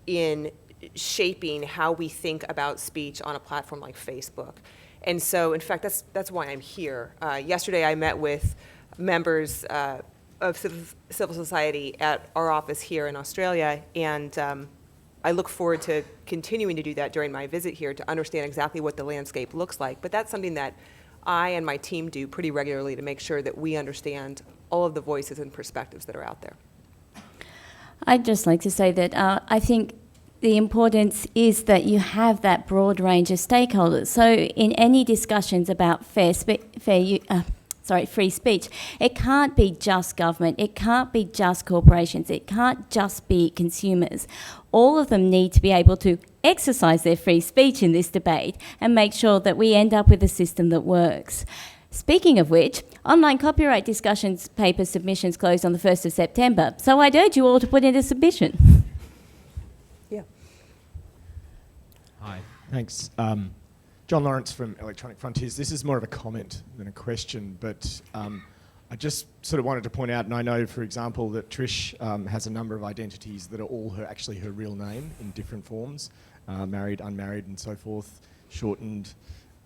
in shaping how we think about speech on a platform like Facebook. And so, in fact, that's why I'm here. Yesterday I met with members of civil society at our office here in Australia, and I look forward to continuing to do that during my visit here to understand exactly what the landscape looks like. But that's something that I and my team do pretty regularly to make sure that we understand all of the voices and perspectives that are out there. I'd just like to say that I think the importance is that you have that broad range of stakeholders. So in any discussions about free speech, it can't be just government, it can't be just corporations, it can't just be consumers. All of them need to be able to exercise their free speech in this debate and make sure that we end up with a system that works. Speaking of which, online copyright discussions paper submissions closed on the 1st of September, so I'd urge you all to put in a submission. Hi, thanks. John Lawrence from Electronic Frontiers. This is more of a comment than a question, but I just sort of wanted to point out, and I know, for example, that Trish has a number of identities that are all actually her real name in different forms, married, unmarried, and so forth, shortened,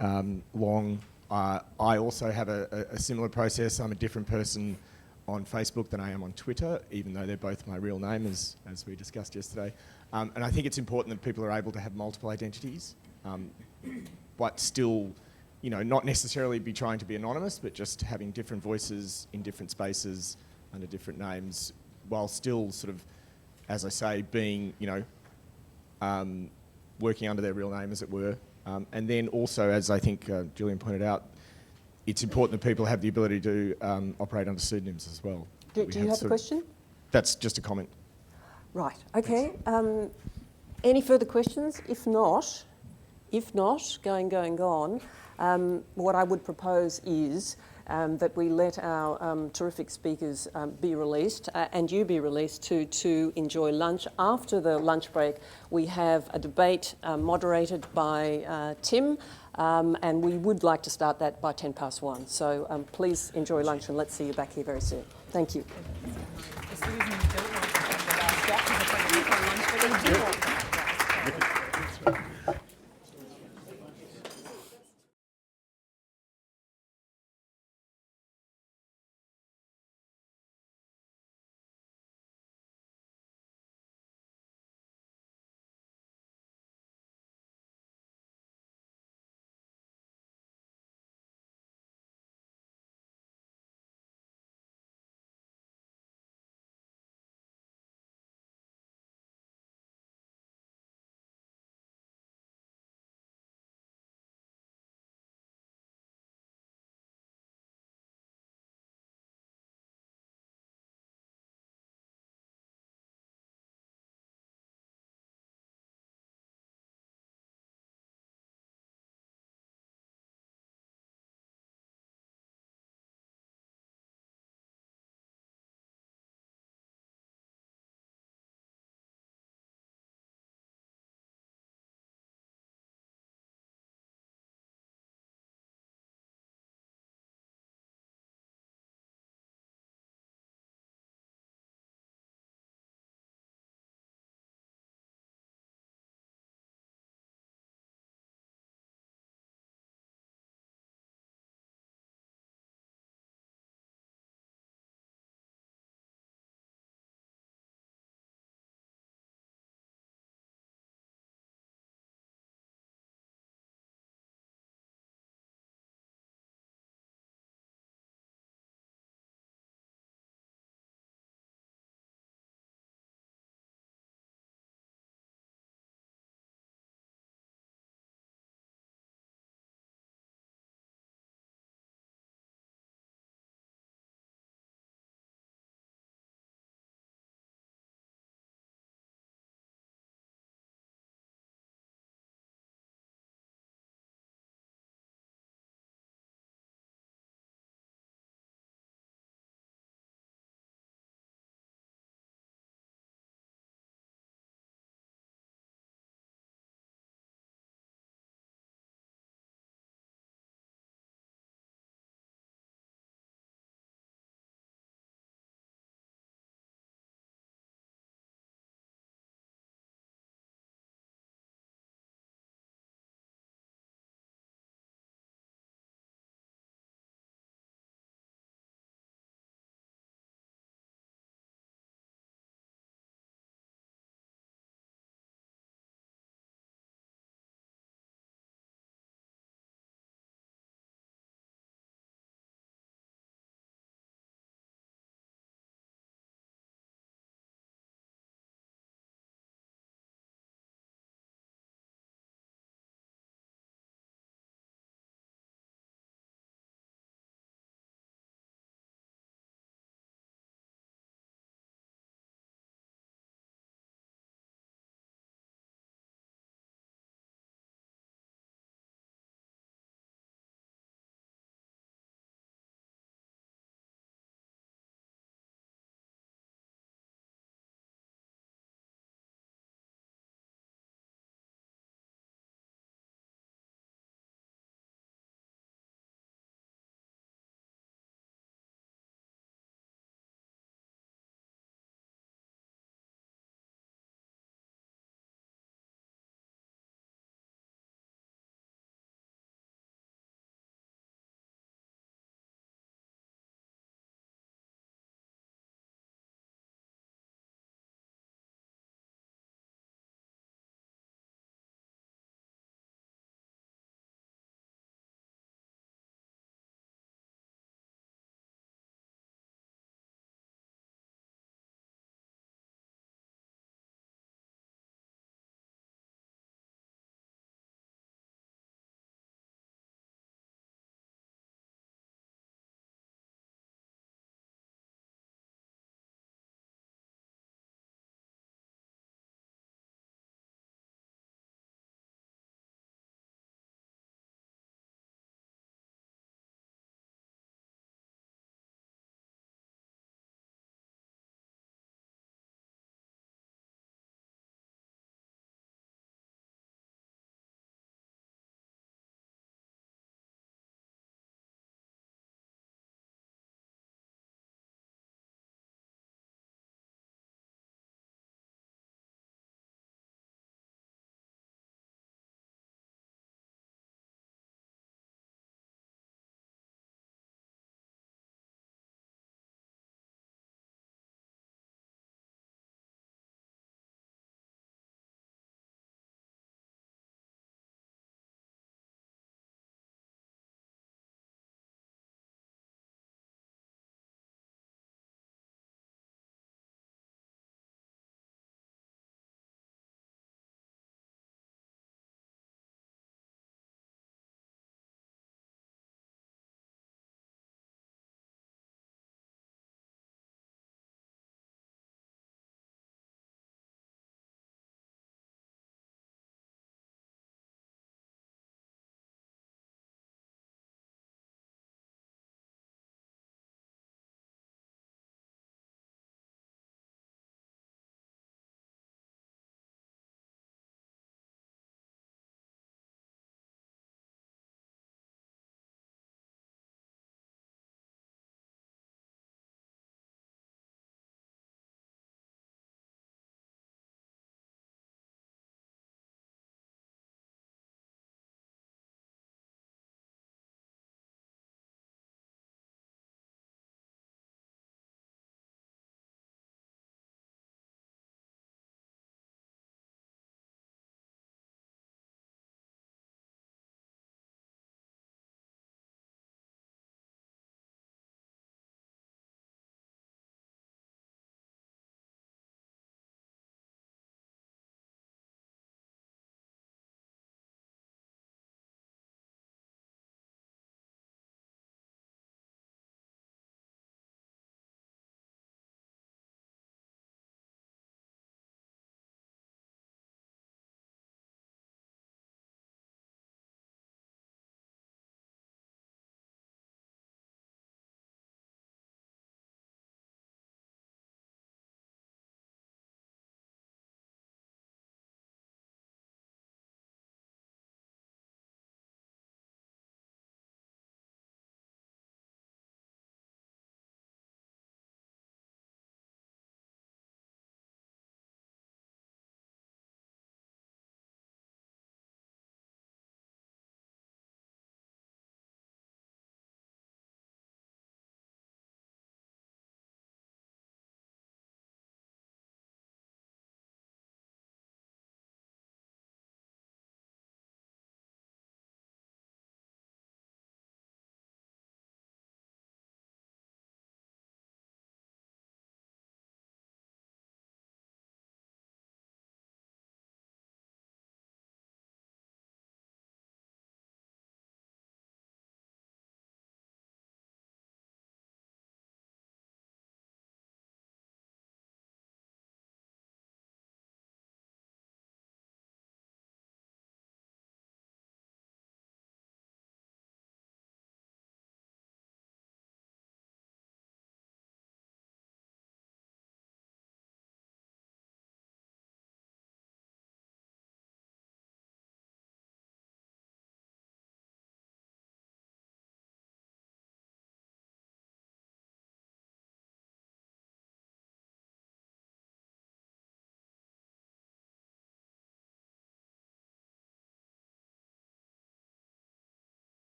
long. I also have a similar process. I'm a different person on Facebook than I am on Twitter, even though they're both my real name, as we discussed yesterday. And I think it's important that people are able to have multiple identities, but still, not necessarily be trying to be anonymous, but just having different voices in different spaces under different names, while still sort of, as I say, being, working under their real name, as it were. And then also, as I think Julian pointed out, it's important that people have the ability to operate under pseudonyms as well. Do you have a question? That's just a comment. Right, okay. Any further questions? If not, going, what I would propose is that we let our terrific speakers be released and you be released to enjoy lunch. After the lunch break, we have a debate moderated by Tim, and we would like to start that by 1:10 So please enjoy lunch and let's see you back here very soon. Thank you.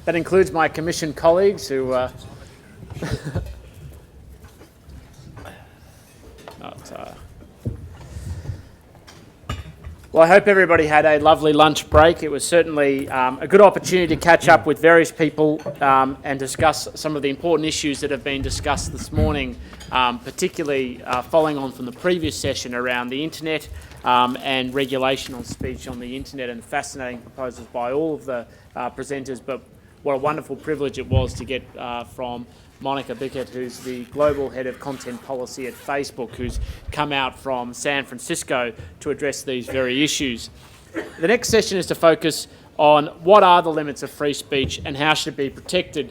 That includes my Commission colleagues who Well, I hope everybody had a lovely lunch break. It was certainly a good opportunity to catch up with various people and discuss some of the important issues that have been discussed this morning, particularly following on from the previous session around the internet and regulation on speech on the internet, and fascinating proposals by all of the presenters. But what a wonderful privilege it was to get from Monica Bickett, who's the Global Head of Content Policy at Facebook, who's come out from San Francisco to address these very issues. The next session is to focus on what are the limits of free speech and how should it be protected.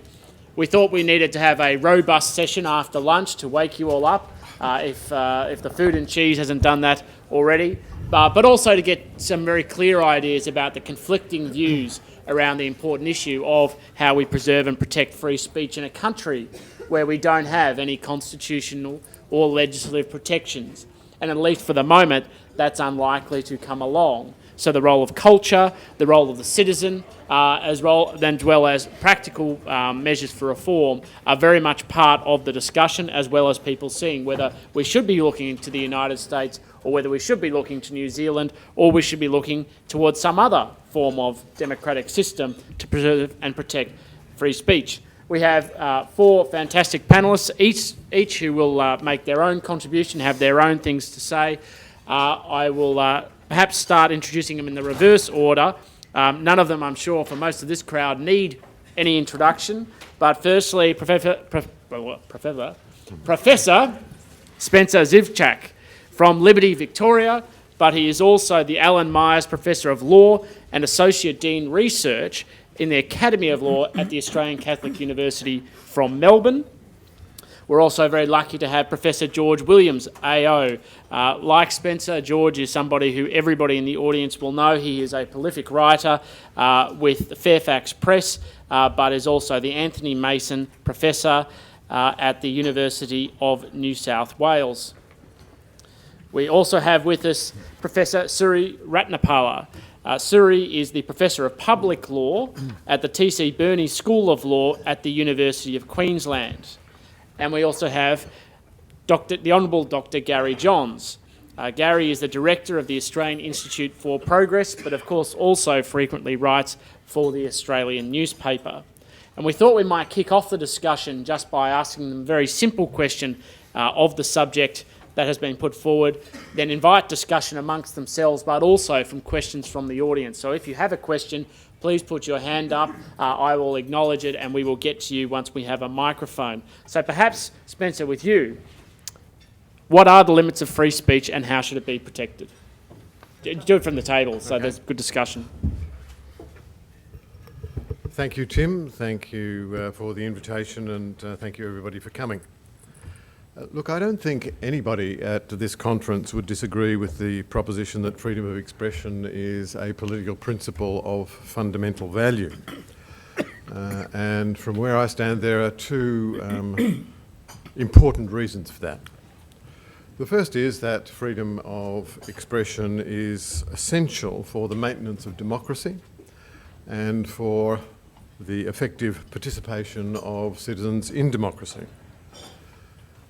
We thought we needed to have a robust session after lunch to wake you all up, if the food and cheese hasn't done that already, but also to get some very clear ideas about the conflicting views around the important issue of how we preserve and protect free speech in a country where we don't have any constitutional or legislative protections. And at least for the moment, that's unlikely to come along. So the role of culture, the role of the citizen, as well as practical measures for reform are very much part of the discussion, as well as people seeing whether we should be looking to the United States or whether we should be looking to New Zealand, or we should be looking towards some other form of democratic system to preserve and protect free speech. We have 4 fantastic panellists, each who will make their own contribution, have their own things to say. I will perhaps start introducing them in the reverse order. None of them, I'm sure, for most of this crowd, need any introduction. But firstly, Professor Spencer Zivchak from Liberty, Victoria, but he is also the Alan Myers Professor of Law and Associate Dean Research in the Academy of Law at the Australian Catholic University from Melbourne. We're also very lucky to have Professor George Williams, AO. Like Spencer, George is somebody who everybody in the audience will know. He is a prolific writer with the Fairfax Press, but is also the Anthony Mason Professor at the University of New South Wales. We also have with us Professor Suri Ratnapala. Suri is the Professor of Public Law at the T.C. Burney School of Law at the University of Queensland. And we also have the Honourable Dr. Gary Johns. Gary is the Director of the Australian Institute for Progress, but of course also frequently writes for the Australian newspaper. And we thought we might kick off the discussion just by asking them a very simple question of the subject that has been put forward, then invite discussion amongst themselves, but also from questions from the audience. So if you have a question, please put your hand up. I will acknowledge it and we will get to you once we have a microphone. So perhaps, Spencer, with you, what are the limits of free speech and how should it be protected? Do it from the table, so there's good discussion. Thank you, Tim. Thank you for the invitation, and thank you everybody for coming. Look, I don't think anybody at this conference would disagree with the proposition that freedom of expression is a political principle of fundamental value. And from where I stand, there are 2 important reasons for that. The first is that freedom of expression is essential for the maintenance of democracy and for the effective participation of citizens in democracy.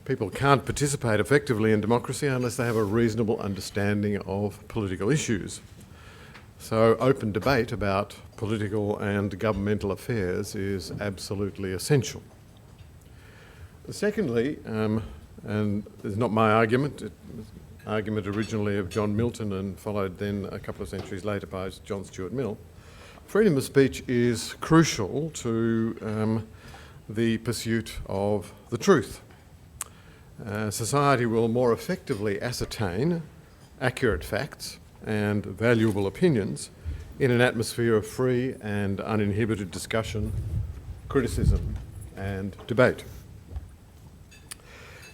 People can't participate effectively in democracy unless they have a reasonable understanding of political issues. So open debate about political and governmental affairs is absolutely essential. Secondly, and it's not my argument, it was an argument originally of John Milton and followed then a couple of centuries later by John Stuart Mill, freedom of speech is crucial to the pursuit of the truth. Society will more effectively ascertain accurate facts and valuable opinions in an atmosphere of free and uninhibited discussion, criticism and debate.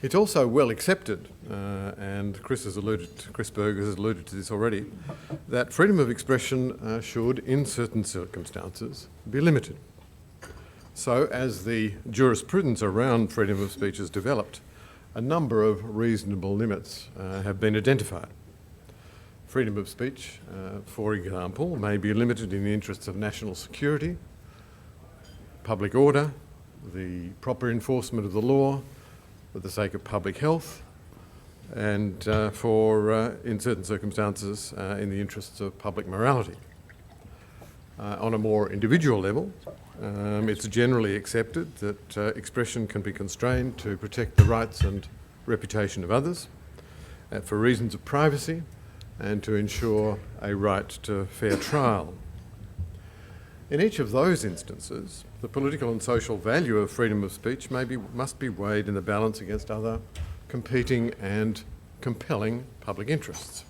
It's also well accepted, and Chris Berger has alluded to this already, that freedom of expression should, in certain circumstances, be limited. So, as the jurisprudence around freedom of speech has developed, a number of reasonable limits have been identified. freedom of speech, for example, may be limited in the interests of national security, public order, the proper enforcement of the law, for the sake of public health, and in certain circumstances, in the interests of public morality. On a more individual level, it's generally accepted that expression can be constrained to protect the rights and reputation of others, for reasons of privacy, and to ensure a right to fair trial. In each of those instances, the political and social value of freedom of speech must be weighed in the balance against other competing and compelling public interests.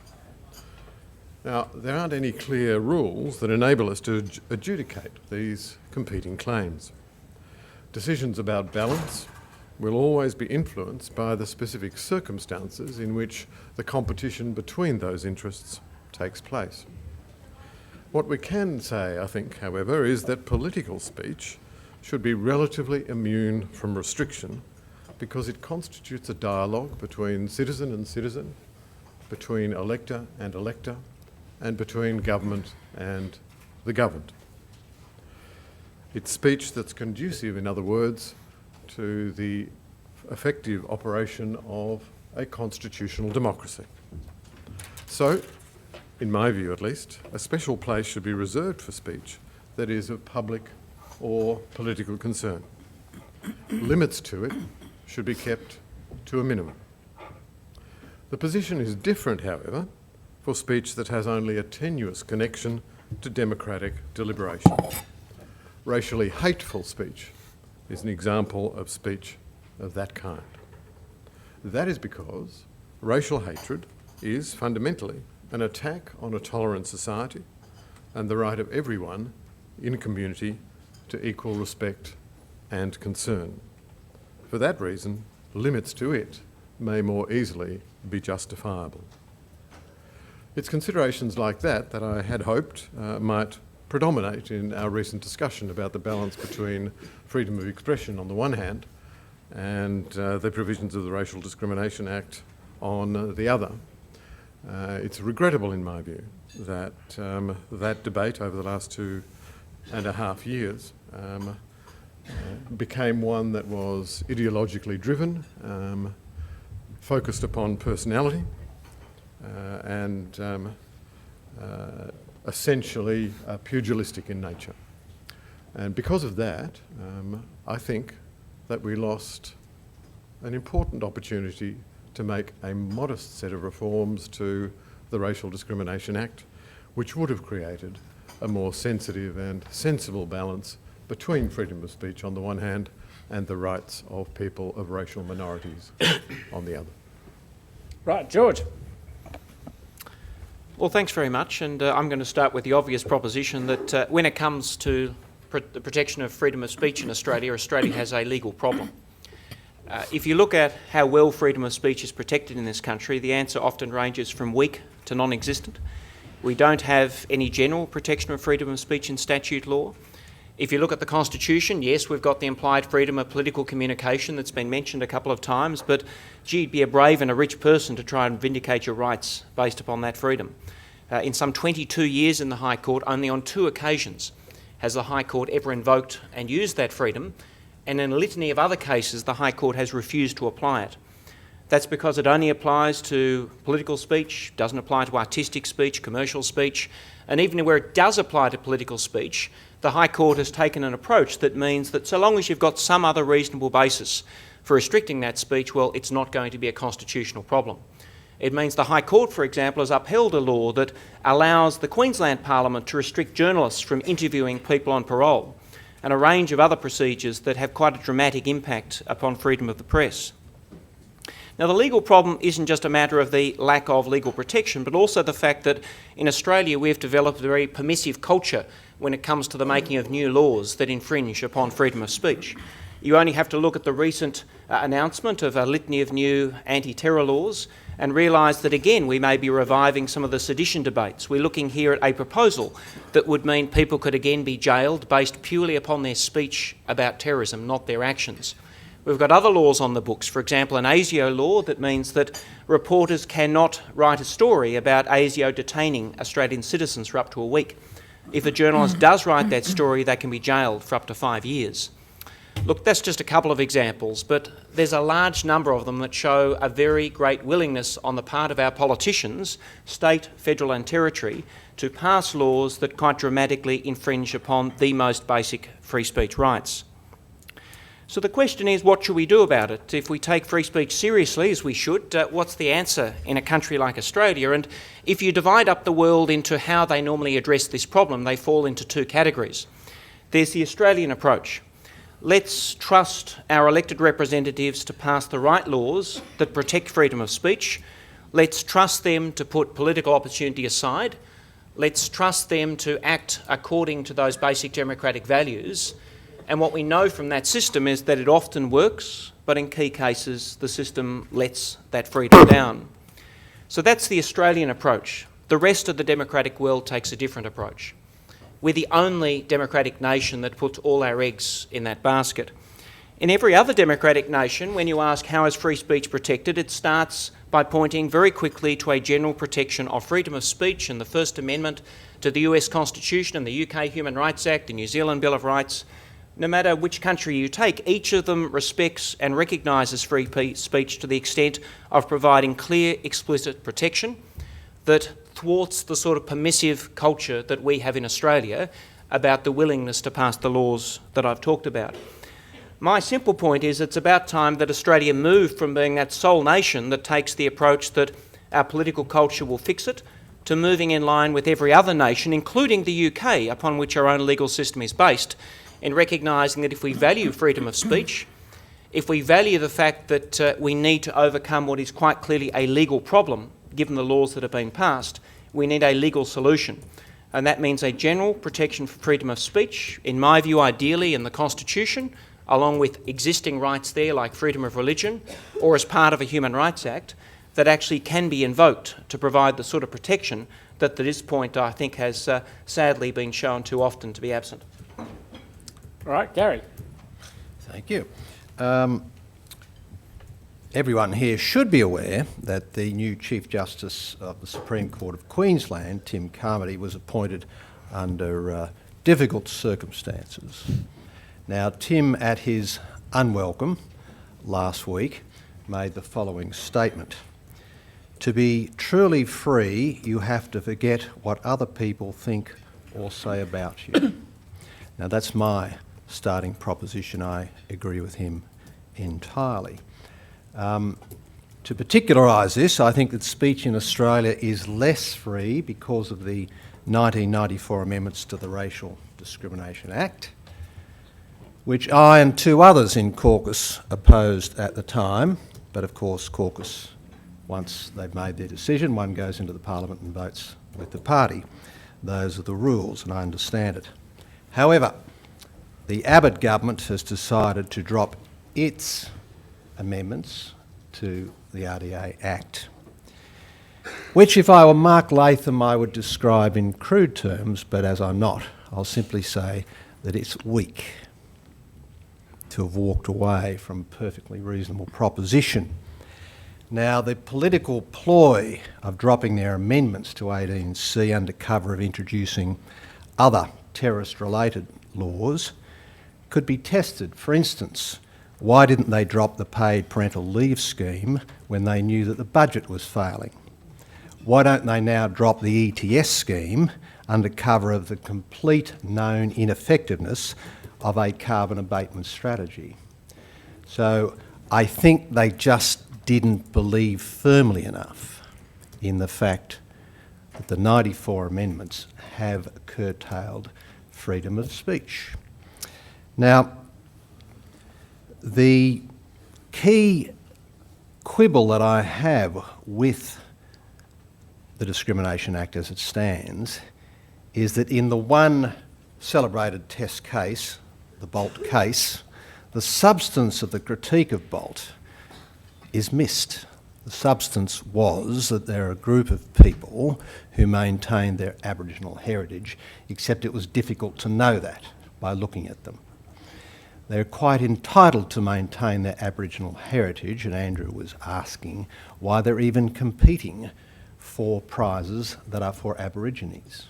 Now, there aren't any clear rules that enable us to adjudicate these competing claims. Decisions about balance will always be influenced by the specific circumstances in which the competition between those interests takes place. What we can say, I think, however, is that political speech should be relatively immune from restriction because it constitutes a dialogue between citizen and citizen, between elector and elector, and between government and the governed. It's speech that's conducive, in other words, to the effective operation of a constitutional democracy. So, in my view at least, a special place should be reserved for speech that is of public or political concern. Limits to it should be kept to a minimum. The position is different, however, for speech that has only a tenuous connection to democratic deliberation. Racially hateful speech is an example of speech of that kind. That is because racial hatred is fundamentally an attack on a tolerant society and the right of everyone in a community to equal respect and concern. For that reason, limits to it may more easily be justifiable. It's considerations like that that I had hoped might predominate in our recent discussion about the balance between freedom of expression on the one hand and the provisions of the Racial Discrimination Act on the other. It's regrettable, in my view, that that debate over the last 2.5 years became one that was ideologically driven, focused upon personality, and essentially pugilistic in nature. And because of that, I think that we lost an important opportunity to make a modest set of reforms to the Racial Discrimination Act, which would have created a more sensitive and sensible balance between freedom of speech on the one hand and the rights of people of racial minorities on the other. Right, George. Well, thanks very much, and I'm going to start with the obvious proposition that when it comes to the protection of freedom of speech in Australia, Australia has a legal problem. If you look at how well freedom of speech is protected in this country, the answer often ranges from weak to non-existent. We don't have any general protection of freedom of speech in statute law. If you look at the Constitution, yes, we've got the implied freedom of political communication that's been mentioned a couple of times, but gee, be a brave and a rich person to try and vindicate your rights based upon that freedom. In some 22 years in the High Court, only on 2 occasions has the High Court ever invoked and used that freedom, and in a litany of other cases, the High Court has refused to apply it. That's because it only applies to political speech, doesn't apply to artistic speech, commercial speech, and even where it does apply to political speech, the High Court has taken an approach that means that so long as you've got some other reasonable basis for restricting that speech, well, it's not going to be a constitutional problem. It means the High Court, for example, has upheld a law that allows the Queensland Parliament to restrict journalists from interviewing people on parole, and a range of other procedures that have quite a dramatic impact upon freedom of the press. Now, the legal problem isn't just a matter of the lack of legal protection, but also the fact that in Australia we've developed a very permissive culture when it comes to the making of new laws that infringe upon freedom of speech. You only have to look at the recent announcement of a litany of new anti-terror laws and realise that, again, we may be reviving some of the sedition debates. We're looking here at a proposal that would mean people could again be jailed based purely upon their speech about terrorism, not their actions. We've got other laws on the books, for example, an ASIO law that means that reporters cannot write a story about ASIO detaining Australian citizens for up to a week. If a journalist does write that story, they can be jailed for up to 5 years. Look, that's just a couple of examples, but there's a large number of them that show a very great willingness on the part of our politicians, state, federal and territory, to pass laws that quite dramatically infringe upon the most basic free speech rights. So the question is, what should we do about it? If we take free speech seriously, as we should, what's the answer in a country like Australia? And if you divide up the world into how they normally address this problem, they fall into two categories. There's the Australian approach. Let's trust our elected representatives to pass the right laws that protect freedom of speech. Let's trust them to put political opportunity aside. Let's trust them to act according to those basic democratic values. And what we know from that system is that it often works, but in key cases the system lets that freedom down. So that's the Australian approach. The rest of the democratic world takes a different approach. We're the only democratic nation that puts all our eggs in that basket. In every other democratic nation, when you ask how is free speech protected, it starts by pointing very quickly to a general protection of freedom of speech and the First Amendment to the US Constitution and the UK Human Rights Act, the New Zealand Bill of Rights. No matter which country you take, each of them respects and recognises free speech to the extent of providing clear, explicit protection that thwarts the sort of permissive culture that we have in Australia about the willingness to pass the laws that I've talked about. My simple point is it's about time that Australia moved from being that sole nation that takes the approach that our political culture will fix it to moving in line with every other nation, including the UK, upon which our own legal system is based, in recognising that if we value freedom of speech, if we value the fact that we need to overcome what is quite clearly a legal problem, given the laws that have been passed, we need a legal solution. And that means a general protection for freedom of speech, in my view ideally in the Constitution, along with existing rights there like freedom of religion, or as part of a Human Rights Act, that actually can be invoked to provide the sort of protection that at this point I think has sadly been shown too often to be absent. All right, Gary. Thank you. Everyone here should be aware that the new Chief Justice of the Supreme Court of Queensland, Tim Carmody, was appointed under difficult circumstances. Now, Tim, at his unwelcome last week, made the following statement. To be truly free, you have to forget what other people think or say about you. Now, that's my starting proposition. I agree with him entirely. To particularise this, I think that speech in Australia is less free because of the 1994 amendments to the Racial Discrimination Act, which I and two others in caucus opposed at the time, but of course caucus, once they've made their decision, one goes into the parliament and votes with the party. Those are the rules, and I understand it. However, the Abbott government has decided to drop its amendments to the RDA Act, which if I were Mark Latham I would describe in crude terms, but as I'm not, I'll simply say that it's weak to have walked away from a perfectly reasonable proposition. Now, the political ploy of dropping their amendments to 18C under cover of introducing other terrorist-related laws could be tested. For instance, why didn't they drop the paid parental leave scheme when they knew that the budget was failing? Why don't they now drop the ETS scheme under cover of the complete known ineffectiveness of a carbon abatement strategy? So I think they just didn't believe firmly enough in the fact that the 94 amendments have curtailed freedom of speech. Now, the key quibble that I have with the Discrimination Act as it stands is that in the one celebrated test case, the Bolt case, the substance of the critique of Bolt is missed. The substance was that there are a group of people who maintained their Aboriginal heritage, except it was difficult to know that by looking at them. They're quite entitled to maintain their Aboriginal heritage, and Andrew was asking why they're even competing for prizes that are for Aborigines.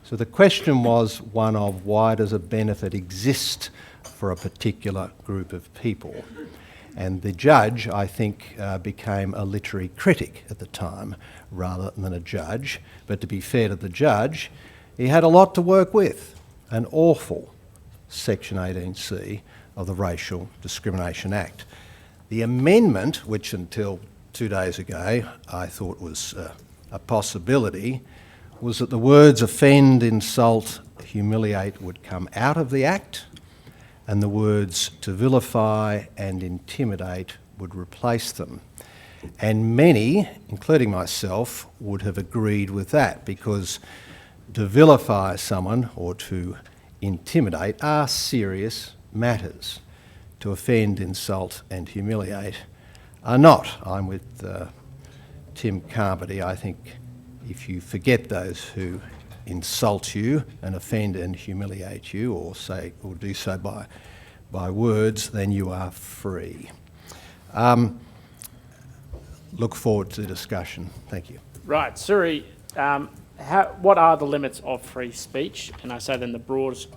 So the question was one of why does a benefit exist for a particular group of people? And the judge, I think, became a literary critic at the time rather than a judge. But to be fair to the judge, he had a lot to work with. An awful Section 18C of the Racial Discrimination Act. The amendment, which until 2 days ago I thought was a possibility, was that the words offend, insult, humiliate would come out of the Act, and the words to vilify and intimidate would replace them. And many, including myself, would have agreed with that, because to vilify someone or to intimidate are serious matters. To offend, insult and humiliate are not. I'm with Tim Carmody. I think if you forget those who insult you and offend and humiliate you, or say or do so by words, then you are free. Look forward to the discussion. Thank you. Right, Suri, what are the limits of free speech? And I say then the broadest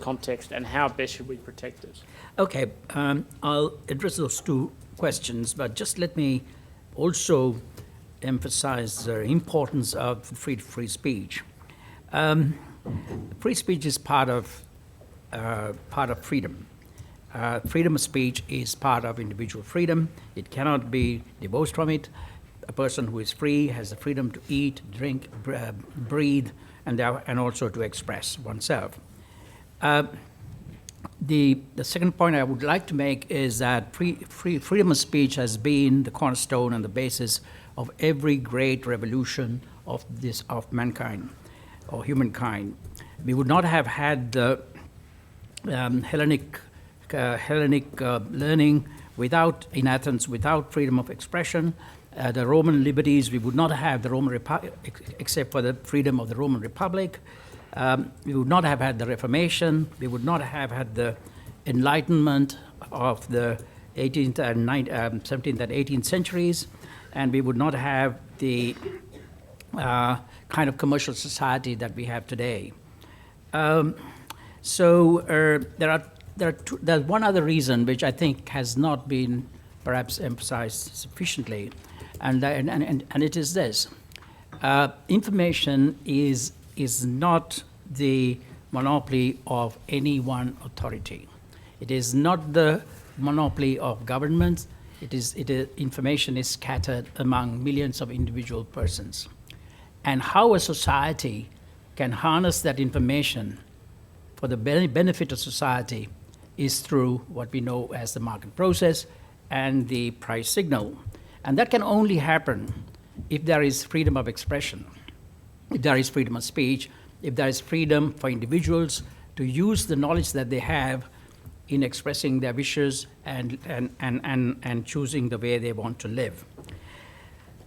context, and how best should we protect it? Okay, I'll address those two questions, but just let me also emphasize the importance of free speech. Free speech is part of freedom. Freedom of speech is part of individual freedom. It cannot be divorced from it. A person who is free has the freedom to eat, drink, breathe, and also to express oneself. The second point I would like to make is that freedom of speech has been the cornerstone and the basis of every great revolution of mankind or humankind. We would not have had the Hellenic learning in Athens without freedom of expression. The Roman liberties, we would not have the Roman Republic except for the freedom of the Roman Republic. We would not have had the Reformation. We would not have had the Enlightenment of the 18th and 17th and 18th centuries, and we would not have the kind of commercial society that we have today. There's one other reason which I think has not been perhaps emphasized sufficiently, and it is this. Information is not the monopoly of any one authority. It is not the monopoly of governments. Information is scattered among millions of individual persons. And how a society can harness that information for the benefit of society is through what we know as the market process and the price signal. And that can only happen if there is freedom of expression, if there is freedom of speech, if there is freedom for individuals to use the knowledge that they have in expressing their wishes and choosing the way they want to live.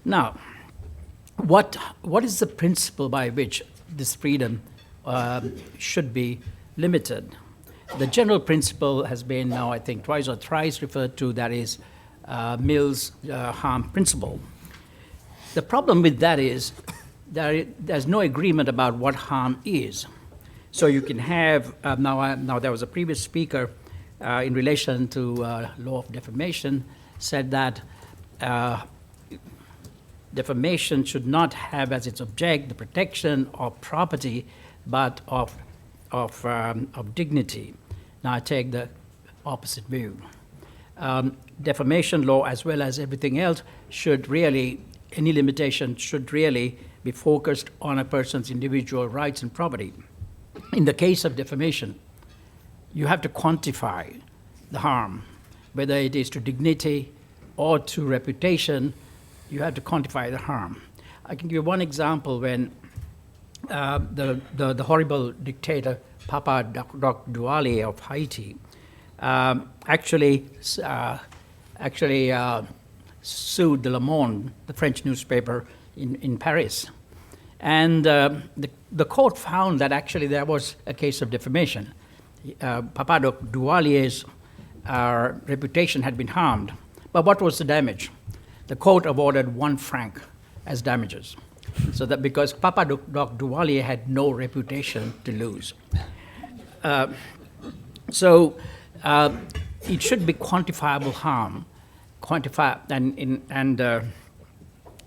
Now, what is the principle by which this freedom should be limited? The general principle has been now, I think, twice or thrice referred to, that is Mill's harm principle. The problem with that is there's no agreement about what harm is. So you can have, now there was a previous speaker in relation to law of defamation said that defamation should not have as its object the protection of property, but of dignity. Now I take the opposite view. Defamation law, as well as everything else, any limitation should really be focused on a person's individual rights and property. In the case of defamation, you have to quantify the harm, whether it is to dignity or to reputation. You have to quantify the harm. I can give you one example. When the horrible dictator Papa Doc Douali of Haiti actually sued the Le Monde, the French newspaper in Paris. And the court found that actually there was a case of defamation. Papadoc Duvalier's reputation had been harmed. But what was the damage? The court awarded 1 franc as damages. So that because Papadoc Duvalier had no reputation to lose. So it should be quantifiable harm.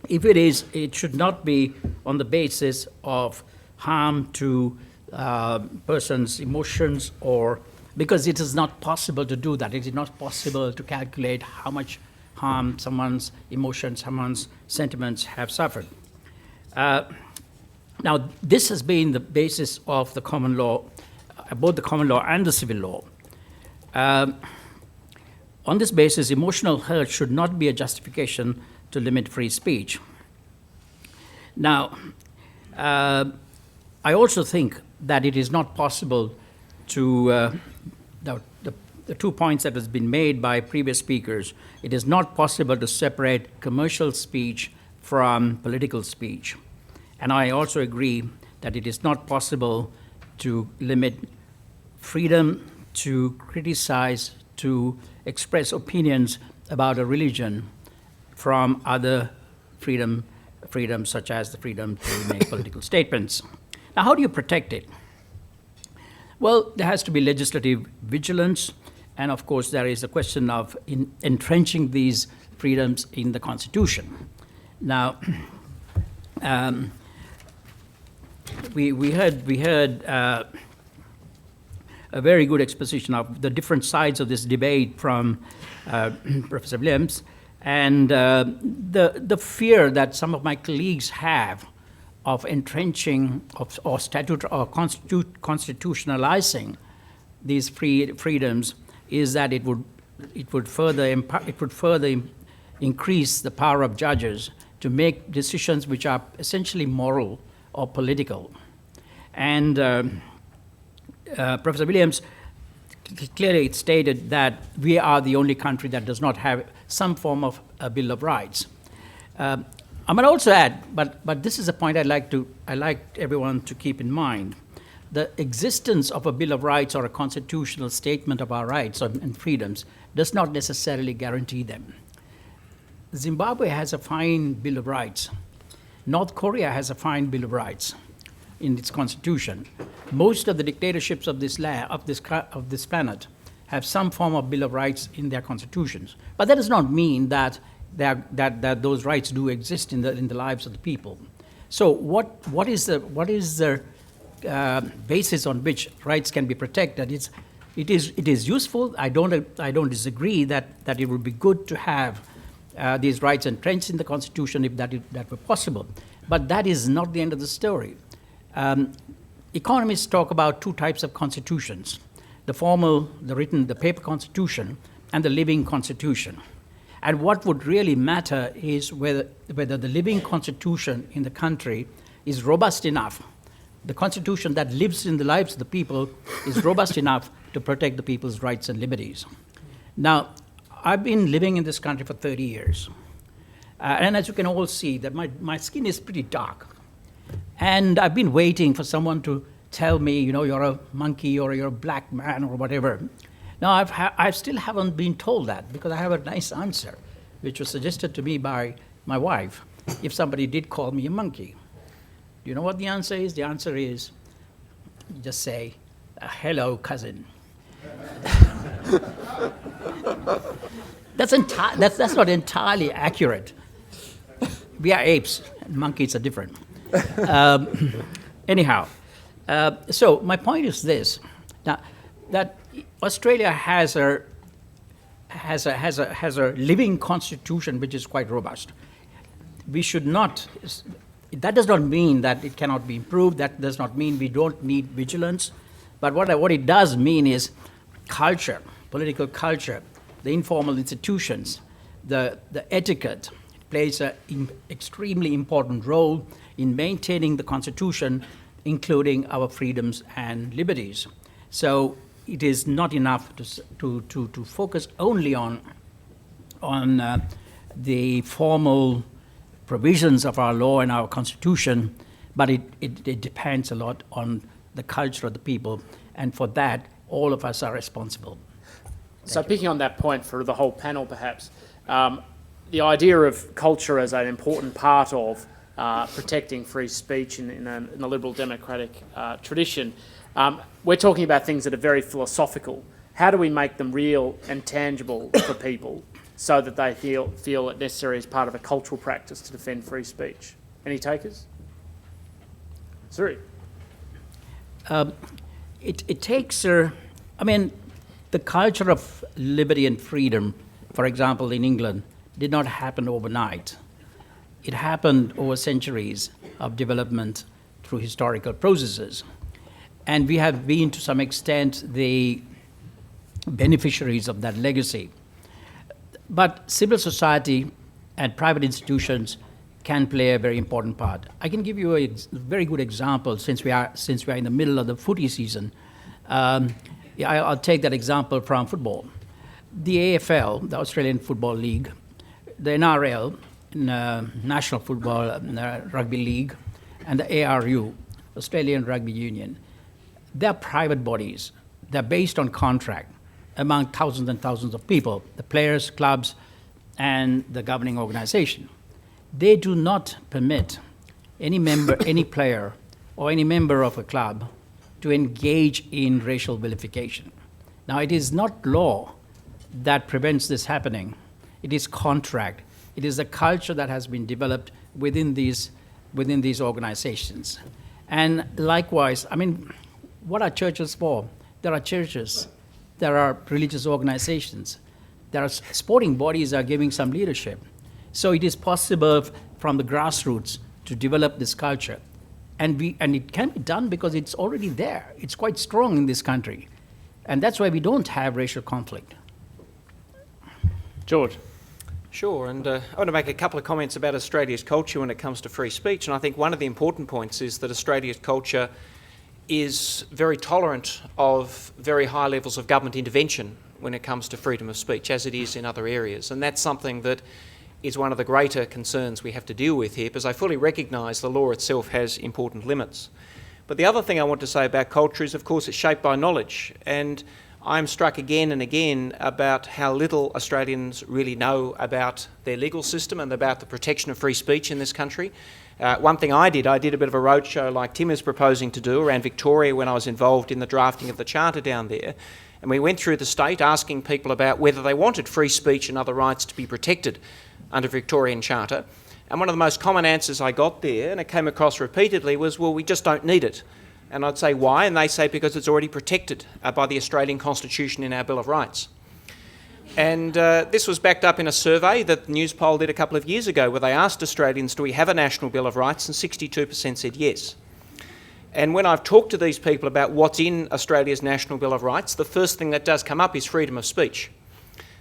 If it is, it should not be on the basis of harm to person's emotions, or because it is not possible to do that. It is not possible to calculate how much harm someone's emotions, someone's sentiments have suffered. Now, this has been the basis of the common law, both the common law and the civil law. On this basis, emotional hurt should not be a justification to limit free speech. Now, I also think that it is not possible to, the 2 points that has been made by previous speakers, it is not possible to separate commercial speech from political speech. And I also agree that it is not possible to limit freedom to criticize, to express opinions about a religion from other freedoms such as the freedom to make political statements. Now, how do you protect it? Well, there has to be legislative vigilance, and of course there is a question of entrenching these freedoms in the Constitution. Now, we heard a very good exposition of the different sides of this debate from Professor Williams, and the fear that some of my colleagues have of entrenching or constitutionalizing these freedoms is that it would further increase the power of judges to make decisions which are essentially moral or political. And Professor Williams clearly stated that we are the only country that does not have some form of a Bill of Rights. I might also add, but this is a point I'd like everyone to keep in mind. The existence of a Bill of Rights or a constitutional statement of our rights and freedoms does not necessarily guarantee them. Zimbabwe has a fine Bill of Rights. North Korea has a fine Bill of Rights in its constitution. Most of the dictatorships of this planet have some form of Bill of Rights in their constitutions. But that does not mean that those rights do exist in the lives of the people. So what is the basis on which rights can be protected? It is useful. I don't disagree that it would be good to have these rights entrenched in the Constitution if that were possible. But that is not the end of the story. Economists talk about 2 types of constitutions: the formal, the written, the paper constitution, and the living constitution. And what would really matter is whether the living constitution in the country is robust enough. The constitution that lives in the lives of the people is robust enough to protect the people's rights and liberties. Now, I've been living in this country for 30 years. And as you can all see, that my skin is pretty dark. And I've been waiting for someone to tell me, you're a monkey or you're a black man or whatever. Now, I still haven't been told that because I have a nice answer, which was suggested to me by my wife, if somebody did call me a monkey. Do you know what the answer is? The answer is, you just say, hello, cousin. That's not entirely accurate. We are apes, and monkeys are different. Anyhow, so my point is this: now, that Australia has a living constitution which is quite robust. We should not. That does not mean that it cannot be improved. That does not mean we don't need vigilance. But what it does mean is culture, political culture, the informal institutions, the etiquette plays an extremely important role in maintaining the Constitution, including our freedoms and liberties. So it is not enough to focus only on the formal provisions of our law and our Constitution, but it depends a lot on the culture of the people. And for that, all of us are responsible. So picking on that point for the whole panel perhaps, the idea of culture as an important part of protecting free speech in a liberal democratic tradition, we're talking about things that are very philosophical. How do we make them real and tangible for people so that they feel it necessary as part of a cultural practice to defend free speech? Any takers? Suri. It takes, the culture of liberty and freedom, for example, in England, did not happen overnight. It happened over centuries of development through historical processes. And we have been, to some extent, the beneficiaries of that legacy. But civil society and private institutions can play a very important part. I can give you a very good example since we are in the middle of the footy season. I'll take that example from football. The AFL, the Australian Football League, the NRL, National Football Rugby League, and the ARU, Australian Rugby Union, they're private bodies. They're based on contract among thousands and thousands of people, the players, clubs, and the governing organization. They do not permit any member, any player, or any member of a club to engage in racial vilification. Now, it is not law that prevents this happening. It is contract. It is a culture that has been developed within these organizations. And likewise, what are churches for? There are churches. There are religious organizations. There are sporting bodies are giving some leadership. So it is possible from the grassroots to develop this culture. And it can be done because it's already there. It's quite strong in this country. And that's why we don't have racial conflict. George. Sure, and I want to make a couple of comments about Australia's culture when it comes to free speech. And I think one of the important points is that Australia's culture is very tolerant of very high levels of government intervention when it comes to freedom of speech, as it is in other areas. And that's something that is one of the greater concerns we have to deal with here, because I fully recognise the law itself has important limits. But the other thing I want to say about culture is, of course, it's shaped by knowledge. And I'm struck again and again about how little Australians really know about their legal system and about the protection of free speech in this country. One thing I did a bit of a roadshow like Tim is proposing to do around Victoria when I was involved in the drafting of the Charter down there. And we went through the state asking people about whether they wanted free speech and other rights to be protected under Victorian Charter. And one of the most common answers I got there, and it came across repeatedly, was, well, we just don't need it. And I'd say, why? And they say, because it's already protected by the Australian Constitution in our Bill of Rights. And this was backed up in a survey that Newspoll did a couple of years ago, where they asked Australians, do we have a National Bill of Rights? And 62% said yes. And when I've talked to these people about what's in Australia's National Bill of Rights, the first thing that does come up is freedom of speech.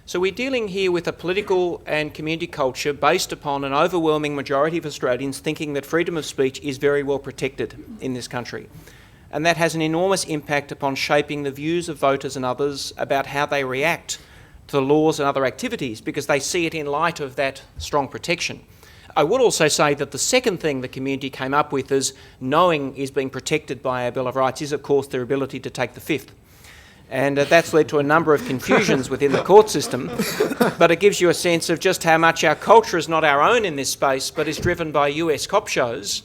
So we're dealing here with a political and community culture based upon an overwhelming majority of Australians thinking that freedom of speech is very well protected in this country. And that has an enormous impact upon shaping the views of voters and others about how they react to the laws and other activities, because they see it in light of that strong protection. I would also say that the second thing the community came up with as knowing is being protected by our Bill of Rights is, of course, their ability to take the fifth. And that's led to a number of confusions within the court system, but it gives you a sense of just how much our culture is not our own in this space, but is driven by US cop shows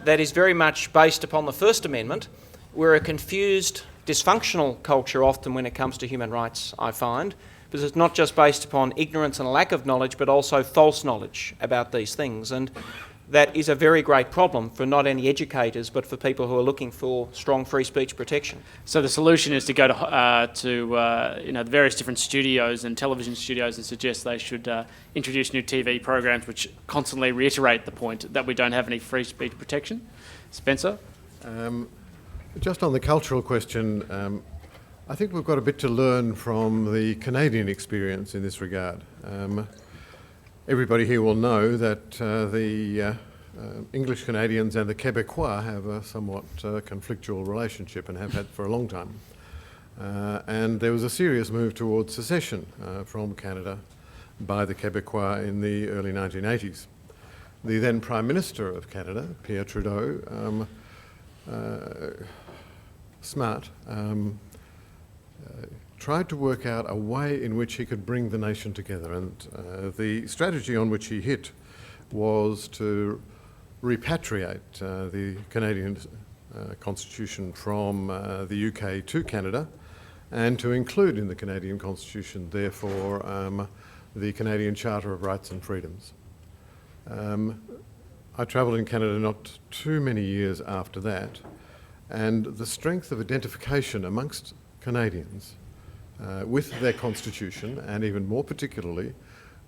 that is very much based upon the First Amendment. We're a confused, dysfunctional culture often when it comes to human rights, I find, because it's not just based upon ignorance and a lack of knowledge, but also false knowledge about these things. And that is a very great problem for not only educators, but for people who are looking for strong free speech protection. So the solution is to go to the various different studios and television studios and suggest they should introduce new TV programs which constantly reiterate the point that we don't have any free speech protection. Spencer? Just on the cultural question, I think we've got a bit to learn from the Canadian experience in this regard. Everybody here will know that the English Canadians and the Quebecois have a somewhat conflictual relationship and have had for a long time. And there was a serious move towards secession from Canada by the Quebecois in the early 1980s. The then Prime Minister of Canada, Pierre Trudeau, smart, tried to work out a way in which he could bring the nation together. And the strategy on which he hit was to repatriate the Canadian Constitution from the UK to Canada, and to include in the Canadian Constitution, therefore, the Canadian Charter of Rights and Freedoms. I travelled in Canada not too many years after that, and the strength of identification amongst Canadians with their Constitution, and even more particularly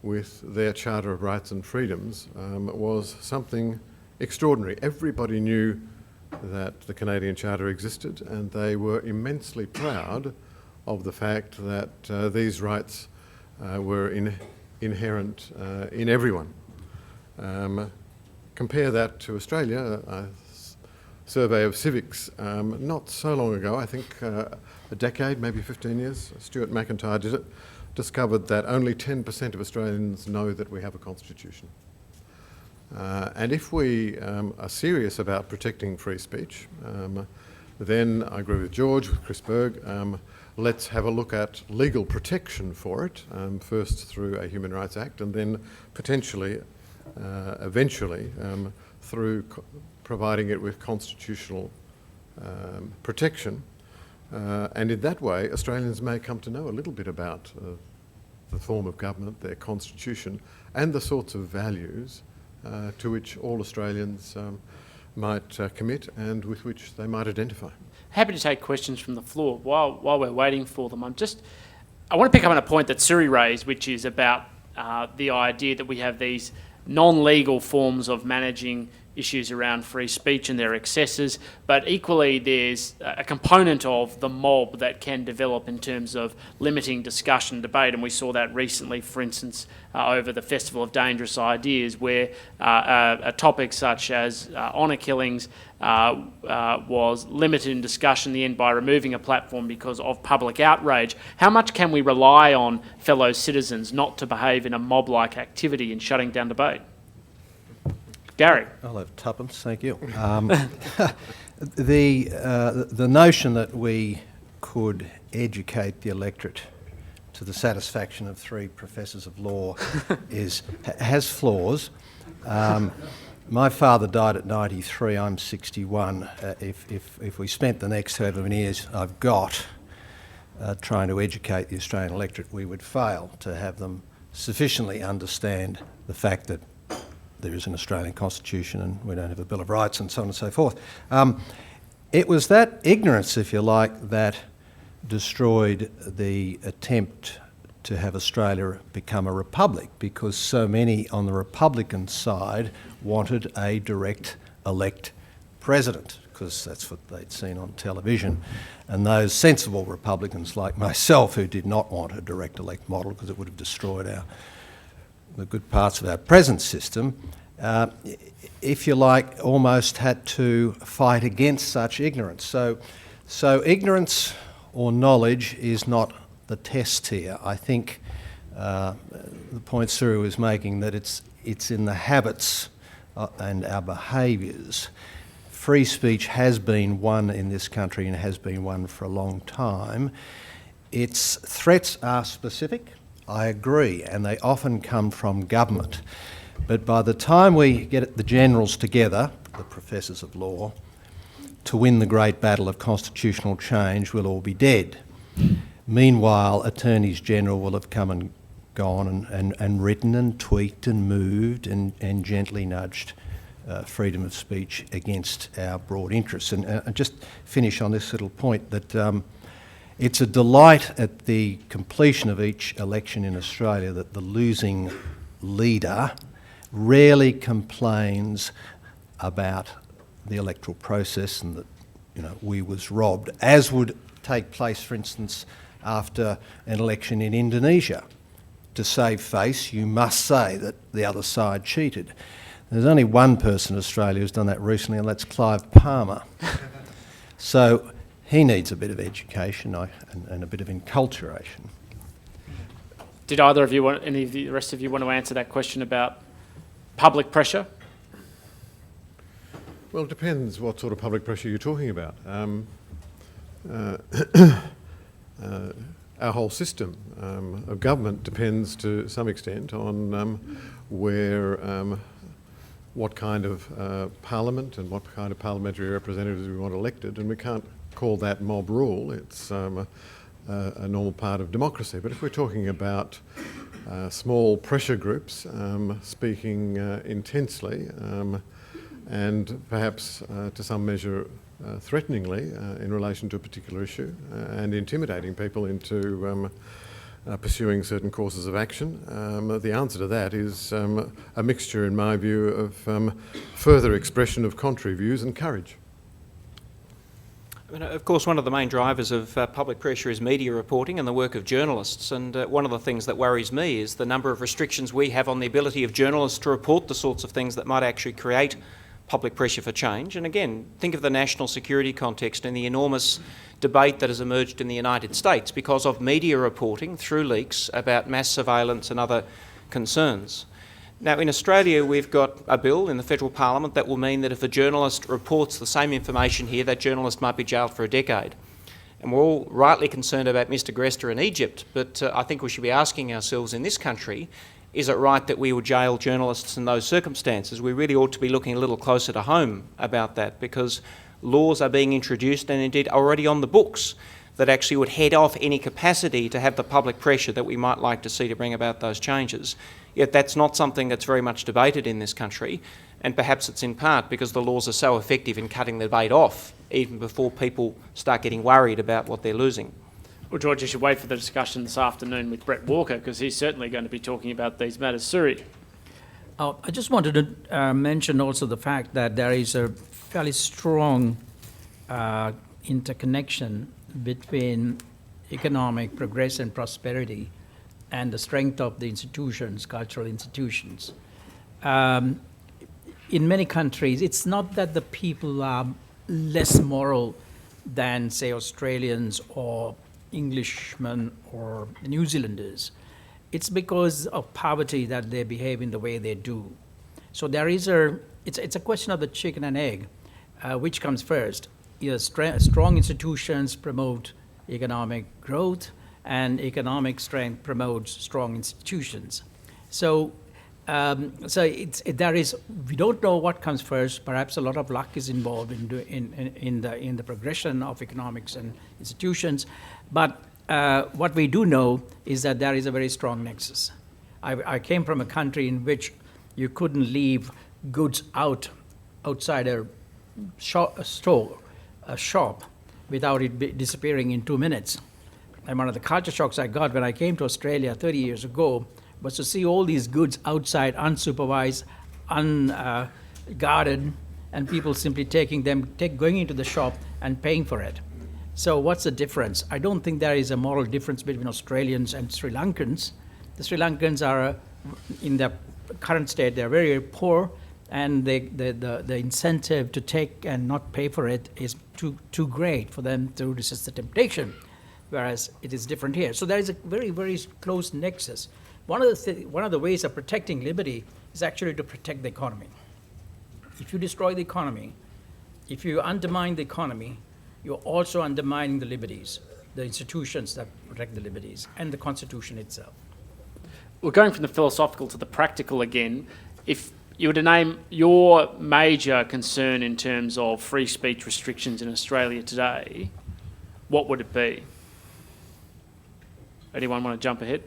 with their Charter of Rights and Freedoms, was something extraordinary. Everybody knew that the Canadian Charter existed, and they were immensely proud of the fact that these rights were inherent in everyone. Compare that to Australia, a survey of civics not so long ago, I think a decade, maybe 15 years, Stuart McIntyre did it, discovered that only 10% of Australians know that we have a constitution. And if we are serious about protecting free speech, then I agree with George, with Chris Berg, let's have a look at legal protection for it, first through a Human Rights Act, and then potentially, eventually, through providing it with constitutional protection. And in that way, Australians may come to know a little bit about the form of government, their constitution, and the sorts of values to which all Australians might commit and with which they might identify. Happy to take questions from the floor. While we're waiting for them, I want to pick up on a point that Suri raised, which is about the idea that we have these non-legal forms of managing issues around free speech and their excesses, but equally there's a component of the mob that can develop in terms of limiting discussion and debate, and we saw that recently, for instance, over the Festival of Dangerous Ideas, where a topic such as honour killings was limited in discussion in the end by removing a platform because of public outrage. How much can we rely on fellow citizens not to behave in a mob-like activity in shutting down debate? Gary. I'll have tuppence, thank you. The notion that we could educate the electorate to the satisfaction of 3 professors of law has flaws. My father died at 93, I'm 61. If we spent the next however many years I've got trying to educate the Australian electorate, we would fail to have them sufficiently understand the fact that there is an Australian Constitution and we don't have a Bill of Rights and so on and so forth. It was that ignorance, if you like, that destroyed the attempt to have Australia become a republic, because so many on the Republican side wanted a direct elect president, because that's what they'd seen on television. And those sensible Republicans like myself, who did not want a direct elect model because it would have destroyed the good parts of our present system, if you like, almost had to fight against such ignorance. So ignorance or knowledge is not the test here. I think the point Suri was making, that it's in the habits and our behaviours. Free speech has been one in this country and has been one for a long time. Its threats are specific, I agree, and they often come from government. But by the time we get the generals together, the professors of law, to win the great battle of constitutional change, we'll all be dead. Meanwhile, attorneys general will have come and gone and written and tweaked and moved and gently nudged freedom of speech against our broad interests. And just finish on this little point that it's a delight at the completion of each election in Australia that the losing leader rarely complains about the electoral process and that, we was robbed, as would take place, for instance, after an election in Indonesia. To save face, you must say that the other side cheated. There's only one person in Australia who's done that recently, and that's Clive Palmer. So he needs a bit of education and a bit of enculturation. Did either of you any of the rest of you want to answer that question about public pressure? Well, it depends what sort of public pressure you're talking about. our whole system of government depends to some extent on what kind of parliament and what kind of parliamentary representatives we want elected, and we can't call that mob rule. It's a normal part of democracy. But if we're talking about small pressure groups speaking intensely and perhaps to some measure threateningly in relation to a particular issue and intimidating people into pursuing certain courses of action, the answer to that is a mixture, in my view, of further expression of contrary views and courage. I mean, of course, one of the main drivers of public pressure is media reporting and the work of journalists, and one of the things that worries me is the number of restrictions we have on the ability of journalists to report the sorts of things that might actually create public pressure for change. And again, think of the national security context and the enormous debate that has emerged in the United States because of media reporting through leaks about mass surveillance and other concerns. Now, in Australia, we've got a bill in the federal parliament that will mean that if a journalist reports the same information here, that journalist might be jailed for a decade. And we're all rightly concerned about Mr. Gresta in Egypt, but I think we should be asking ourselves in this country, is it right that we would jail journalists in those circumstances? We really ought to be looking a little closer to home about that, because laws are being introduced and indeed already on the books that actually would head off any capacity to have the public pressure that we might like to see to bring about those changes. Yet that's not something that's very much debated in this country, and perhaps it's in part because the laws are so effective in cutting the debate off even before people start getting worried about what they're losing. Well, George, you should wait for the discussion this afternoon with Brett Walker, because he's certainly going to be talking about these matters. Suri. I just wanted to mention also the fact that there is a fairly strong interconnection between economic progress and prosperity and the strength of the institutions, cultural institutions. In many countries, it's not that the people are less moral than, say, Australians or Englishmen or New Zealanders. It's because of poverty that they behave in the way they do. So there is it's a question of the chicken and egg, which comes first. Strong institutions promote economic growth, and economic strength promotes strong institutions. So we don't know what comes first. Perhaps a lot of luck is involved in the progression of economics and institutions. But what we do know is that there is a very strong nexus. I came from a country in which you couldn't leave goods outside a shop without it disappearing in 2 minutes. And one of the culture shocks I got when I came to Australia 30 years ago was to see all these goods outside, unsupervised, unguarded, and people simply going into the shop and paying for it. So what's the difference? I don't think there is a moral difference between Australians and Sri Lankans. The Sri Lankans are, in their current state, they're very poor, and the incentive to take and not pay for it is too great for them to resist the temptation, whereas it is different here. So there is a very, very close nexus. One of the ways of protecting liberty is actually to protect the economy. If you destroy the economy, if you undermine the economy, you're also undermining the liberties, the institutions that protect the liberties, and the Constitution itself. We're going from the philosophical to the practical again. If you were to name your major concern in terms of free speech restrictions in Australia today, what would it be? Anyone want to jump ahead?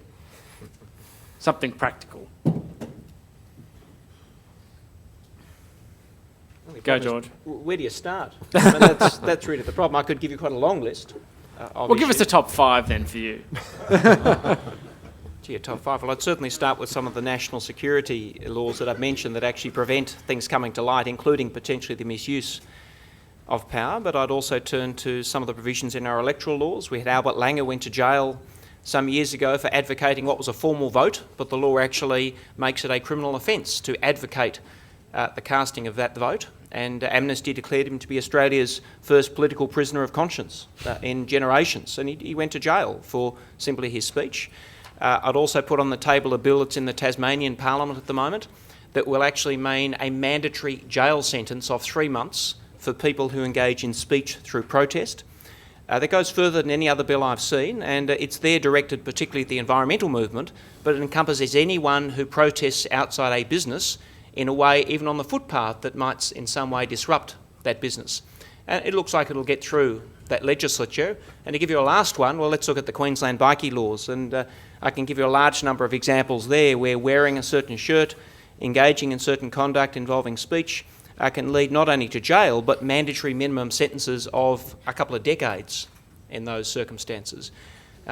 Something practical. Go, George. Where do you start? I mean, that's really the problem. I could give you quite a long list. Well, give us the top 5 then for you. Gee, top 5. Well, I'd certainly start with some of the national security laws that I've mentioned that actually prevent things coming to light, including potentially the misuse of power. But I'd also turn to some of the provisions in our electoral laws. We had Albert Langer went to jail some years ago for advocating what was a formal vote, but the law actually makes it a criminal offence to advocate the casting of that vote. And Amnesty declared him to be Australia's first political prisoner of conscience in generations, and he went to jail for simply his speech. I'd also put on the table a bill that's in the Tasmanian Parliament at the moment that will actually mean a mandatory jail sentence of 3 months for people who engage in speech through protest. that goes further than any other bill I've seen, and it's there directed particularly at the environmental movement, but it encompasses anyone who protests outside a business in a way, even on the footpath, that might in some way disrupt that business. And it looks like it'll get through that legislature. And to give you a last one, well, let's look at the Queensland bikie laws, and I can give you a large number of examples there where wearing a certain shirt, engaging in certain conduct involving speech, can lead not only to jail, but mandatory minimum sentences of a couple of decades in those circumstances.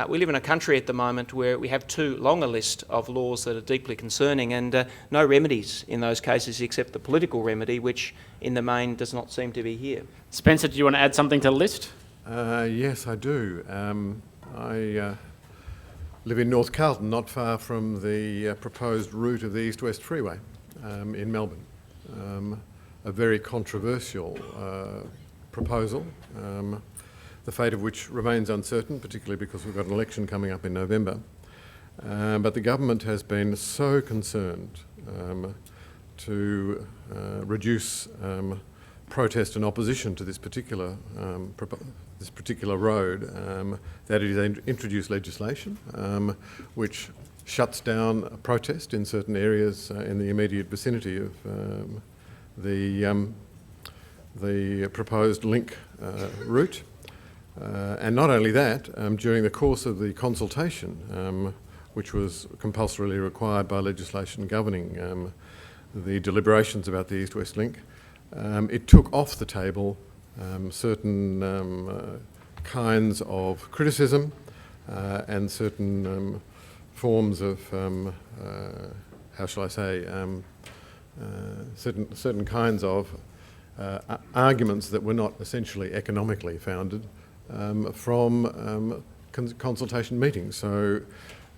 We live in a country at the moment where we have too long a list of laws that are deeply concerning, and no remedies in those cases except the political remedy, which in the main does not seem to be here. Spencer, do you want to add something to the list? Yes, I do. I live in North Carlton, not far from the proposed route of the East-West Freeway in Melbourne. A very controversial proposal, the fate of which remains uncertain, particularly because we've got an election coming up in November. But the government has been so concerned to reduce protest and opposition to this particular road that it has introduced legislation which shuts down protest in certain areas in the immediate vicinity of the proposed link route. And not only that, during the course of the consultation, which was compulsorily required by legislation governing the deliberations about the East-West link, it took off the table certain kinds of criticism and certain forms of, how shall I say, certain kinds of arguments that were not essentially economically founded from consultation meetings. So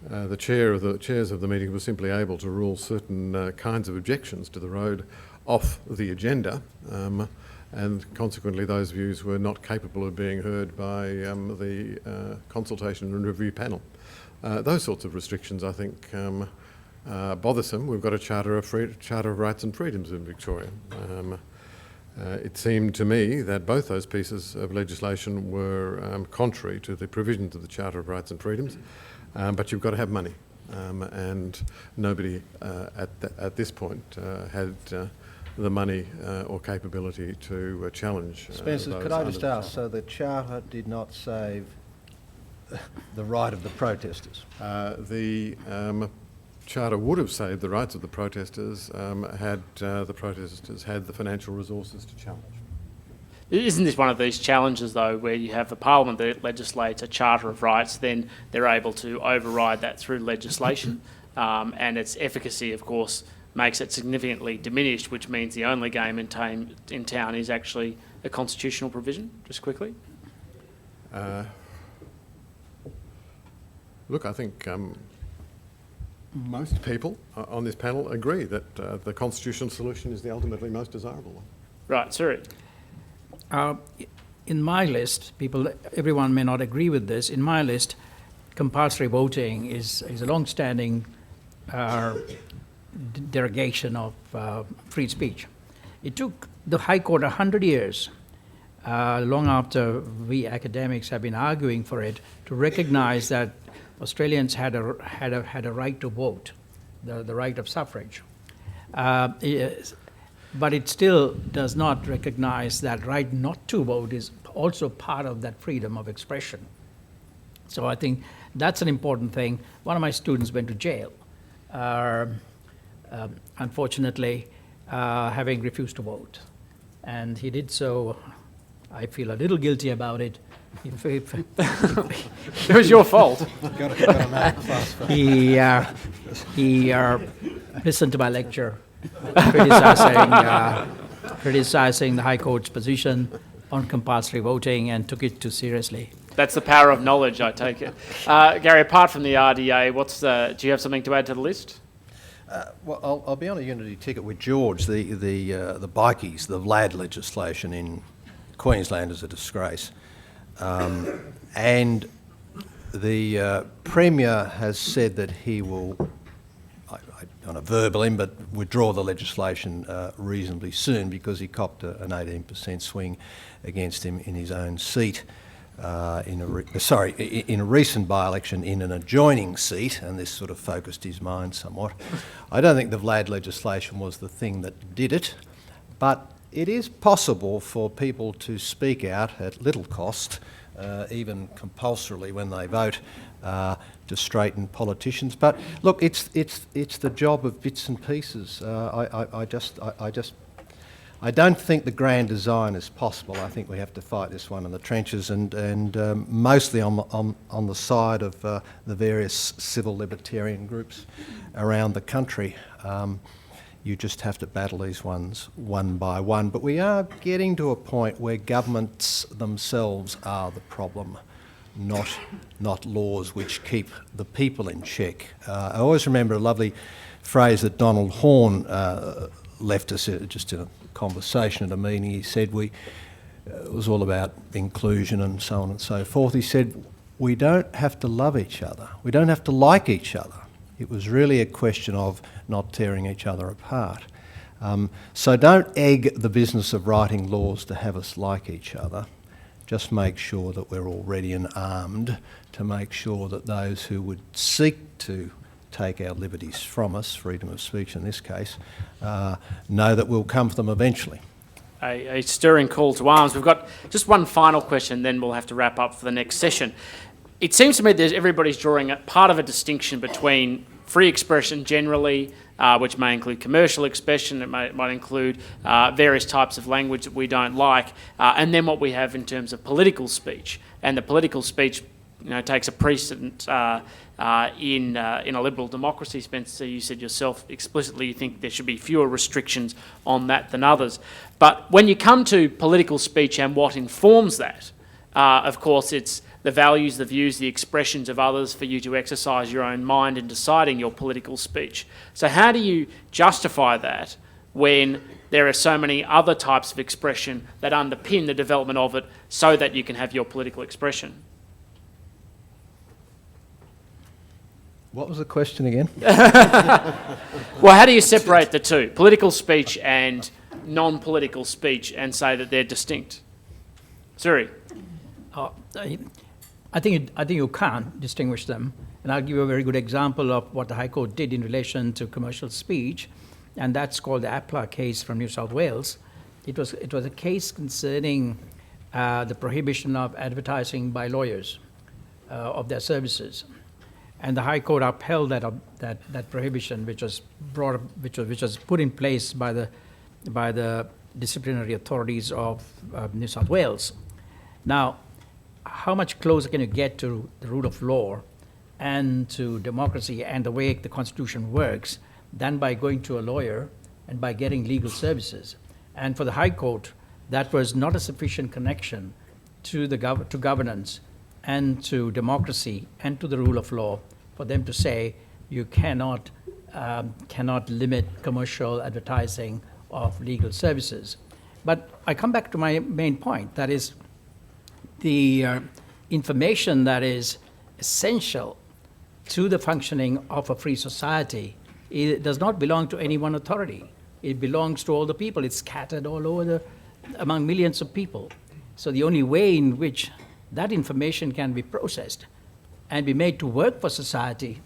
the chairs of the meeting were simply able to rule certain kinds of objections to the road off the agenda, and consequently those views were not capable of being heard by the consultation and review panel. Those sorts of restrictions, I think, are bothersome. We've got a Charter of Rights and Freedoms in Victoria. It seemed to me that both those pieces of legislation were contrary to the provisions of the Charter of Rights and Freedoms, but you've got to have money, and nobody at this point had the money or capability to challenge Spencer, those could I just under- ask, so the Charter did not save the right of the protesters? The Charter would have saved the rights of the protesters had the protesters had the financial resources to challenge. Isn't this one of these challenges, though, where you have a parliament that legislates a Charter of Rights, then they're able to override that through legislation, and its efficacy, of course, makes it significantly diminished, which means the only game in town is actually a constitutional provision? Just quickly. Look, I think most people on this panel agree that the constitutional solution is the ultimately most desirable one. Right, sorry. In my list, everyone may not agree with this. In my list, compulsory voting is a long-standing derogation of free speech. It took the High Court 100 years, long after we academics have been arguing for it, to recognize that Australians had a right to vote, the right of suffrage. But it still does not recognize that right not to vote is also part of that freedom of expression. So I think that's an important thing. One of my students went to jail, unfortunately, having refused to vote. And he did so, I feel a little guilty about it. It was your fault. He listened to my lecture, criticizing the High Court's position on compulsory voting and took it too seriously. That's the power of knowledge, I take it. Gary, apart from the RDA, do you have something to add to the list? Well, I'll be on a unity ticket with George. The bikies, the LAD legislation in Queensland is a disgrace. And the Premier has said that he will, on a verbal in, but withdraw the legislation reasonably soon because he copped an 18% swing against him in his own seat. in a recent by-election in an adjoining seat, and this sort of focused his mind somewhat. I don't think the Vlad legislation was the thing that did it, but it is possible for people to speak out at little cost, even compulsorily when they vote, to straighten politicians. But look, it's the job of bits and pieces. I don't think the grand design is possible. I think we have to fight this one in the trenches, and mostly on the side of the various civil libertarian groups around the country. You just have to battle these ones one by one. But we are getting to a point where governments themselves are the problem, not laws which keep the people in check. I always remember a lovely phrase that Donald Horne left us just in a conversation at a meeting. He said it was all about inclusion and so on and so forth. He said, we don't have to love each other. We don't have to like each other. It was really a question of not tearing each other apart. So don't egg the business of writing laws to have us like each other. Just make sure that we're all ready and armed to make sure that those who would seek to take our liberties from us, freedom of speech in this case, know that we'll come for them eventually. A stirring call to arms. We've got just one final question, then we'll have to wrap up for the next session. It seems to me that everybody's drawing part of a distinction between free expression generally, which may include commercial expression, it might include various types of language that we don't like, and then what we have in terms of political speech. And the political speech, takes a precedent in a liberal democracy. Spencer, you said yourself explicitly you think there should be fewer restrictions on that than others. But when you come to political speech and what informs that, of course, it's the values, the views, the expressions of others for you to exercise your own mind in deciding your political speech. So how do you justify that when there are so many other types of expression that underpin the development of it so that you can have your political expression? What was the question again? Well, how do you separate the two, political speech and non-political speech, and say that they're distinct? Suri? I think you can't distinguish them, and I'll give you a very good example of what the High Court did in relation to commercial speech, and that's called the Apla case from New South Wales. It was a case concerning the prohibition of advertising by lawyers of their services, and the High Court upheld that prohibition, which was put in place by the disciplinary authorities of New South Wales. Now, how much closer can you get to the rule of law and to democracy and the way the Constitution works than by going to a lawyer and by getting legal services? And for the High Court, that was not a sufficient connection to governance and to democracy and to the rule of law for them to say you cannot limit commercial advertising of legal services. But I come back to my main point, that is, the information that is essential to the functioning of a free society, it does not belong to any one authority. It belongs to all the people. It's scattered all over among millions of people. So the only way in which that information can be processed and be made to work for society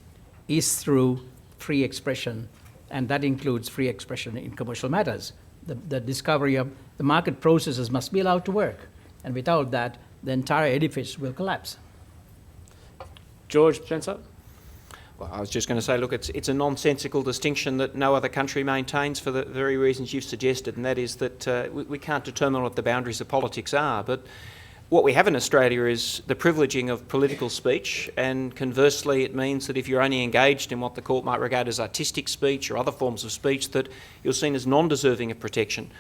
is through free expression, and that includes free expression in commercial matters. The discovery of the market processes must be allowed to work, and without that, the entire edifice will collapse. George, Spencer? Well, I was just going to say, look, it's a nonsensical distinction that no other country maintains for the very reasons you've suggested, and that is that we can't determine what the boundaries of politics are. But what we have in Australia is the privileging of political speech, and conversely it means that if you're only engaged in what the court might regard as artistic speech or other forms of speech, that you're seen as non-deserving of protection.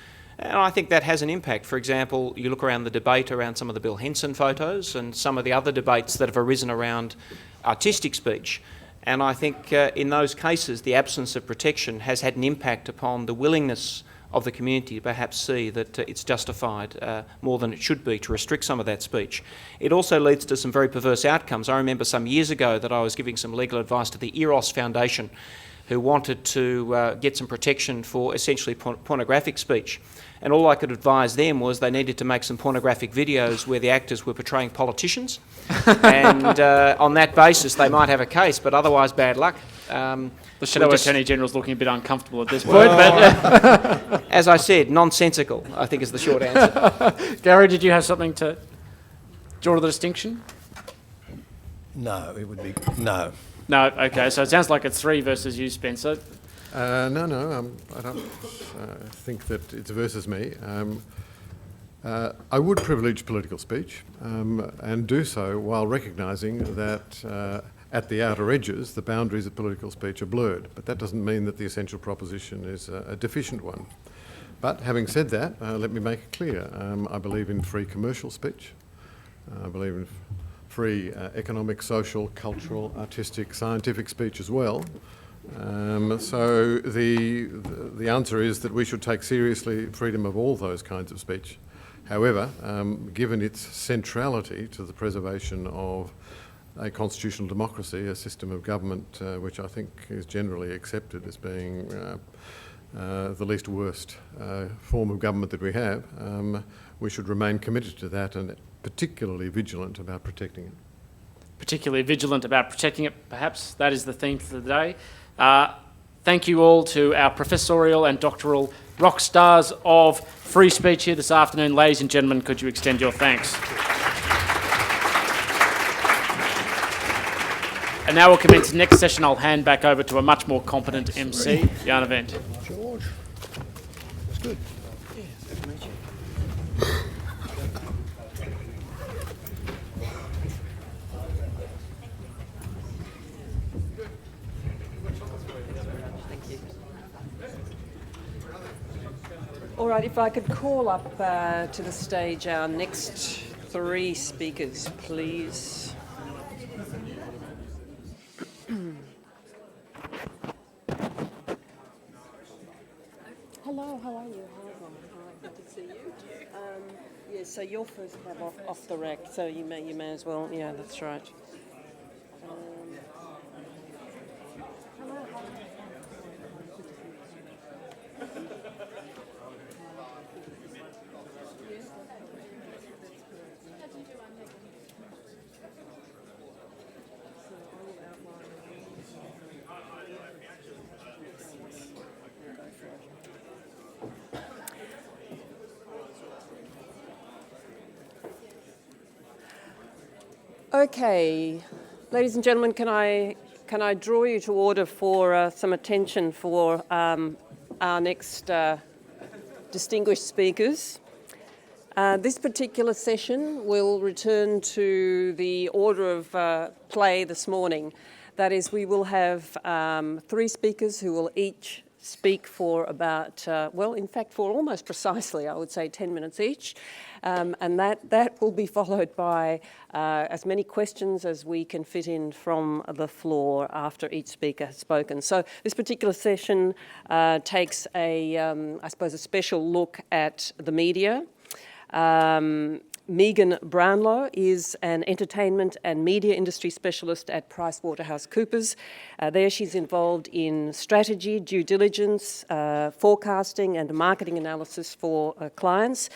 And I think that has an impact. For example, you look around the debate around some of the Bill Henson photos and some of the other debates that have arisen around artistic speech. And I think in those cases, the absence of protection has had an impact upon the willingness of the community to perhaps see that it's justified more than it should be to restrict some of that speech. It also leads to some very perverse outcomes. I remember some years ago that I was giving some legal advice to the Eros Foundation, who wanted to get some protection for essentially pornographic speech. And all I could advise them was they needed to make some pornographic videos where the actors were portraying politicians. And on that basis, they might have a case, but otherwise, bad luck. The Shadow Attorney General's looking a bit uncomfortable at this point. But as I said, nonsensical, I think is the short answer. Gary, did you have something to draw to the distinction? No, it would be no. No, okay, so it sounds like it's 3 versus you, Spencer. No, I don't think that it's versus me. I would privilege political speech and do so while recognising that at the outer edges, the boundaries of political speech are blurred. But that doesn't mean that the essential proposition is a deficient one. But having said that, let me make it clear. I believe in free commercial speech. I believe in free economic, social, cultural, artistic, scientific speech as well. So the answer is that we should take seriously freedom of all those kinds of speech. However, given its centrality to the preservation of a constitutional democracy, a system of government which I think is generally accepted as being the least worst form of government that we have, we should remain committed to that and particularly vigilant about protecting it. Particularly vigilant about protecting it, perhaps. That is the theme for the day. Thank you all to our professorial and doctoral rock stars of free speech here this afternoon. Ladies and gentlemen, could you extend your thanks? And now we'll commence the next session. I'll hand back over to a much more competent MC, Jana Wendt. George, that's good. All right, if I could call up to the stage our next 3 speakers, please. Hello, how are you? Hi, good to see you. Yeah, so you're first cab off the rack, so you may as well. Yeah, that's right. Okay, ladies and gentlemen, can I draw you to order for some attention for our next distinguished speakers. This particular session will return to the order of play this morning. That is, we will have 3 speakers who will each speak for about, well, in fact, for almost precisely, I would say, 10 minutes each. And that will be followed by as many questions as we can fit in from the floor after each speaker has spoken. So this particular session takes I suppose, a special look at the media. Megan Brownlow is an entertainment and media industry specialist at PricewaterhouseCoopers. There she's involved in strategy, due diligence, forecasting and marketing analysis for clients.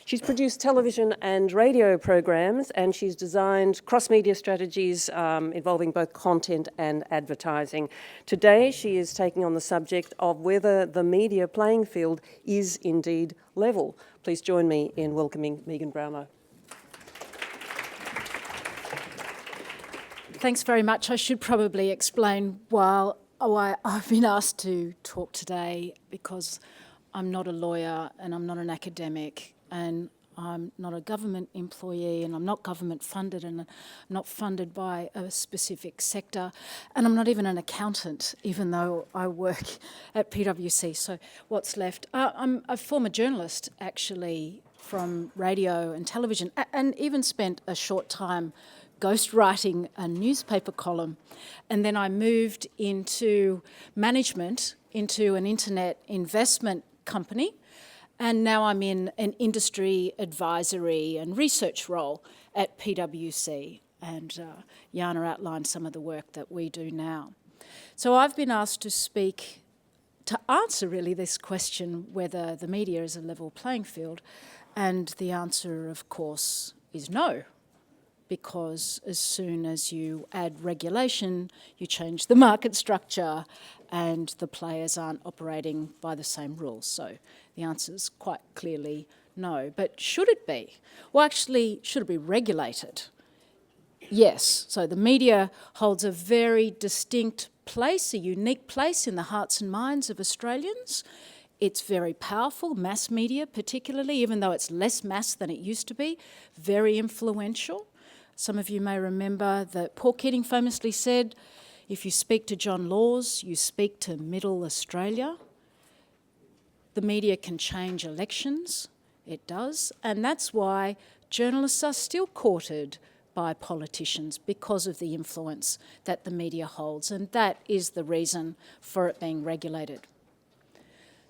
She's produced television and radio programs, and she's designed cross-media strategies involving both content and advertising. Today, she is taking on the subject of whether the media playing field is indeed level. Please join me in welcoming Megan Brownlow. Thanks very much. I should probably explain why I've been asked to talk today, because I'm not a lawyer and I'm not an academic and I'm not a government employee and I'm not government funded and I'm not funded by a specific sector, and I'm not even an accountant, even though I work at PwC. So what's left? I'm a former journalist, actually, from radio and television, and even spent a short time ghostwriting a newspaper column. And then I moved into management, into an internet investment company, and now I'm in an industry advisory and research role at PwC. And Jana outlined some of the work that we do now. So I've been asked to answer really this question, whether the media is a level playing field, and the answer, of course, is no, because as soon as you add regulation, you change the market structure and the players aren't operating by the same rules. So the answer is quite clearly no. But should it be? Well, actually, should it be regulated? Yes. So the media holds a very distinct place, a unique place in the hearts and minds of Australians. It's very powerful, mass media particularly, even though it's less mass than it used to be, very influential. Some of you may remember that Paul Keating famously said, if you speak to John Laws, you speak to Middle Australia. The media can change elections, it does, and that's why journalists are still courted by politicians, because of the influence that the media holds, and that is the reason for it being regulated.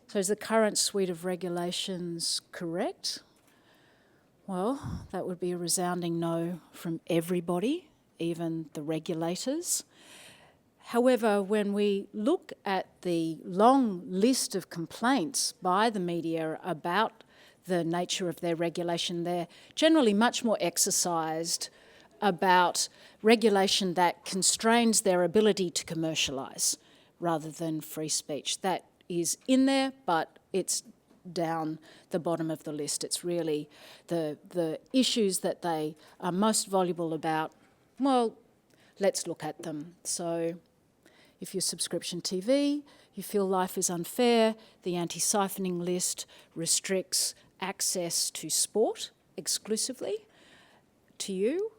So is the current suite of regulations correct? Well, that would be a resounding no from everybody, even the regulators. However, when we look at the long list of complaints by the media about the nature of their regulation, they're generally much more exercised about regulation that constrains their ability to commercialise rather than free speech. That is in there, but it's down the bottom of the list. It's really the issues that they are most voluble about. Well, let's look at them. So if you're subscription TV, you feel life is unfair, the anti-siphoning list restricts access to sport exclusively to you.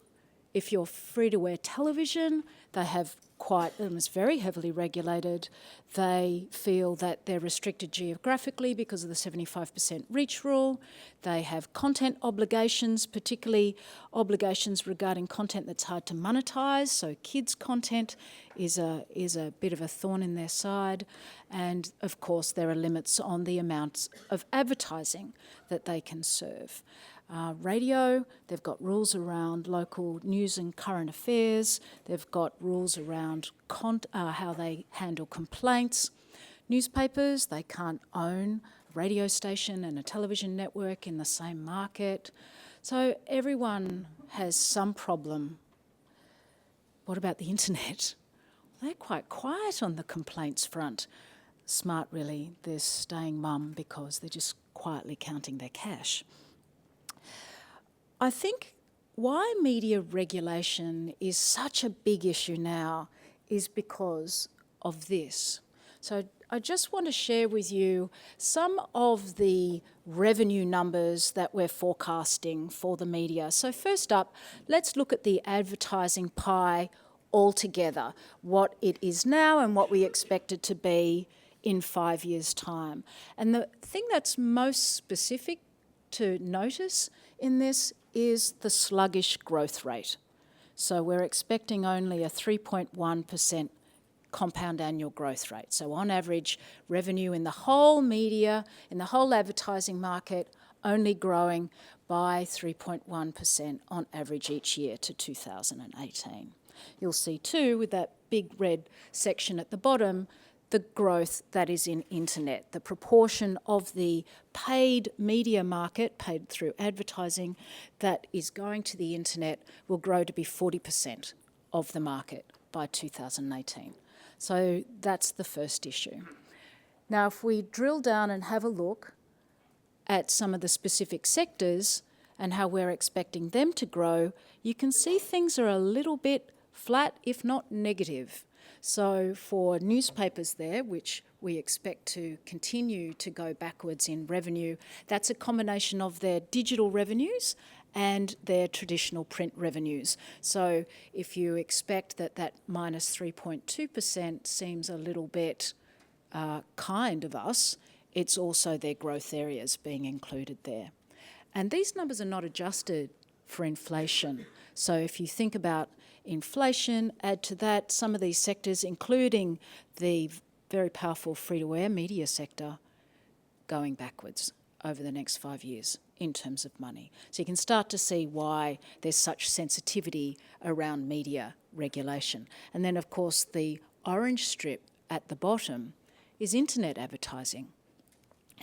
If you're free-to-air television, they have it's very heavily regulated. They feel that they're restricted geographically because of the 75% reach rule. They have content obligations, particularly obligations regarding content that's hard to monetise. So kids' content is a bit of a thorn in their side. And of course, there are limits on the amounts of advertising that they can serve. Radio, they've got rules around local news and current affairs. They've got rules around how they handle complaints. Newspapers, they can't own a radio station and a television network in the same market. So everyone has some problem. What about the internet? They're quite quiet on the complaints front. Smart, really. They're staying mum because they're just quietly counting their cash. I think why media regulation is such a big issue now is because of this. So I just want to share with you some of the revenue numbers that we're forecasting for the media. So first up, let's look at the advertising pie altogether, what it is now and what we expect it to be in 5 years' time. And the thing that's most specific to notice in this is the sluggish growth rate. So we're expecting only a 3.1% compound annual growth rate. So on average, revenue in the whole media, in the whole advertising market, only growing by 3.1% on average each year to 2018. You'll see too, with that big red section at the bottom, the growth that is in internet. The proportion of the paid media market, paid through advertising, that is going to the internet will grow to be 40% of the market by 2018. So that's the first issue. Now, if we drill down and have a look at some of the specific sectors and how we're expecting them to grow, you can see things are a little bit flat, if not negative. So for newspapers there, which we expect to continue to go backwards in revenue, that's a combination of their digital revenues and their traditional print revenues. So if you expect that minus 3.2% seems a little bit kind of us, it's also their growth areas being included there. And these numbers are not adjusted for inflation. So if you think about inflation, add to that some of these sectors, including the very powerful free-to-air media sector, going backwards over the next 5 years in terms of money. So you can start to see why there's such sensitivity around media regulation. And then, of course, the orange strip at the bottom is internet advertising.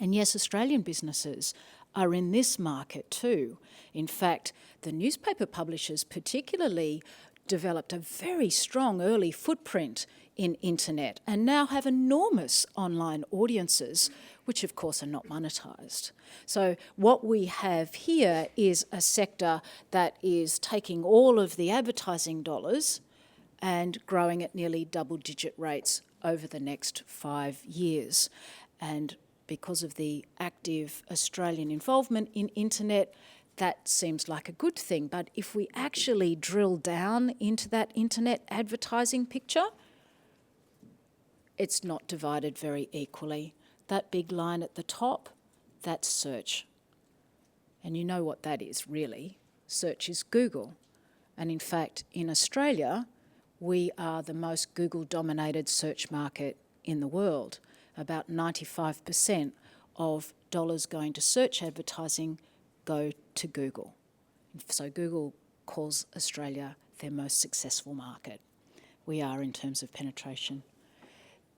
And yes, Australian businesses are in this market too. In fact, the newspaper publishers particularly developed a very strong early footprint in internet and now have enormous online audiences, which of course are not monetised. So what we have here is a sector that is taking all of the advertising dollars and growing at nearly double-digit rates over the next 5 years. And because of the active Australian involvement in internet, that seems like a good thing. But if we actually drill down into that internet advertising picture, it's not divided very equally. That big line at the top, that's search. And you know what that is, really. Search is Google. And in fact, in Australia, we are the most Google-dominated search market in the world. About 95% of dollars going to search advertising go to Google. So Google calls Australia their most successful market. We are in terms of penetration.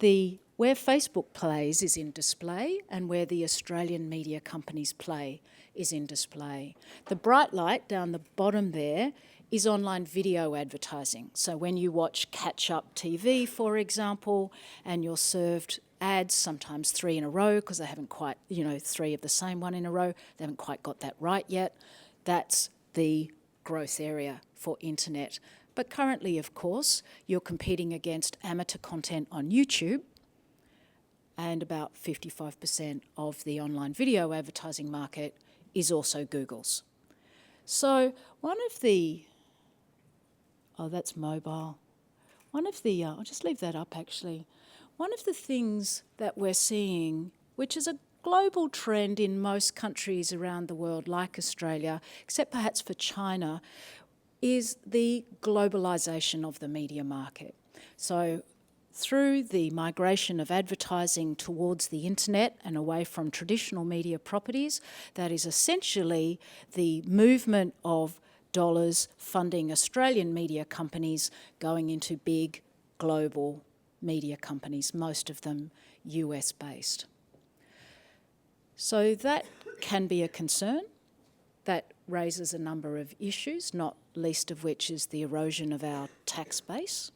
Where Facebook plays is in display, and where the Australian media companies play is in display. The bright light down the bottom there is online video advertising. So when you watch catch-up TV, for example, and you're served ads, sometimes 3 in a row, because they haven't quite, 3 of the same one in a row, they haven't quite got that right yet, that's the growth area for internet. But currently, of course, you're competing against amateur content on YouTube, and about 55% of the online video advertising market is also Google's. So that's mobile. I'll just leave that up actually. One of the things that we're seeing, which is a global trend in most countries around the world, like Australia, except perhaps for China, is the globalisation of the media market. So through the migration of advertising towards the internet and away from traditional media properties, that is essentially the movement of dollars funding Australian media companies going into big global media companies, most of them US-based. So that can be a concern. That raises a number of issues, not least of which is the erosion of our tax base.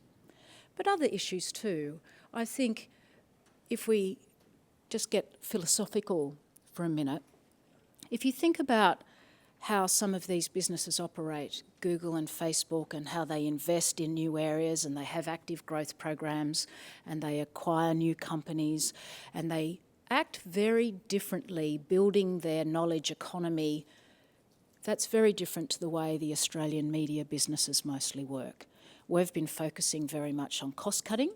But other issues too. I think if we just get philosophical for a minute, if you think about how some of these businesses operate, Google and Facebook, and how they invest in new areas and they have active growth programs and they acquire new companies and they act very differently, building their knowledge economy, that's very different to the way the Australian media businesses mostly work. We've been focusing very much on cost cutting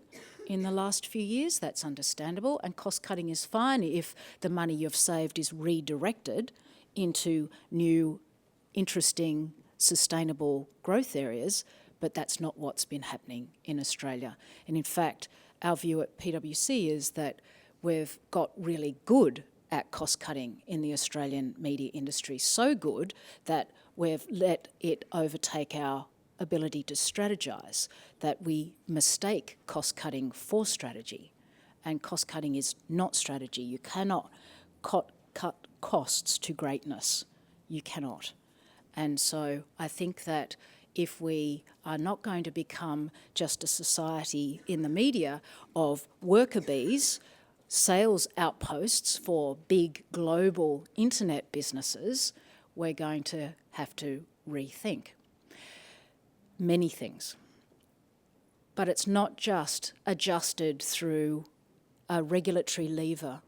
in the last few years. That's understandable, and cost cutting is fine if the money you've saved is redirected into new, interesting, sustainable growth areas, but that's not what's been happening in Australia. And in fact, our view at PwC is that we've got really good at cost cutting in the Australian media industry, so good that we've let it overtake our ability to strategise, that we mistake cost cutting for strategy. And cost cutting is not strategy. You cannot cut costs to greatness. You cannot. And so I think that if we are not going to become just a society in the media of worker bees, sales outposts for big global internet businesses, we're going to have to rethink many things. But it's not just adjusted through a regulatory lever,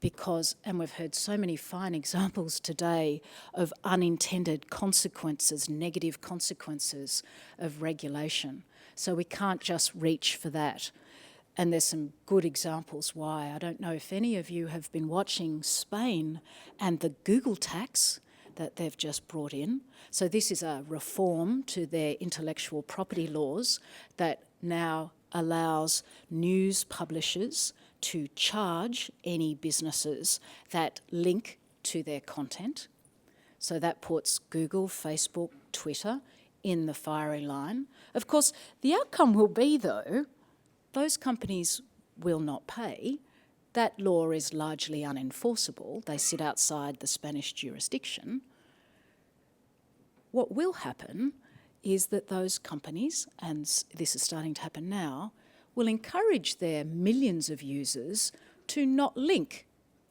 because, and we've heard so many fine examples today of unintended consequences, negative consequences of regulation. So we can't just reach for that. And there's some good examples why. I don't know if any of you have been watching Spain and the Google tax that they've just brought in. So this is a reform to their intellectual property laws that now allows news publishers to charge any businesses that link to their content. So that puts Google, Facebook, Twitter in the firing line. Of course, the outcome will be, though, those companies will not pay. That law is largely unenforceable. They sit outside the Spanish jurisdiction. What will happen is that those companies, and this is starting to happen now, will encourage their millions of users to not link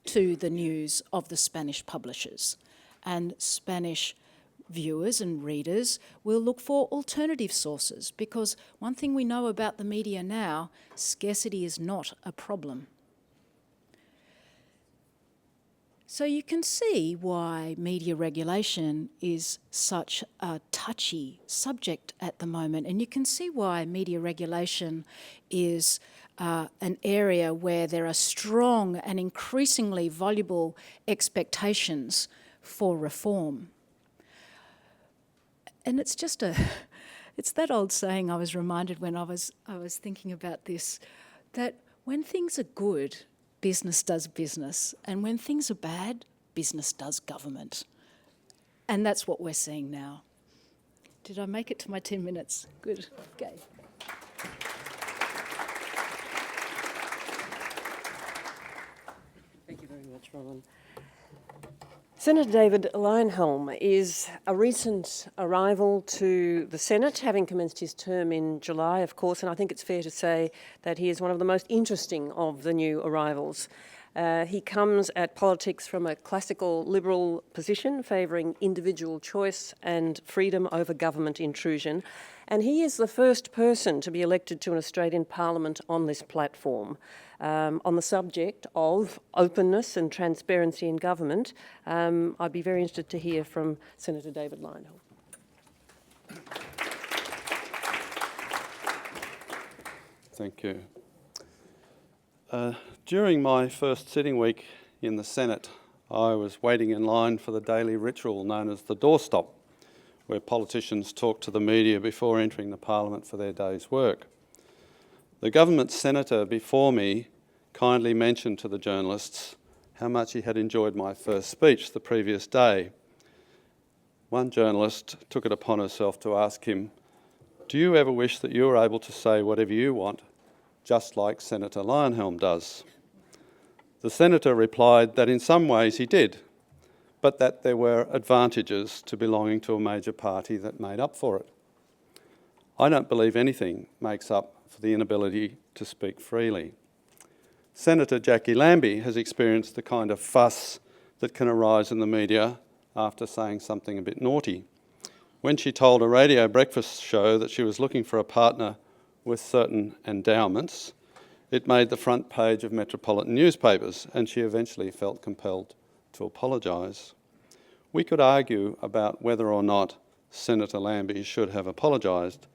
to the news of the Spanish publishers. And Spanish viewers and readers will look for alternative sources, because one thing we know about the media now, scarcity is not a problem. So you can see why media regulation is such a touchy subject at the moment, and you can see why media regulation is an area where there are strong and increasingly voluble expectations for reform. And it's just it's that old saying I was reminded when I was thinking about this, that when things are good, business does business, and when things are bad, business does government. And that's what we're seeing now. Did I make it to my 10 minutes? Good. Okay. Thank you very much, Roland. Senator David Leyonhjelm is a recent arrival to the Senate, having commenced his term in July, of course, and I think it's fair to say that he is one of the most interesting of the new arrivals. He comes at politics from a classical liberal position, favouring individual choice and freedom over government intrusion, and he is the first person to be elected to an Australian Parliament on this platform. On the subject of openness and transparency in government, I'd be very interested to hear from Senator David Leyonhjelm. Thank you. During my first sitting week in the Senate, I was waiting in line for the daily ritual known as the doorstop, where politicians talk to the media before entering the Parliament for their day's work. The government senator before me kindly mentioned to the journalists how much he had enjoyed my first speech the previous day. One journalist took it upon herself to ask him, "Do you ever wish that you were able to say whatever you want, just like Senator Leyonhjelm does?" The senator replied that in some ways he did, but that there were advantages to belonging to a major party that made up for it. I don't believe anything makes up for the inability to speak freely. Senator Jackie Lambie has experienced the kind of fuss that can arise in the media after saying something a bit naughty. When she told a radio breakfast show that she was looking for a partner with certain endowments, it made the front page of metropolitan newspapers, and she eventually felt compelled to apologise. We could argue about whether or not Senator Lambie should have apologised,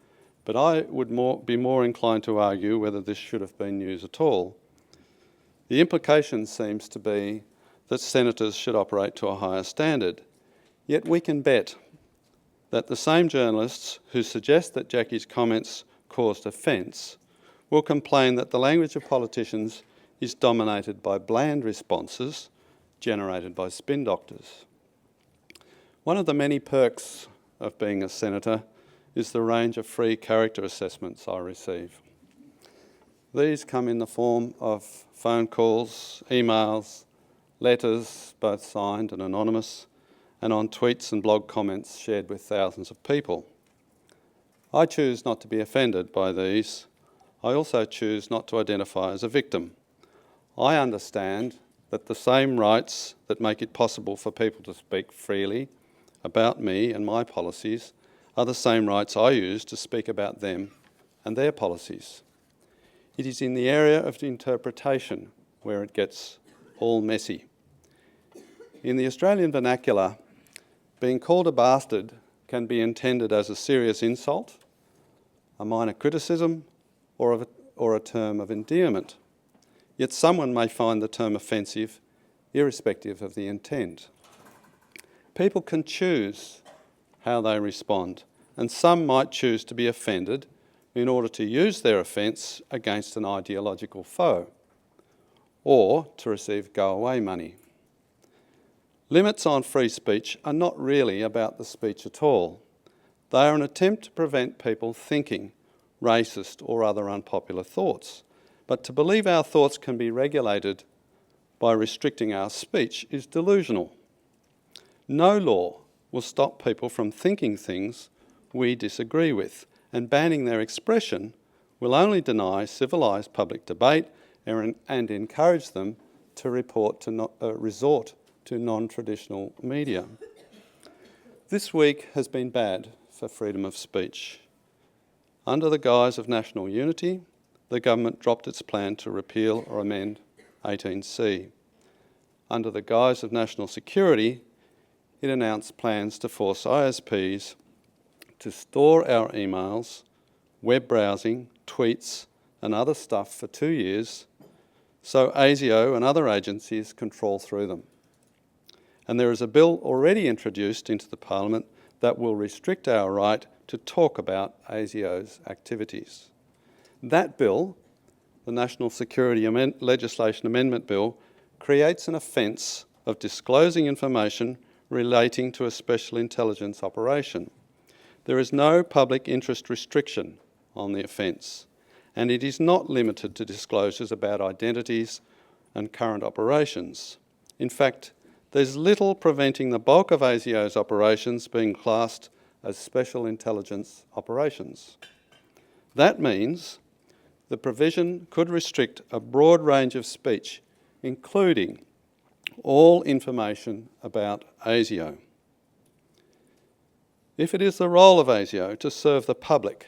but I would be more inclined to argue whether this should have been news at all. The implication seems to be that senators should operate to a higher standard, yet we can bet that the same journalists who suggest that Jackie's comments caused offence will complain that the language of politicians is dominated by bland responses generated by spin doctors. One of the many perks of being a senator is the range of free character assessments I receive. These come in the form of phone calls, emails, letters, both signed and anonymous, and on tweets and blog comments shared with thousands of people. I choose not to be offended by these. I also choose not to identify as a victim. I understand that the same rights that make it possible for people to speak freely about me and my policies are the same rights I use to speak about them and their policies. It is in the area of interpretation where it gets all messy. In the Australian vernacular, being called a bastard can be intended as a serious insult, a minor criticism, or a term of endearment. Yet someone may find the term offensive, irrespective of the intent. People can choose how they respond, and some might choose to be offended in order to use their offence against an ideological foe, or to receive go-away money. Limits on free speech are not really about the speech at all. They are an attempt to prevent people thinking racist or other unpopular thoughts, But to believe our thoughts can be regulated by restricting our speech is delusional. No law will stop people from thinking things we disagree with, and banning their expression will only deny civilised public debate and encourage them to resort to non-traditional media. This week has been bad for freedom of speech. Under the guise of national unity, the government dropped its plan to repeal or amend 18C. Under the guise of national security, it announced plans to force ISPs to store our emails, web browsing, tweets and other stuff for 2 years so ASIO and other agencies can trawl through them. And there is a bill already introduced into the Parliament that will restrict our right to talk about ASIO's activities. That bill, the National Security Legislation Amendment Bill, creates an offence of disclosing information relating to a special intelligence operation. There is no public interest restriction on the offence, and it is not limited to disclosures about identities and current operations. In fact, there's little preventing the bulk of ASIO's operations being classed as special intelligence operations. That means the provision could restrict a broad range of speech, including all information about ASIO. If it is the role of ASIO to serve the public,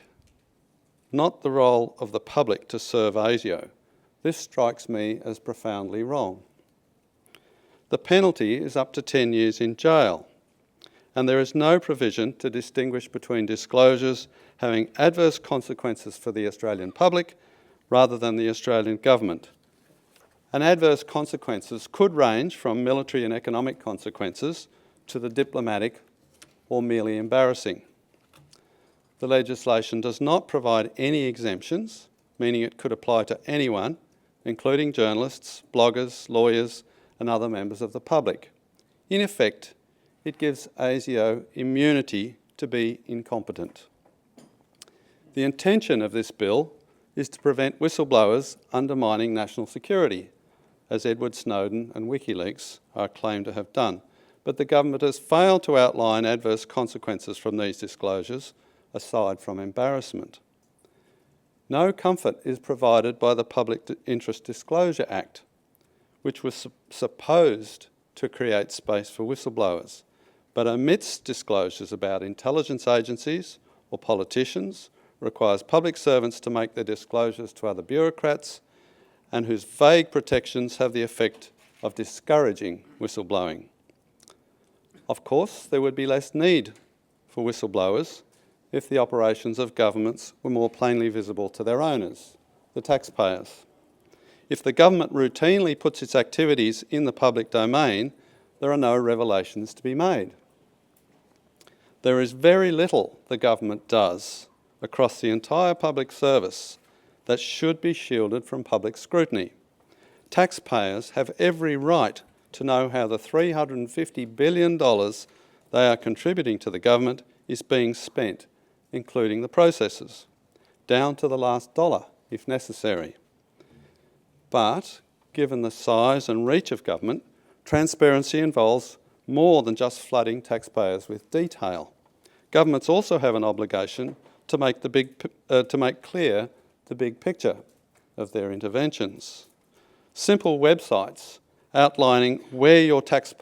not the role of the public to serve ASIO, this strikes me as profoundly wrong. The penalty is up to 10 years in jail, and there is no provision to distinguish between disclosures having adverse consequences for the Australian public rather than the Australian government. And adverse consequences could range from military and economic consequences to the diplomatic or merely embarrassing. The legislation does not provide any exemptions, meaning it could apply to anyone, including journalists, bloggers, lawyers, and other members of the public. In effect, it gives ASIO immunity to be incompetent. The intention of this bill is to prevent whistleblowers undermining national security, as Edward Snowden and WikiLeaks are claimed to have done. But the government has failed to outline adverse consequences from these disclosures, aside from embarrassment. No comfort is provided by the Public Interest Disclosure Act, which was supposed to create space for whistleblowers, but omits disclosures about intelligence agencies or politicians, requires public servants to make their disclosures to other bureaucrats, and whose vague protections have the effect of discouraging whistleblowing. Of course, there would be less need for whistleblowers if the operations of governments were more plainly visible to their owners, the taxpayers. If the government routinely puts its activities in the public domain, there are no revelations to be made. There is very little the government does across the entire public service that should be shielded from public scrutiny. Taxpayers have every right to know how the $350 billion they are contributing to the government is being spent, including the processes, down to the last dollar if necessary. But, given the size and reach of government, transparency involves more than just flooding taxpayers with detail. Governments also have an obligation to make clear the big picture of their interventions. Simple websites outlining where your tax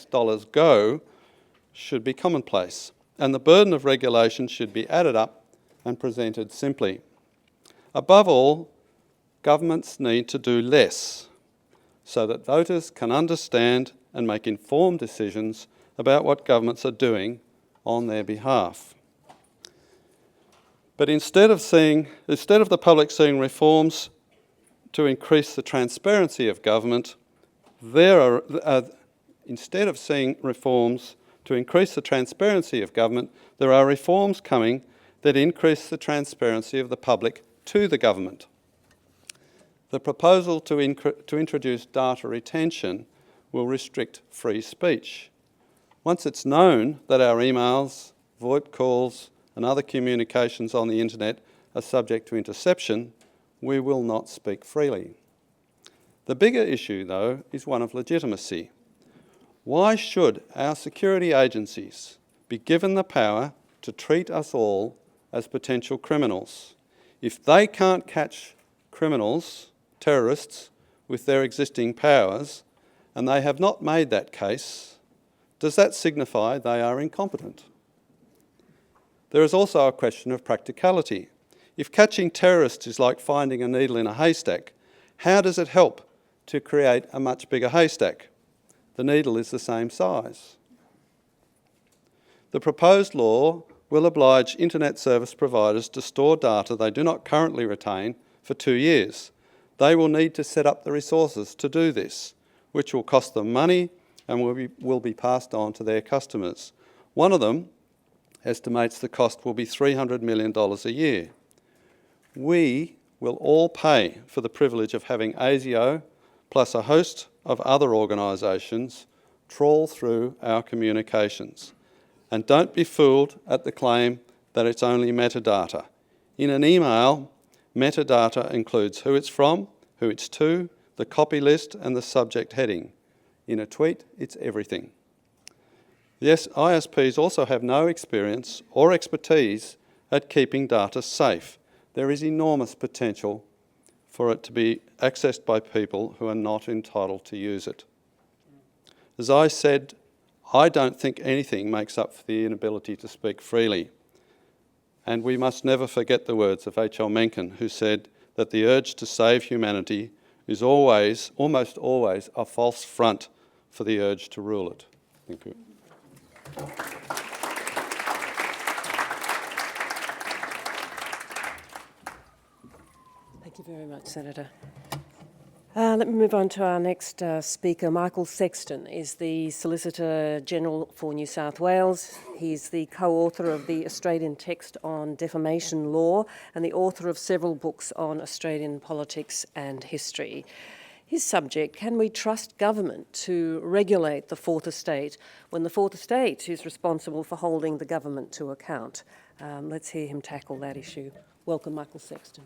dollars go should be commonplace, and the burden of regulation should be added up and presented simply. Above all, governments need to do less so that voters can understand and make informed decisions about what governments are doing on their behalf. But instead of the public seeing reforms to increase the transparency of government, there are reforms coming that increase the transparency of the public to the government. The proposal to introduce data retention will restrict free speech. Once it's known that our emails, VoIP calls and other communications on the internet are subject to interception, we will not speak freely. The bigger issue, though, is one of legitimacy. Why should our security agencies be given the power to treat us all as potential criminals? If they can't catch criminals, terrorists, with their existing powers, and they have not made that case, does that signify they are incompetent? There is also a question of practicality. If catching terrorists is like finding a needle in a haystack, how does it help to create a much bigger haystack? The needle is the same size. The proposed law will oblige internet service providers to store data they do not currently retain for 2 years. They will need to set up the resources to do this, which will cost them money and will be passed on to their customers. One of them estimates the cost will be $300 million a year. We will all pay for the privilege of having ASIO plus a host of other organisations trawl through our communications. And don't be fooled at the claim that it's only metadata. In an email, metadata includes who it's from, who it's to, the copy list and the subject heading. In a tweet, it's everything. Yes, ISPs also have no experience or expertise at keeping data safe. There is enormous potential for it to be accessed by people who are not entitled to use it. As I said, I don't think anything makes up for the inability to speak freely. And we must never forget the words of H.L. Mencken, who said that the urge to save humanity is always, almost always, a false front for the urge to rule it. Thank you. Thank you very much, Senator. Let me move on to our next speaker. Michael Sexton is the Solicitor General for New South Wales. He's the co-author of the Australian text on defamation law and the author of several books on Australian politics and history. His subject, can we trust government to regulate the Fourth Estate when the Fourth Estate is responsible for holding the government to account? Let's hear him tackle that issue. Welcome, Michael Sexton.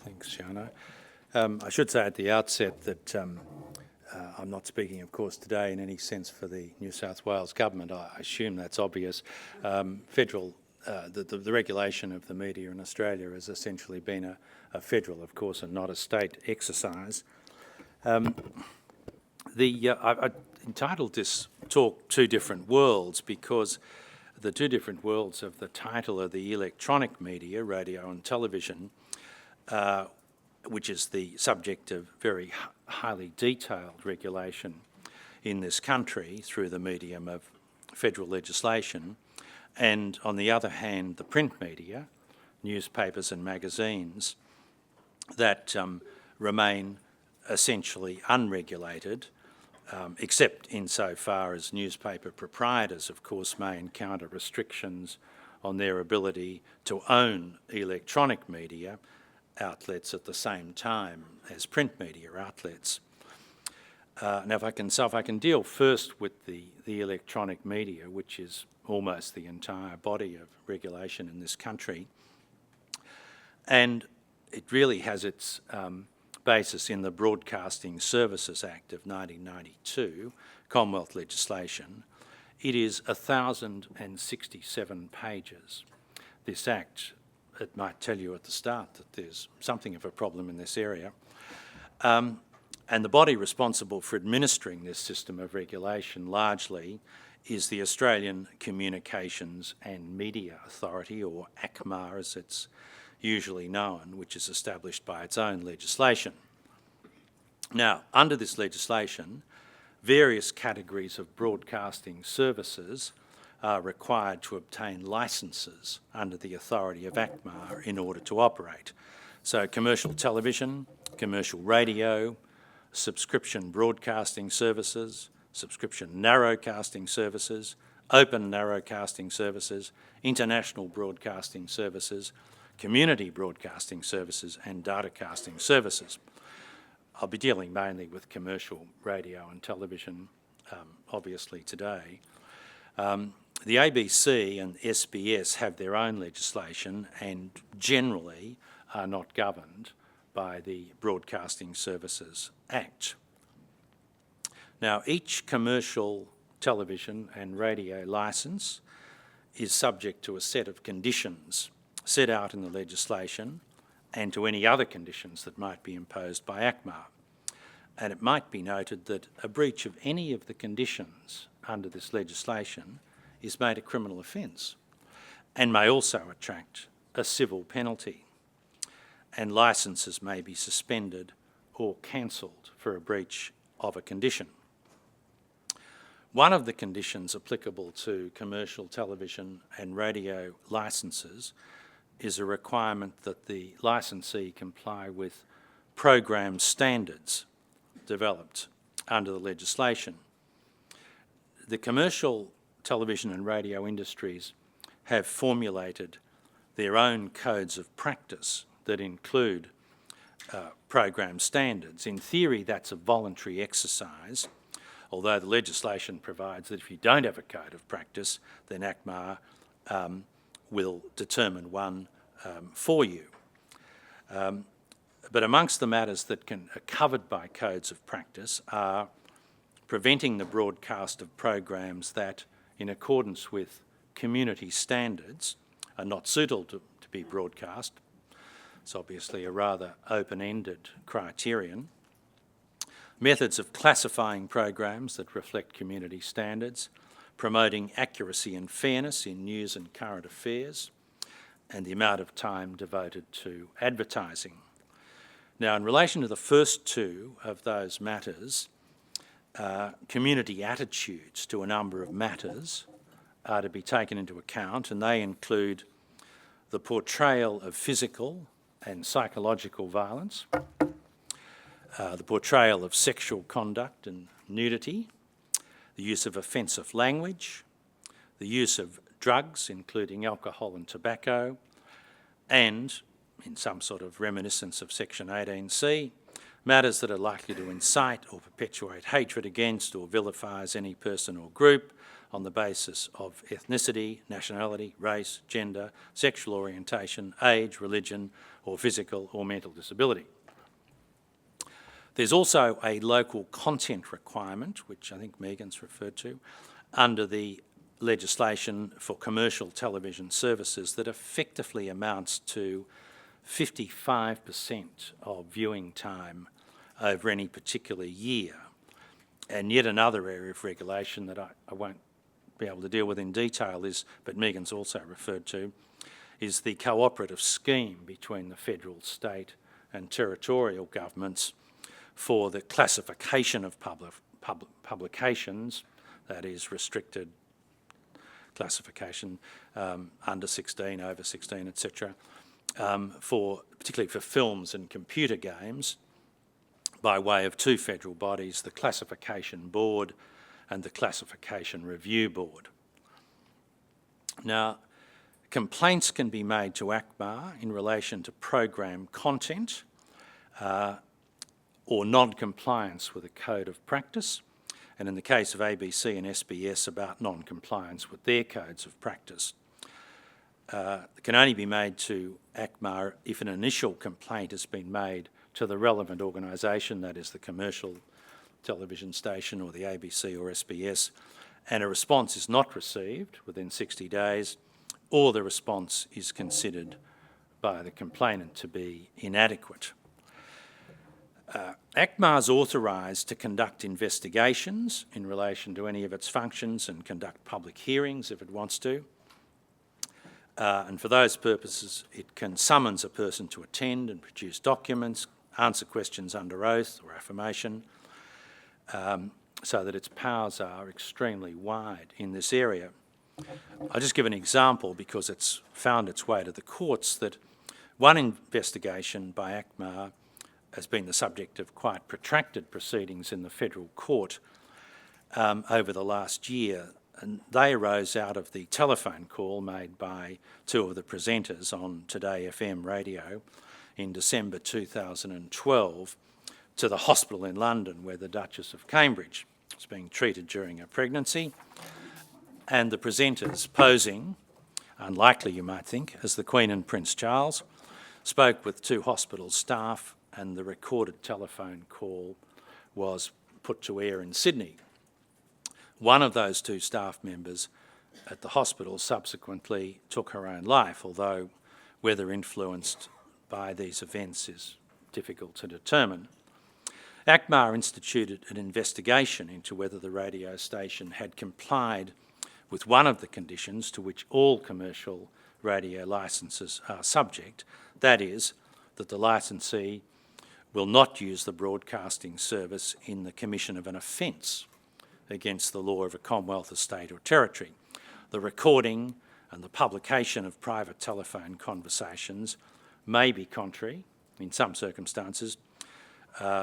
Thanks, Shana. I should say at the outset that I'm not speaking, of course, today in any sense for the New South Wales government. I assume that's obvious. The regulation of the media in Australia has essentially been a federal, of course, and not a state exercise. I entitled this talk Two Different Worlds because the two different worlds of the title are the electronic media, radio and television, which is the subject of very highly detailed regulation in this country through the medium of federal legislation, and on the other hand, the print media, newspapers and magazines, that remain essentially unregulated, except insofar as newspaper proprietors, of course, may encounter restrictions on their ability to own electronic media outlets at the same time as print media outlets. Now, if I can deal first with the electronic media, which is almost the entire body of regulation in this country, and it really has its basis in the Broadcasting Services Act of 1992, Commonwealth legislation. It is 1,067 pages. This Act, it might tell you at the start that there's something of a problem in this area. And the body responsible for administering this system of regulation largely is the Australian Communications and Media Authority, or ACMA as it's usually known, which is established by its own legislation. Now, under this legislation, various categories of broadcasting services are required to obtain licences under the authority of ACMA in order to operate. So commercial television, commercial radio, subscription broadcasting services, subscription narrowcasting services, open narrowcasting services, international broadcasting services, community broadcasting services and datacasting services. I'll be dealing mainly with commercial radio and television, obviously, today. The ABC and SBS have their own legislation and generally are not governed by the Broadcasting Services Act. Now, each commercial television and radio licence is subject to a set of conditions set out in the legislation and to any other conditions that might be imposed by ACMA. And it might be noted that a breach of any of the conditions under this legislation is made a criminal offence and may also attract a civil penalty, and licences may be suspended or cancelled for a breach of a condition. One of the conditions applicable to commercial television and radio licences is a requirement that the licensee comply with program standards developed under the legislation. The commercial television and radio industries have formulated their own codes of practice that include program standards. In theory, that's a voluntary exercise, although the legislation provides that if you don't have a code of practice, then ACMA will determine one for you. But amongst the matters that are covered by codes of practice are preventing the broadcast of programs that, in accordance with community standards, are not suitable to be broadcast. It's obviously a rather open-ended criterion. Methods of classifying programs that reflect community standards, promoting accuracy and fairness in news and current affairs, and the amount of time devoted to advertising. Now, in relation to the first two of those matters, community attitudes to a number of matters are to be taken into account, and they include the portrayal of physical and psychological violence, the portrayal of sexual conduct and nudity, the use of offensive language, the use of drugs, including alcohol and tobacco, and, in some sort of reminiscence of Section 18C, matters that are likely to incite or perpetuate hatred against or vilifies any person or group on the basis of ethnicity, nationality, race, gender, sexual orientation, age, religion, or physical or mental disability. There's also a local content requirement, which I think Megan's referred to, under the legislation for commercial television services that effectively amounts to 55% of viewing time over any particular year. And yet another area of regulation that I won't be able to deal with in detail is, but Megan's also referred to, is the cooperative scheme between the federal, state and territorial governments for the classification of publications, that is restricted classification, under 16, over 16, etc., particularly for films and computer games, by way of two federal bodies, the Classification Board and the Classification Review Board. Now, complaints can be made to ACMA in relation to program content or non-compliance with a code of practice, and in the case of ABC and SBS, about non-compliance with their codes of practice. It can only be made to ACMA if an initial complaint has been made to the relevant organisation, that is the commercial television station or the ABC or SBS, and a response is not received within 60 days, or the response is considered by the complainant to be inadequate. ACMA is authorised to conduct investigations in relation to any of its functions and conduct public hearings if it wants to. And for those purposes, it can summons a person to attend and produce documents, answer questions under oath or affirmation, so that its powers are extremely wide in this area. I'll just give an example because it's found its way to the courts that one investigation by ACMA has been the subject of quite protracted proceedings in the federal court over the last year, and they arose out of the telephone call made by two of the presenters on Today FM radio in December 2012 to the hospital in London where the Duchess of Cambridge was being treated during her pregnancy. and the presenters, posing, unlikely you might think, as the Queen and Prince Charles, spoke with 2 hospital staff, and the recorded telephone call was put to air in Sydney. One of those 2 staff members at the hospital subsequently took her own life, although whether influenced by these events is difficult to determine. ACMA instituted an investigation into whether the radio station had complied with one of the conditions to which all commercial radio licences are subject, that is, that the licensee will not use the broadcasting service in the commission of an offence against the law of a Commonwealth, a state or territory. The recording and the publication of private telephone conversations may be contrary, in some circumstances,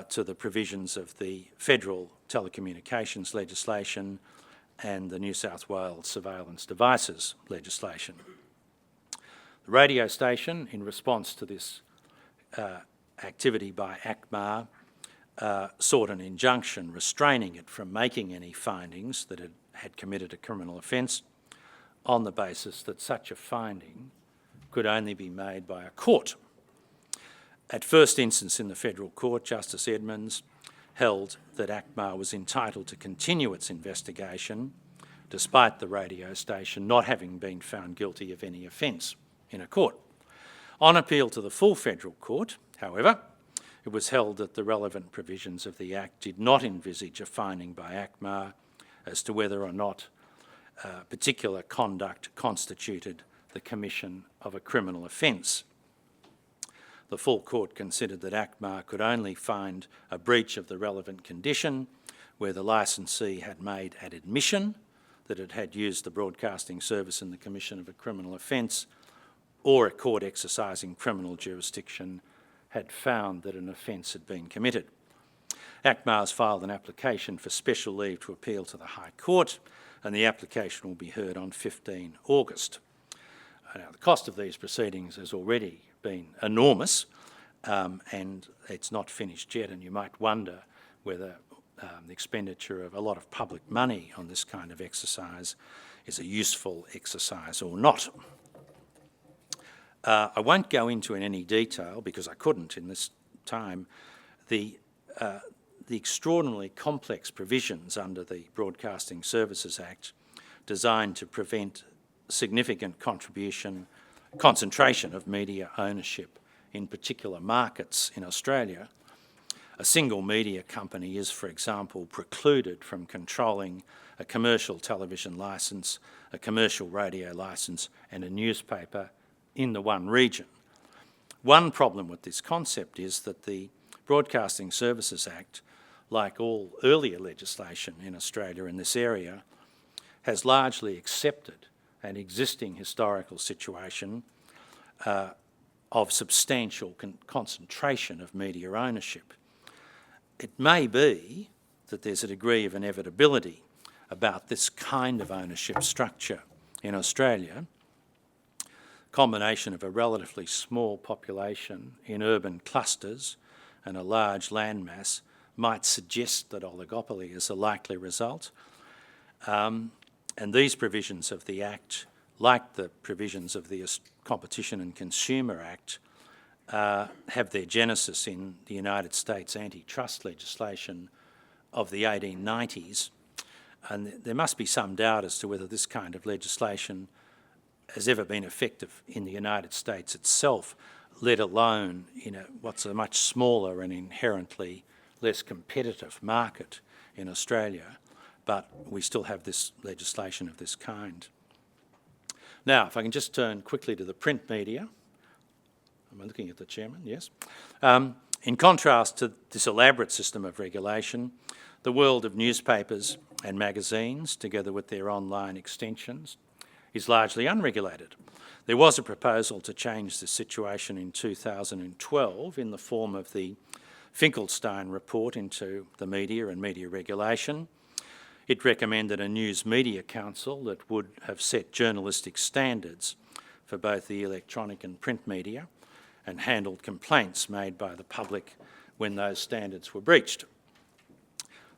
to the provisions of the federal telecommunications legislation and the New South Wales surveillance devices legislation. The radio station, in response to this activity by ACMA, sought an injunction restraining it from making any findings that it had committed a criminal offence on the basis that such a finding could only be made by a court. At first instance in the Federal Court, Justice Edmonds held that ACMA was entitled to continue its investigation despite the radio station not having been found guilty of any offence in a court. On appeal to the full Federal Court, however, it was held that the relevant provisions of the Act did not envisage a finding by ACMA as to whether or not particular conduct constituted the commission of a criminal offence. The full court considered that ACMA could only find a breach of the relevant condition where the licensee had made an admission that it had used the broadcasting service in the commission of a criminal offence, or a court exercising criminal jurisdiction had found that an offence had been committed. ACMA has filed an application for special leave to appeal to the High Court, and the application will be heard on 15 August. Now, the cost of these proceedings has already been enormous, and it's not finished yet, and you might wonder whether the expenditure of a lot of public money on this kind of exercise is a useful exercise or not. I won't go into in any detail, because I couldn't in this time, the extraordinarily complex provisions under the Broadcasting Services Act designed to prevent significant concentration of media ownership in particular markets in Australia. A single media company is, for example, precluded from controlling a commercial television licence, a commercial radio licence and a newspaper in the one region. One problem with this concept is that the Broadcasting Services Act, like all earlier legislation in Australia in this area, has largely accepted an existing historical situation of substantial concentration of media ownership. It may be that there's a degree of inevitability about this kind of ownership structure in Australia. Combination of a relatively small population in urban clusters and a large landmass might suggest that oligopoly is a likely result. And these provisions of the Act, like the provisions of the Competition and Consumer Act, have their genesis in the United States antitrust legislation of the 1890s. And there must be some doubt as to whether this kind of legislation has ever been effective in the United States itself, let alone in what's a much smaller and inherently less competitive market in Australia. But we still have this legislation of this kind. Now, if I can just turn quickly to the print media. Am I looking at the chairman? Yes. In contrast to this elaborate system of regulation, the world of newspapers and magazines, together with their online extensions, is largely unregulated. There was a proposal to change the situation in 2012 in the form of the Finkelstein report into the media and media regulation. It recommended a news media council that would have set journalistic standards for both the electronic and print media and handled complaints made by the public when those standards were breached.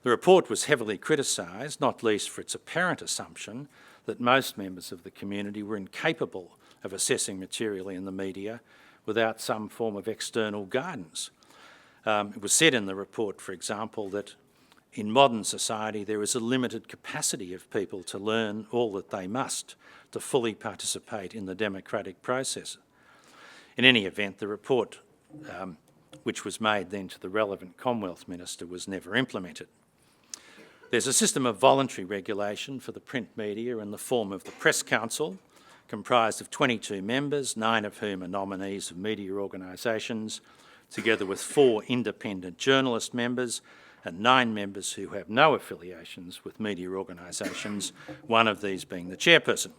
The report was heavily criticised, not least for its apparent assumption that most members of the community were incapable of assessing material in the media without some form of external guidance. It was said in the report, for example, that in modern society there is a limited capacity of people to learn all that they must to fully participate in the democratic process. In any event, the report, which was made then to the relevant Commonwealth Minister, was never implemented. There's a system of voluntary regulation for the print media in the form of the Press Council, comprised of 22 members, 9 of whom are nominees of media organisations, together with 4 independent journalist members and 9 members who have no affiliations with media organisations, one of these being the chairperson.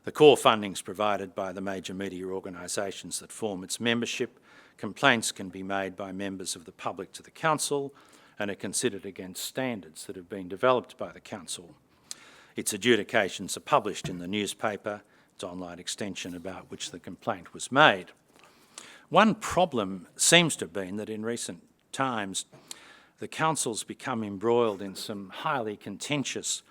The core funding is provided by the major media organisations that form its membership. Complaints can be made by members of the public to the Council and are considered against standards that have been developed by the Council. Its adjudications are published in the newspaper, its online extension about which the complaint was made. One problem seems to have been that in recent times the Council's become embroiled in some highly contentious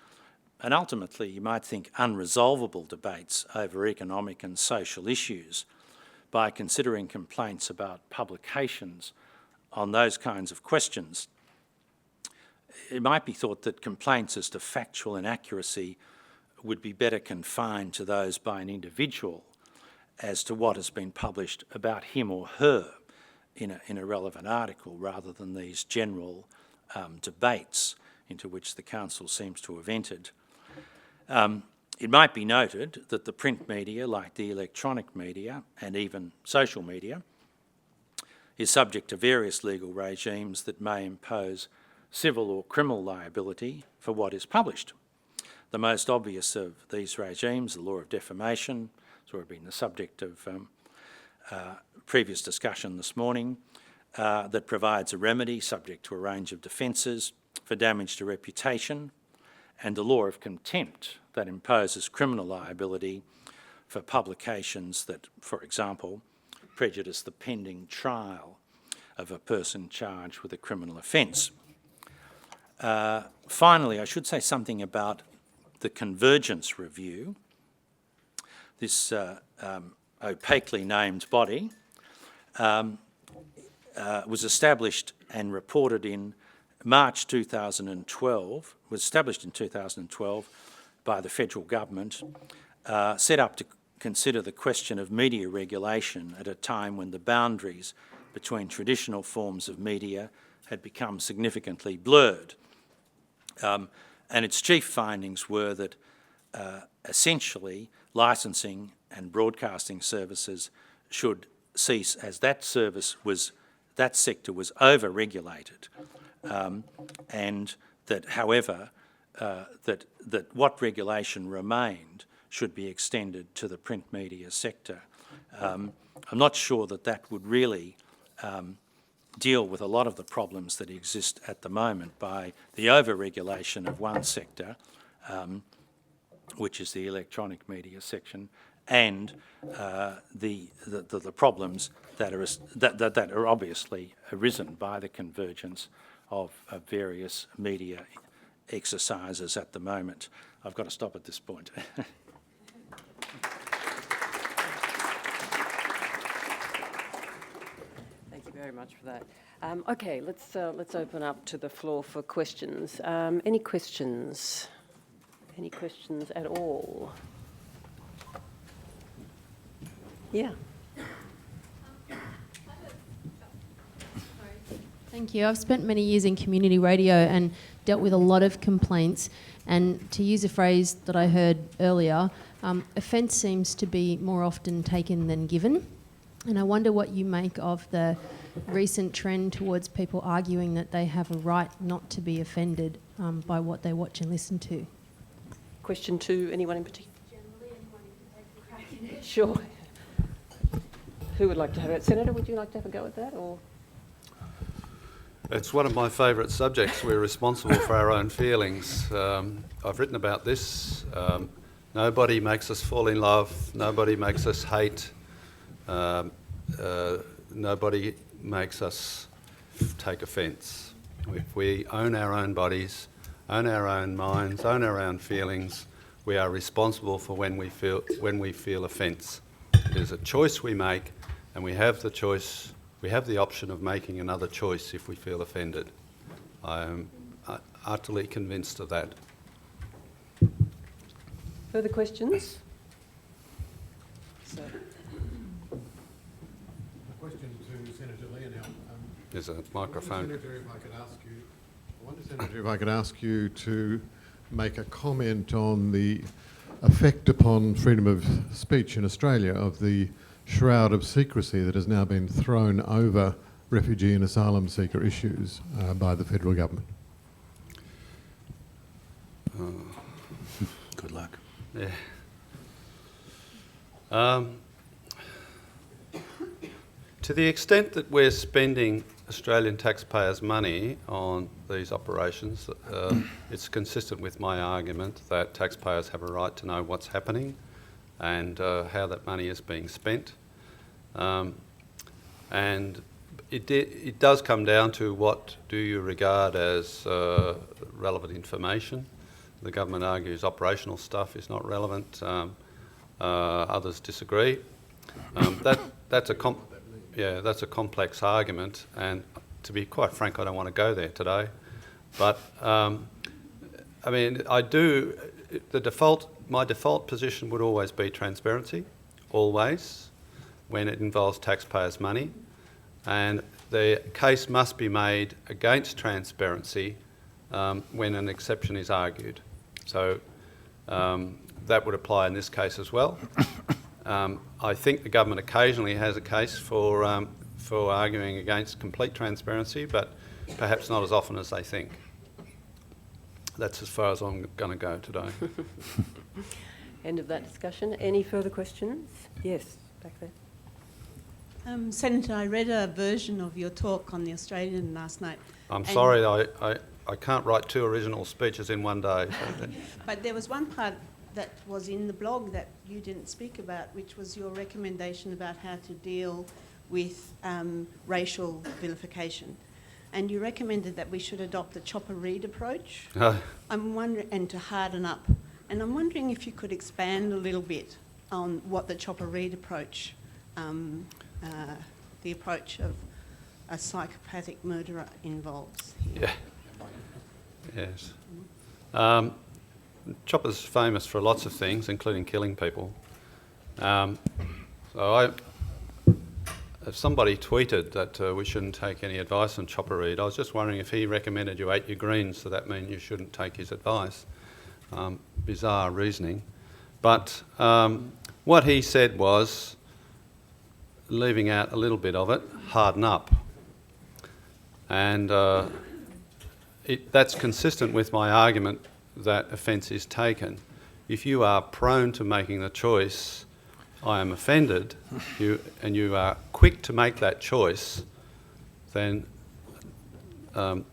and ultimately, you might think, unresolvable debates over economic and social issues by considering complaints about publications on those kinds of questions. It might be thought that complaints as to factual inaccuracy would be better confined to those by an individual as to what has been published about him or her in a relevant article, rather than these general debates into which the Council seems to have entered. It might be noted that the print media, like the electronic media and even social media, is subject to various legal regimes that may impose civil or criminal liability for what is published. The most obvious of these regimes, the law of defamation, has already been the subject of previous discussion this morning, that provides a remedy subject to a range of defences for damage to reputation, and the law of contempt that imposes criminal liability for publications that, for example, prejudice the pending trial of a person charged with a criminal offence. Finally, I should say something about the Convergence Review. This opaquely named body was established and reported in March 2012, was established in 2012 by the federal government, set up to consider the question of media regulation at a time when the boundaries between traditional forms of media had become significantly blurred. And its chief findings were that essentially licensing and broadcasting services should cease as that sector was over-regulated. And that, however, that what regulation remained should be extended to the print media sector. I'm not sure that that would really deal with a lot of the problems that exist at the moment by the over-regulation of one sector, which is the electronic media section, and the problems that are obviously arisen by the convergence of various media exercises at the moment. I've got to stop at this point. Thank you very much for that. Okay, let's open up to the floor for questions. Any questions? Any questions at all? Yeah. Thank you. I've spent many years in community radio and dealt with a lot of complaints. And to use a phrase that I heard earlier, offence seems to be more often taken than given. And I wonder what you make of the recent trend towards people arguing that they have a right not to be offended by what they watch and listen to. Question 2, anyone in particular? Sure. Who would like to have it? Senator, would you like to have a go at that? Or? It's one of my favourite subjects. We're responsible for our own feelings. I've written about this. Nobody makes us fall in love. Nobody makes us hate. Nobody makes us take offence. If we own our own bodies, own our own minds, own our own feelings, we are responsible for when we feel offence. It is a choice we make, and we have the choice. We have the option of making another choice if we feel offended. I am utterly convinced of that. Further questions? So. A question to Senator Leonel. There's a microphone. Senator, if I could ask you to make a comment on the effect upon freedom of speech in Australia of the shroud of secrecy that has now been thrown over refugee and asylum seeker issues by the federal government. Good luck. Yeah. To the extent that we're spending Australian taxpayers' money on these operations, it's consistent with my argument that taxpayers have a right to know what's happening and how that money is being spent. And it does come down to what do you regard as relevant information. The government argues operational stuff is not relevant. Others disagree. That's a complex argument, and to be quite frank, I don't want to go there today. But I mean, my default position would always be transparency, always, when it involves taxpayers' money, and the case must be made against transparency when an exception is argued. So that would apply in this case as well. I think the government occasionally has a case for arguing against complete transparency, but perhaps not as often as they think. That's as far as I'm going to go today. End of that discussion. Any further questions? Yes, back there. Senator, I read a version of your talk on the Australian last night. I'm sorry, I can't write 2 original speeches in one day. But there was one part that was in the blog that you didn't speak about, which was your recommendation about how to deal with racial vilification. And you recommended that we should adopt the chopper-read approach. I'm wondering, and to harden up. And I'm wondering if you could expand a little bit on what the chopper-read approach, the approach of a psychopathic murderer involves here. Yeah. Yes. Chopper's famous for lots of things, including killing people. If somebody tweeted that we shouldn't take any advice on Chopper Read, I was just wondering if he recommended you ate your greens, so that means you shouldn't take his advice. Bizarre reasoning. But what he said was, leaving out a little bit of it, harden up. And that's consistent with my argument that offence is taken. If you are prone to making the choice, I am offended, and you are quick to make that choice, then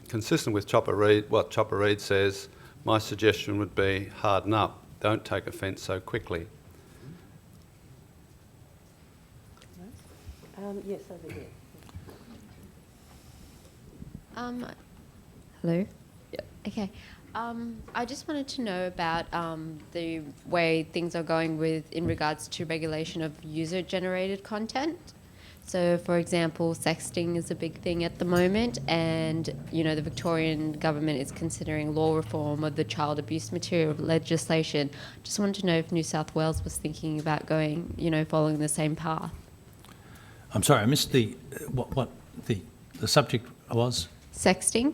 consistent with what Chopper Read says, my suggestion would be harden up. Don't take offence so quickly. Yes, over here. Hello? Yeah. Okay. I just wanted to know about the way things are going in regards to regulation of user-generated content. So, for example, sexting is a big thing at the moment, and the Victorian government is considering law reform of the child abuse material legislation. Just wanted to know if New South Wales was thinking about going, following the same path. I'm sorry, I missed the subject was? Sexting.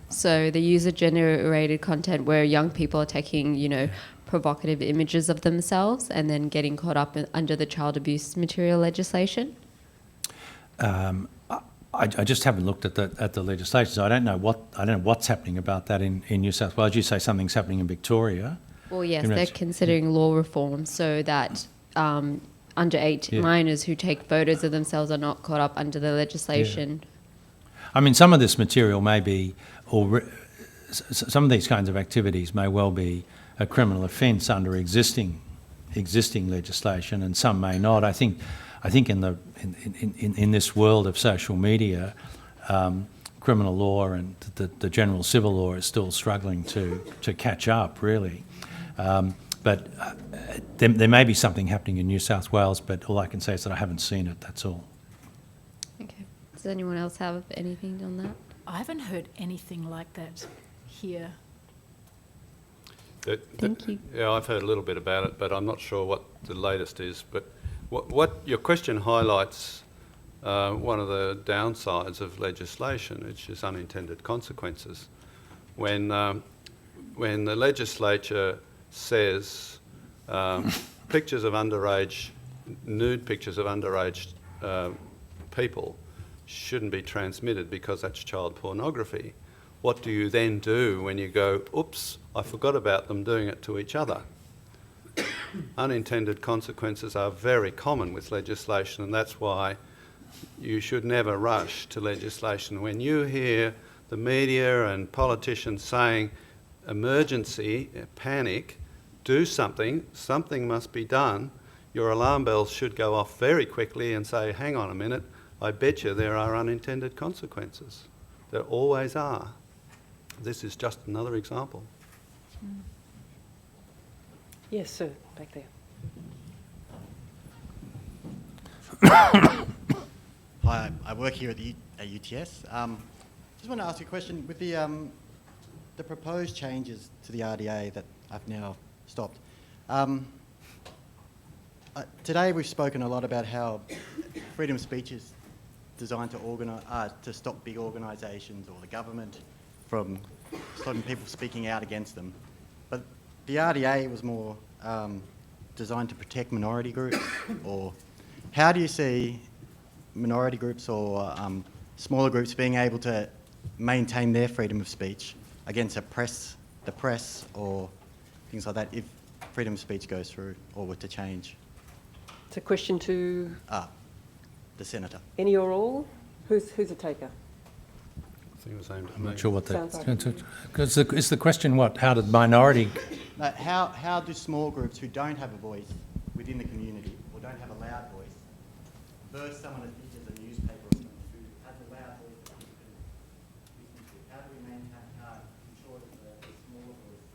So the user-generated content where young people are taking, provocative images of themselves and then getting caught up under the child abuse material legislation. I just haven't looked at the legislation, so I don't know what's happening about that in New South Wales. You say something's happening in Victoria. Well, yes, they're considering law reform so that underage minors who take photos of themselves are not caught up under the legislation. Yeah. I mean, some of this material may be, or some of these kinds of activities may well be a criminal offence under existing legislation, and some may not. I think in this world of social media, criminal law and the general civil law is still struggling to catch up, really. But there may be something happening in New South Wales, but all I can say is that I haven't seen it, that's all. Okay. Does anyone else have anything on that? I haven't heard anything like that here. Thank you. Yeah, I've heard a little bit about it, but I'm not sure what the latest is. But what your question highlights one of the downsides of legislation, which is unintended consequences. When the legislature says pictures of underage, nude pictures of underage people shouldn't be transmitted because that's child pornography, what do you then do when you go, oops, I forgot about them doing it to each other? Unintended consequences are very common with legislation, and that's why you should never rush to legislation. When you hear the media and politicians saying emergency, panic, do something, something must be done, your alarm bells should go off very quickly and say, hang on a minute, I bet you there are unintended consequences. There always are. This is just another example. Yes, sir, back there. Hi, I work here at UTS. Just want to ask you a question. With the proposed changes to the RDA that I've now stopped, today we've spoken a lot about how freedom of speech is designed to stop big organisations or the government from stopping people speaking out against them. But the RDA was more designed to protect minority groups. Or how do you see minority groups or smaller groups being able to maintain their freedom of speech against the press or things like that if freedom of speech goes through or were to change? It's a question to... the Senator. Any or all? Who's a taker? I think it was aimed at I'm me. not sure what Sounds that... Is the question what? How did minority... No, how do small groups who don't have a voice within the community or don't have a loud voice versus someone that features a newspaper or something who has a loud voice that people can listen to? How do we ensure that the smaller voice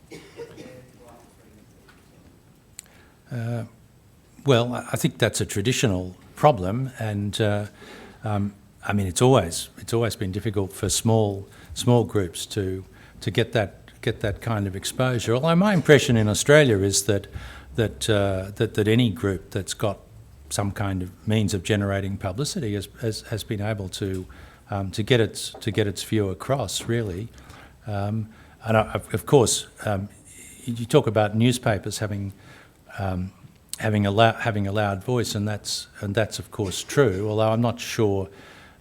gets their right to freedom of speech? Well, I think that's a traditional problem, and I mean it's always been difficult for small groups to get that kind of exposure. Although my impression in Australia is that any group that's got some kind of means of generating publicity has been able to get its view across, really. And of course, you talk about newspapers having a loud voice, and that's of course true. Although I'm not sure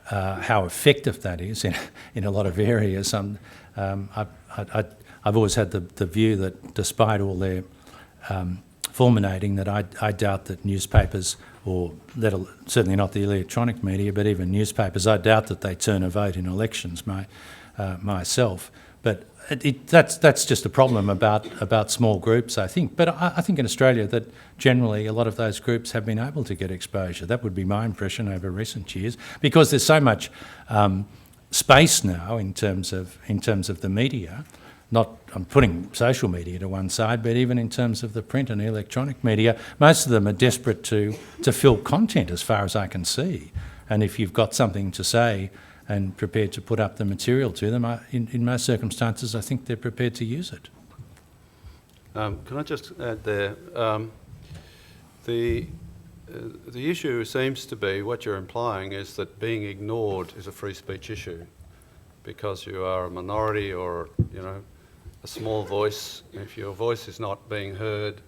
how effective that is in a lot of areas. I've always had the view that despite all their fulminating, that I doubt that newspapers, or certainly not the electronic media, but even newspapers, I doubt that they turn a vote in elections myself. But that's just a problem about small groups, I think. But I think in Australia that generally a lot of those groups have been able to get exposure. That would be my impression over recent years, because there's so much space now in terms of the media. I'm putting social media to one side, but even in terms of the print and electronic media, most of them are desperate to fill content, as far as I can see. And if you've got something to say and prepared to put up the material to them, in most circumstances, I think they're prepared to use it. Can I just add there? The issue seems to be, what you're implying is that being ignored is a free speech issue because you are a minority or, a small voice. If your voice is not being heard,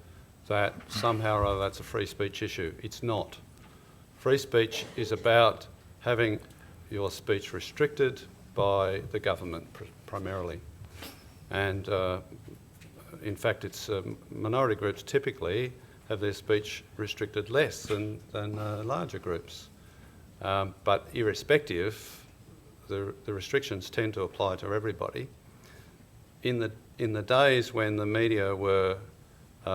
that somehow or other that's a free speech issue. It's not. Free speech is about having your speech restricted by the government primarily. And in fact, it's minority groups typically have their speech restricted less than larger groups. But irrespective, the restrictions tend to apply to everybody. In the days when the media were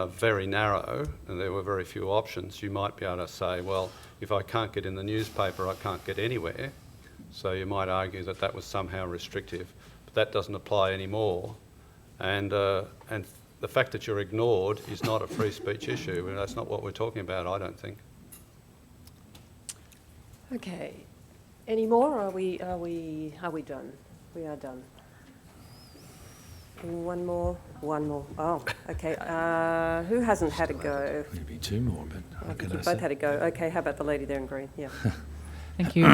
very narrow and there were very few options, you might be able to say, well, if I can't get in the newspaper, I can't get anywhere. So you might argue that was somehow restrictive, but that doesn't apply anymore. And the fact that you're ignored is not a free speech issue, and that's not what we're talking about, I don't think. Okay. Any more? Or are we done? We are done. One more. Oh, okay. Who hasn't had a go? Maybe two more, but I think you both had a go. Okay, how about the lady there in green? Yeah. Thank you.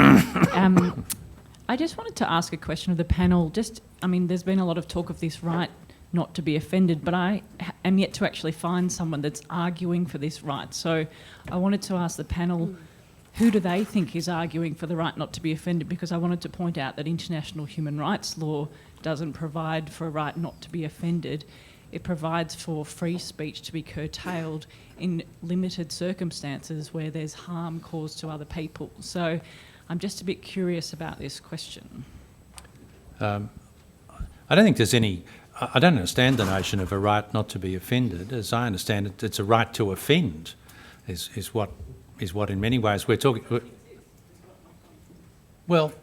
I just wanted to ask a question of the panel. There's been a lot of talk of this right not to be offended, but I am yet to actually find someone that's arguing for this right. So I wanted to ask the panel, who do they think is arguing for the right not to be offended? Because I wanted to point out that international human rights law doesn't provide for a right not to be offended. It provides for free speech to be curtailed in limited circumstances where there's harm caused to other people. So I'm just a bit curious about this question. I don't think there's any... I don't understand the notion of a right not to be offended. As I understand it, it's a right to offend is what in many ways we're talking... Well,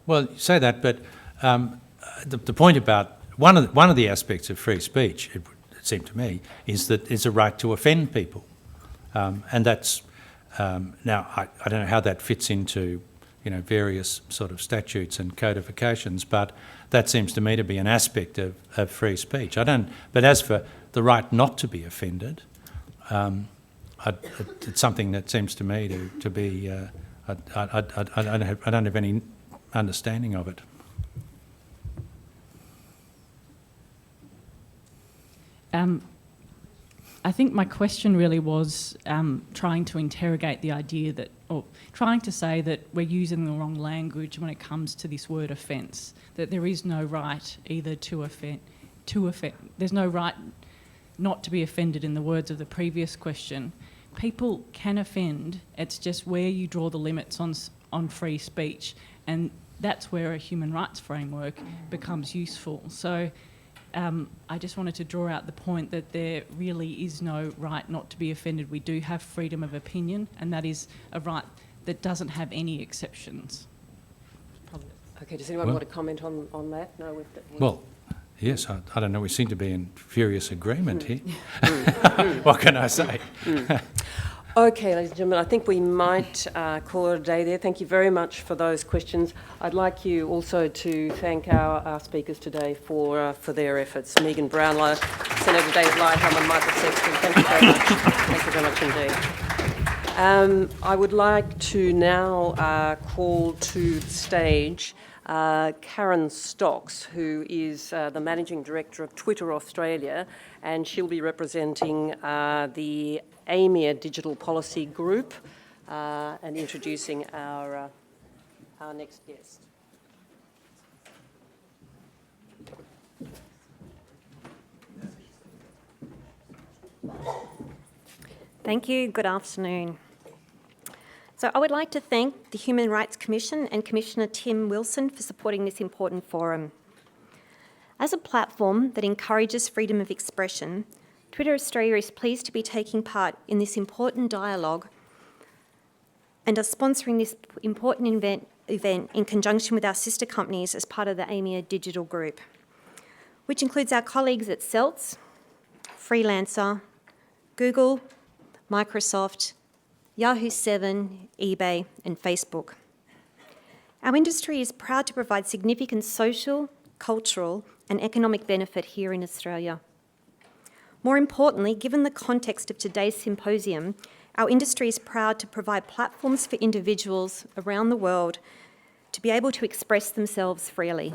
you say that, but the point about... One of the aspects of free speech, it seemed to me, is that it's a right to offend people. And that's... now, I don't know how that fits into various sort of statutes and codifications, but that seems to me to be an aspect of free speech. But as for the right not to be offended, it's something that seems to me to be... I don't have any understanding of it. I think my question really was trying to interrogate the idea that, or trying to say that we're using the wrong language when it comes to this word offence, that there is no right either to offend, there's no right not to be offended in the words of the previous question. People can offend, it's just where you draw the limits on free speech, and that's where a human rights framework becomes useful. So I just wanted to draw out the point that there really is no right not to be offended. We do have freedom of opinion, and that is a right that doesn't have any exceptions. Okay, does anyone want to comment on that? No. Well, yes, I don't know. We seem to be in furious agreement here. What can I say? Okay, ladies and gentlemen, I think we might call it a day there. Thank you very much for those questions. I'd like you also to thank our speakers today for their efforts. Megan Brownlow, Senator David Lightholm and Michael Sexton, thank you very much. Thank you very much indeed. I would like to now call to the stage Karen Stocks, who is the Managing Director of Twitter Australia, and she'll be representing the AMIA Digital Policy Group and introducing our next guest. Thank you. Good afternoon. So I would like to thank the Human Rights Commission and Commissioner Tim Wilson for supporting this important forum. As a platform that encourages freedom of expression, Twitter Australia is pleased to be taking part in this important dialogue and are sponsoring this important event in conjunction with our sister companies as part of the AMIA Digital Group, which includes our colleagues at Celts, Freelancer, Google, Microsoft, Yahoo 7, eBay and Facebook. Our industry is proud to provide significant social, cultural and economic benefit here in Australia. More importantly, given the context of today's symposium, our industry is proud to provide platforms for individuals around the world to be able to express themselves freely.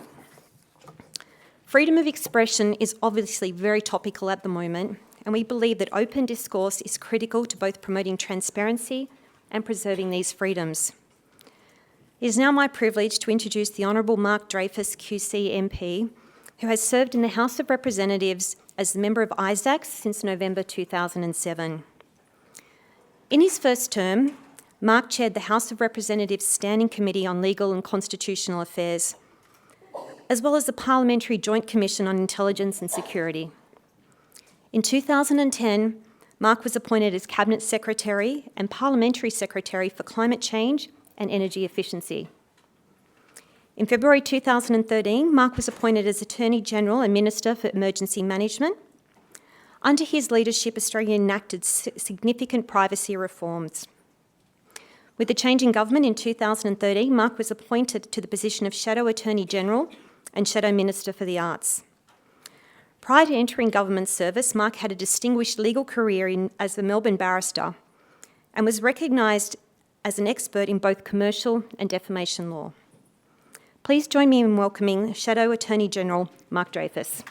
Freedom of expression is obviously very topical at the moment, and we believe that open discourse is critical to both promoting transparency and preserving these freedoms. It is now my privilege to introduce the Honourable Mark Dreyfus QC MP, who has served in the House of Representatives as the member of ISAC since November 2007. In his first term, Mark chaired the House of Representatives Standing Committee on Legal and Constitutional Affairs, as well as the Parliamentary Joint Commission on Intelligence and Security. In 2010, Mark was appointed as Cabinet Secretary and Parliamentary Secretary for Climate Change and Energy Efficiency. In February 2013, Mark was appointed as Attorney General and Minister for Emergency Management. Under his leadership, Australia enacted significant privacy reforms. With the change in government in 2013, Mark was appointed to the position of Shadow Attorney-General and Shadow Minister for the Arts. Prior to entering government service, Mark had a distinguished legal career as a Melbourne barrister and was recognised as an expert in both commercial and defamation law. Please join me in welcoming Shadow Attorney-General Mark Dreyfus.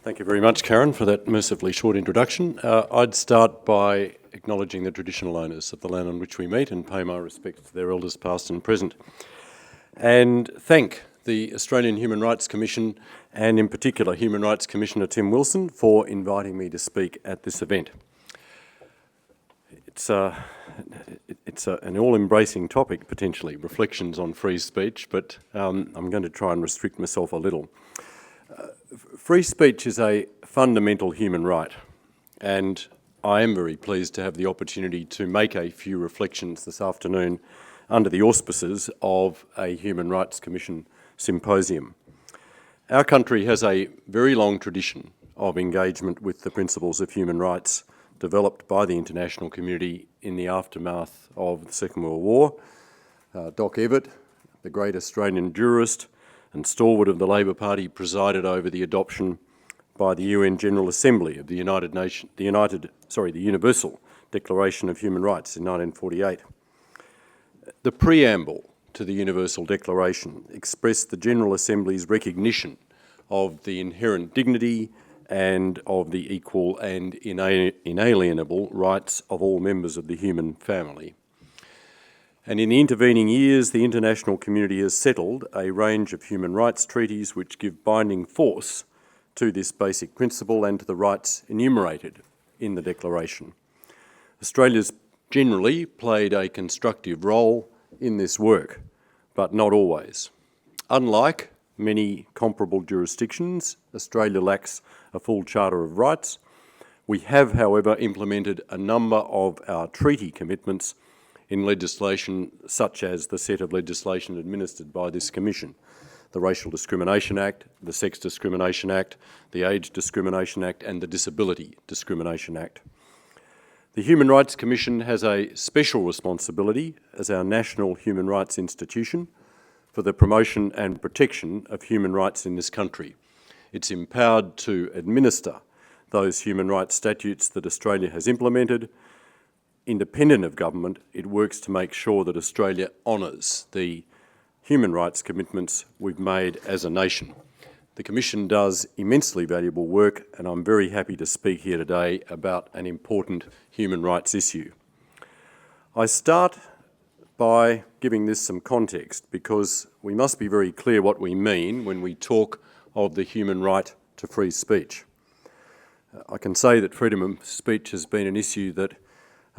Thank you very much, Karen, for that mercifully short introduction. I'd start by acknowledging the traditional owners of the land on which we meet and pay my respects to their elders past and present. And thank the Australian Human Rights Commission and in particular Human Rights Commissioner Tim Wilson for inviting me to speak at this event. It's an all-embracing topic, potentially, reflections on free speech, but I'm going to try and restrict myself a little. Free speech is a fundamental human right, and I am very pleased to have the opportunity to make a few reflections this afternoon under the auspices of a Human Rights Commission symposium. Our country has a very long tradition of engagement with the principles of human rights developed by the international community in the aftermath of the Second World War. Doc Evatt, the great Australian jurist and stalwart of the Labor Party, presided over the adoption by the UN General Assembly of the the Universal Declaration of Human Rights in 1948. The preamble to the Universal Declaration expressed the General Assembly's recognition of the inherent dignity and of the equal and inalienable rights of all members of the human family. And in the intervening years, the international community has settled a range of human rights treaties which give binding force to this basic principle and to the rights enumerated in the Declaration. Australia's generally played a constructive role in this work, but not always. Unlike many comparable jurisdictions, Australia lacks a full Charter of Rights. We have, however, implemented a number of our treaty commitments in legislation such as the set of legislation administered by this Commission: the Racial Discrimination Act, the Sex Discrimination Act, the Age Discrimination Act and the Disability Discrimination Act. The Human Rights Commission has a special responsibility as our national human rights institution for the promotion and protection of human rights in this country. It's empowered to administer those human rights statutes that Australia has implemented. Independent of government, it works to make sure that Australia honours the human rights commitments we've made as a nation. The Commission does immensely valuable work, and I'm very happy to speak here today about an important human rights issue. I start by giving this some context because we must be very clear what we mean when we talk of the human right to free speech. I can say that freedom of speech has been an issue that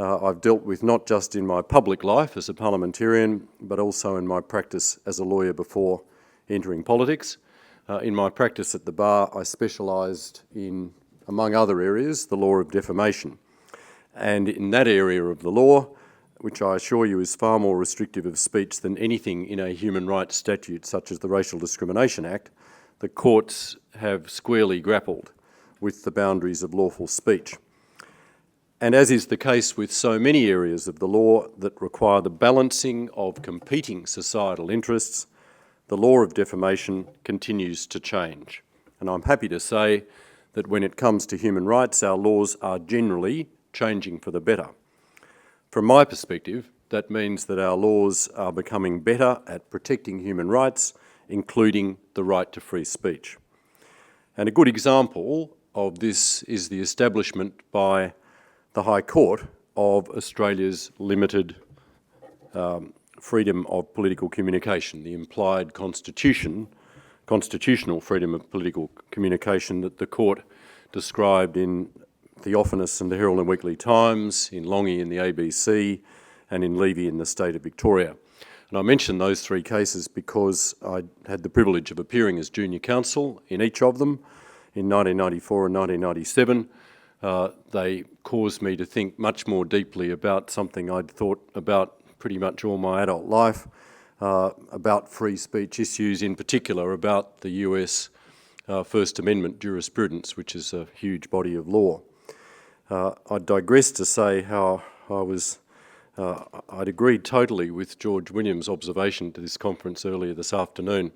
I've dealt with not just in my public life as a parliamentarian, but also in my practice as a lawyer before entering politics. In my practice at the bar, I specialised in, among other areas, the law of defamation. And in that area of the law, which I assure you is far more restrictive of speech than anything in a human rights statute such as the Racial Discrimination Act, the courts have squarely grappled with the boundaries of lawful speech. And as is the case with so many areas of the law that require the balancing of competing societal interests, the law of defamation continues to change. And I'm happy to say that when it comes to human rights, our laws are generally changing for the better. From my perspective, that means that our laws are becoming better at protecting human rights, including the right to free speech. And a good example of this is the establishment by the High Court of Australia's limited freedom of political communication, the implied constitutional freedom of political communication that the court described in Theophanous and the Herald and Weekly Times, in Longy in the ABC, and in Levy in the state of Victoria. And I mention those three cases because I had the privilege of appearing as junior counsel in each of them in 1994 and 1997. They caused me to think much more deeply about something I'd thought about pretty much all my adult life, about free speech issues, in particular about the US First Amendment jurisprudence, which is a huge body of law. I digress to say how I'd agreed totally with George Williams' observation to this conference earlier this afternoon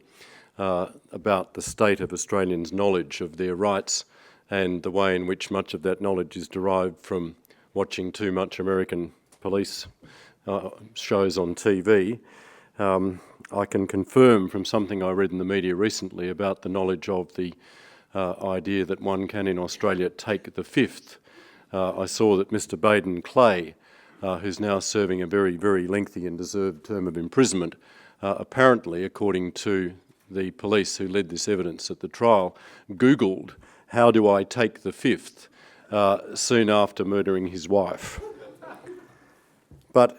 about the state of Australians' knowledge of their rights and the way in which much of that knowledge is derived from watching too much American police shows on TV. I can confirm from something I read in the media recently about the knowledge of the idea that one can in Australia take the fifth. I saw that Mr. Baden Clay, who's now serving a very, very lengthy and deserved term of imprisonment, apparently, according to the police who led this evidence at the trial, Googled, "How do I take the fifth?" Soon after murdering his wife. But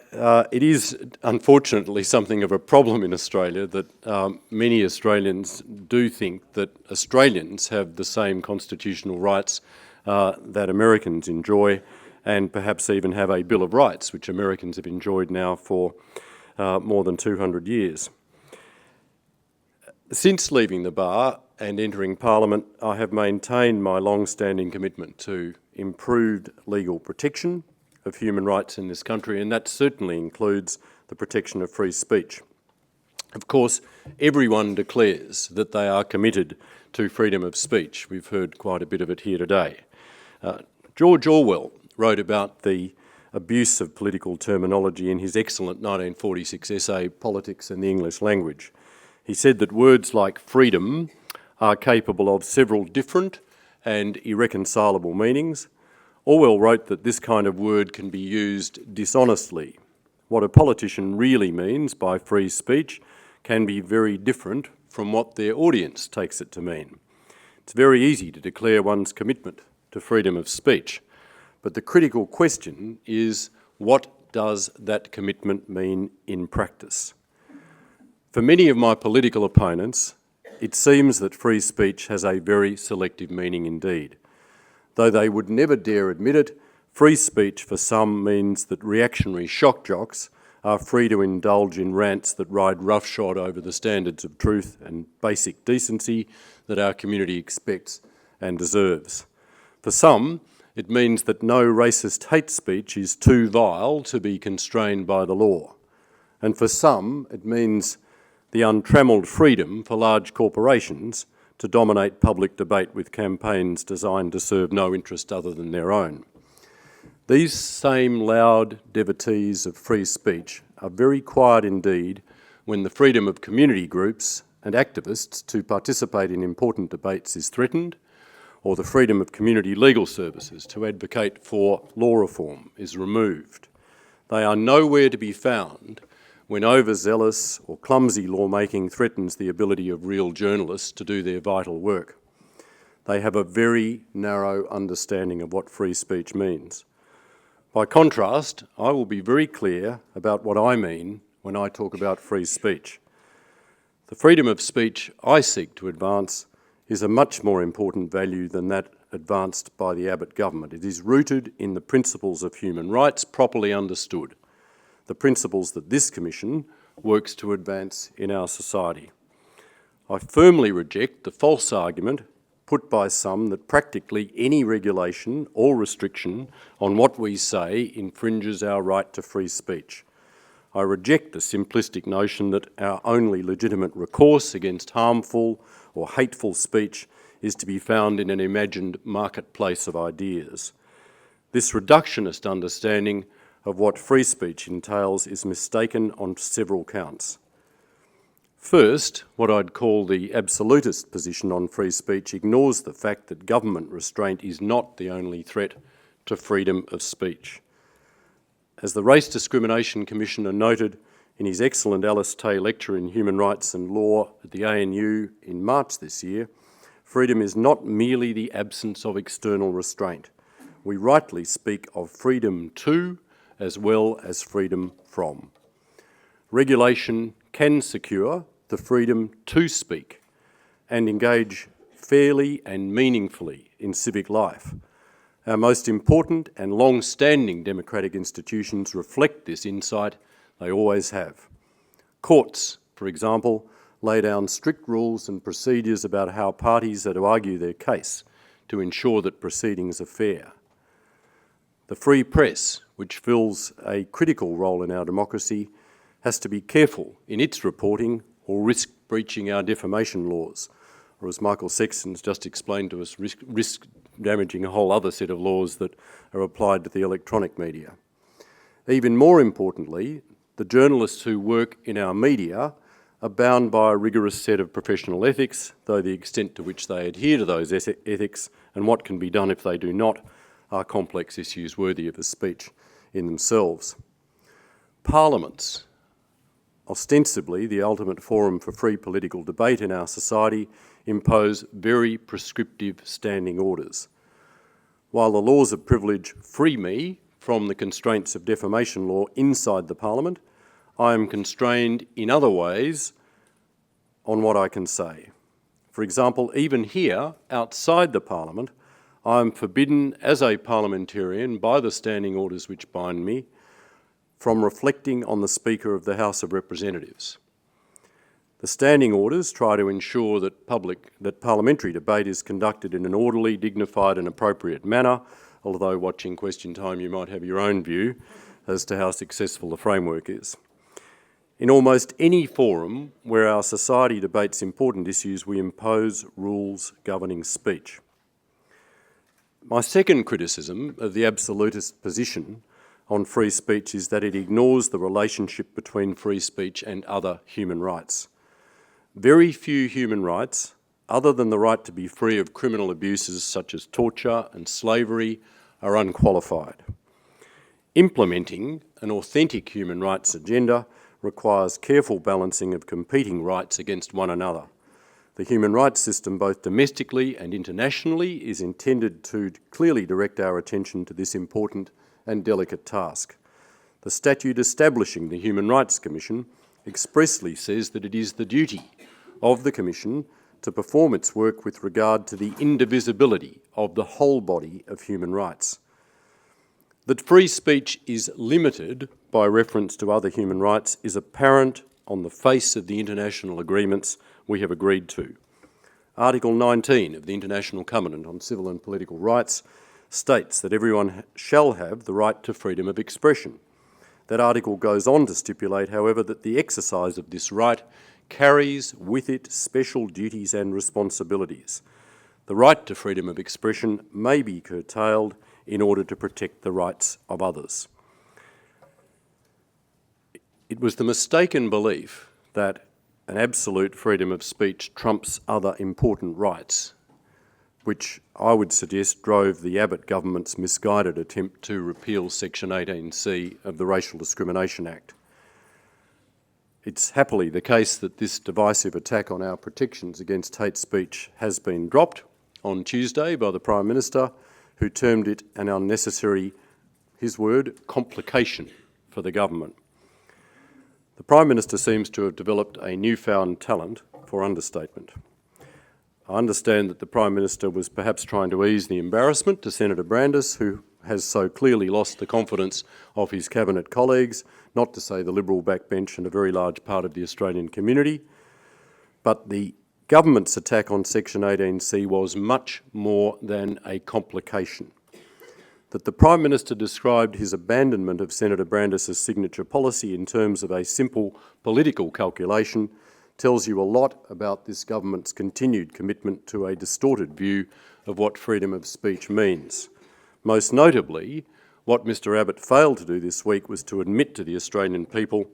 it is unfortunately something of a problem in Australia that many Australians do think that Australians have the same constitutional rights that Americans enjoy, and perhaps even have a Bill of Rights, which Americans have enjoyed now for more than 200 years. Since leaving the bar and entering Parliament, I have maintained my long-standing commitment to improved legal protection of human rights in this country, and that certainly includes the protection of free speech. Of course, everyone declares that they are committed to freedom of speech. We've heard quite a bit of it here today. George Orwell wrote about the abuse of political terminology in his excellent 1946 essay, Politics and the English Language. He said that words like freedom are capable of several different and irreconcilable meanings. Orwell wrote that this kind of word can be used dishonestly. What a politician really means by free speech can be very different from what their audience takes it to mean. It's very easy to declare one's commitment to freedom of speech, but the critical question is, what does that commitment mean in practice? For many of my political opponents, it seems that free speech has a very selective meaning indeed. Though they would never dare admit it, free speech for some means that reactionary shock jocks are free to indulge in rants that ride roughshod over the standards of truth and basic decency that our community expects and deserves. For some, it means that no racist hate speech is too vile to be constrained by the law. And for some, it means the untrammelled freedom for large corporations to dominate public debate with campaigns designed to serve no interest other than their own. These same loud devotees of free speech are very quiet indeed when the freedom of community groups and activists to participate in important debates is threatened, or the freedom of community legal services to advocate for law reform is removed. They are nowhere to be found when overzealous or clumsy lawmaking threatens the ability of real journalists to do their vital work. They have a very narrow understanding of what free speech means. By contrast, I will be very clear about what I mean when I talk about free speech. The freedom of speech I seek to advance is a much more important value than that advanced by the Abbott government. It is rooted in the principles of human rights properly understood, the principles that this Commission works to advance in our society. I firmly reject the false argument put by some that practically any regulation or restriction on what we say infringes our right to free speech. I reject the simplistic notion that our only legitimate recourse against harmful or hateful speech is to be found in an imagined marketplace of ideas. This reductionist understanding of what free speech entails is mistaken on several counts. First, what I'd call the absolutist position on free speech ignores the fact that government restraint is not the only threat to freedom of speech. As the Race Discrimination Commissioner noted in his excellent Alice Tay lecture in Human Rights and Law at the ANU in March this year, freedom is not merely the absence of external restraint. We rightly speak of freedom to as well as freedom from. Regulation can secure the freedom to speak and engage fairly and meaningfully in civic life. Our most important and long-standing democratic institutions reflect this insight. They always have. Courts, for example, lay down strict rules and procedures about how parties are to argue their case to ensure that proceedings are fair. The free press, which fills a critical role in our democracy, has to be careful in its reporting or risk breaching our defamation laws, or as Michael Sexton's just explained to us, risk damaging a whole other set of laws that are applied to the electronic media. Even more importantly, the journalists who work in our media are bound by a rigorous set of professional ethics, though the extent to which they adhere to those ethics and what can be done if they do not are complex issues worthy of a speech in themselves. Parliaments, ostensibly the ultimate forum for free political debate in our society, impose very prescriptive standing orders. While the laws of privilege free me from the constraints of defamation law inside the Parliament, I am constrained in other ways on what I can say. For example, even here, outside the Parliament, I am forbidden as a parliamentarian by the standing orders which bind me from reflecting on the Speaker of the House of Representatives. The standing orders try to ensure that parliamentary debate is conducted in an orderly, dignified and appropriate manner, although watching Question Time you might have your own view as to how successful the framework is. In almost any forum where our society debates important issues, we impose rules governing speech. My second criticism of the absolutist position on free speech is that it ignores the relationship between free speech and other human rights. Very few human rights, other than the right to be free of criminal abuses such as torture and slavery, are unqualified. Implementing an authentic human rights agenda requires careful balancing of competing rights against one another. The human rights system, both domestically and internationally, is intended to clearly direct our attention to this important and delicate task. The statute establishing the Human Rights Commission expressly says that it is the duty of the Commission to perform its work with regard to the indivisibility of the whole body of human rights. That free speech is limited by reference to other human rights is apparent on the face of the international agreements we have agreed to. Article 19 of the International Covenant on Civil and Political Rights states that everyone shall have the right to freedom of expression. That article goes on to stipulate, however, that the exercise of this right carries with it special duties and responsibilities. The right to freedom of expression may be curtailed in order to protect the rights of others. It was the mistaken belief that an absolute freedom of speech trumps other important rights, which I would suggest drove the Abbott government's misguided attempt to repeal Section 18C of the Racial Discrimination Act. It's happily the case that this divisive attack on our protections against hate speech has been dropped on Tuesday by the Prime Minister, who termed it an unnecessary, his word, complication for the government. The Prime Minister seems to have developed a newfound talent for understatement. I understand that the Prime Minister was perhaps trying to ease the embarrassment to Senator Brandis, who has so clearly lost the confidence of his Cabinet colleagues, not to say the Liberal backbench and a very large part of the Australian community. But the government's attack on Section 18C was much more than a complication. That the Prime Minister described his abandonment of Senator Brandis's signature policy in terms of a simple political calculation tells you a lot about this government's continued commitment to a distorted view of what freedom of speech means. Most notably, what Mr Abbott failed to do this week was to admit to the Australian people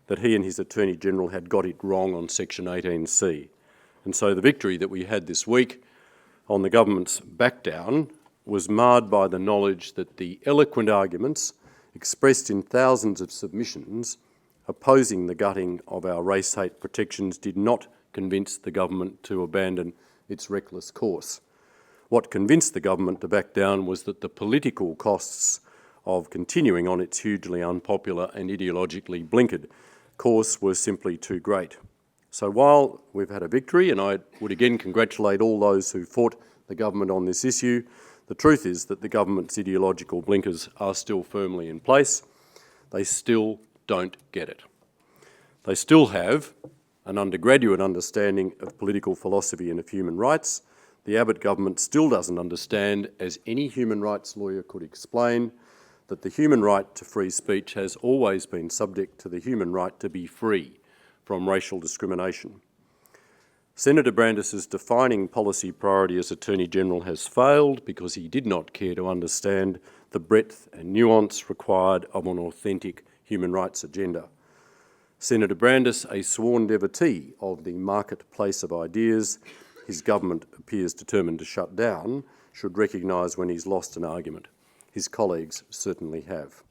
that he and his Attorney-General had got it wrong on Section 18C. And so the victory that we had this week on the government's backdown was marred by the knowledge that the eloquent arguments expressed in thousands of submissions opposing the gutting of our race hate protections did not convince the government to abandon its reckless course. What convinced the government to back down was that the political costs of continuing on its hugely unpopular and ideologically blinkered course were simply too great. So while we've had a victory, and I would again congratulate all those who fought the government on this issue, the truth is that the government's ideological blinkers are still firmly in place. They still don't get it. They still have an undergraduate understanding of political philosophy and of human rights. The Abbott government still doesn't understand, as any human rights lawyer could explain, that the human right to free speech has always been subject to the human right to be free from racial discrimination. Senator Brandis's defining policy priority as Attorney-General has failed because he did not care to understand the breadth and nuance required of an authentic human rights agenda. Senator Brandis, a sworn devotee of the marketplace of ideas his government appears determined to shut down, should recognise when he's lost an argument. His colleagues certainly have.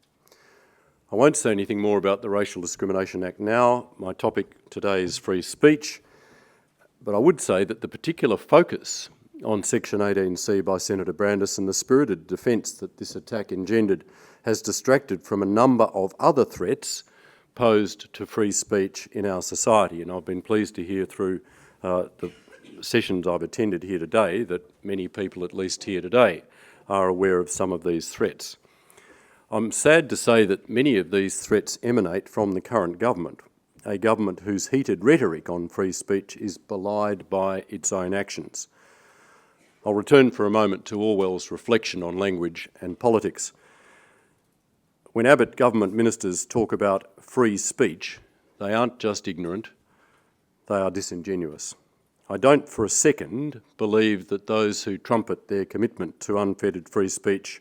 I won't say anything more about the Racial Discrimination Act now. My topic today is free speech, but I would say that the particular focus on Section 18C by Senator Brandis and the spirited defence that this attack engendered has distracted from a number of other threats posed to free speech in our society. And I've been pleased to hear through the sessions I've attended here today that many people, at least here today, are aware of some of these threats. I'm sad to say that many of these threats emanate from the current government, a government whose heated rhetoric on free speech is belied by its own actions. I'll return for a moment to Orwell's reflection on language and politics. When Abbott government ministers talk about free speech, they aren't just ignorant, they are disingenuous. I don't for a second believe that those who trumpet their commitment to unfettered free speech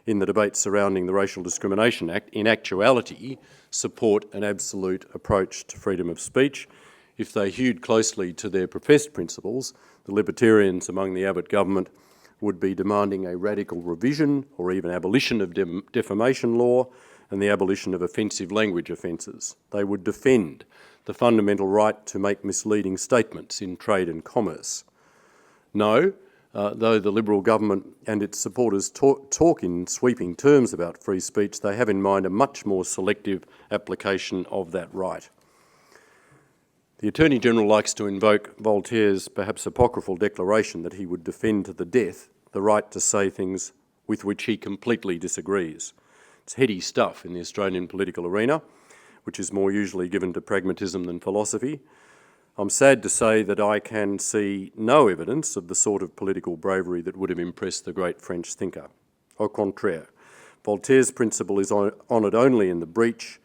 in the debate surrounding the Racial Discrimination Act in actuality support an absolute approach to freedom of speech. If they hewed closely to their professed principles, the libertarians among the Abbott government would be demanding a radical revision or even abolition of defamation law and the abolition of offensive language offences. They would defend the fundamental right to make misleading statements in trade and commerce. No, though the Liberal government and its supporters talk in sweeping terms about free speech, they have in mind a much more selective application of that right. The Attorney-General likes to invoke Voltaire's perhaps apocryphal declaration that he would defend to the death the right to say things with which he completely disagrees. It's heady stuff in the Australian political arena, which is more usually given to pragmatism than philosophy. I'm sad to say that I can see no evidence of the sort of political bravery that would have impressed the great French thinker. Au contraire, Voltaire's principle is honoured only in the breach.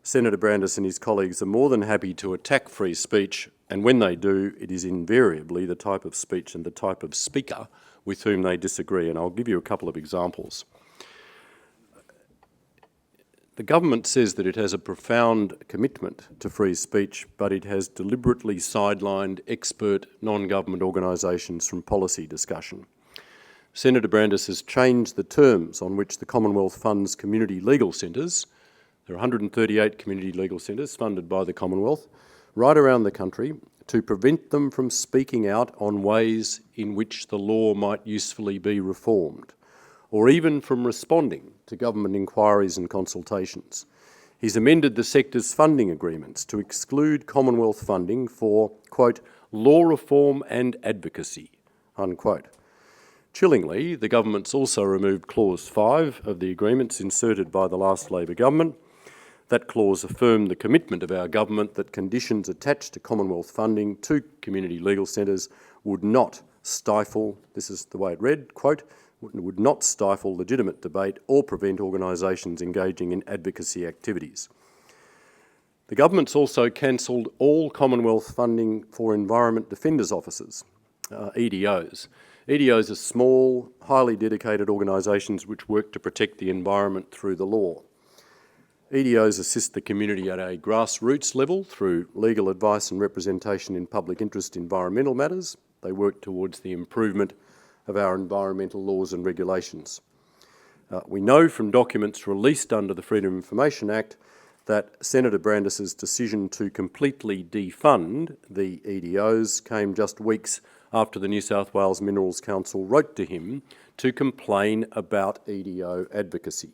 Senator Brandis and his colleagues are more than happy to attack free speech, and when they do, it is invariably the type of speech and the type of speaker with whom they disagree, and I'll give you a couple of examples. The government says that it has a profound commitment to free speech, but it has deliberately sidelined expert non-government organisations from policy discussion. Senator Brandis has changed the terms on which the Commonwealth funds community legal centres. There are 138 community legal centres funded by the Commonwealth right around the country to prevent them from speaking out on ways in which the law might usefully be reformed, or even from responding to government inquiries and consultations. He's amended the sector's funding agreements to exclude Commonwealth funding for, quote, law reform and advocacy, unquote. Chillingly, the government's also removed Clause 5 of the agreements inserted by the last Labor government. That clause affirmed the commitment of our government that conditions attached to Commonwealth funding to community legal centres would not stifle, this is the way it read, quote, would not stifle legitimate debate or prevent organisations engaging in advocacy activities. The government's also cancelled all Commonwealth funding for Environment Defenders Officers, EDOs. EDOs are small, highly dedicated organisations which work to protect the environment through the law. EDOs assist the community at a grassroots level through legal advice and representation in public interest environmental matters. They work towards the improvement of our environmental laws and regulations. We know from documents released under the Freedom of Information Act that Senator Brandis's decision to completely defund the EDOs came just weeks after the New South Wales Minerals Council wrote to him to complain about EDO advocacy.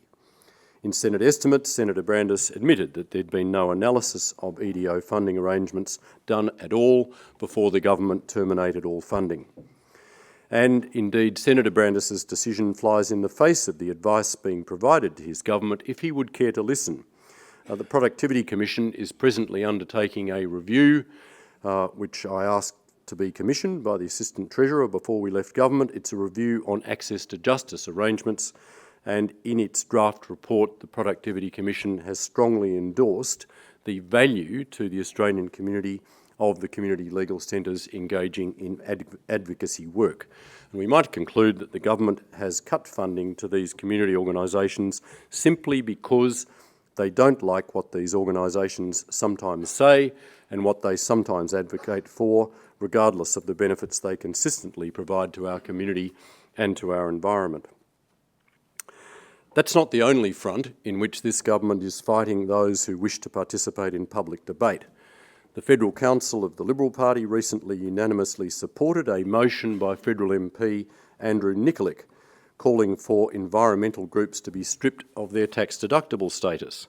In Senate estimates, Senator Brandis admitted that there'd been no analysis of EDO funding arrangements done at all before the government terminated all funding. And indeed, Senator Brandis's decision flies in the face of the advice being provided to his government, if he would care to listen, The Productivity Commission is presently undertaking a review, which I asked to be commissioned by the Assistant Treasurer before we left government. It's a review on access to justice arrangements, and in its draft report, the Productivity Commission has strongly endorsed the value to the Australian community of the community legal centres engaging in advocacy work. And we might conclude that the government has cut funding to these community organisations simply because they don't like what these organisations sometimes say and what they sometimes advocate for, regardless of the benefits they consistently provide to our community and to our environment. That's not the only front in which this government is fighting those who wish to participate in public debate. The Federal Council of the Liberal Party recently unanimously supported a motion by Federal MP Andrew Nikolic calling for environmental groups to be stripped of their tax-deductible status.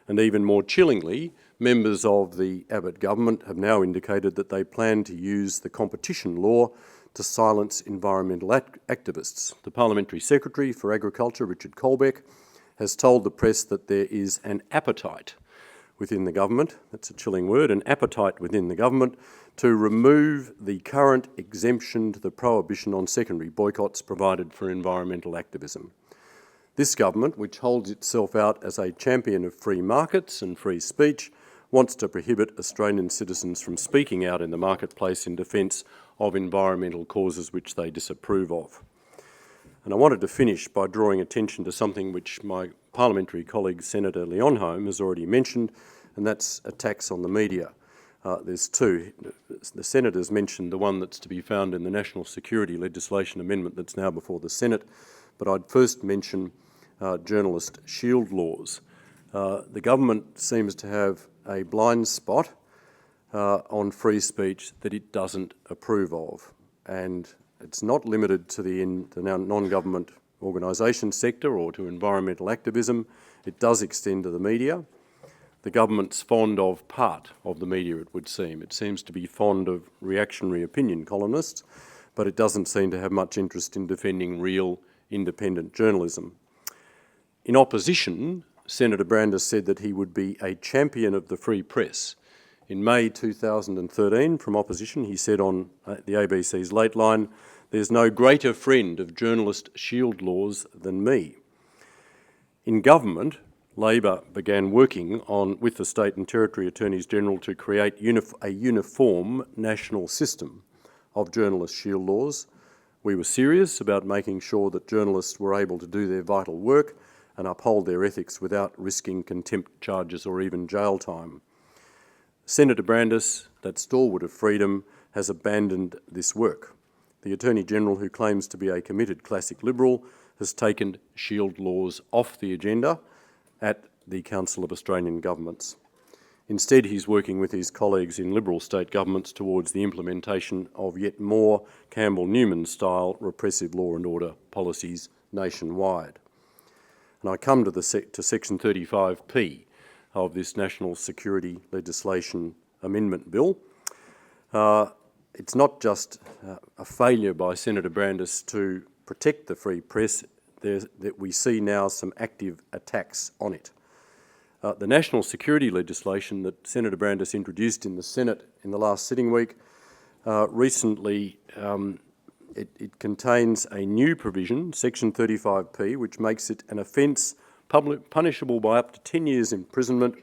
And even more chillingly, members of the Abbott government have now indicated that they plan to use the competition law to silence environmental activists. The Parliamentary Secretary for Agriculture, Richard Colbeck, has told the press that there is an appetite within the government, that's a chilling word, an appetite within the government to remove the current exemption to the prohibition on secondary boycotts provided for environmental activism. This government, which holds itself out as a champion of free markets and free speech, wants to prohibit Australian citizens from speaking out in the marketplace in defence of environmental causes which they disapprove of. And I wanted to finish by drawing attention to something which my parliamentary colleague Senator Leonholm has already mentioned, and that's attacks on the media. There's two. The Senator's mentioned the one that's to be found in the National Security Legislation Amendment that's now before the Senate, but I'd first mention journalist shield laws. The government seems to have a blind spot on free speech that it doesn't approve of, and it's not limited to the non-government organisation sector or to environmental activism. It does extend to the media. The government's fond of part of the media, it would seem. It seems to be fond of reactionary opinion columnists, but it doesn't seem to have much interest in defending real independent journalism. In opposition, Senator Brandis said that he would be a champion of the free press. In May 2013, from opposition, he said on the ABC's Late Line, "There's no greater friend of journalist shield laws than me." In government, Labor began working with the State and Territory Attorneys General to create a uniform national system of journalist shield laws. We were serious about making sure that journalists were able to do their vital work and uphold their ethics without risking contempt charges or even jail time. Senator Brandis, that stalwart of freedom, has abandoned this work. The Attorney-General, who claims to be a committed classic Liberal, has taken shield laws off the agenda at the Council of Australian Governments. Instead, he's working with his colleagues in Liberal state governments towards the implementation of yet more Campbell-Newman-style repressive law and order policies nationwide. And I come to Section 35P of this National Security Legislation Amendment Bill. It's not just a failure by Senator Brandis to protect the free press, that we see now some active attacks on it. The national security legislation that Senator Brandis introduced in the Senate in the last sitting week recently, it contains a new provision, Section 35P, which makes it an offence punishable by up to 10 years imprisonment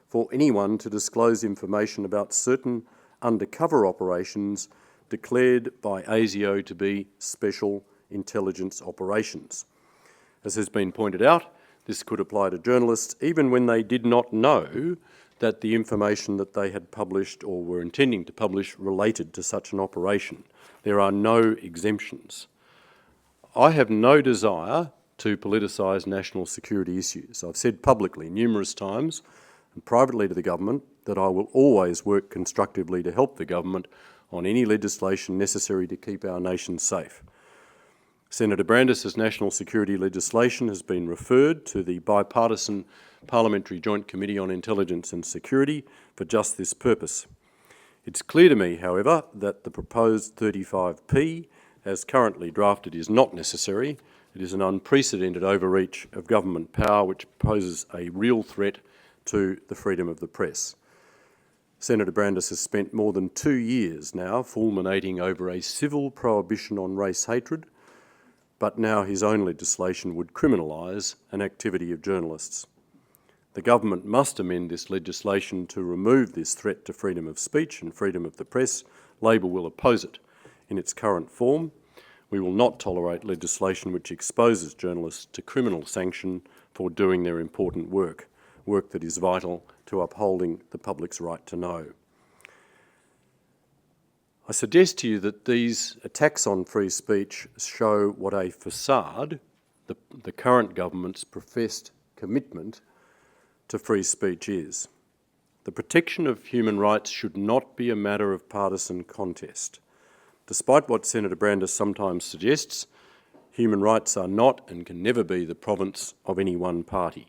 for anyone to disclose information about certain undercover operations declared by ASIO to be special intelligence operations. As has been pointed out, this could apply to journalists even when they did not know that the information that they had published or were intending to publish related to such an operation. There are no exemptions. I have no desire to politicise national security issues. I've said publicly numerous times and privately to the government that I will always work constructively to help the government on any legislation necessary to keep our nation safe. Senator Brandis's national security legislation has been referred to the bipartisan Parliamentary Joint Committee on Intelligence and Security for just this purpose. It's clear to me, however, that the proposed 35P, as currently drafted, is not necessary. It is an unprecedented overreach of government power which poses a real threat to the freedom of the press. Senator Brandis has spent more than 2 years now fulminating over a civil prohibition on race hatred, but now his own legislation would criminalise an activity of journalists. The government must amend this legislation to remove this threat to freedom of speech and freedom of the press. Labor will oppose it in its current form. We will not tolerate legislation which exposes journalists to criminal sanction for doing their important work that is vital to upholding the public's right to know. I suggest to you that these attacks on free speech show what a facade the current government's professed commitment to free speech is. The protection of human rights should not be a matter of partisan contest. Despite what Senator Brandis sometimes suggests, human rights are not and can never be the province of any one party.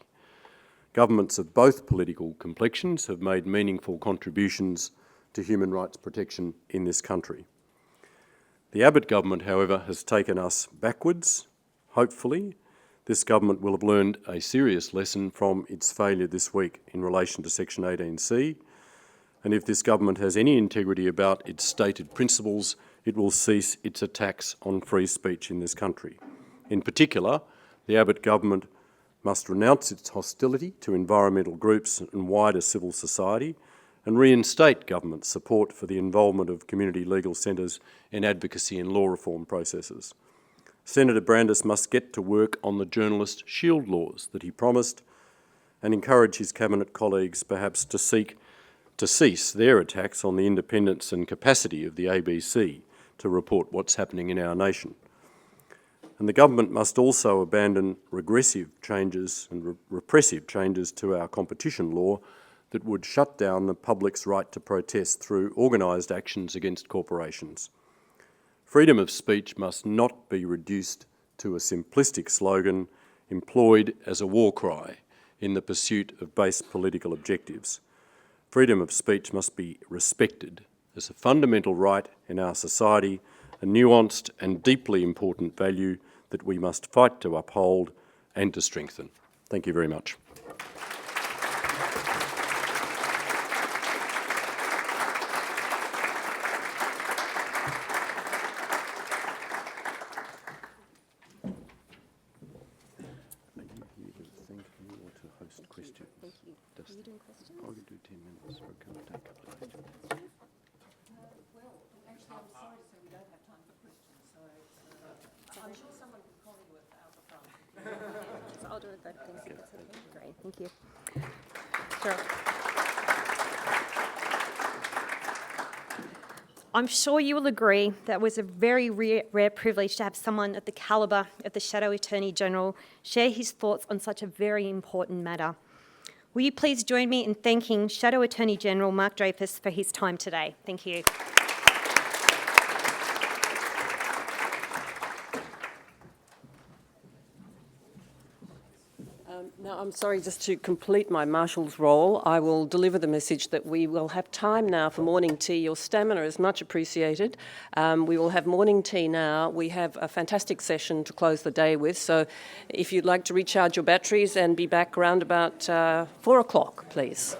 Governments of both political complexions have made meaningful contributions to human rights protection in this country. The Abbott government, however, has taken us backwards. Hopefully, this government will have learned a serious lesson from its failure this week in relation to Section 18C, and if this government has any integrity about its stated principles, it will cease its attacks on free speech in this country. In particular, the Abbott government must renounce its hostility to environmental groups and wider civil society and reinstate government support for the involvement of community legal centres in advocacy and law reform processes. Senator Brandis must get to work on the journalist shield laws that he promised and encourage his cabinet colleagues perhaps to cease their attacks on the independence and capacity of the ABC to report what's happening in our nation. And the government must also abandon regressive changes and repressive changes to our competition law that would shut down the public's right to protest through organised actions against corporations. Freedom of speech must not be reduced to a simplistic slogan employed as a war cry in the pursuit of base political objectives. Freedom of speech must be respected as a fundamental right in our society, a nuanced and deeply important value that we must fight to uphold and to strengthen. Thank you very much. I'm sure someone can call you out the front. So I'll do it that thing. Great, thank you. Sure. I'm sure you will agree that it was a very rare privilege to have someone of the calibre of the Shadow Attorney General share his thoughts on such a very important matter. Will you please join me in thanking Shadow Attorney General Mark Dreyfus for his time today? Thank you. Now, I'm sorry, just to complete my marshal's role, I will deliver the message that we will have time now for morning tea. Your stamina is much appreciated. We will have morning tea now. We have a fantastic session to close the day with, so if you'd like to recharge your batteries and be back around about 4 o'clock, please.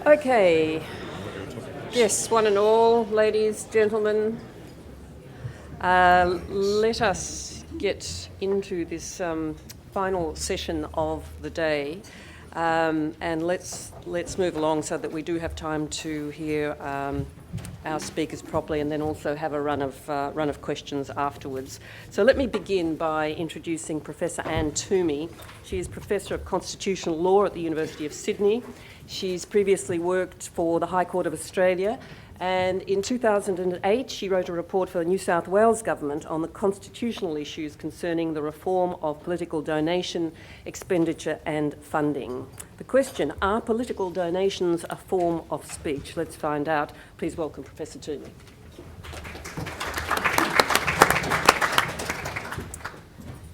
Okay. Yes, one and all, ladies, gentlemen, let us get into this final session of the day, and let's move along so that we do have time to hear our speakers properly, and then also have a run of questions afterwards. So let me begin by introducing Professor Anne Toomey. She is Professor of Constitutional Law at the University of Sydney. She's previously worked for the High Court of Australia, and in 2008 she wrote a report for the New South Wales government on the constitutional issues concerning the reform of political donation, expenditure and funding. The question, are political donations a form of speech? Let's find out. Please welcome Professor Toomey.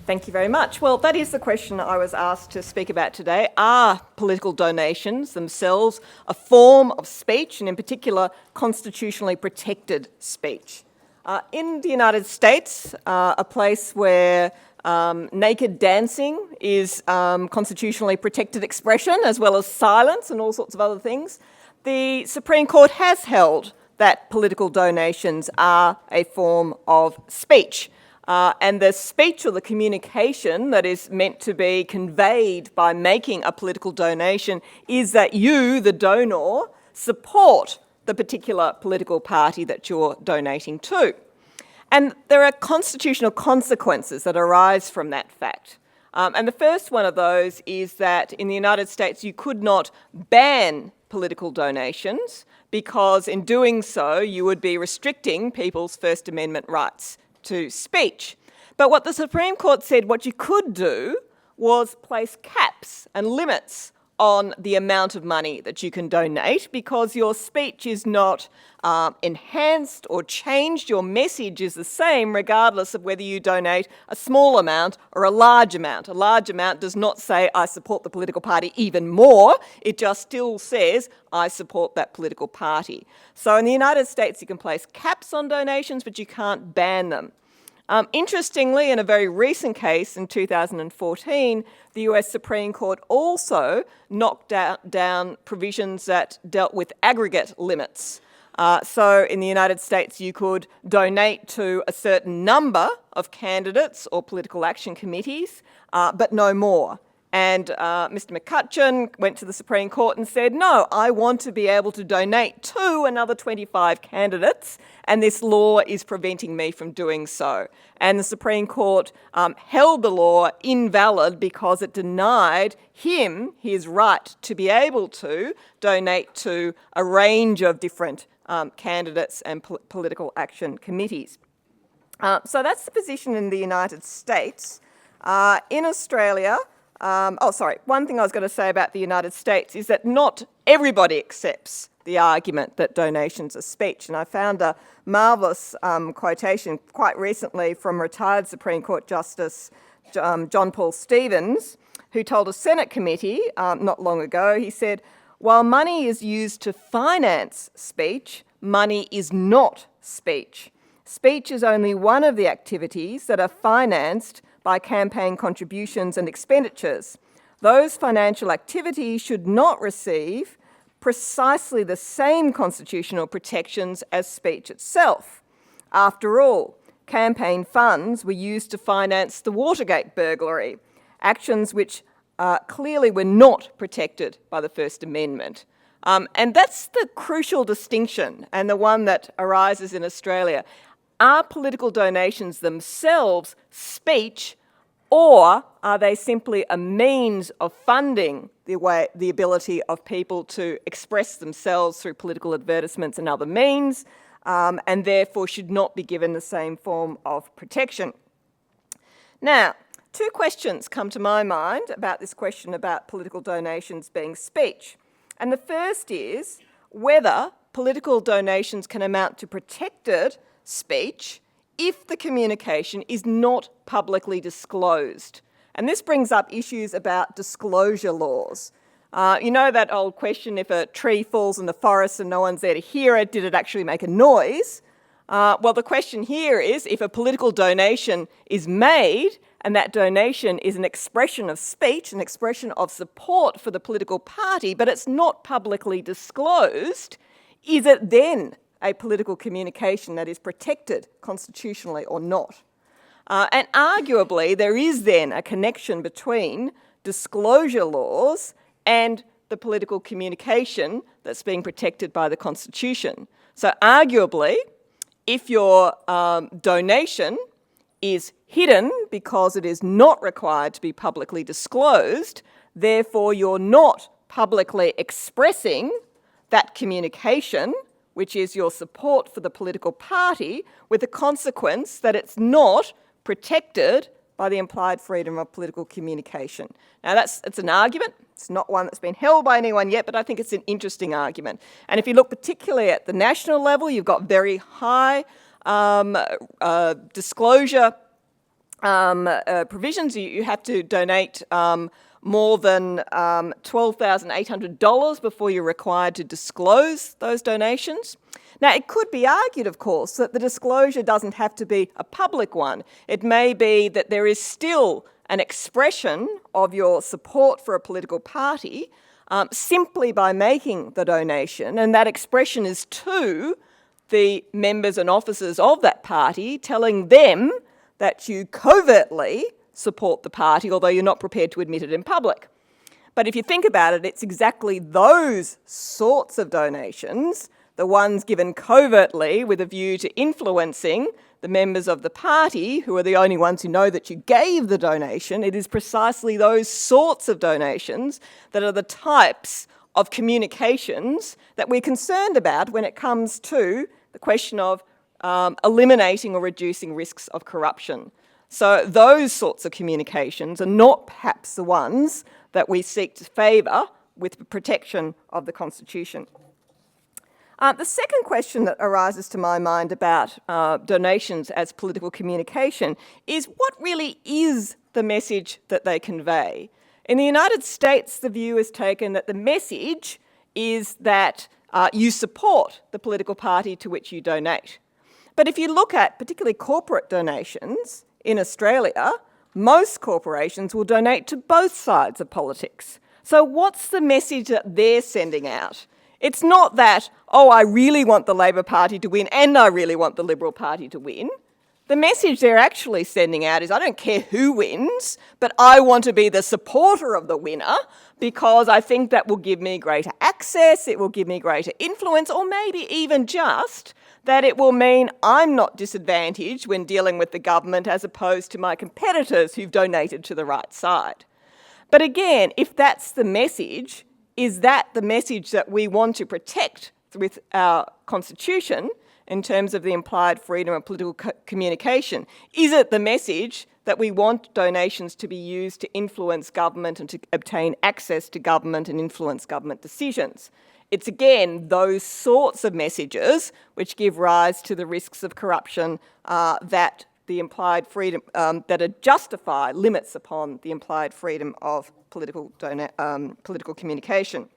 Thank you very much. Well, that is the question I was asked to speak about today. Are political donations themselves a form of speech, and in particular, constitutionally protected speech? In the United States, a place where naked dancing is constitutionally protected expression, as well as silence and all sorts of other things, the Supreme Court has held that political donations are a form of speech. And the speech or the communication that is meant to be conveyed by making a political donation is that you, the donor, support the particular political party that you're donating to. And there are constitutional consequences that arise from that fact. And the first one of those is that in the United States you could not ban political donations, because in doing so you would be restricting people's First Amendment rights to speech. But what the Supreme Court said what you could do was place caps and limits on the amount of money that you can donate, because your speech is not enhanced or changed. Your message is the same regardless of whether you donate a small amount or a large amount. A large amount does not say, I support the political party even more. It just still says, I support that political party. So in the United States, you can place caps on donations, but you can't ban them. Interestingly, in a very recent case in 2014, the US Supreme Court also knocked down provisions that dealt with aggregate limits. So in the United States, you could donate to a certain number of candidates or political action committees, but no more. And Mr. McCutcheon went to the Supreme Court and said, no, I want to be able to donate to another 25 candidates, and this law is preventing me from doing so. And the Supreme Court held the law invalid because it denied him his right to be able to donate to a range of different candidates and political action committees. So that's the position in the United States. In Australia, one thing I was going to say about the United States is that not everybody accepts the argument that donations are speech. And I found a marvellous quotation quite recently from retired Supreme Court Justice John Paul Stevens, who told a Senate committee not long ago, he said, while money is used to finance speech, money is not speech. Speech is only one of the activities that are financed by campaign contributions and expenditures. Those financial activities should not receive precisely the same constitutional protections as speech itself. After all, campaign funds were used to finance the Watergate burglary, actions which clearly were not protected by the First Amendment. And that's the crucial distinction, and the one that arises in Australia. Are political donations themselves speech, or are they simply a means of funding the ability of people to express themselves through political advertisements and other means, and therefore should not be given the same form of protection? Now, two questions come to my mind about this question about political donations being speech. And the first is whether political donations can amount to protected speech if the communication is not publicly disclosed. And this brings up issues about disclosure laws. You know that old question, if a tree falls in the forest and no one's there to hear it, did it actually make a noise? Well, the question here is, if a political donation is made and that donation is an expression of speech, an expression of support for the political party, but it's not publicly disclosed, is it then a political communication that is protected constitutionally or not? And arguably, there is then a connection between disclosure laws and the political communication that's being protected by the Constitution. So arguably, if your donation is hidden because it is not required to be publicly disclosed, therefore you're not publicly expressing that communication, which is your support for the political party, with the consequence that it's not protected by the implied freedom of political communication. Now it's an argument. It's not one that's been held by anyone yet, but I think it's an interesting argument. And if you look particularly at the national level, you've got very high disclosure provisions. You have to donate more than $12,800 before you're required to disclose those donations. Now, it could be argued, of course, that the disclosure doesn't have to be a public one. It may be that there is still an expression of your support for a political party simply by making the donation, and that expression is to the members and officers of that party, telling them that you covertly support the party, although you're not prepared to admit it in public. But if you think about it, it's exactly those sorts of donations, the ones given covertly with a view to influencing the members of the party, who are the only ones who know that you gave the donation. It is precisely those sorts of donations that are the types of communications that we're concerned about when it comes to the question of eliminating or reducing risks of corruption. So those sorts of communications are not perhaps the ones that we seek to favour with the protection of the Constitution. The second question that arises to my mind about donations as political communication is what really is the message that they convey? In the United States, the view is taken that the message is that you support the political party to which you donate. But if you look at particularly corporate donations in Australia, most corporations will donate to both sides of politics. So what's the message that they're sending out? It's not that, oh, I really want the Labor Party to win and I really want the Liberal Party to win. The message they're actually sending out is, I don't care who wins, but I want to be the supporter of the winner because I think that will give me greater access, it will give me greater influence, or maybe even just that it will mean I'm not disadvantaged when dealing with the government as opposed to my competitors who've donated to the right side. But again, if that's the message, is that the message that we want to protect with our Constitution in terms of the implied freedom of political communication? Is it the message that we want donations to be used to influence government and to obtain access to government and influence government decisions? It's again those sorts of messages which give rise to the risks of corruption that the implied freedom, that justify limits upon the implied freedom of political communication.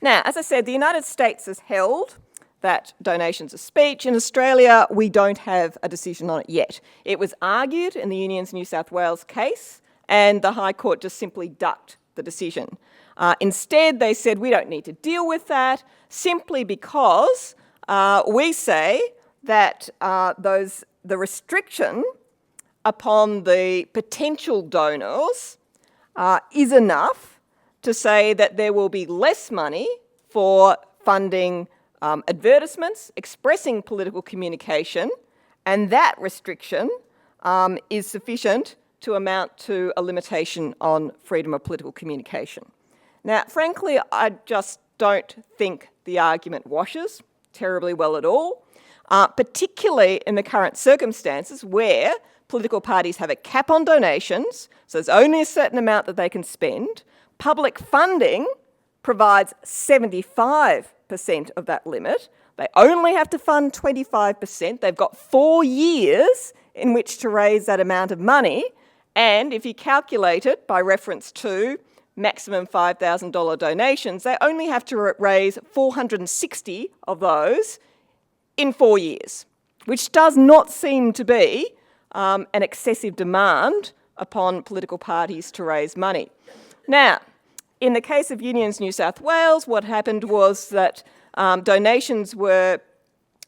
Now, as I said, the United States has held that donations are speech. In Australia, we don't have a decision on it yet. It was argued in the Union's New South Wales case, and the High Court just simply ducked the decision. Instead, they said we don't need to deal with that simply because we say that the restriction upon the potential donors is enough to say that there will be less money for funding advertisements expressing political communication, and that restriction is sufficient to amount to a limitation on freedom of political communication. Now, frankly, I just don't think the argument washes terribly well at all, particularly in the current circumstances where political parties have a cap on donations, so there's only a certain amount that they can spend. Public funding provides 75% of that limit. They only have to fund 25%. They've got 4 years in which to raise that amount of money, and if you calculate it by reference to maximum $5,000 donations, they only have to raise 460 of those in 4 years, which does not seem to be an excessive demand upon political parties to raise money. Now, in the case of Unions New South Wales, what happened was that donations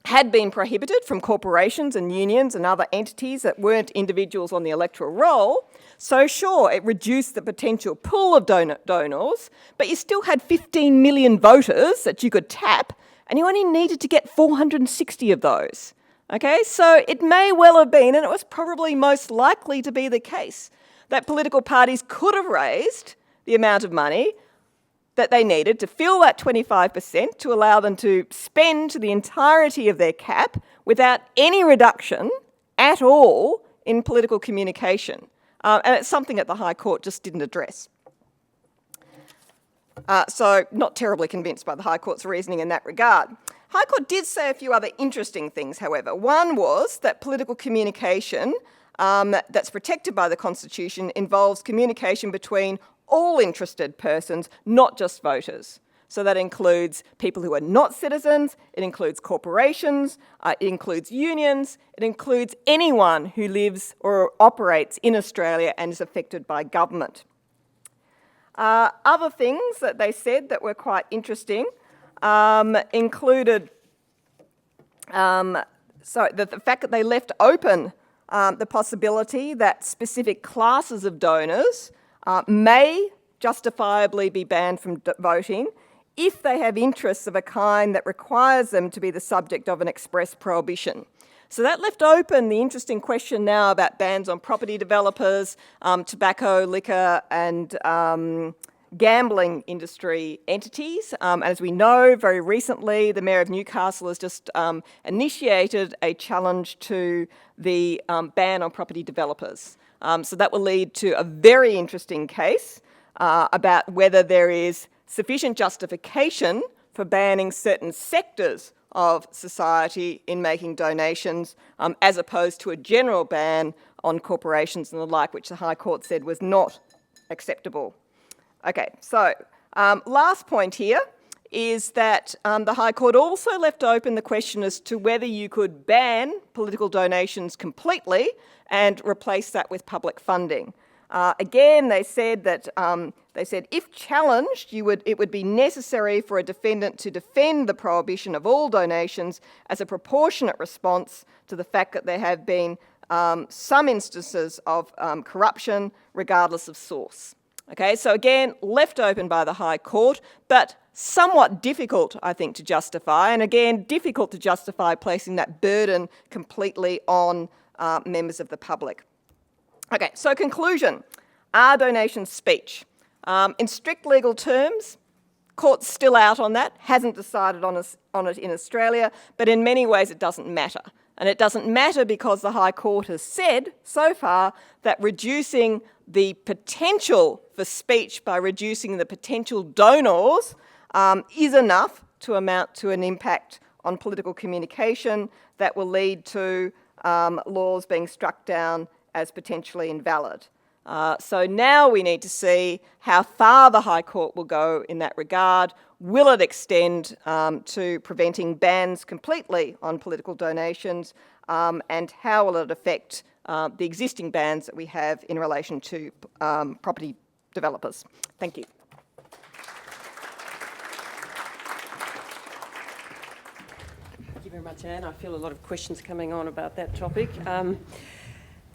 had been prohibited from corporations and unions and other entities that weren't individuals on the electoral roll. So sure, it reduced the potential pool of donors, but you still had 15 million voters that you could tap, and you only needed to get 460 of those. Okay, so it may well have been, and it was probably most likely to be the case, that political parties could have raised the amount of money that they needed to fill that 25% to allow them to spend the entirety of their cap without any reduction at all in political communication. And it's something that the High Court just didn't address. So not terribly convinced by the High Court's reasoning in that regard. High Court did say a few other interesting things, however. One was that political communication that's protected by the Constitution involves communication between all interested persons, not just voters. So that includes people who are not citizens, it includes corporations, it includes unions, it includes anyone who lives or operates in Australia and is affected by government. Other things that they said that were quite interesting included the fact that they left open the possibility that specific classes of donors may justifiably be banned from voting if they have interests of a kind that requires them to be the subject of an express prohibition. So that left open the interesting question now about bans on property developers, tobacco, liquor and gambling industry entities. As we know, very recently, the Mayor of Newcastle has just initiated a challenge to the ban on property developers. So that will lead to a very interesting case about whether there is sufficient justification for banning certain sectors of society in making donations, as opposed to a general ban on corporations and the like, which the High Court said was not acceptable. Okay, so last point here is that the High Court also left open the question as to whether you could ban political donations completely and replace that with public funding. Again, they said that if challenged, it would be necessary for a defendant to defend the prohibition of all donations as a proportionate response to the fact that there have been some instances of corruption, regardless of source. Okay, so again, left open by the High Court, but somewhat difficult, I think, to justify, and again, difficult to justify placing that burden completely on members of the public. Okay, so conclusion. Are donations speech? In strict legal terms, court's still out on that, hasn't decided on it in Australia, but in many ways it doesn't matter. And it doesn't matter because the High Court has said so far that reducing the potential for speech by reducing the potential donors is enough to amount to an impact on political communication that will lead to laws being struck down as potentially invalid. So now we need to see how far the High Court will go in that regard. Will it extend to preventing bans completely on political donations, and how will it affect the existing bans that we have in relation to property developers? Thank you. Thank you very much, Anne. I feel a lot of questions coming on about that topic.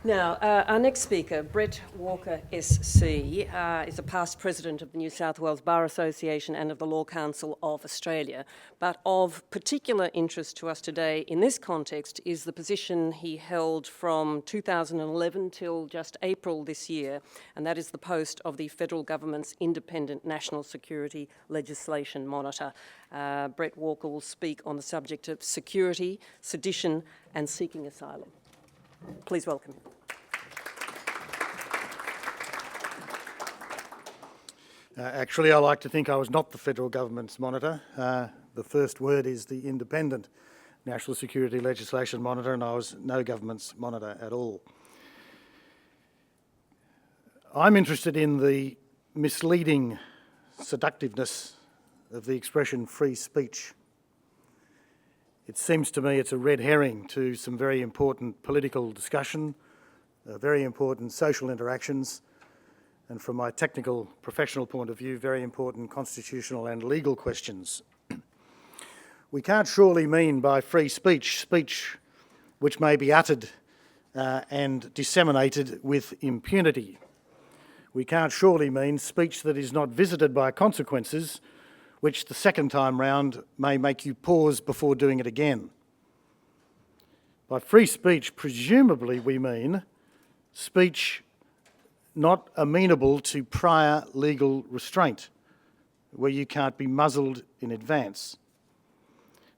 Now, our next speaker, Brett Walker SC, is a past president of the New South Wales Bar Association and of the Law Council of Australia. But of particular interest to us today in this context is the position he held from 2011 till just April this year, and that is the post of the federal government's independent national security legislation monitor. Brett Walker will speak on the subject of security, sedition and seeking asylum. Please welcome him. Actually, I like to think I was not the federal government's monitor. The first word is the independent national security legislation monitor, and I was no government's monitor at all. I'm interested in the misleading seductiveness of the expression free speech. It seems to me it's a red herring to some very important political discussion very important social interactions, and from my technical professional point of view, very important constitutional and legal questions. We can't surely mean by free speech which may be uttered and disseminated with impunity. We can't surely mean speech that is not visited by consequences, which the second time round may make you pause before doing it again. By free speech, presumably we mean speech not amenable to prior legal restraint, where you can't be muzzled in advance.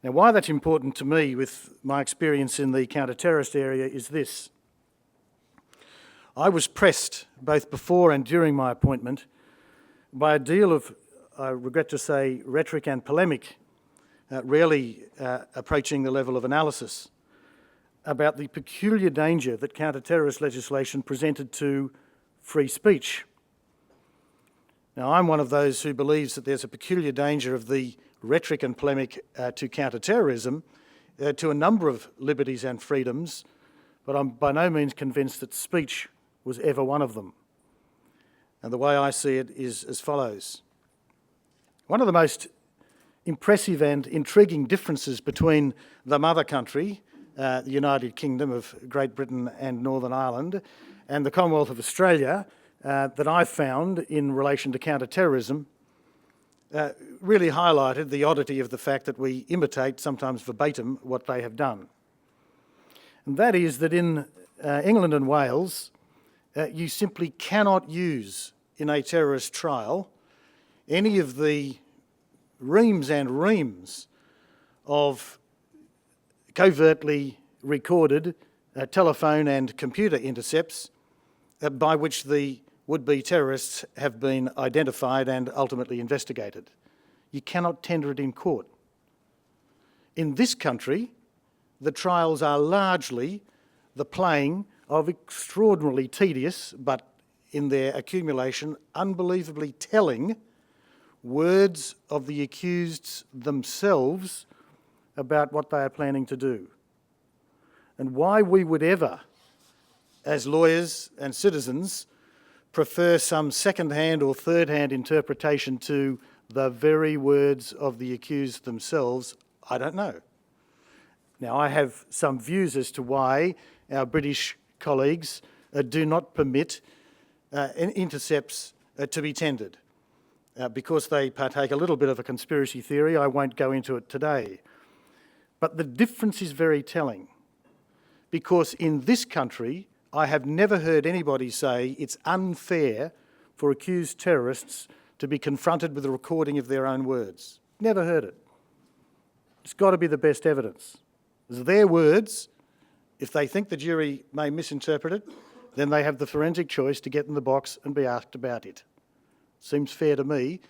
Now, why that's important to me with my experience in the counter-terrorist area is this. I was pressed, both before and during my appointment, by a deal of, I regret to say, rhetoric and polemic, rarely approaching the level of analysis, about the peculiar danger that counter-terrorist legislation presented to free speech. Now, I'm one of those who believes that there's a peculiar danger of the rhetoric and polemic to counter-terrorism to a number of liberties and freedoms, but I'm by no means convinced that speech was ever one of them. And the way I see it is as follows. One of the most impressive and intriguing differences between the mother country, the United Kingdom of Great Britain and Northern Ireland, and the Commonwealth of Australia that I found in relation to counter-terrorism really highlighted the oddity of the fact that we imitate, sometimes verbatim, what they have done. And that is that in England and Wales, you simply cannot use in a terrorist trial any of the reams and reams of covertly recorded telephone and computer intercepts by which the would-be terrorists have been identified and ultimately investigated. You cannot tender it in court. In this country, the trials are largely the playing of extraordinarily tedious, but in their accumulation, unbelievably telling words of the accused themselves about what they are planning to do. And why we would ever, as lawyers and citizens, prefer some second-hand or third-hand interpretation to the very words of the accused themselves, I don't know. Now, I have some views as to why our British colleagues do not permit intercepts to be tendered. Because they partake a little bit of a conspiracy theory, I won't go into it today. But the difference is very telling, because in this country, I have never heard anybody say it's unfair for accused terrorists to be confronted with a recording of their own words. Never heard it. It's got to be the best evidence. It's their words. If they think the jury may misinterpret it, then they have the forensic choice to get in the box and be asked about it. Seems fair to me,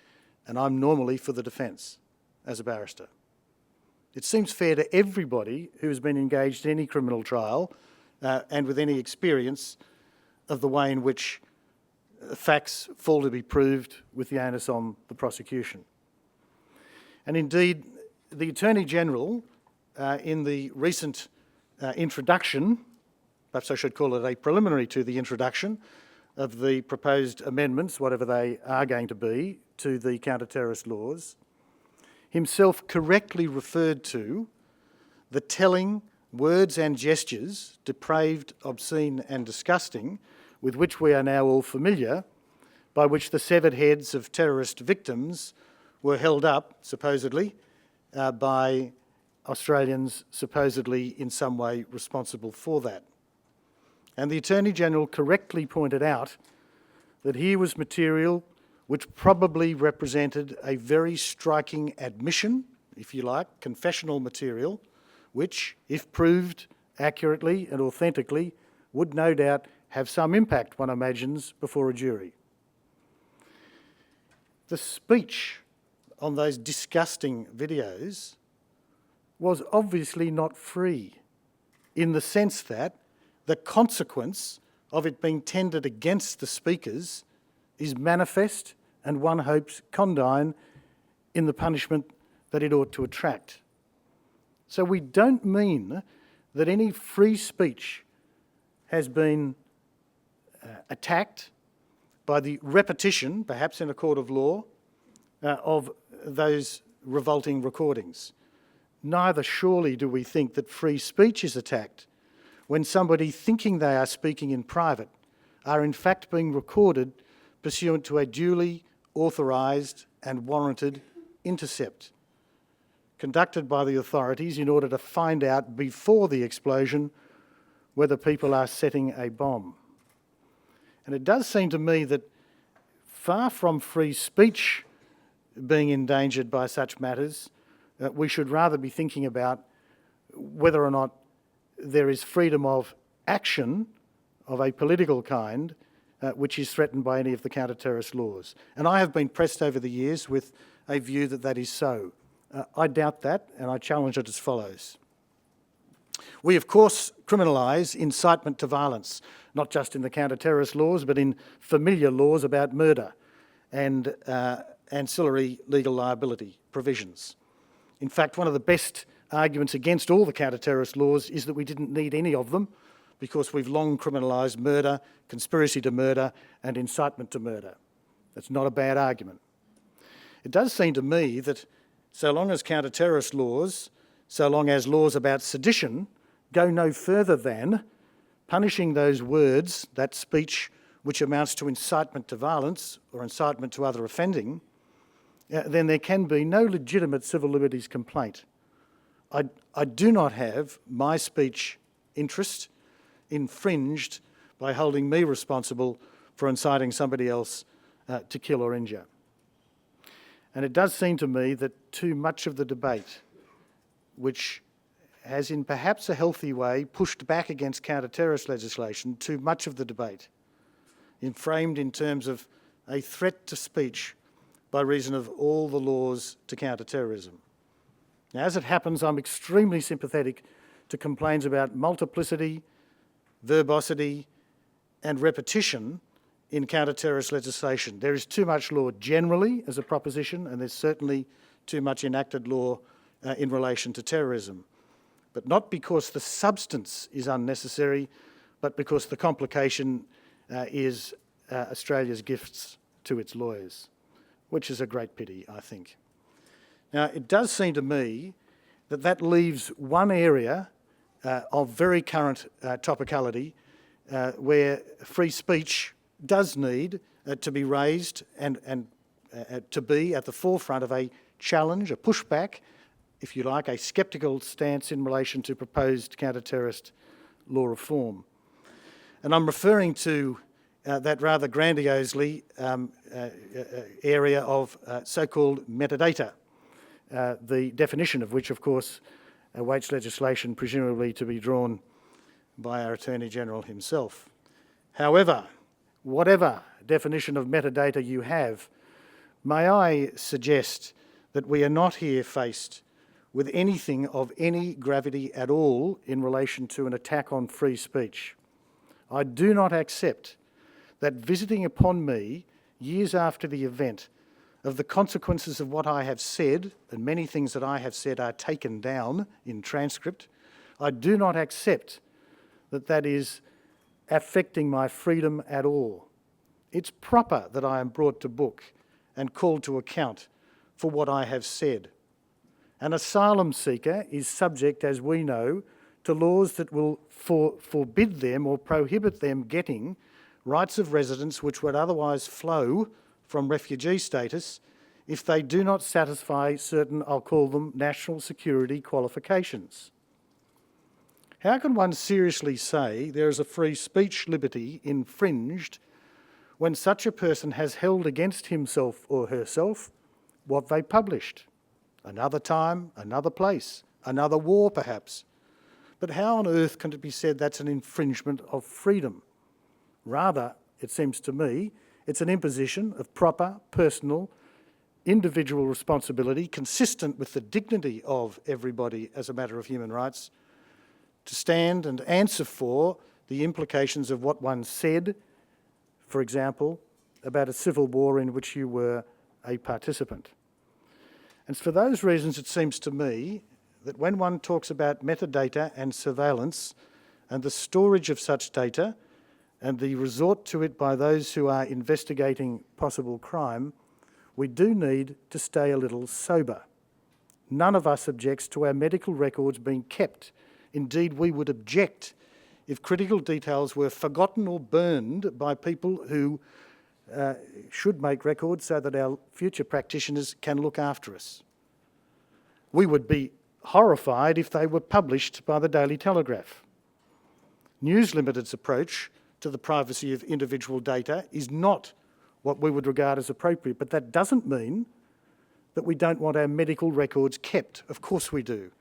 and I'm normally for the defence as a barrister. It seems fair to everybody who has been engaged in any criminal trial and with any experience of the way in which facts fall to be proved with the onus on the prosecution. And indeed, the Attorney-General, in the recent introduction, perhaps I should call it a preliminary to the introduction, of the proposed amendments, whatever they are going to be, to the counter-terrorist laws, himself correctly referred to the telling words and gestures, depraved, obscene and disgusting, with which we are now all familiar, by which the severed heads of terrorist victims were held up, supposedly, by Australians supposedly in some way responsible for that. And the Attorney-General correctly pointed out that here was material which probably represented a very striking admission, if you like, confessional material, which, if proved accurately and authentically, would no doubt have some impact, one imagines, before a jury. The speech on those disgusting videos was obviously not free, in the sense that the consequence of it being tendered against the speakers is manifest and one hopes condign in the punishment that it ought to attract. So we don't mean that any free speech has been attacked by the repetition, perhaps in a court of law, of those revolting recordings. Neither surely do we think that free speech is attacked when somebody thinking they are speaking in private are in fact being recorded pursuant to a duly authorised and warranted intercept conducted by the authorities in order to find out before the explosion whether people are setting a bomb. And it does seem to me that far from free speech being endangered by such matters, we should rather be thinking about whether or not there is freedom of action of a political kind which is threatened by any of the counter-terrorist laws. And I have been pressed over the years with a view that that is so. I doubt that, and I challenge it as follows. We, of course, criminalise incitement to violence, not just in the counter-terrorist laws, but in familiar laws about murder and ancillary legal liability provisions. In fact, one of the best arguments against all the counter-terrorist laws is that we didn't need any of them because we've long criminalised murder, conspiracy to murder and incitement to murder. That's not a bad argument. It does seem to me that so long as counter-terrorist laws, so long as laws about sedition go no further than punishing those words, that speech which amounts to incitement to violence or incitement to other offending, then there can be no legitimate civil liberties complaint. I do not have my speech interest infringed by holding me responsible for inciting somebody else to kill or injure. And it does seem to me that too much of the debate, which has in perhaps a healthy way pushed back against counter-terrorist legislation, too much of the debate, framed in terms of a threat to speech by reason of all the laws to counter-terrorism. Now, as it happens, I'm extremely sympathetic to complaints about multiplicity, verbosity and repetition in counter-terrorist legislation. There is too much law generally as a proposition, and there's certainly too much enacted law in relation to terrorism. But not because the substance is unnecessary, but because the complication is Australia's gifts to its lawyers, which is a great pity, I think. Now, it does seem to me that that leaves one area of very current topicality where free speech does need to be raised and to be at the forefront of a challenge, a pushback, if you like, a sceptical stance in relation to proposed counter-terrorist law reform. And I'm referring to that rather grandiosely area of so-called metadata, the definition of which, of course, awaits legislation presumably to be drawn by our Attorney-General himself. However, whatever definition of metadata you have, may I suggest that we are not here faced with anything of any gravity at all in relation to an attack on free speech. I do not accept that visiting upon me, years after the event, of the consequences of what I have said, and many things that I have said are taken down in transcript, I do not accept that that is affecting my freedom at all. It's proper that I am brought to book and called to account for what I have said. An asylum seeker is subject, as we know, to laws that will forbid them or prohibit them getting rights of residence which would otherwise flow from refugee status if they do not satisfy certain, I'll call them, national security qualifications. How can one seriously say there is a free speech liberty infringed when such a person has held against himself or herself what they published? Another time, another place, another war perhaps. But how on earth can it be said that's an infringement of freedom? Rather, it seems to me, it's an imposition of proper, personal, individual responsibility consistent with the dignity of everybody as a matter of human rights to stand and answer for the implications of what one said, for example, about a civil war in which you were a participant. And for those reasons, it seems to me that when one talks about metadata and surveillance and the storage of such data and the resort to it by those who are investigating possible crime, we do need to stay a little sober. None of us objects to our medical records being kept. Indeed, we would object if critical details were forgotten or burned by people who should make records so that our future practitioners can look after us. We would be horrified if they were published by the Daily Telegraph. News Limited's approach to the privacy of individual data is not what we would regard as appropriate, but that doesn't mean that we don't want our medical records kept. Of course we do.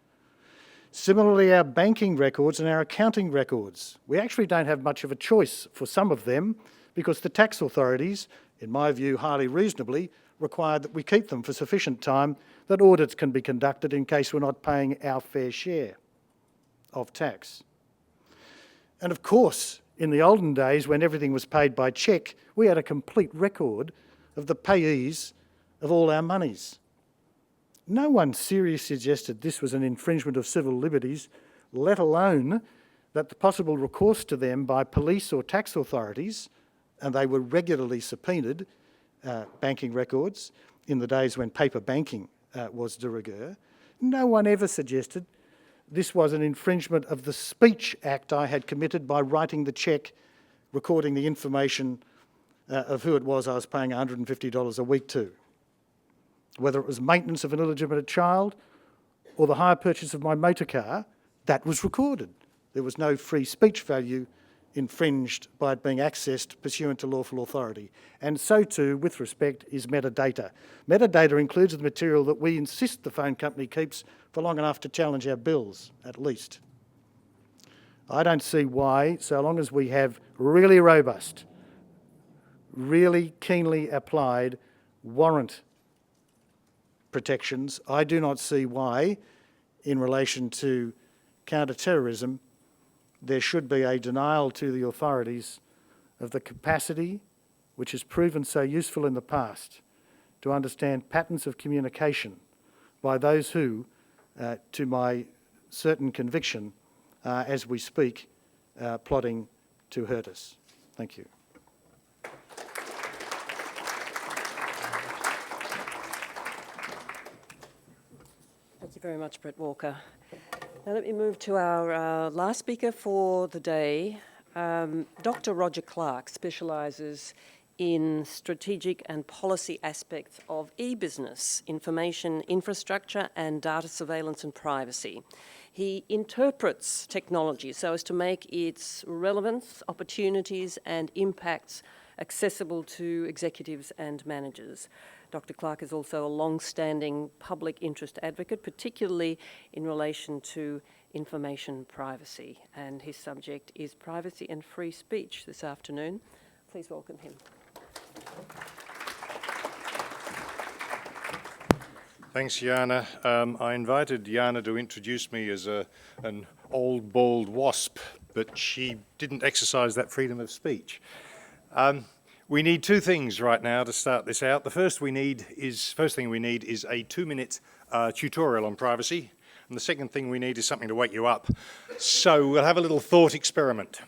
Similarly, our banking records and our accounting records. We actually don't have much of a choice for some of them because the tax authorities, in my view highly reasonably, require that we keep them for sufficient time that audits can be conducted in case we're not paying our fair share of tax. And of course, in the olden days when everything was paid by cheque, we had a complete record of the payees of all our monies. No one seriously suggested this was an infringement of civil liberties, let alone that the possible recourse to them by police or tax authorities, and they were regularly subpoenaed, banking records, in the days when paper banking was de rigueur. No one ever suggested this was an infringement of the Speech Act I had committed by writing the cheque, recording the information of who it was I was paying $150 a week to. Whether it was maintenance of an illegitimate child or the hire purchase of my motor car, that was recorded. There was no free speech value infringed by it being accessed pursuant to lawful authority. And so too, with respect, is metadata. Metadata includes the material that we insist the phone company keeps for long enough to challenge our bills, at least. I don't see why, so long as we have really robust, really keenly applied warrant protections, I do not see why, in relation to counter-terrorism, there should be a denial to the authorities of the capacity, which has proven so useful in the past, to understand patterns of communication by those who, to my certain conviction, are, as we speak, plotting to hurt us. Thank you. Thank you very much, Brett Walker. Now let me move to our last speaker for the day. Dr. Roger Clark specialises in strategic and policy aspects of e-business, information infrastructure and data surveillance and privacy. He interprets technology so as to make its relevance, opportunities and impacts accessible to executives and managers. Dr. Clark is also a long-standing public interest advocate, particularly in relation to information privacy, and his subject is privacy and free speech this afternoon. Please welcome him. Thanks, Jana. I invited Jana to introduce me as an old, bald wasp, but she didn't exercise that freedom of speech. We need two things right now to start this out. The first thing we need is a 2-minute tutorial on privacy, and the second thing we need is something to wake you up. So we'll have a little thought experiment.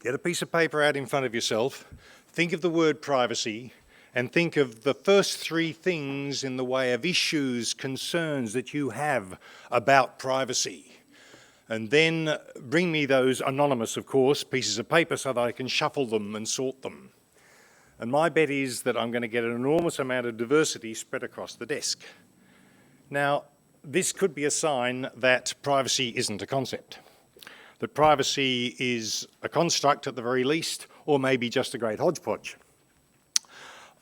Get a piece of paper out in front of yourself, think of the word privacy, and think of the first 3 things in the way of issues, concerns that you have about privacy. And then bring me those anonymous, of course, pieces of paper so that I can shuffle them and sort them. And my bet is that I'm going to get an enormous amount of diversity spread across the desk. Now, this could be a sign that privacy isn't a concept, that privacy is a construct at the very least, or maybe just a great hodgepodge.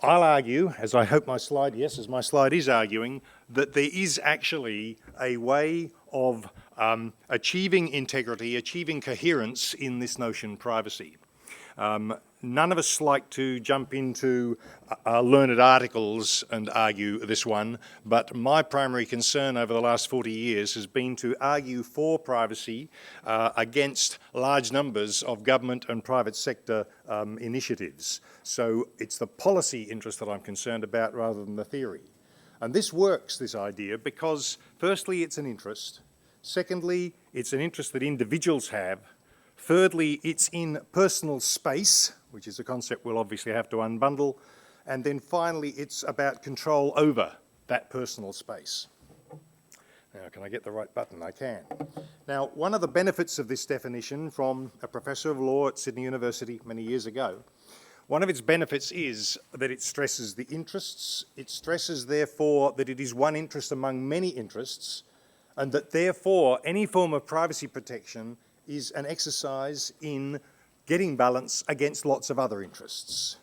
I'll argue, as I hope my slide is arguing, that there is actually a way of achieving integrity, achieving coherence in this notion privacy. None of us like to jump into learned articles and argue this one, but my primary concern over the last 40 years has been to argue for privacy against large numbers of government and private sector initiatives. So it's the policy interest that I'm concerned about rather than the theory. And this works, this idea, because firstly, it's an interest. Secondly, it's an interest that individuals have. Thirdly, it's in personal space, which is a concept we'll obviously have to unbundle. And then finally, it's about control over that personal space. Now, can I get the right button? I can. Now, one of the benefits of this definition from a professor of law at Sydney University many years ago, one of its benefits is that it stresses the interests. It stresses, therefore, that it is one interest among many interests, and that, therefore, any form of privacy protection is an exercise in getting balance against lots of other interests,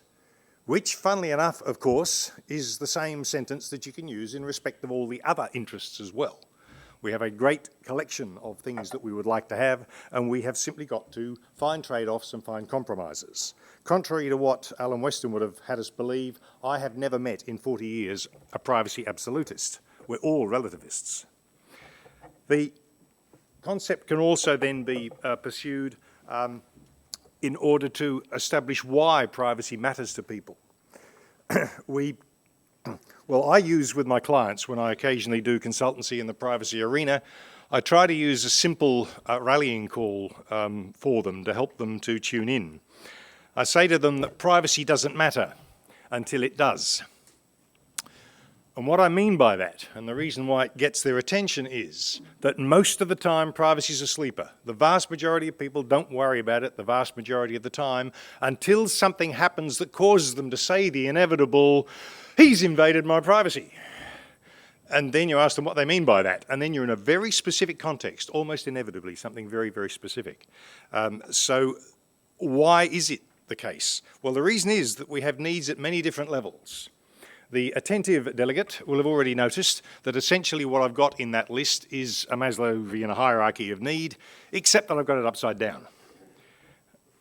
which, funnily enough, of course, is the same sentence that you can use in respect of all the other interests as well. We have a great collection of things that we would like to have, and we have simply got to find trade-offs and find compromises. Contrary to what Alan Weston would have had us believe, I have never met in 40 years a privacy absolutist. We're all relativists. The concept can also then be pursued in order to establish why privacy matters to people. Well, I use with my clients, when I occasionally do consultancy in the privacy arena, I try to use a simple rallying call for them to help them to tune in. I say to them that privacy doesn't matter until it does. And what I mean by that, and the reason why it gets their attention, is that most of the time privacy is a sleeper. The vast majority of people don't worry about it the vast majority of the time until something happens that causes them to say the inevitable, "He's invaded my privacy." And then you ask them what they mean by that. And then you're in a very specific context, almost inevitably, something very, very specific. So why is it the case? Well, the reason is that we have needs at many different levels. The attentive delegate will have already noticed that essentially what I've got in that list is a Maslowian hierarchy of need, except that I've got it upside down.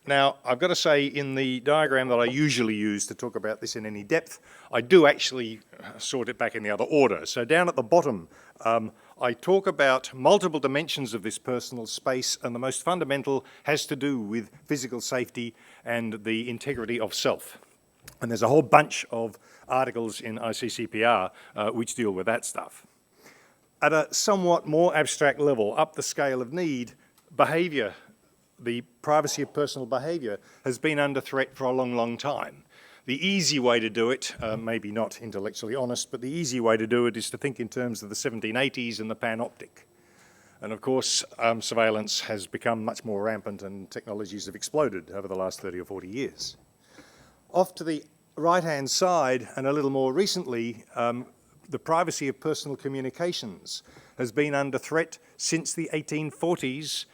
Now, I've got to say, in the diagram that I usually use to talk about this in any depth, I do actually sort it back in the other order. So down at the bottom, I talk about multiple dimensions of this personal space, and the most fundamental has to do with physical safety and the integrity of self. And there's a whole bunch of articles in ICCPR which deal with that stuff. At a somewhat more abstract level, up the scale of need, behaviour, the privacy of personal behaviour, has been under threat for a long, long time. The easy way to do it, maybe not intellectually honest, but the easy way to do it is to think in terms of the 1780s and the panoptic. And of course, surveillance has become much more rampant and technologies have exploded over the last 30 or 40 years. Off to the right-hand side, and a little more recently, the privacy of personal communications has been under threat since the 1840s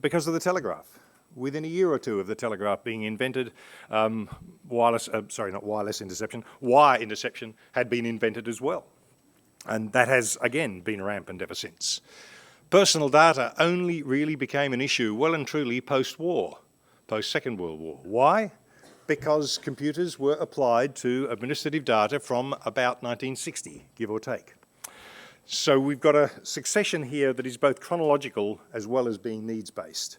because of the telegraph. Within a year or two of the telegraph being invented, wire interception had been invented as well. And that has, again, been rampant ever since. Personal data only really became an issue well and truly post-war, post-Second World War. Why? Because computers were applied to administrative data from about 1960, give or take. So we've got a succession here that is both chronological as well as being needs-based.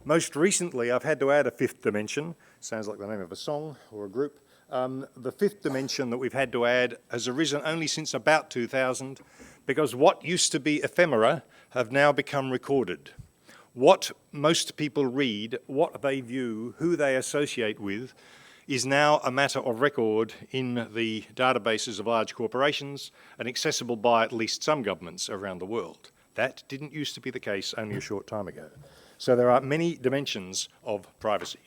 Most recently, I've had to add a fifth dimension. Sounds like the name of a song or a group. The fifth dimension that we've had to add has arisen only since about 2000, because what used to be ephemera have now become recorded. What most people read, what they view, who they associate with, is now a matter of record in the databases of large corporations and accessible by at least some governments around the world. That didn't used to be the case only a short time ago. So there are many dimensions of privacy.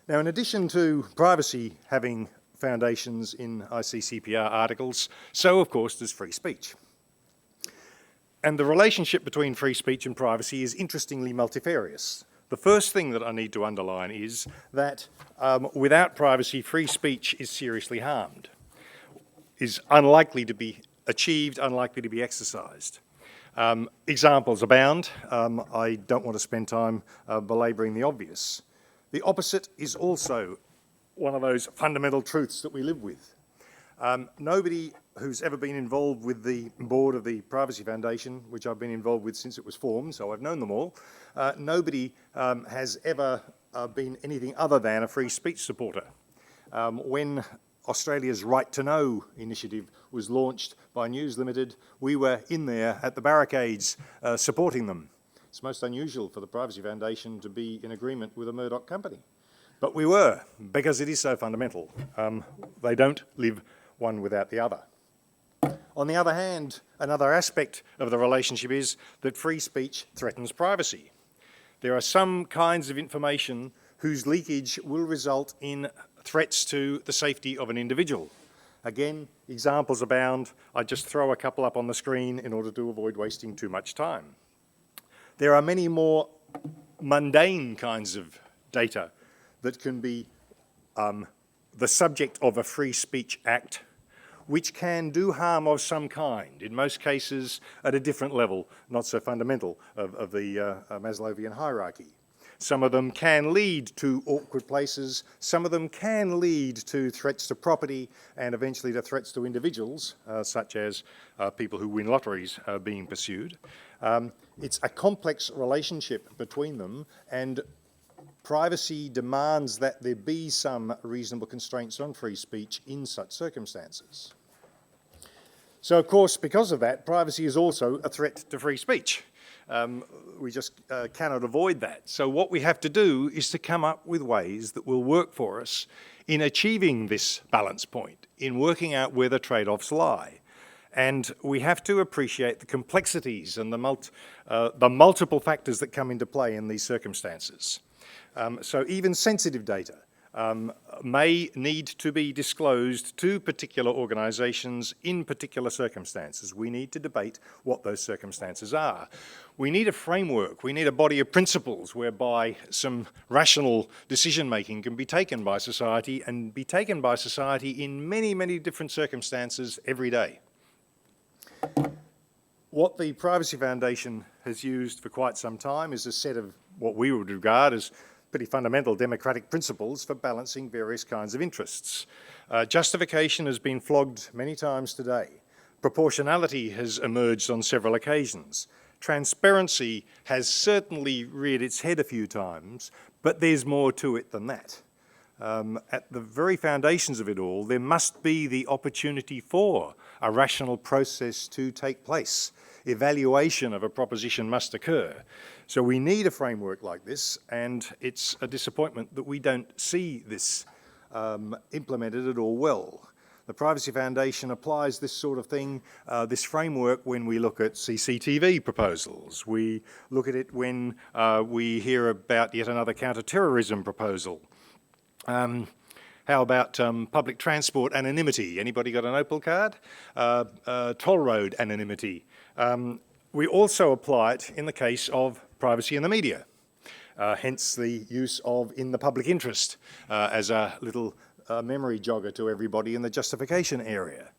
Now, in addition to privacy having foundations in ICCPR articles, so of course does free speech. And the relationship between free speech and privacy is interestingly multifarious. The first thing that I need to underline is that without privacy, free speech is seriously harmed, is unlikely to be achieved, unlikely to be exercised. Examples abound. I don't want to spend time belabouring the obvious. The opposite is also one of those fundamental truths that we live with. Nobody who's ever been involved with the board of the Privacy Foundation, which I've been involved with since it was formed, so I've known them all, nobody has ever been anything other than a free speech supporter. When Australia's Right to Know initiative was launched by News Limited, we were in there at the barricades supporting them. It's most unusual for the Privacy Foundation to be in agreement with a Murdoch company. But we were, because it is so fundamental. They don't live one without the other. On the other hand, another aspect of the relationship is that free speech threatens privacy. There are some kinds of information whose leakage will result in threats to the safety of an individual. Again, examples abound. I just throw a couple up on the screen in order to avoid wasting too much time. There are many more mundane kinds of data that can be the subject of a free speech act, which can do harm of some kind, in most cases at a different level, not so fundamental, of the Maslowian hierarchy. Some of them can lead to awkward places, some of them can lead to threats to property and eventually to threats to individuals, such as people who win lotteries being pursued. It's a complex relationship between them, and privacy demands that there be some reasonable constraints on free speech in such circumstances. So, of course, because of that, privacy is also a threat to free speech. We just cannot avoid that. So what we have to do is to come up with ways that will work for us in achieving this balance point, in working out where the trade-offs lie. And we have to appreciate the complexities and the multiple factors that come into play in these circumstances. So even sensitive data may need to be disclosed to particular organisations in particular circumstances. We need to debate what those circumstances are. We need a framework, we need a body of principles whereby some rational decision-making can be taken by society and be taken by society in many, many different circumstances every day. What the Privacy Foundation has used for quite some time is a set of what we would regard as pretty fundamental democratic principles for balancing various kinds of interests. Justification has been flogged many times today. Proportionality has emerged on several occasions. Transparency has certainly reared its head a few times, but there's more to it than that. At the very foundations of it all, there must be the opportunity for a rational process to take place. Evaluation of a proposition must occur. So we need a framework like this, and it's a disappointment that we don't see this implemented at all well. The Privacy Foundation applies this sort of thing, this framework, when we look at CCTV proposals. We look at it when we hear about yet another counter-terrorism proposal. How about public transport anonymity? Anybody got an Opal card? Toll road anonymity. We also apply it in the case of privacy in the media, hence the use of in the public interest as a little memory jogger to everybody in the justification area.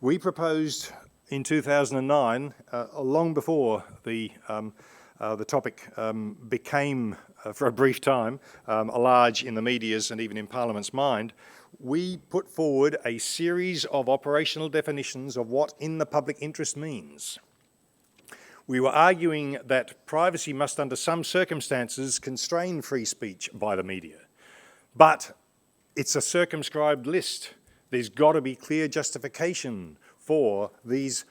We proposed in 2009, long before the topic became, for a brief time, large in the media's and even in Parliament's mind, we put forward a series of operational definitions of what in the public interest means. We were arguing that privacy must, under some circumstances, constrain free speech by the media. But it's a circumscribed list. There's got to be clear justification for these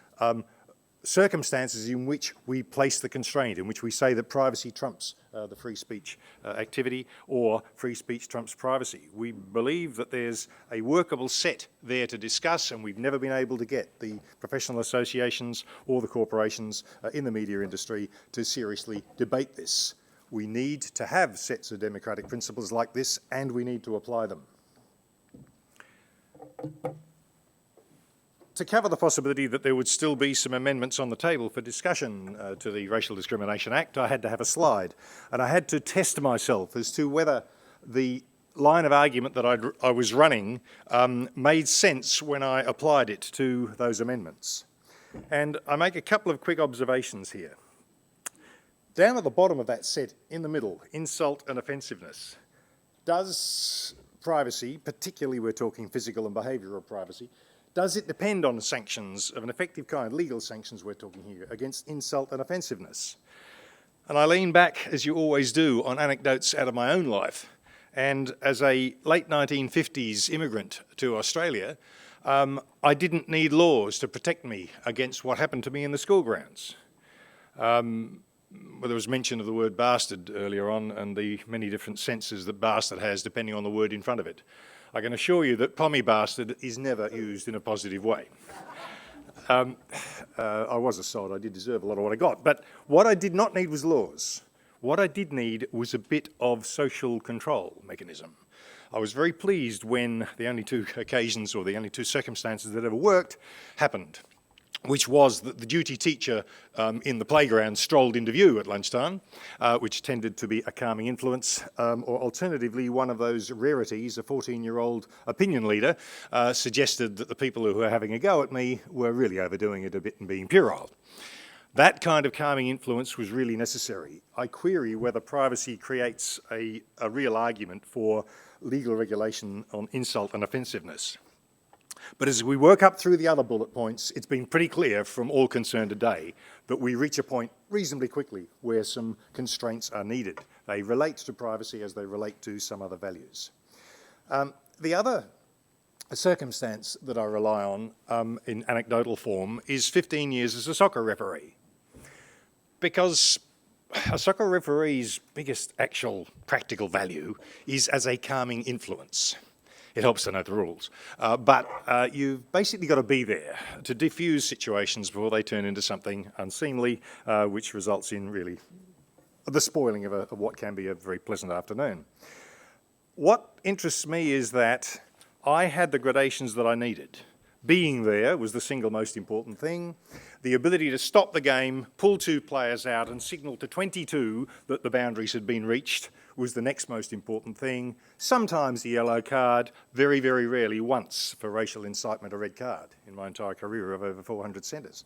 circumstances in which we place the constraint, in which we say that privacy trumps the free speech activity, or free speech trumps privacy. We believe that there's a workable set there to discuss, and we've never been able to get the professional associations or the corporations in the media industry to seriously debate this. We need to have sets of democratic principles like this, and we need to apply them. To cover the possibility that there would still be some amendments on the table for discussion to the Racial Discrimination Act, I had to have a slide. And I had to test myself as to whether the line of argument that I was running made sense when I applied it to those amendments. And I make a couple of quick observations here. Down at the bottom of that set, in the middle, insult and offensiveness. Does privacy, particularly we're talking physical and behavioural privacy, does it depend on sanctions of an effective kind, legal sanctions we're talking here, against insult and offensiveness? And I lean back, as you always do, on anecdotes out of my own life. And as a late 1950s immigrant to Australia, I didn't need laws to protect me against what happened to me in the school grounds. there was mention of the word bastard earlier on and the many different senses that bastard has depending on the word in front of it. I can assure you that pommy bastard is never used in a positive way. I was a sod, I did deserve a lot of what I got, but what I did not need was laws. What I did need was a bit of social control mechanism. I was very pleased when the only two occasions or the only two circumstances that ever worked happened, which was that the duty teacher in the playground strolled into view at lunchtime, which tended to be a calming influence, or alternatively one of those rarities, a 14-year-old opinion leader, suggested that the people who were having a go at me were really overdoing it a bit and being puerile. That kind of calming influence was really necessary. I query whether privacy creates a real argument for legal regulation on insult and offensiveness. But as we work up through the other bullet points, it's been pretty clear from all concerned today that we reach a point reasonably quickly where some constraints are needed. They relate to privacy as they relate to some other values. The other circumstance that I rely on in anecdotal form is 15 years as a soccer referee. Because a soccer referee's biggest actual practical value is as a calming influence. It helps to know the rules. But you've basically got to be there to diffuse situations before they turn into something unseemly, which results in really the spoiling of what can be a very pleasant afternoon. What interests me is that I had the gradations that I needed. Being there was the single most important thing. The ability to stop the game, pull two players out and signal to 22 that the boundaries had been reached was the next most important thing. Sometimes the yellow card, very, very rarely once for racial incitement a red card in my entire career of over 400 centres.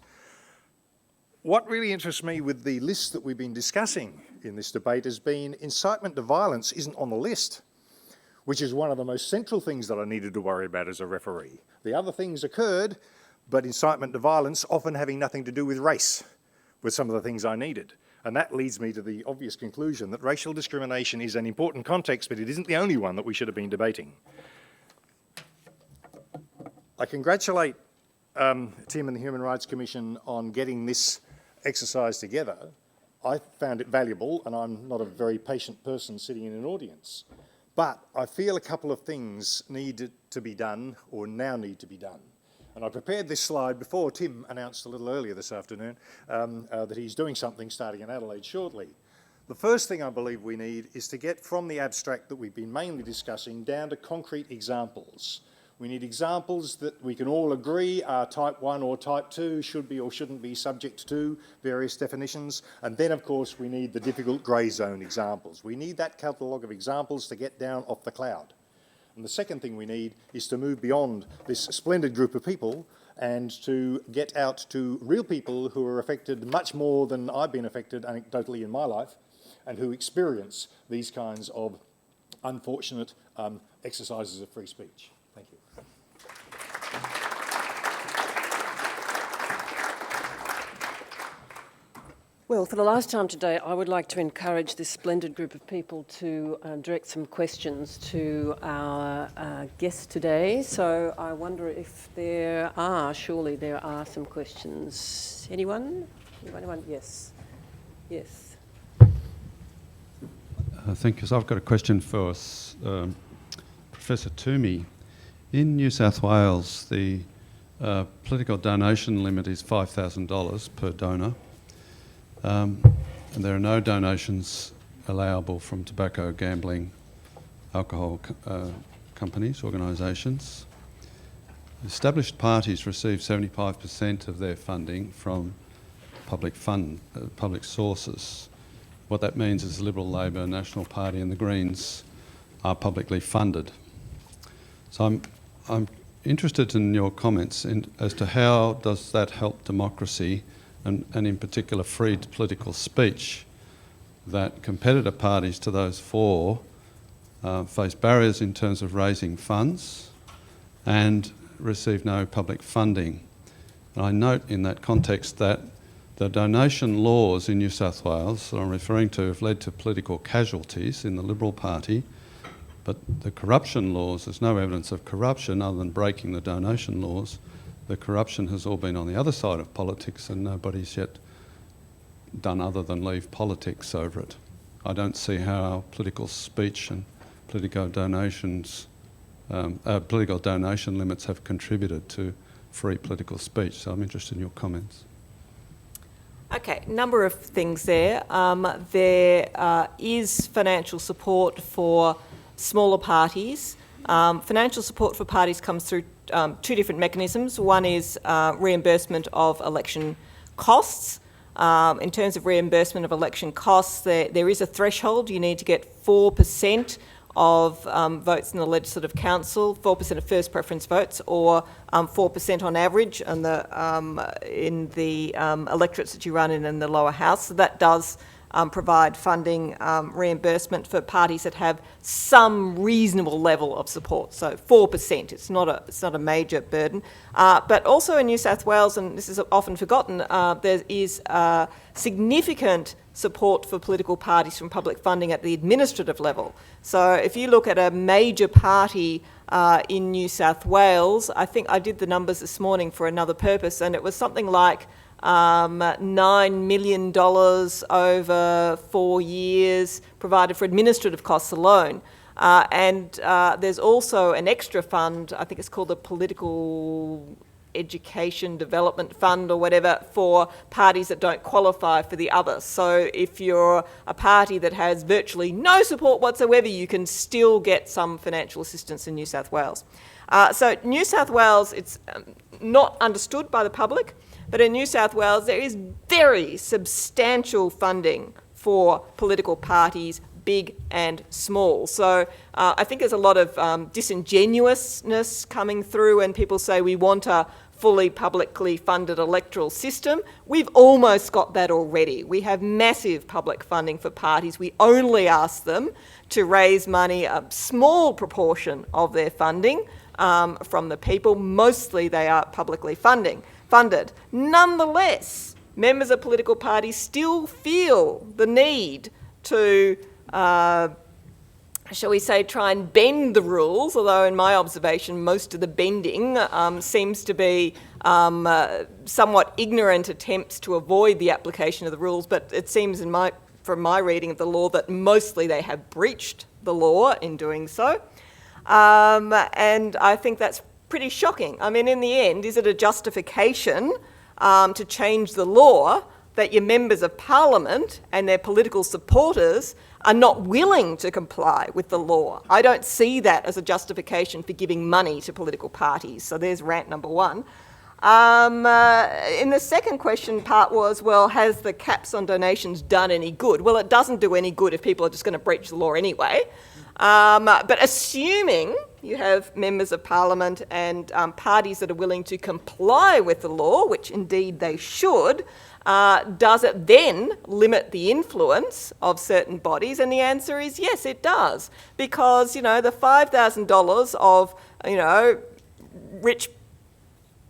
What really interests me with the list that we've been discussing in this debate has been incitement to violence isn't on the list, which is one of the most central things that I needed to worry about as a referee. The other things occurred, but incitement to violence often having nothing to do with race were some of the things I needed. And that leads me to the obvious conclusion that racial discrimination is an important context, but it isn't the only one that we should have been debating. I congratulate Tim and the Human Rights Commission on getting this exercise together. I found it valuable, and I'm not a very patient person sitting in an audience. But I feel a couple of things need to be done, or now need to be done. And I prepared this slide before Tim announced a little earlier this afternoon that he's doing something starting in Adelaide shortly. The first thing I believe we need is to get from the abstract that we've been mainly discussing down to concrete examples. We need examples that we can all agree are type 1 or type 2, should be or shouldn't be subject to various definitions. And then, of course, we need the difficult grey zone examples. We need that catalogue of examples to get down off the cloud. And the second thing we need is to move beyond this splendid group of people and to get out to real people who are affected much more than I've been affected anecdotally in my life and who experience these kinds of unfortunate exercises of free speech. Thank you. Well, for the last time today, I would like to encourage this splendid group of people to direct some questions to our guest today. So I wonder if surely there are some questions. Anyone? Anyone? Yes. Yes. Thank you. So I've got a question for Professor Toomey. In New South Wales, the political donation limit is $5,000 per donor. And there are no donations allowable from tobacco, gambling, alcohol companies, organisations. Established parties receive 75% of their funding from public sources. What that means is Liberal, Labor, National Party and the Greens are publicly funded. So I'm interested in your comments as to how does that help democracy and in particular free political speech, that competitor parties to those four face barriers in terms of raising funds and receive no public funding. And I note in that context that the donation laws in New South Wales that I'm referring to have led to political casualties in the Liberal Party, but the corruption laws, there's no evidence of corruption other than breaking the donation laws. The corruption has all been on the other side of politics and nobody's yet done other than leave politics over it. I don't see how political speech and political donation limits have contributed to free political speech. So I'm interested in your comments. Okay, number of things there. There is financial support for smaller parties. Financial support for parties comes through two different mechanisms. One is reimbursement of election costs. In terms of reimbursement of election costs, there is a threshold. You need to get 4% of votes in the Legislative Council, 4% of first preference votes, or 4% on average in the electorates that you run in the lower house. So that does provide funding reimbursement for parties that have some reasonable level of support. So 4%, it's not a major burden. But also in New South Wales, and this is often forgotten, there is significant support for political parties from public funding at the administrative level. So if you look at a major party in New South Wales, I think I did the numbers this morning for another purpose, and it was something like $9 million over 4 years provided for administrative costs alone. And there's also an extra fund, I think it's called the Political Education Development Fund or whatever, for parties that don't qualify for the others. So if you're a party that has virtually no support whatsoever, you can still get some financial assistance in New South Wales. So New South Wales, it's not understood by the public, but in New South Wales there is very substantial funding for political parties, big and small. So I think there's a lot of disingenuousness coming through when people say we want a fully publicly funded electoral system. We've almost got that already. We have massive public funding for parties. We only ask them to raise money, a small proportion of their funding from the people. Mostly they are publicly funded. Nonetheless, members of political parties still feel the need to shall we say, try and bend the rules, although in my observation most of the bending seems to be somewhat ignorant attempts to avoid the application of the rules, but it seems from my reading of the law that mostly they have breached the law in doing so. And I think that's pretty shocking. I mean, in the end, is it a justification to change the law that your members of parliament and their political supporters are not willing to comply with the law? I don't see that as a justification for giving money to political parties. So there's rant number one. In the second question part was, well, has the caps on donations done any good? Well, it doesn't do any good if people are just going to breach the law anyway. But assuming you have members of parliament and parties that are willing to comply with the law, which indeed they should, does it then limit the influence of certain bodies? And the answer is yes, it does. Because, the $5,000 of, rich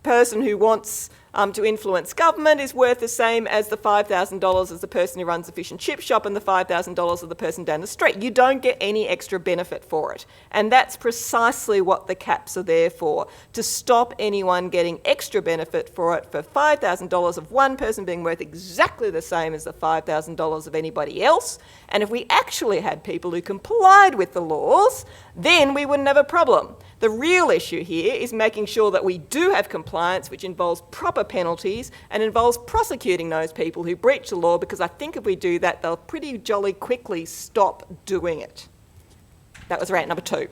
person who wants to influence government is worth the same as the $5,000 as the person who runs the fish and chip shop and the $5,000 of the person down the street. You don't get any extra benefit for it. And that's precisely what the caps are there for, to stop anyone getting extra benefit for it, for $5,000 of one person being worth exactly the same as the $5,000 of anybody else. And if we actually had people who complied with the laws, then we wouldn't have a problem. The real issue here is making sure that we do have compliance, which involves proper penalties and involves prosecuting those people who breach the law, because I think if we do that, they'll pretty jolly quickly stop doing it. That was rant number 2.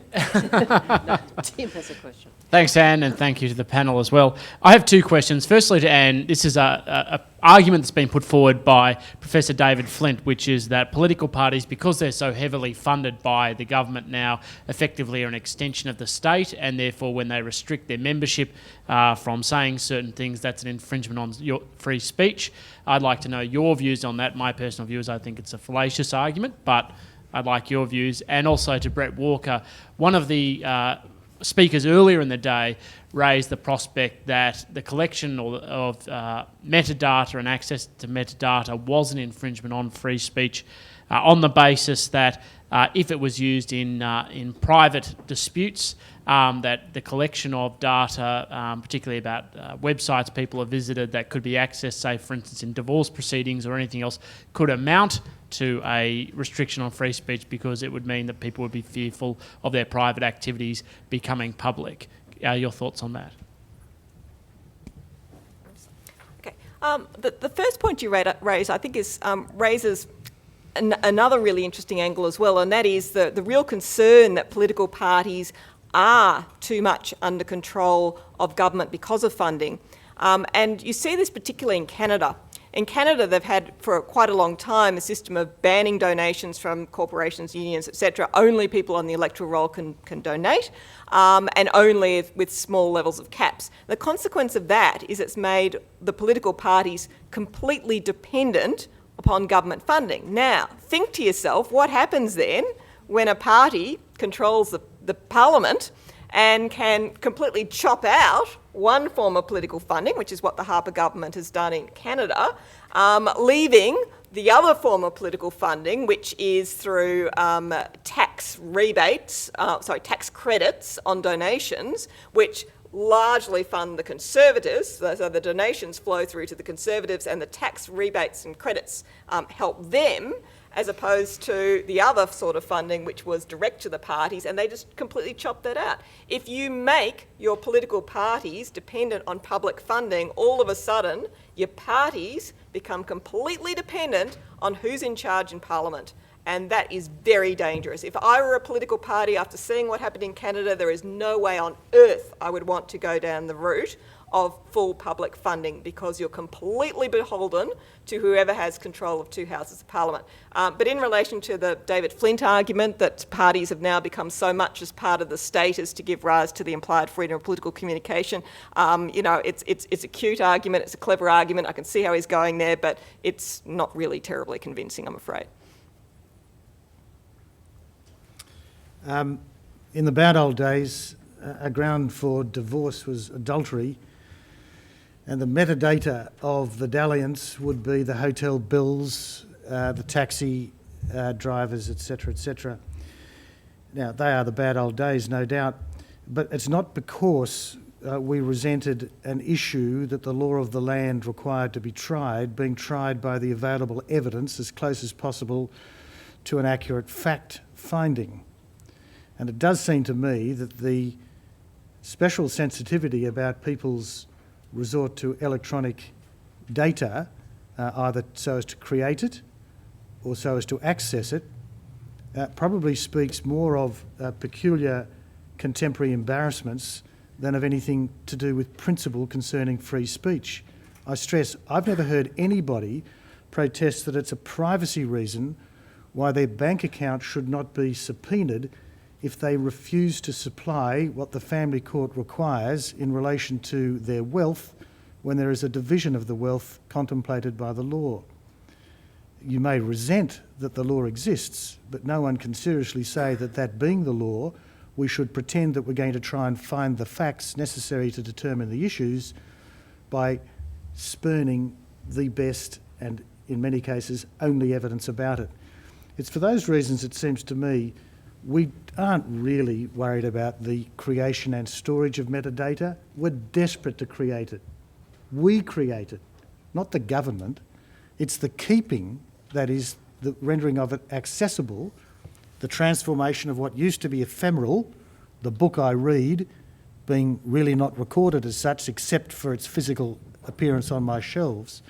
Tim has a question. Thanks, Anne, and thank you to the panel as well. I have 2 questions. Firstly to Anne, this is an argument that's been put forward by Professor David Flint, which is that political parties, because they're so heavily funded by the government now, effectively are an extension of the state, and therefore when they restrict their membership from saying certain things, that's an infringement on your free speech. I'd like to know your views on that. My personal view is I think it's a fallacious argument, but I'd like your views. And also to Brett Walker, one of the speakers earlier in the day raised the prospect that the collection of metadata and access to metadata was an infringement on free speech on the basis that if it was used in private disputes, that the collection of data, particularly about websites people have visited that could be accessed, say for instance in divorce proceedings or anything else, could amount to a restriction on free speech, because it would mean that people would be fearful of their private activities becoming public. Your thoughts on that? Okay. The first point you raise, I think, raises another really interesting angle as well, and that is the real concern that political parties are too much under control of government because of funding. And you see this particularly in Canada. In Canada, they've had for quite a long time a system of banning donations from corporations, unions, etc. Only people on the electoral roll can donate, and only with small levels of caps. The consequence of that is it's made the political parties completely dependent upon government funding. Now, think to yourself, what happens then when a party controls the parliament and can completely chop out one form of political funding, which is what the Harper government has done in Canada, leaving the other form of political funding, which is through tax credits on donations, which largely fund the Conservatives, so the donations flow through to the Conservatives and the tax rebates and credits help them, as opposed to the other sort of funding which was direct to the parties, and they just completely chop that out. If you make your political parties dependent on public funding, all of a sudden your parties become completely dependent on who's in charge in Parliament. And that is very dangerous. If I were a political party, after seeing what happened in Canada, there is no way on earth I would want to go down the route of full public funding, because you're completely beholden to whoever has control of two houses of Parliament. But in relation to the David Flint argument that parties have now become so much as part of the state as to give rise to the implied freedom of political communication, it's a cute argument, it's a clever argument, I can see how he's going there, but it's not really terribly convincing, I'm afraid. In the bad old days, a ground for divorce was adultery, and the metadata of the dalliance would be the hotel bills, the taxi drivers, etc., etc. Now, they are the bad old days, no doubt, but it's not because we resented an issue that the law of the land required to be tried, being tried by the available evidence as close as possible to an accurate fact finding. And it does seem to me that the special sensitivity about people's resort to electronic data, either so as to create it or so as to access it, probably speaks more of peculiar contemporary embarrassments than of anything to do with principle concerning free speech. I stress, I've never heard anybody protest that it's a privacy reason why their bank account should not be subpoenaed if they refuse to supply what the family court requires in relation to their wealth when there is a division of the wealth contemplated by the law. You may resent that the law exists, but no one can seriously say that that being the law, we should pretend that we're going to try and find the facts necessary to determine the issues by spurning the best and, in many cases, only evidence about it. It's for those reasons, it seems to me, we aren't really worried about the creation and storage of metadata. We're desperate to create it. We create it, not the government. It's the keeping that is the rendering of it accessible, the transformation of what used to be ephemeral, the book I read, being really not recorded as such except for its physical appearance on my shelves.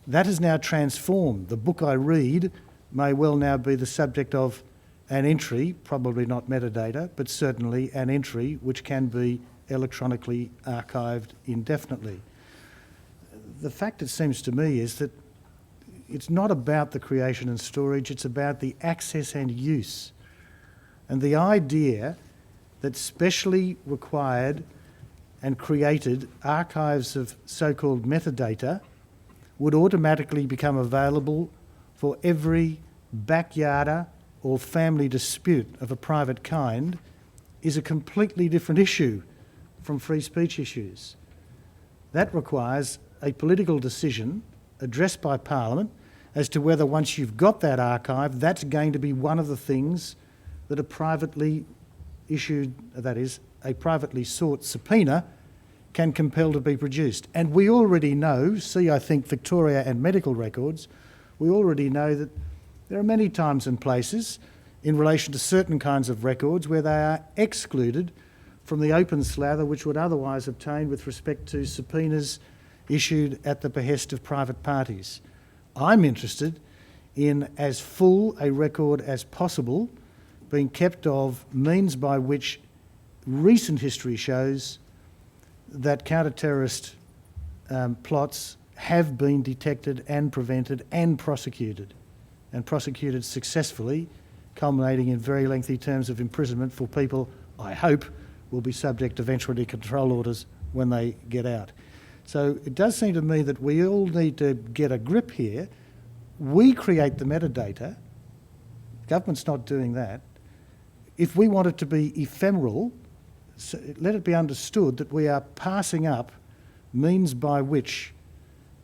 That has now transformed. The book I read may well now be the subject of an entry, probably not metadata, but certainly an entry which can be electronically archived indefinitely. The fact, it seems to me, is that it's not about the creation and storage, it's about the access and use. And the idea that specially required and created archives of so-called metadata would automatically become available for every backyarder or family dispute of a private kind is a completely different issue from free speech issues. That requires a political decision addressed by Parliament as to whether once you've got that archive, that's going to be one of the things that a privately issued, that is, a privately sought subpoena can compel to be produced. And we already know, see I think Victoria and medical records, we already know that there are many times and places in relation to certain kinds of records where they are excluded from the open slather which would otherwise obtain with respect to subpoenas issued at the behest of private parties. I'm interested in as full a record as possible being kept of means by which recent history shows that counter-terrorist plots have been detected and prevented and prosecuted successfully, culminating in very lengthy terms of imprisonment for people, I hope, will be subject eventually to control orders when they get out. So it does seem to me that we all need to get a grip here. We create the metadata. The government's not doing that. If we want it to be ephemeral, so let it be understood that we are passing up means by which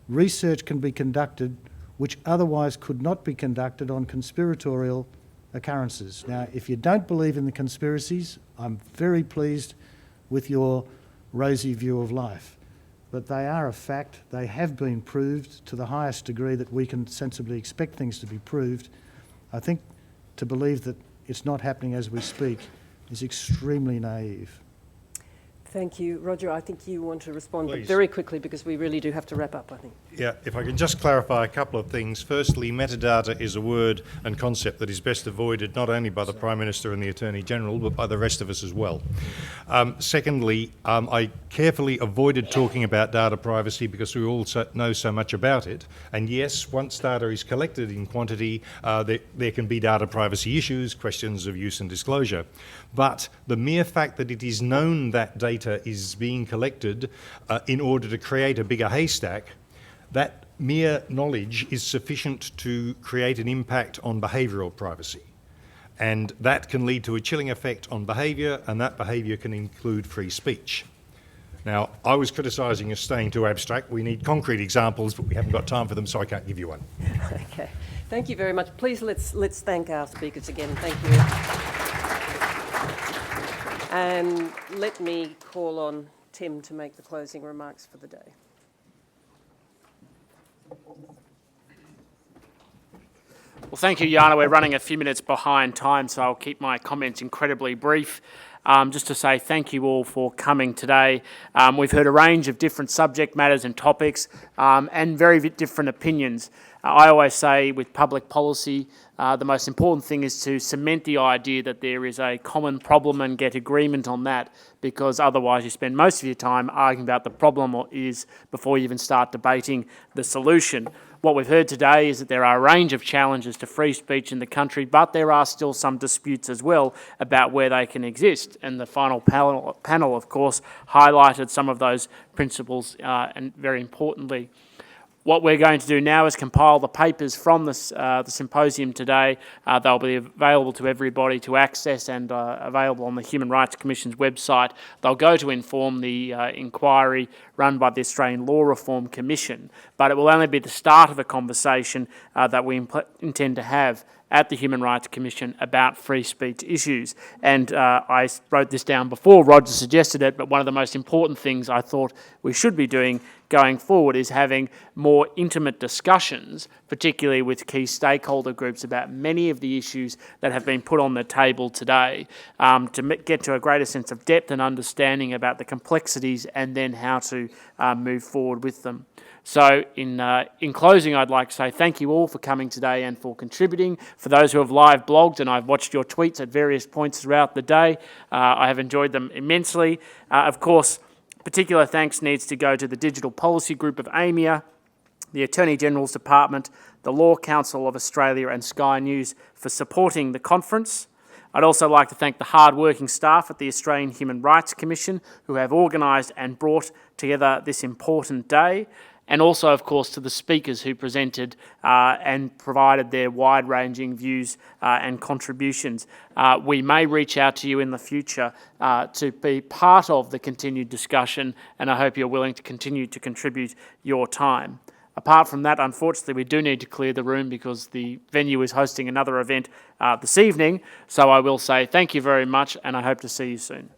research can be conducted which otherwise could not be conducted on conspiratorial occurrences. Now, if you don't believe in the conspiracies, I'm very pleased with your rosy view of life. But they are a fact. They have been proved to the highest degree that we can sensibly expect things to be proved. I think to believe that it's not happening as we speak is extremely naive. Thank you. Roger, I think you want to respond, but Please. very quickly because we really do have to wrap up, I think. Yeah, if I can just clarify a couple of things. Firstly, metadata is a word and concept that is best avoided not only by the Prime Minister and the Attorney General, but by the rest of us as well. Secondly, I carefully avoided talking about data privacy because we all know so much about it. And yes, once data is collected in quantity, there can be data privacy issues, questions of use and disclosure. But the mere fact that it is known that data is being collected in order to create a bigger haystack, that mere knowledge is sufficient to create an impact on behavioural privacy. And that can lead to a chilling effect on behaviour, and that behaviour can include free speech. Now, I was criticising us staying too abstract. We need concrete examples, but we haven't got time for them, so I can't give you one. Okay. Thank you very much. Please let's thank our speakers again. Thank you. And let me call on Tim to make the closing remarks for the day. Well, thank you, Jana. We're running a few minutes behind time, so I'll keep my comments incredibly brief. Just to say thank you all for coming today. We've heard a range of different subject matters and topics and very different opinions. I always say with public policy, the most important thing is to cement the idea that there is a common problem and get agreement on that, because otherwise you spend most of your time arguing about the problem is before you even start debating the solution. What we've heard today is that there are a range of challenges to free speech in the country, but there are still some disputes as well about where they can exist. And the final panel, of course, highlighted some of those principles and very importantly. What we're going to do now is compile the papers from the symposium today. They'll be available to everybody to access and available on the Human Rights Commission's website. They'll go to inform the inquiry run by the Australian Law Reform Commission, but it will only be the start of a conversation that we intend to have at the Human Rights Commission about free speech issues. And I wrote this down before Roger suggested it, but one of the most important things I thought we should be doing going forward is having more intimate discussions, particularly with key stakeholder groups, about many of the issues that have been put on the table today, to get to a greater sense of depth and understanding about the complexities and then how to move forward with them. So in closing, I'd like to say thank you all for coming today and for contributing. For those who have live blogged, and I've watched your tweets at various points throughout the day, I have enjoyed them immensely. Of course, particular thanks needs to go to the Digital Policy Group of AMIA, the Attorney General's Department, the Law Council of Australia and Sky News for supporting the conference. I'd also like to thank the hard-working staff at the Australian Human Rights Commission who have organised and brought together this important day. And also, of course, to the speakers who presented and provided their wide-ranging views and contributions. We may reach out to you in the future to be part of the continued discussion, and I hope you're willing to continue to contribute your time. Apart from that, unfortunately, we do need to clear the room because the venue is hosting another event this evening. So I will say thank you very much, and I hope to see you soon.